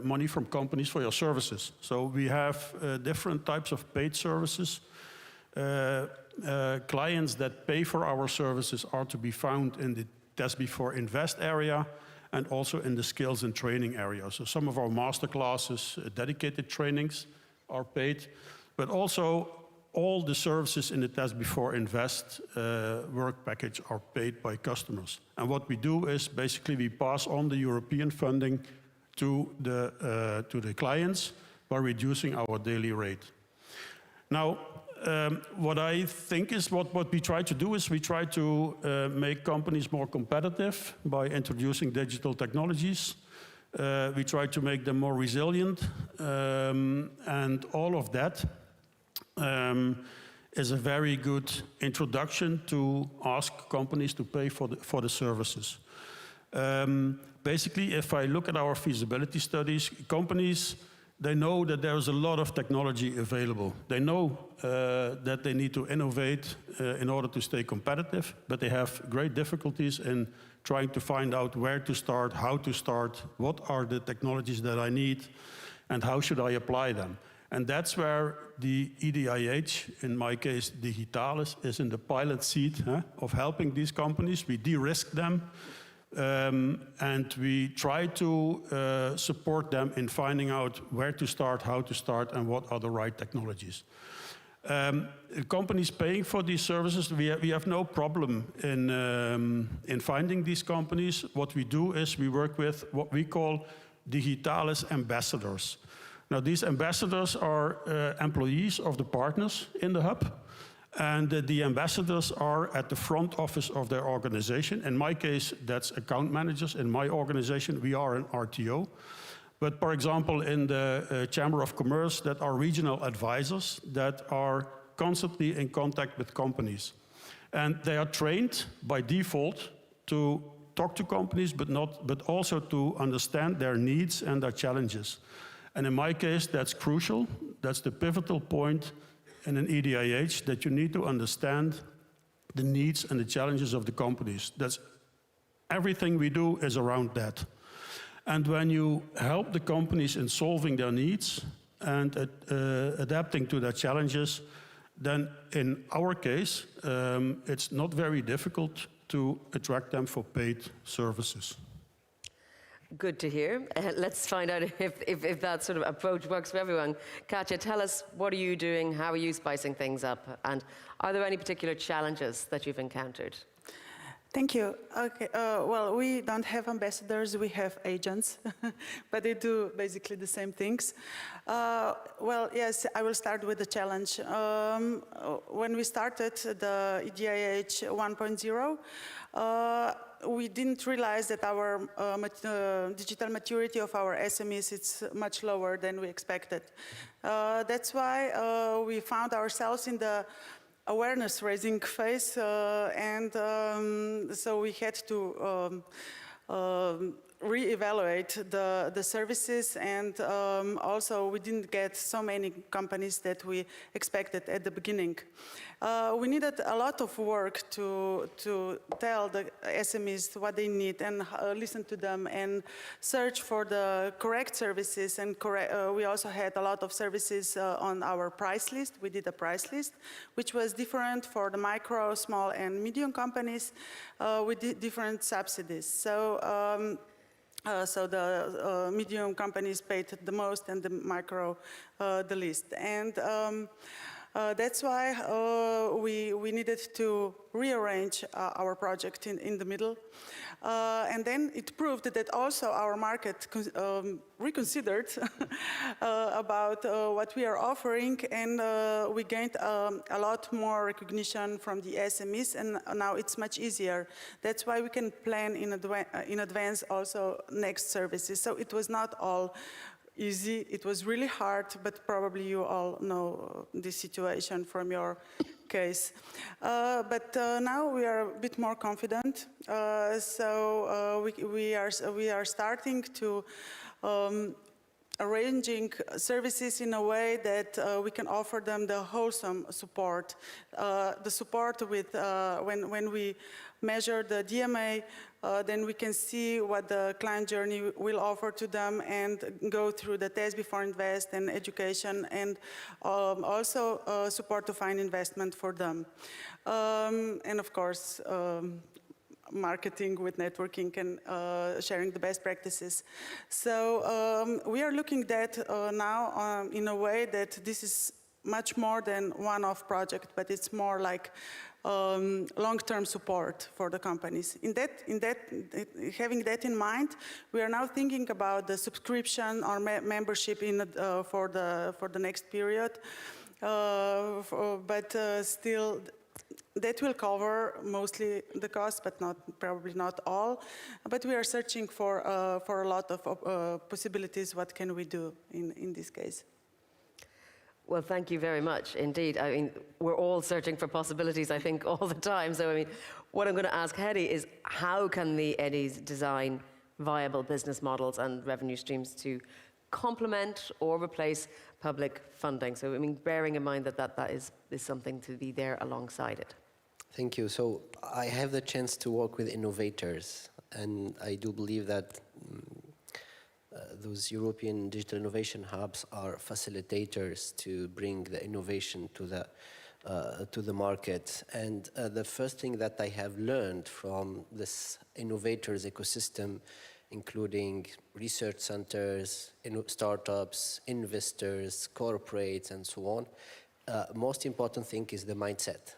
money from companies for your services. So we have different types of paid services. Clients that pay for our services are to be found in the Test Before Invest area and also in the skills and training area. So some of our master classes, dedicated trainings are paid, but also all the services in the Test Before Invest work package are paid by customers. And what we do is basically we pass on the European funding to the clients by reducing our daily rate. Now, what I think is what we try to do is we try to make companies more competitive by introducing digital technologies. We try to make them more resilient, and all of that is a very good introduction to ask companies to pay for the services. Basically, if I look at our feasibility studies, companies, they know that there's a lot of technology available. They know that they need to innovate in order to stay competitive, but they have great difficulties in trying to find out where to start, how to start, what are the technologies that I need, and how should I apply them. And that's where the EDIH, in my case, Digitalis, is in the pilot seat of helping these companies. We de-risk them, and we try to support them in finding out where to start, how to start, and what are the right technologies. Companies paying for these services, we have no problem in finding these companies. What we do is we work with what we call Digitalis ambassadors. Now, these ambassadors are employees of the partners in the hub, and the ambassadors are at the front office of their organization. In my case, that's account managers. In my organization, we are an RTO. But for example, in the Chamber of Commerce, that are regional advisors that are constantly in contact with companies. And they are trained by default to talk to companies, but also to understand their needs and their challenges. And in my case, that's crucial. That's the pivotal point in an EDIH, that you need to understand the needs and the challenges of the companies. That's everything we do is around that. And when you help the companies in solving their needs and adapting to their challenges, then in our case, it's not very difficult to attract them for paid services. Good to hear. Let's find out if that sort of approach works for everyone. Katja, tell us, what are you doing? How are you spicing things up? And are there any particular challenges that you've encountered? Thank you. Okay. Well, we don't have ambassadors, we have agents, but they do basically the same things. Well, yes, I will start with the challenge. When we started the EDIH 1.0, we didn't realize that our digital maturity of our SMEs is much lower than we expected. That's why we found ourselves in the awareness-raising phase, and so we had to re-evaluate the services, and also we didn't get so many companies that we expected at the beginning. We needed a lot of work to tell the SMEs what they need and listen to them and search for the correct services. And we also had a lot of services on our price list. We did a price list, which was different for the micro, small, and medium companies with different subsidies. So the medium companies paid the most and the micro the least. And that's why we needed to rearrange our project in the middle. And then it proved that also our market reconsidered about what we are offering, and we gained a lot more recognition from the SMEs, and now it's much easier. That's why we can plan in advance also next services. So it was not all easy. It was really hard, but probably you all know this situation from your case. But now we are a bit more confident. So we are starting to arranging services in a way that we can offer them the wholesome support. The support with, when we measure the DMA, then we can see what the client journey will offer to them and go through the test before invest and education, and also support to find investment for them. And of course, marketing with networking and sharing the best practices. So we are looking at now in a way that this is much more than one-off project, but it's more like long-term support for the companies. Having that in mind, we are now thinking about the subscription or membership for the next period, but still. That will cover mostly the cost, but probably not all. But we are searching for a lot of possibilities. What can we do in this case? Well, thank you very much indeed. I mean, we're all searching for possibilities, I think, all the time. So, I mean, what I'm going to ask Hedy is, how can the EDIs design viable business models and revenue streams to complement or replace public funding? So, I mean, bearing in mind that is something to be there alongside it. Thank you. So I have the chance to work with innovators, and I do believe that those European digital innovation hubs are facilitators to bring the innovation to the market. And the first thing that I have learned from this innovators ecosystem, including research centers, startups, investors, corporates, and so on, most important thing is the mindset.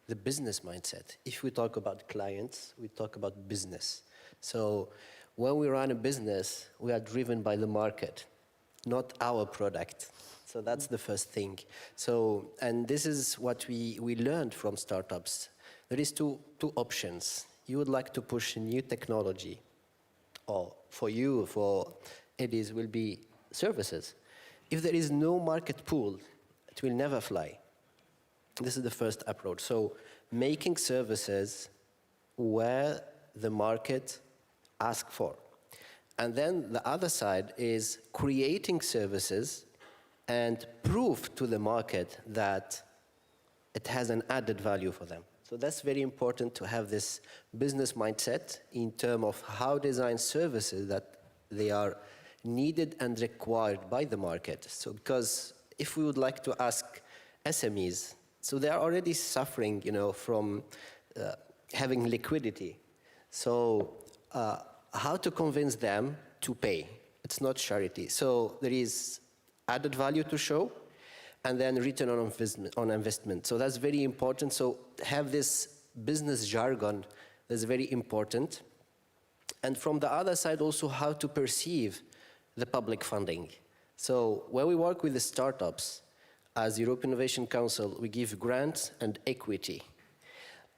The business mindset. If we talk about clients, we talk about business. So when we run a business, we are driven by the market, not our product. So that's the first thing. So, and this is what we learned from startups. There is two options. You would like to push a new technology, or for you, for EDIs, will be services. If there is no market pool, it will never fly. This is the first approach. So making services where the market asks for. And then the other side is creating services and prove to the market that it has an added value for them. So that's very important to have this business mindset in terms of how design services that they are needed and required by the market. So because if we would like to ask SMEs, so they are already suffering, from having liquidity. So how to convince them to pay? It's not charity. So there is added value to show, and then return on investment. So that's very important. So have this business jargon that's very important. And from the other side also, how to perceive the public funding. So when we work with the startups, as European Innovation Council, we give grants and equity.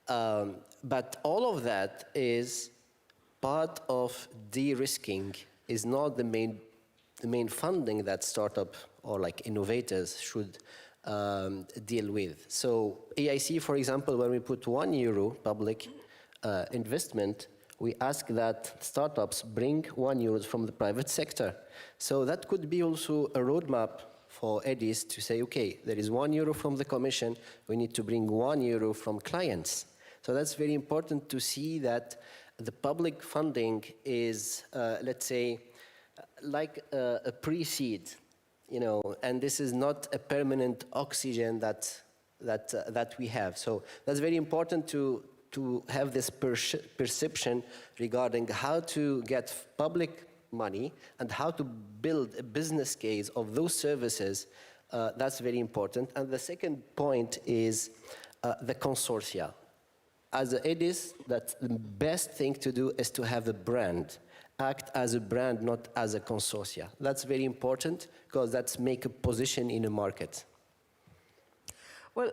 But all of that is part of de-risking, is not the main funding that startup or like innovators should deal with. So EIC, for example, when we put €1 public investment, we ask that startups bring €1 from the private sector. So that could be also a roadmap for EDIs to say, okay, there is €1 from the Commission, we need to bring €1 from clients. So that's very important to see that the public funding is, let's say, like a pre-seed, and this is not a permanent oxygen that we have. So that's very important to have this perception regarding how to get public money and how to build a business case of those services. That's very important. And the second point is the consortia. As an EDIS, that's the best thing to do is to have a brand. Act as a brand, not as a consortia. That's very important because that's make a position in a market. Well,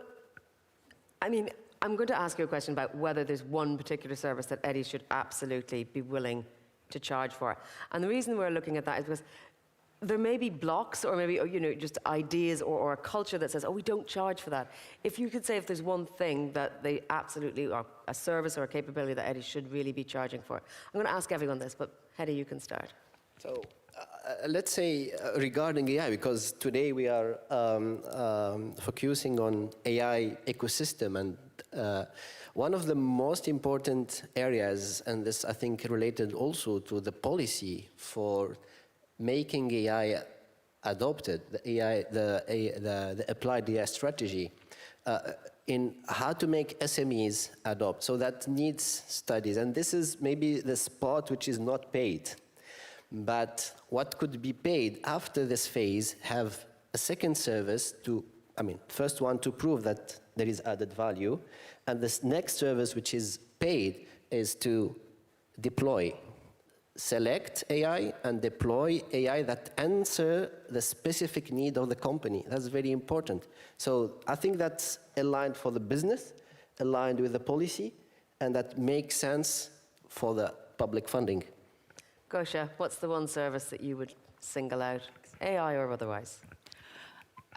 I mean, I'm going to ask you a question about whether there's one particular service that EDIs should absolutely be willing to charge for. And the reason we're looking at that is because there may be blocks or maybe, just ideas or a culture that says, oh, we don't charge for that. If you could say if there's one thing that they absolutely, or a service or a capability that EDIs should really be charging for. I'm going to ask everyone this, but Hedy, you can start. So let's say regarding AI, because today we are focusing on AI ecosystem, and one of the most important areas, and this I think related also to the policy for making AI adopted, the applied AI strategy, in how to make SMEs adopt. So that needs studies, and this is maybe the spot which is not paid. But what could be paid after this phase, have a second service to, first one to prove that there is added value, and this next service which is paid is to deploy, select AI and deploy AI that answer the specific need of the company. That's very important. So I think that's aligned for the business, aligned with the policy, and that makes sense for the public funding. Gosha, what's the one service that you would single out, AI or otherwise?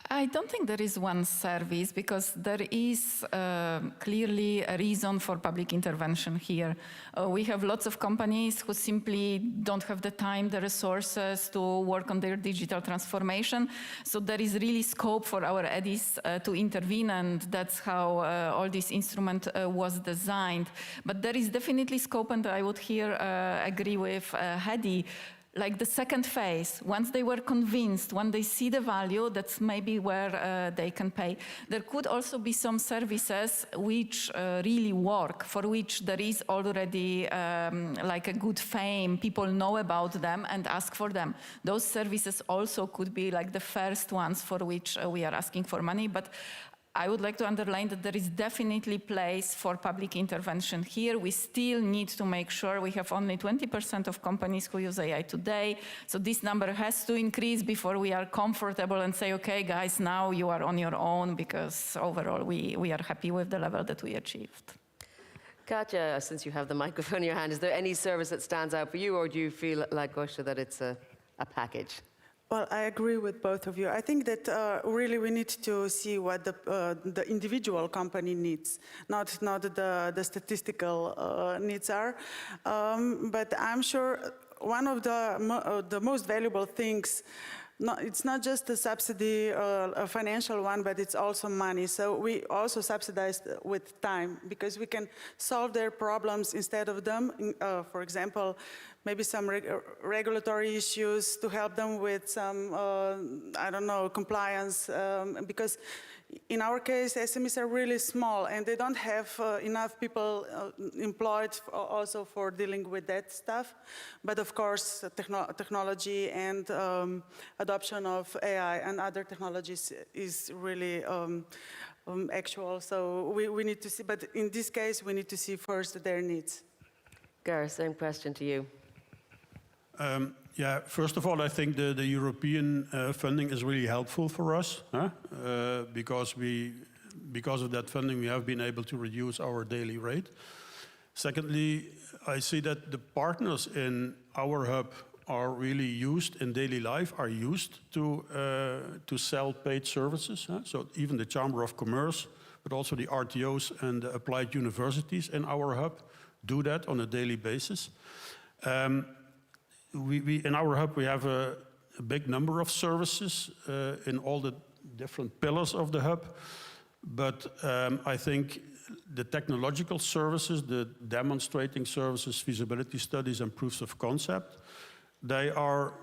I don't think there is one service, because there is clearly a reason for public intervention here. We have lots of companies who simply don't have the time, the resources to work on their digital transformation. So there is really scope for our EDIHs to intervene, and that's how all this instrument was designed. But there is definitely scope, and I would here agree with Hedy. Like the second phase, once they were convinced, when they see the value, that's maybe where they can pay. There could also be some services which really work, for which there is already like a good fame, people know about them and ask for them. Those services also could be like the first ones for which we are asking for money. But I would like to underline that there is definitely place for public intervention here. We still need to make sure we have only 20% of companies who use AI today. So this number has to increase before we are comfortable and say, okay, guys, now you are on your own, because overall we are happy with the level that we achieved. Katja, since you have the microphone in your hand, is there any service that stands out for you, or do you feel like Gosha that it's a package? Well, I agree with both of you. I think that really we need to see what the individual company needs, not the statistical needs are. But I'm sure one of the most valuable things, it's not just a subsidy, a financial one, but it's also money. So we also subsidize with time, because we can solve their problems instead of them. For example, maybe some regulatory issues to help them with some, I don't know, compliance, because in our case, SMEs are really small, and they don't have enough people employed also for dealing with that stuff. But of course, technology and adoption of AI and other technologies is really actual. So we need to see, but in this case, we need to see first their needs. Gar, same question to you. Yeah, first of all, I think the European funding is really helpful for us, because of that funding, we have been able to reduce our daily rate. Secondly, I see that the partners in our hub are really used in daily life, are used to sell paid services. So even the Chamber of Commerce, but also the RTOs and the applied universities in our hub do that on a daily basis. In our hub, we have a big number of services in all the different pillars of the hub. But I think the technological services, the demonstrating services, feasibility studies, and proofs of concept, they are,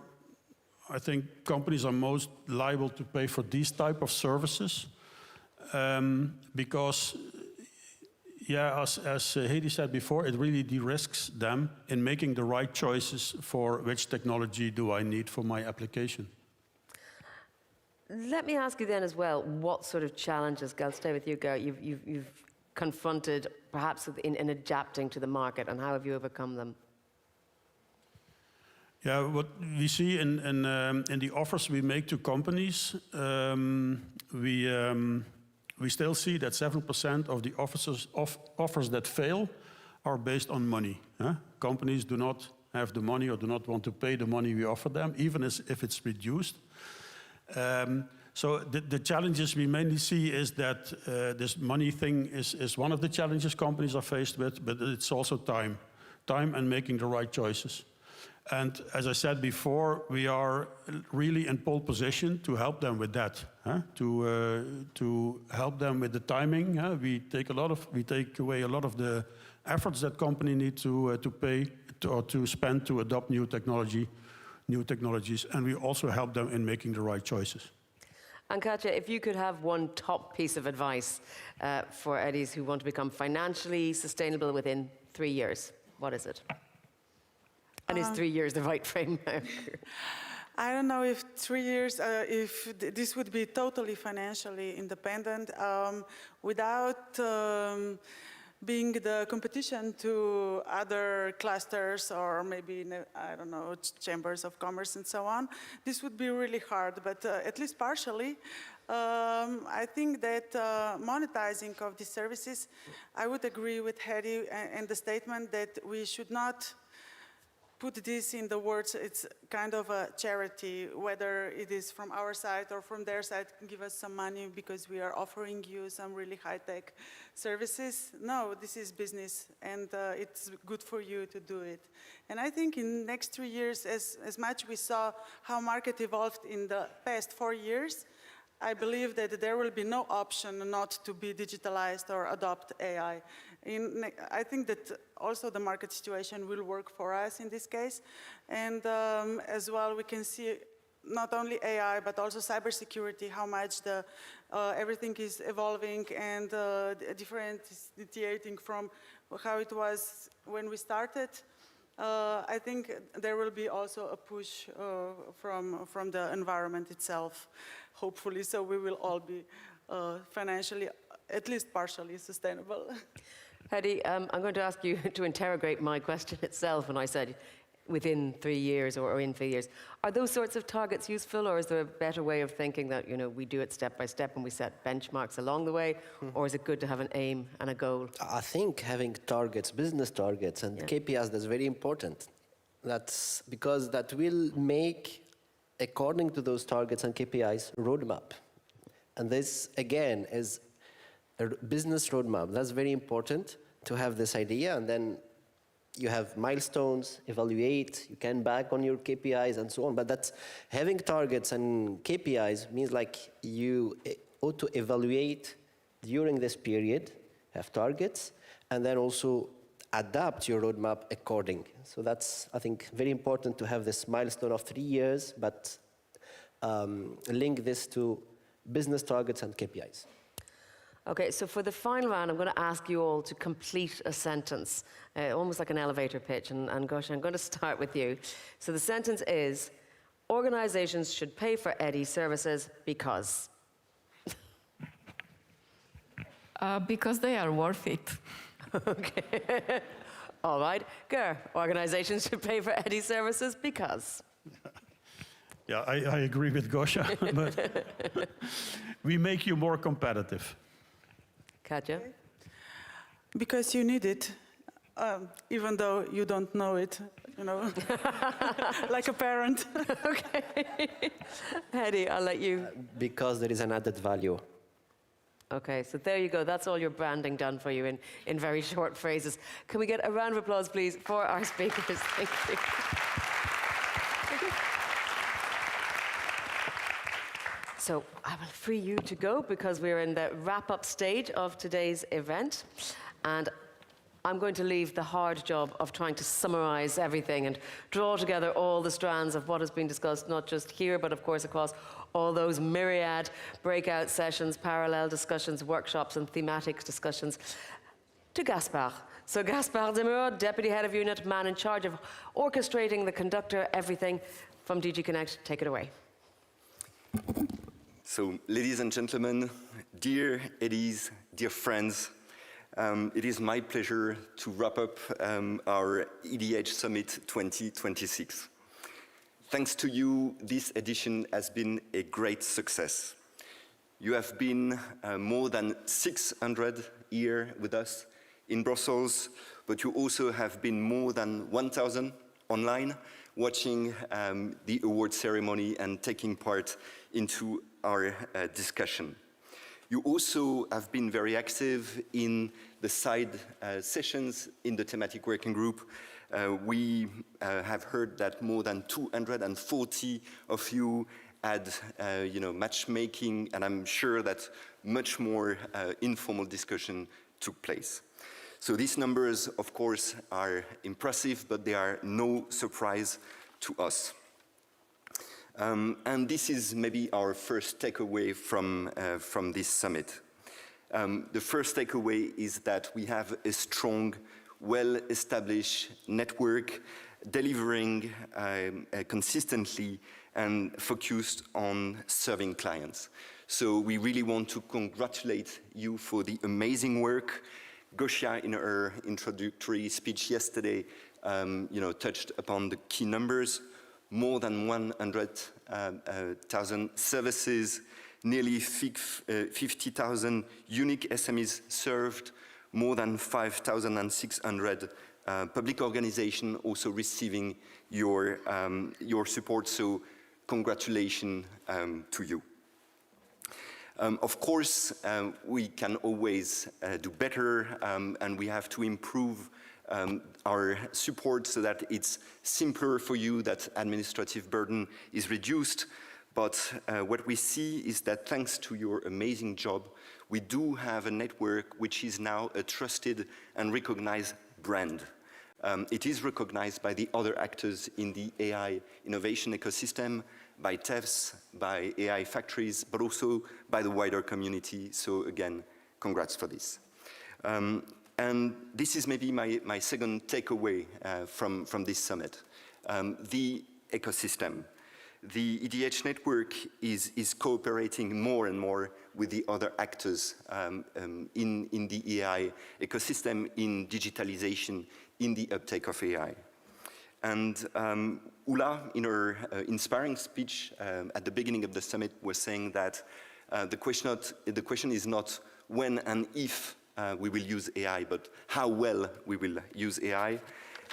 I think, companies are most liable to pay for these type of services because, yeah, as Hedy said before, it really de-risks them in making the right choices for which technology do I need for my application. Let me ask you then as well, what sort of challenges, I'll stay with you, Gar, you've confronted perhaps in adapting to the market, and how have you overcome them? Yeah, what we see in the offers we make to companies, we still see that 7% of the offers that fail are based on money. Companies do not have the money or do not want to pay the money we offer them, even if it's reduced. So the challenges we mainly see is that this money thing is one of the challenges companies are faced with, but it's also time and making the right choices. And as I said before, we are really in pole position to help them with that, to help them with the timing. We take away a lot of the efforts that company need to pay or to spend to adopt new technologies, and we also help them in making the right choices. And Katja, if you could have one top piece of advice for EDIs who want to become financially sustainable within 3 years, what is it? And is 3 years the right framework? I don't know if 3 years, if this would be totally financially independent without being the competition to other clusters or maybe, I don't know, chambers of commerce and so on. This would be really hard, but at least partially. I think that monetizing of these services, I would agree with Hedy and the statement that we should not put this in the words, it's kind of a charity, whether it is from our side or from their side, give us some money because we are offering you some really high-tech services. No, this is business, and it's good for you to do it. And I think in the next 3 years, as much we saw how market evolved in the past 4 years, I believe that there will be no option not to be digitalized or adopt AI. I think that also the market situation will work for us in this case. And as well, we can see not only AI, but also cybersecurity, how much everything is evolving and differentiating from how it was when we started. I think there will be also a push from the environment itself, hopefully, so we will all be financially, at least partially sustainable. Hedy, I'm going to ask you to interrogate my question itself when I said within 3 years or in 3 years. Are those sorts of targets useful, or is there a better way of thinking that, you know, we do it step by step and we set benchmarks along the way, or is it good to have an aim and a goal? I think having targets, business targets and KPIs, that's very important. That's because that will make, according to those targets and KPIs, roadmap. And this, again, is a business roadmap. That's very important to have this idea, and then you have milestones, evaluate, you can back on your KPIs and so on, but that's having targets and KPIs means like you ought to evaluate during this period, have targets, and then also adapt your roadmap according. So that's, I think, very important to have this milestone of 3 years, but link this to business targets and KPIs. Okay, so for the final round, I'm going to ask you all to complete a sentence, almost like an elevator pitch. And Gosha, I'm going to start with you. So the sentence is, organizations should pay for EDI services because? Because they are worth it. Okay. All right. Ger, organizations should pay for EDI services because? Yeah, I agree with Gosha, but we make you more competitive. Katja? Because you need it, even though you don't know it, you know, like a parent. Okay. Hedy, I'll let you. Because there is an added value. Okay, so there you go. That's all your branding done for you in very short phrases. Can we get a round of applause, please, for our speakers? Thank you. So I will free you to go because we're in the wrap-up stage of today's event. And I'm going to leave the hard job of trying to summarize everything and draw together all the strands of what has been discussed, not just here, but of course across all those myriad breakout sessions, parallel discussions, workshops, and thematic discussions, to Gaspard. So Gaspard Demirod, Deputy Head of Unit, man in charge of orchestrating the conductor, everything from DG CNECT. Take it away. So, ladies and gentlemen, dear EDIs, dear friends, it is my pleasure to wrap up our EDIH Summit 2026. Thanks to you, this edition has been a great success. You have been more than 600 here with us in Brussels, but you also have been more than 1,000 online watching the award ceremony and taking part into our discussion. You also have been very active in the side sessions in the thematic working group We have heard that more than 240 of you had matchmaking, and I'm sure that much more informal discussion took place. So these numbers, of course, are impressive, but they are no surprise to us. And this is maybe our first takeaway from this summit. The first takeaway is that we have a strong, well-established network delivering consistently and focused on serving clients. So we really want to congratulate you for the amazing work. Gosia, in her introductory speech yesterday, touched upon the key numbers. More than 100,000 services, nearly 50,000 unique SMEs served, more than 5,600 public organizations also receiving your support. So congratulations to you. Of course, we can always do better, and we have to improve our support so that it's simpler for you, that administrative burden is reduced. But what we see is that thanks to your amazing job, we do have a network which is now a trusted and recognized brand. It is recognized by the other actors in the AI innovation ecosystem, by TEFs, by AI factories, but also by the wider community. So again, congrats for this. And this is maybe my second takeaway from this summit. The ecosystem. The EDIH network is cooperating more and more with the other actors in the AI ecosystem, in digitalization, in the uptake of AI. And Ulla, in her inspiring speech at the beginning of the summit, was saying that the question is not when and if we will use AI, but how well we will use AI.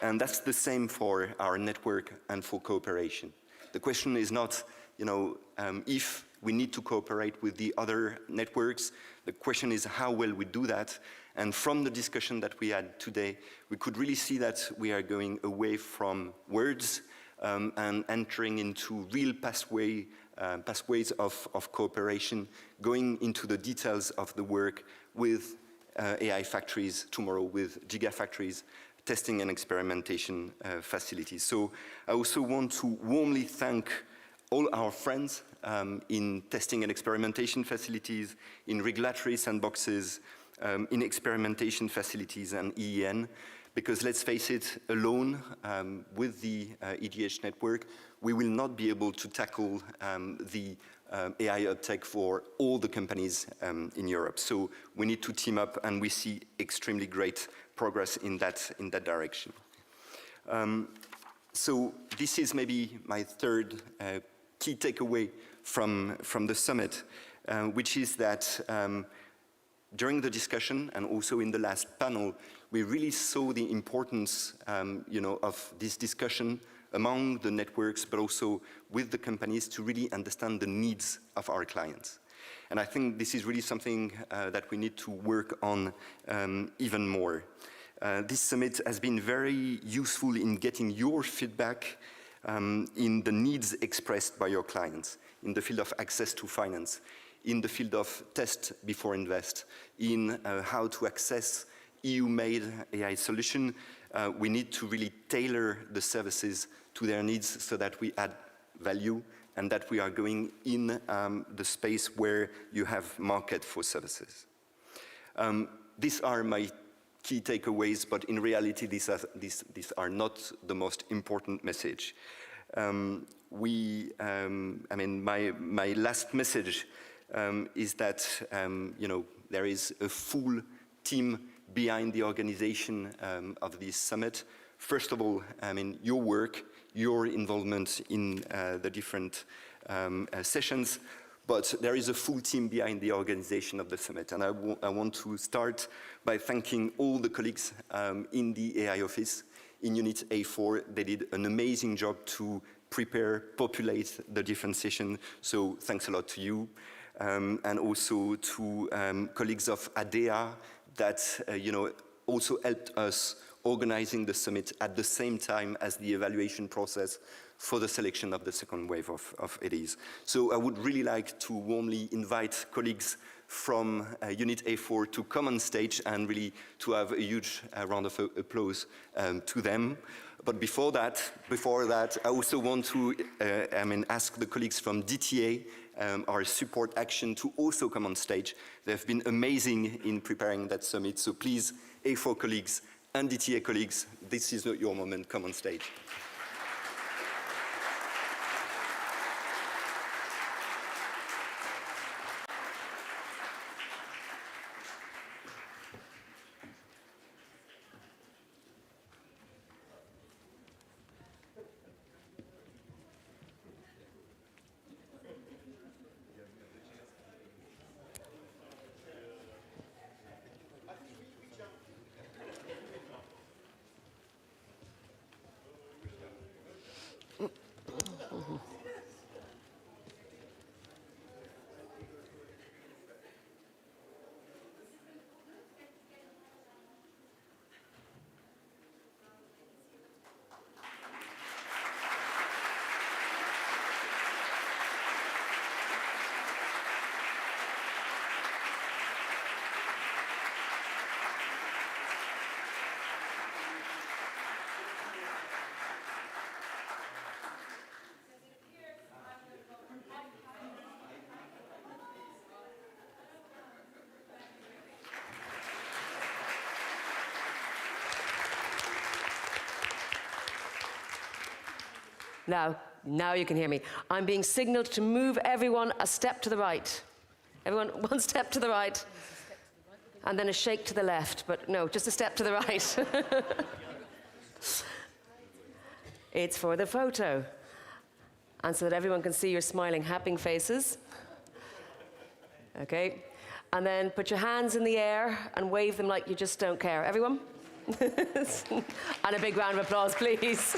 And that's the same for our network and for cooperation. The question is not, if we need to cooperate with the other networks. The question is how well we do that. And from the discussion that we had today, we could really see that we are going away from words and entering into real pathways of cooperation, going into the details of the work with AI factories tomorrow, with gigafactories, testing and experimentation facilities. So I also want to warmly thank all our friends in testing and experimentation facilities, in regulatory sandboxes, in experimentation facilities and EEN, because let's face it, alone with the EDIH network, we will not be able to tackle the AI uptake for all the companies in Europe. So we need to team up, and we see extremely great progress in that direction. So this is maybe my third key takeaway from the summit, which is that during the discussion and also in the last panel, we really saw the importance of this discussion among the networks, but also with the companies to really understand the needs of our clients. And I think this is really something that we need to work on even more. This summit has been very useful in getting your feedback in the needs expressed by your clients, in the field of access to finance, in the field of test before invest, in how to access EU-made AI solution. We need to really tailor the services to their needs so that we add value and that we are going in the space where you have market for services. These are my key takeaways, but in reality, these are not the most important message. My last message is that there is a full team behind the organization of this summit. First of all, your work, your involvement in the different sessions, but there is a full team behind the organization of the summit. And I want to start by thanking all the colleagues in the AI office, in Unit A4. They did an amazing job to prepare, populate the different sessions. So thanks a lot to you. And also to colleagues of ADEA that also helped us organizing the summit at the same time as the evaluation process for the selection of the second wave of EDIs. So I would really like to warmly invite colleagues from Unit A4 to come on stage and really to have a huge round of applause to them. But before that, I also want to ask the colleagues from DTA, our support action, to also come on stage. They've been amazing in preparing that summit. So please, A4 colleagues and DTA colleagues, this is not your moment, come on stage. Now you can hear me. I'm being signaled to move everyone a step to the right. Everyone, one step to the right. And then a shake to the left, but no, just a step to the right. It's for the photo. And so that everyone can see your smiling, happy faces. Okay. And then put your hands in the air and wave them like you just don't care. Everyone? And a big round of applause, please.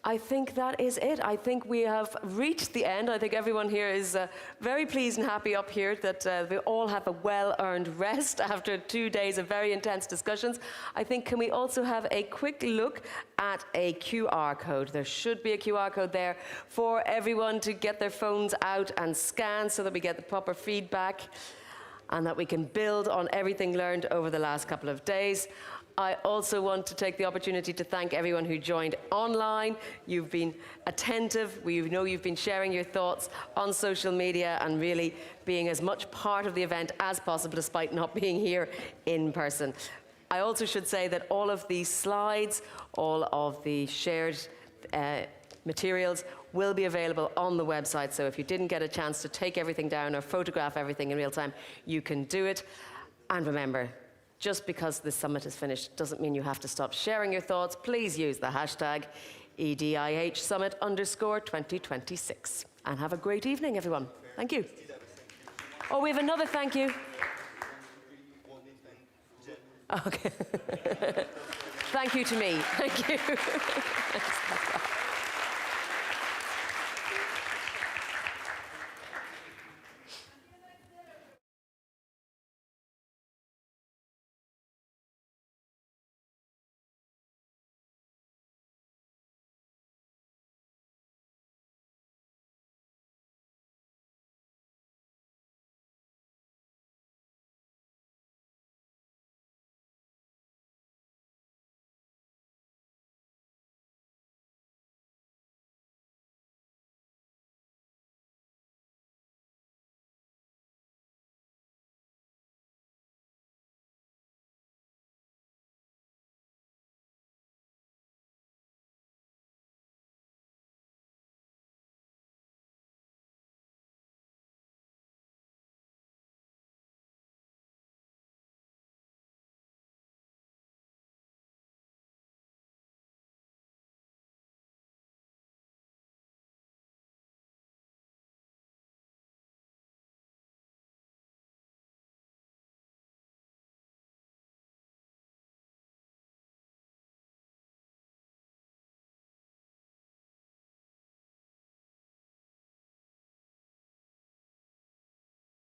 I think that is it. I think we have reached the end. I think everyone here is very pleased and happy up here that we all have a well-earned rest after 2 days of very intense discussions. I think, can we also have a quick look at a QR code? There should be a QR code there for everyone to get their phones out and scan so that we get the proper feedback and that we can build on everything learned over the last couple of days. I also want to take the opportunity to thank everyone who joined online. You've been attentive. We know you've been sharing your thoughts on social media and really being as much part of the event as possible despite not being here in person. I also should say that all of these slides, all of the shared materials will be available on the website. So if you didn't get a chance to take everything down or photograph everything in real time, you can do it. And remember, just because the summit is finished doesn't mean you have to stop sharing your thoughts. Please use the hashtag EDIH Summit _2026. And have a great evening, everyone. Thank you. Oh, we have another thank you. Okay. Thank you to me. Thank you.